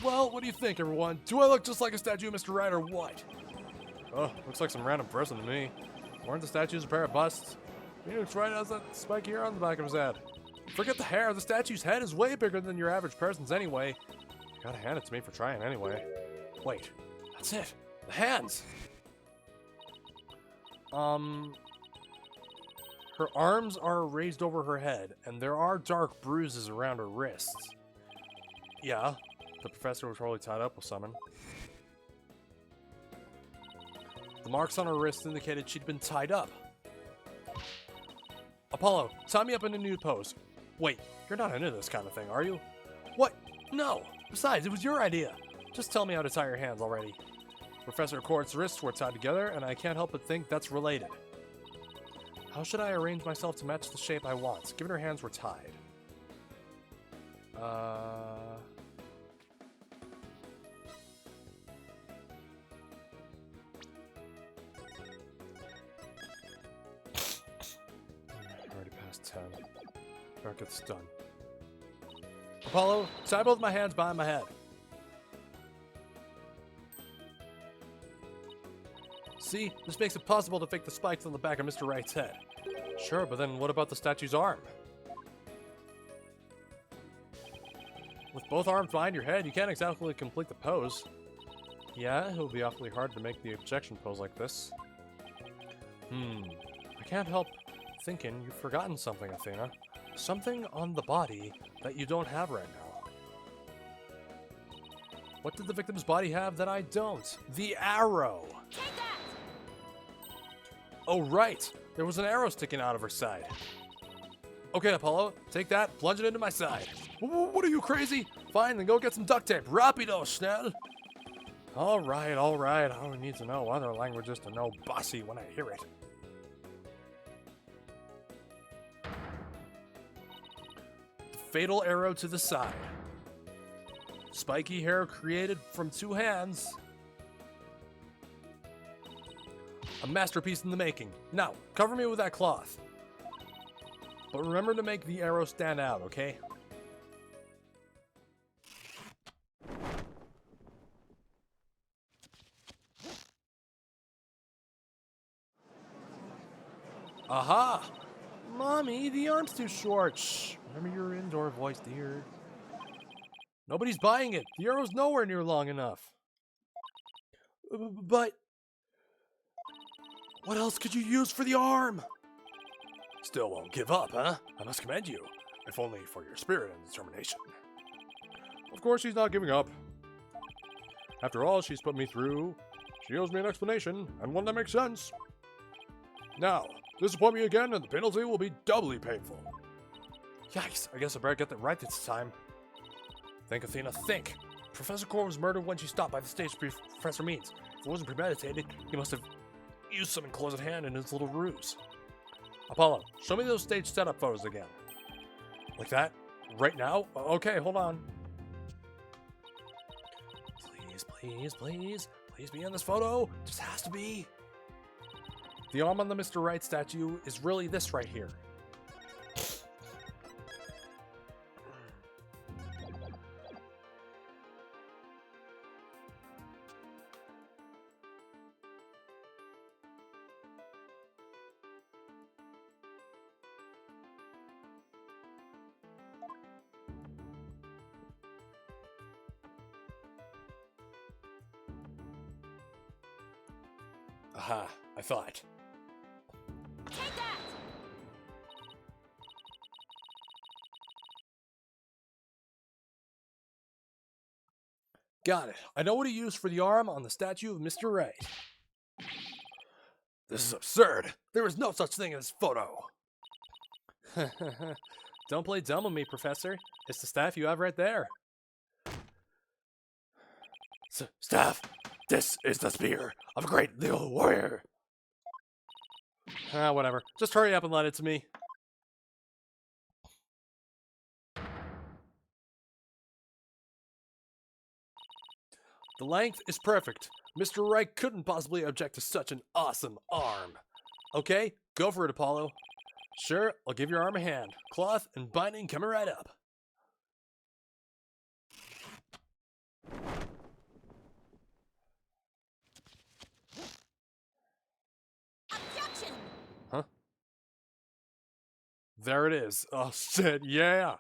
Well, what do you think, everyone? Do I look just like a statue of Mr. Right or what? Oh, looks like some random person to me. Weren't the statues a pair of busts? Phoenix Wright has that spiky hair on the back of his head. Forget the hair, the statue's head is way bigger than your average person's anyway. You gotta hand it to me for trying anyway. Wait, that's it. The hands! Her arms are raised over her head, and there are dark bruises around her wrists. Yeah, the professor was probably tied up with something. The marks on her wrists indicated she'd been tied up. Apollo, tie me up in a nude pose. Wait, you're not into this kind of thing, are you? What? No! Besides, it was your idea. Just tell me how to tie your hands already. Professor Court's wrists were tied together, and I can't help but think that's related. How should I arrange myself to match the shape I want, given her hands were tied? Already past 10. Better get this done. Apollo, tie both my hands behind my head. See, this makes it possible to fake the spikes on the back of Mr. Wright's head. Sure, but then what about the statue's arm? With both arms behind your head, you can't exactly complete the pose. Yeah, it will be awfully hard to make the objection pose like this. I can't help thinking you've forgotten something, Athena. Something on the body that you don't have right now. What did the victim's body have that I don't? The arrow! Take that! Oh, right! There was an arrow sticking out of her side. Okay, Apollo, take that, plunge it into my side. What are you, crazy? Fine, then go get some duct tape. Rapido, schnell! Alright, I don't need to know other languages to know bossy when I hear it. The fatal arrow to the side. Spiky hair created from two hands. A masterpiece in the making. Now, cover me with that cloth. But remember to make the arrow stand out, okay? Aha! Mommy, the arm's too short. Shh. Remember your indoor voice, dear. Nobody's buying it. The arrow's nowhere near long enough. But what else could you use for the arm? Still won't give up, huh? I must commend you, if only for your spirit and determination. Of course she's not giving up. After all she's put me through, she owes me an explanation, and one that makes sense. Now, disappoint me again, and the penalty will be doubly painful. Yikes, I guess I better get that right this time. Think, Athena, think. Professor Core was murdered when she stopped by the stage Professor Means. If it wasn't premeditated, he must have used something close at hand in his little ruse. Apollo, show me those stage setup photos again. Like that? Right now? Okay, hold on. Please, please, please. Please be in this photo. Just has to be. The arm on the Mr. Right statue is really this right here. Aha, I thought. Take that! Got it. I know what he used for the arm on the statue of Mr. Right. This is absurd. There is no such thing as photo. Don't play dumb with me, Professor. It's the staff you have right there. Staff, this is the spear of a great little warrior. Whatever. Just hurry up and let it to me. The length is perfect. Mr. Wright couldn't possibly object to such an awesome arm. Okay, go for it, Apollo. Sure, I'll give your arm a hand. Cloth and binding coming right up. Objection! Huh? There it is. Oh shit, yeah!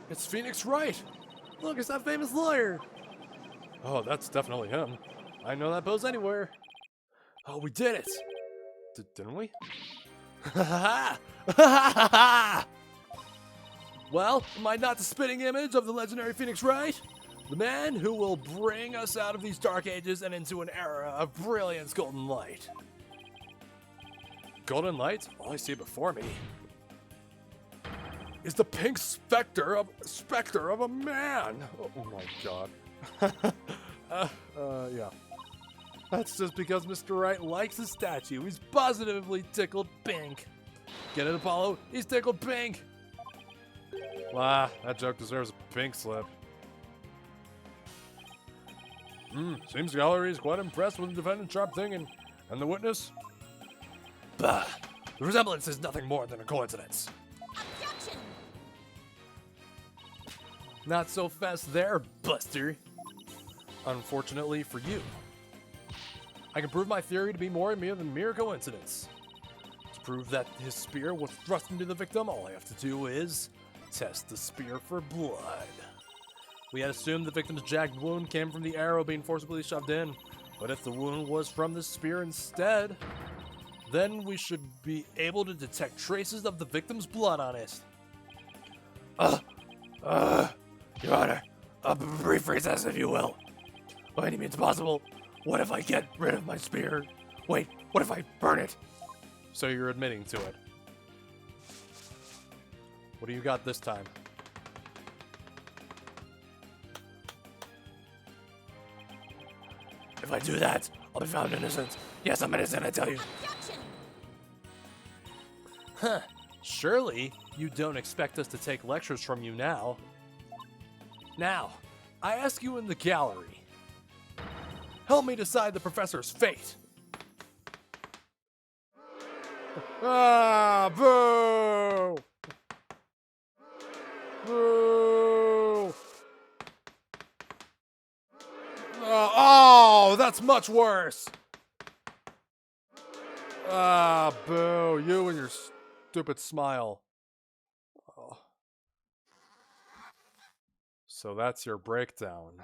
It's Phoenix Wright! Look, it's that famous lawyer! Oh, that's definitely him. I know that pose anywhere. Oh, we did it! Didn't we? Ha ha ha! Well, am I not the spitting image of the legendary Phoenix Wright? The man who will bring us out of these dark ages and into an era of brilliance, golden light. Golden light? All I see before me is the pink specter of a man. Oh my god. Yeah. That's just because Mr. Wright likes the statue. He's positively tickled pink. Get it, Apollo? He's tickled pink. Wow, that joke deserves a pink slip. Seems the gallery is quite impressed with the defendant's sharp thinking. And the witness? Bah! The resemblance is nothing more than a coincidence. Objection! Not so fast there, Buster. Unfortunately for you. I can prove my theory to be more than mere coincidence. To prove that his spear was thrust into the victim, all I have to do is test the spear for blood. We had assumed the victim's jagged wound came from the arrow being forcibly shoved in, but if the wound was from the spear instead, then we should be able to detect traces of the victim's blood on it. Your Honor, rephrase this if you will. By any means possible, what if I get rid of my spear? Wait, what if I burn it? So you're admitting to it. What do you got this time? If I do that, I'll be found innocent. Yes, I'm innocent, I tell you. Objection! Huh. Surely, you don't expect us to take lectures from you now. Now, I ask you in the gallery. Help me decide the professor's fate. Ah, boo! Boo! That's much worse! Ah, boo. You and your stupid smile. Oh. So that's your breakdown.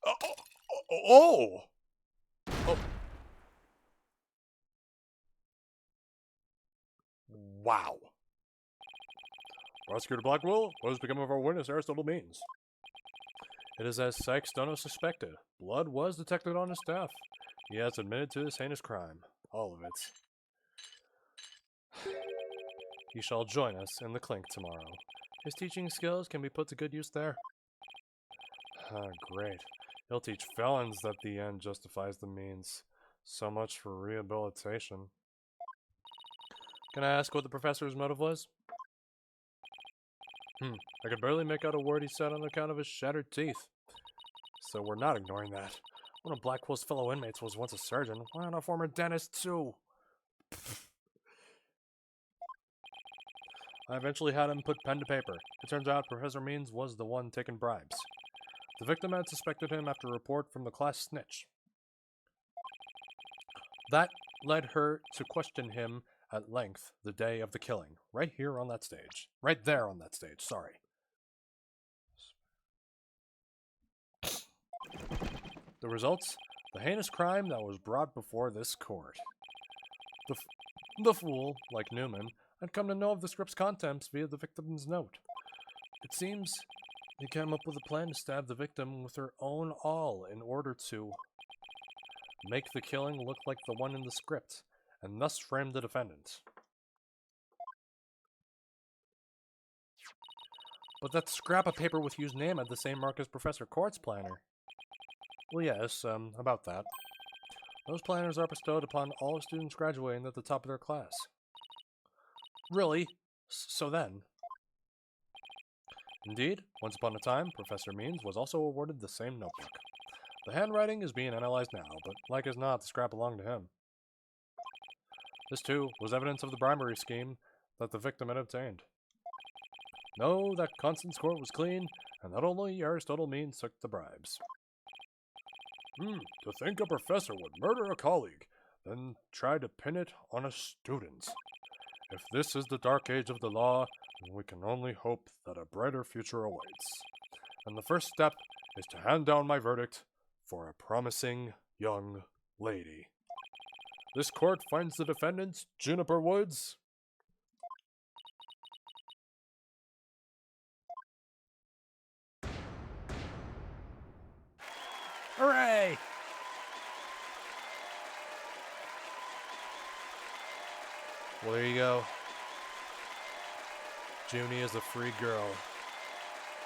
Oh! Oh! Wow. Prosecutor Blackwell, what has become of our witness, Aristotle Means? It is as Sykes Dono suspected. Blood was detected on his staff. He has admitted to this heinous crime. All of it. He shall join us in the clink tomorrow. His teaching skills can be put to good use there. Ah, great. He'll teach felons that the end justifies the means. So much for rehabilitation. Can I ask what the professor's motive was? I could barely make out a word he said on account of his shattered teeth. So we're not ignoring that. One of Blackwell's fellow inmates was once a surgeon. Why not a former dentist too? I eventually had him put pen to paper. It turns out Professor Means was the one taking bribes. The victim had suspected him after a report from the class snitch. That led her to question him at length the day of the killing. Right here on that stage. Right there on that stage, sorry. The results? The heinous crime that was brought before this court. The fool, like Newman, had come to know of the script's contents via the victim's note. It seems he came up with a plan to stab the victim with her own awl in order to make the killing look like the one in the script, and thus frame the defendant. But that scrap of paper with Hugh's name had the same mark as Professor Court's planner. Well, yes, about that. Those planners are bestowed upon all students graduating at the top of their class. Really? So then? Indeed, once upon a time, Professor Means was also awarded the same notebook. The handwriting is being analyzed now, but like as not, the scrap belonged to him. This, too, was evidence of the bribery scheme that the victim had obtained. No, that Constance Court was clean, and not only Aristotle Means took the bribes. To think a professor would murder a colleague, then try to pin it on a student. If this is the dark age of the law, then we can only hope that a brighter future awaits. And the first step is to hand down my verdict for a promising young lady. This court finds the defendant, Juniper Woods. Hooray! Well, there you go. Junie is a free girl.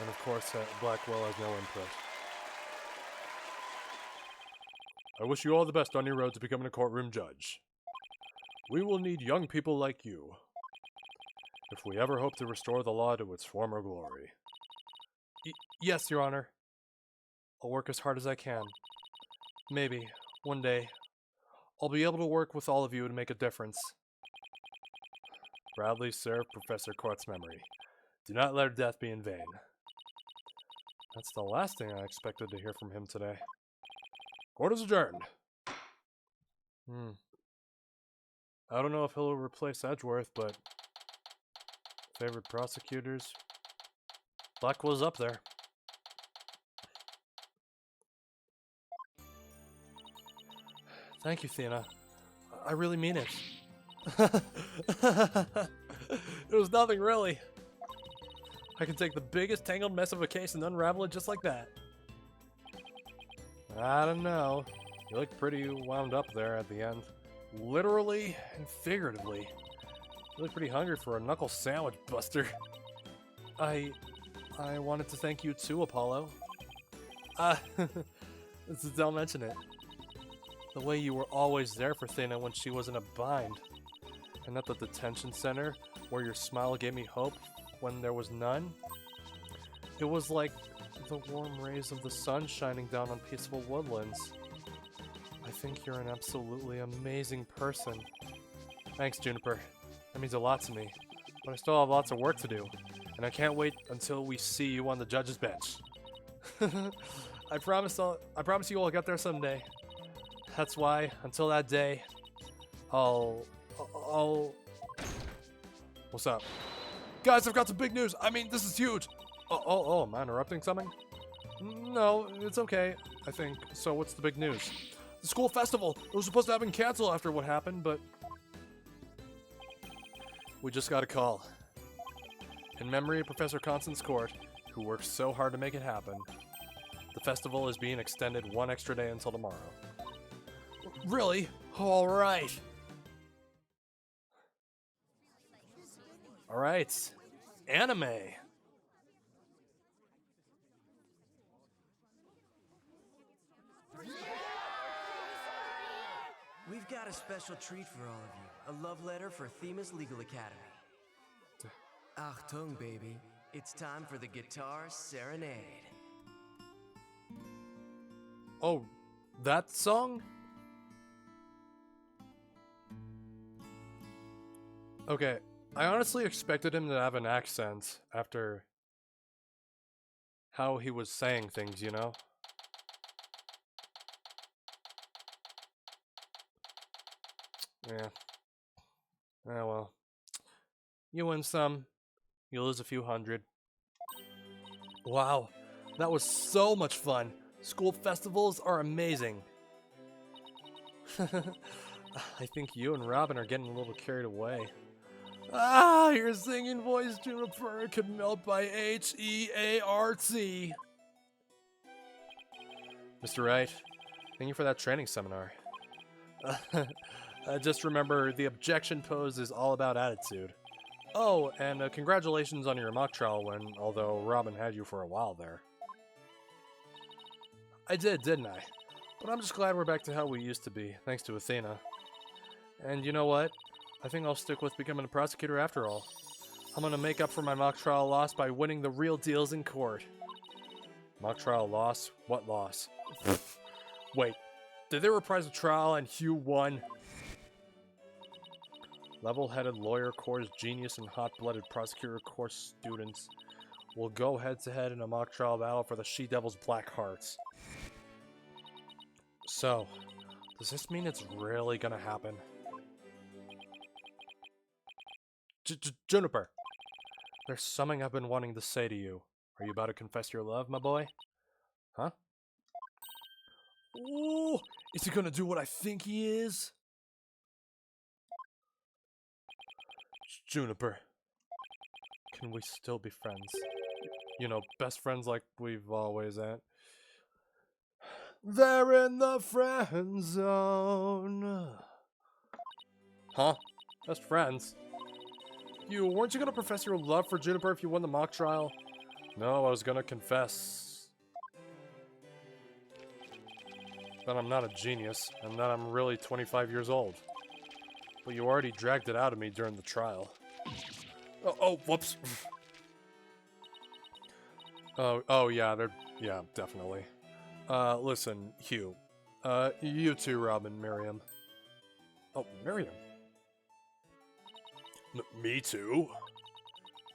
And of course, Blackwell has no input. I wish you all the best on your road to becoming a courtroom judge. We will need young people like you if we ever hope to restore the law to its former glory. Yes, Your Honor. I'll work as hard as I can. Maybe, one day, I'll be able to work with all of you to make a difference. Proudly serve Professor Court's memory. Do not let her death be in vain. That's the last thing I expected to hear from him today. Court is adjourned. I don't know if he'll replace Edgeworth, but favorite prosecutors? Blackwell's up there. Thank you, Thena. I really mean it. It was nothing, really. I can take the biggest tangled mess of a case and unravel it just like that. I don't know. You look pretty wound up there at the end. Literally and figuratively. You look pretty hungry for a knuckle sandwich, Buster. I wanted to thank you too, Apollo. Don't mention it. The way you were always there for Thena when she was in a bind. And at the detention center, where your smile gave me hope when there was none. It was like the warm rays of the sun shining down on peaceful woodlands. I think you're an absolutely amazing person. Thanks, Juniper. That means a lot to me. But I still have lots of work to do. And I can't wait until we see you on the judge's bench. I promise you I'll get there someday. That's why, until that day, I'll... What's up? Guys, I've got some big news! I mean, this is huge! Oh, am I interrupting something? No, it's okay, I think. So what's the big news? The school festival! It was supposed to have been canceled after what happened, but... we just got a call. In memory of Professor Constance Court, who worked so hard to make it happen, the festival is being extended one extra day until tomorrow. Really? Alright! Alright. Anime! We've got a special treat for all of you. A love letter for Themis Legal Academy. Achtung, baby. It's time for the Guitar Serenade. Oh, that song? Okay, I honestly expected him to have an accent after how he was saying things, you know? Yeah. Oh well. You win some, you lose a few hundred. Wow, that was so much fun. School festivals are amazing. I think you and Robin are getting a little carried away. Ah, your singing voice, Juniper, could melt by H-E-A-R-T. Mr. Wright, thank you for that training seminar. Just remember, the objection posed is all about attitude. Oh, and congratulations on your mock trial win, although Robin had you for a while there. I did, didn't I? But I'm just glad we're back to how we used to be, thanks to Athena. And you know what? I think I'll stick with becoming a prosecutor after all. I'm gonna make up for my mock trial loss by winning the real deals in court. Mock trial loss? What loss? Wait, did they reprise a trial and Hugh won? Level-headed lawyer course genius and hot-blooded prosecutor course students will go head-to-head in a mock trial battle for the She-Devil's Black Hearts. So, does this mean it's really gonna happen? Juniper, there's something I've been wanting to say to you. Are you about to confess your love, my boy? Huh? Ooh, is he gonna do what I think he is? Juniper, can we still be friends? You know, best friends like we've always had. They're in the friend zone. Huh? Best friends? Weren't you gonna profess your love for Juniper if you won the mock trial? No, I was gonna confess that I'm not a genius, and that I'm really 25 years old. But you already dragged it out of me during the trial. Oh, whoops. Yeah, definitely. Listen, Hugh. You too, Robin, Miriam. Oh, Miriam? Me too?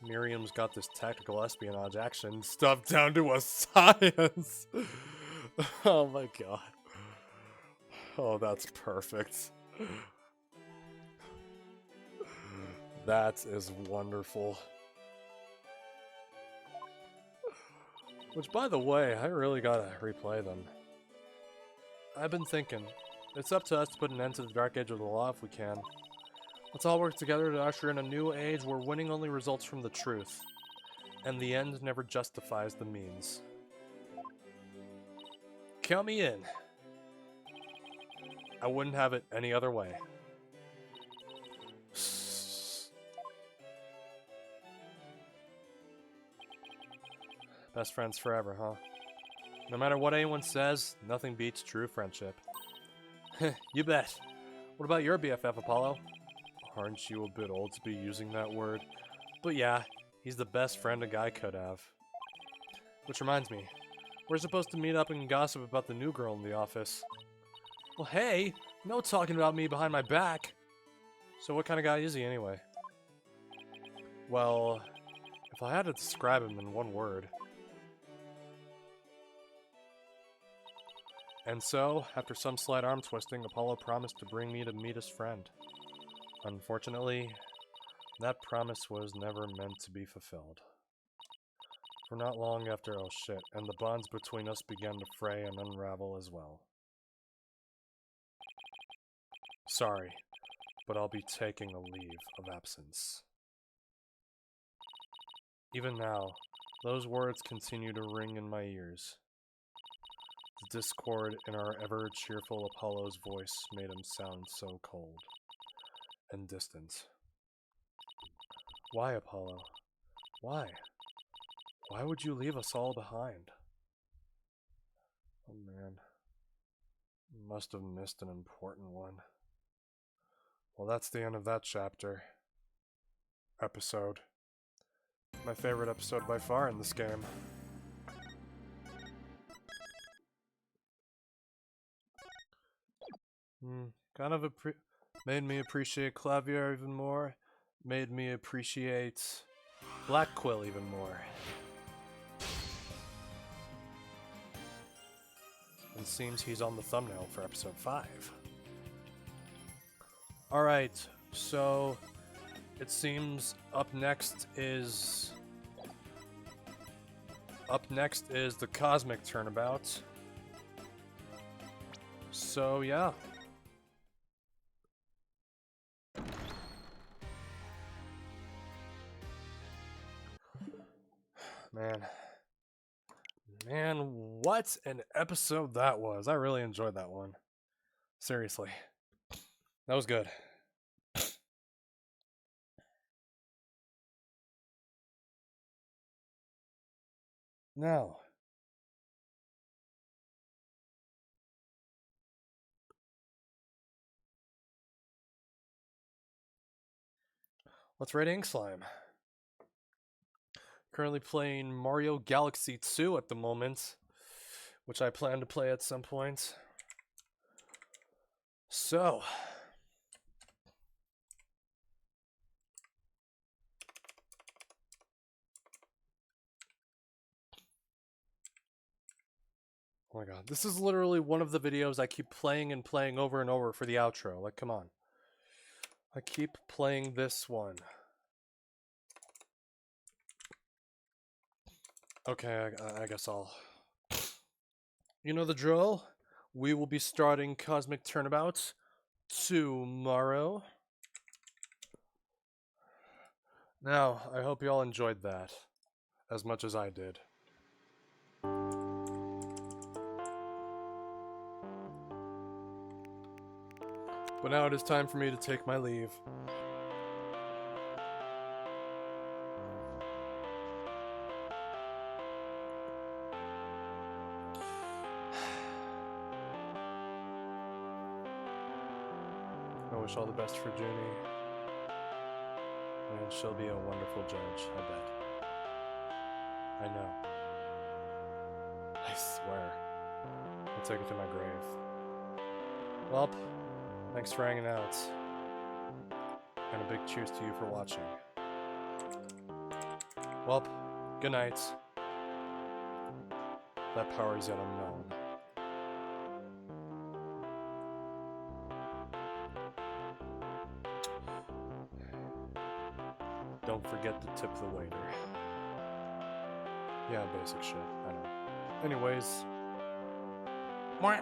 Miriam's got this tactical espionage action stuff down to a science. Oh my god. Oh, that's perfect. That is wonderful. Which, by the way, I really gotta replay them. I've been thinking, it's up to us to put an end to the dark age of the law if we can. Let's all work together to usher in a new age where winning only results from the truth, and the end never justifies the means. Count me in. I wouldn't have it any other way. Best friends forever, huh? No matter what anyone says, nothing beats true friendship. You bet. What about your BFF, Apollo? Aren't you a bit old to be using that word? But yeah, he's the best friend a guy could have. Which reminds me, we're supposed to meet up and gossip about the new girl in the office. Well, hey, no talking about me behind my back. So what kind of guy is he anyway? Well, If I had to describe him in one word. And so, after some slight arm twisting, Apollo promised to bring me to meet his friend. Unfortunately, that promise was never meant to be fulfilled. For not long after, oh shit, and the bonds between us began to fray and unravel as well. Sorry, but I'll be taking a leave of absence. Even now, those words continue to ring in my ears. The discord in our ever-cheerful Apollo's voice made him sound so cold and distant. Why, Apollo? Why? Why would you leave us all behind? Oh man. Must have missed an important one. Well, that's the end of that chapter. Episode. My favorite episode by far in this game. Kind of made me appreciate Clavier even more. Made me appreciate Black Quill even more. It seems he's on the thumbnail for episode 5. Alright, so it seems up next is the Cosmic Turnabout. So yeah. Man, what an episode that was. I really enjoyed that one. Seriously. That was good. Now, let's rate Ink Slime. Currently playing Mario Galaxy 2 at the moment, which I plan to play at some point. So, oh my god, this is literally one of the videos I keep playing and playing over and over for the outro. Like, come on. I keep playing this one. Okay, I guess I'll... You know the drill? We will be starting Cosmic Turnabout tomorrow. Now, I hope you all enjoyed that as much as I did. But now it is time for me to take my leave. I wish all the best for Junie. And she'll be a wonderful judge, I bet. I know. I swear. I'll take it to my grave. Well, thanks for hanging out. And a big cheers to you for watching. Well, good night. That power is yet unknown. Don't forget to tip the waiter. Yeah, basic shit, I know. Anyways. Mwah.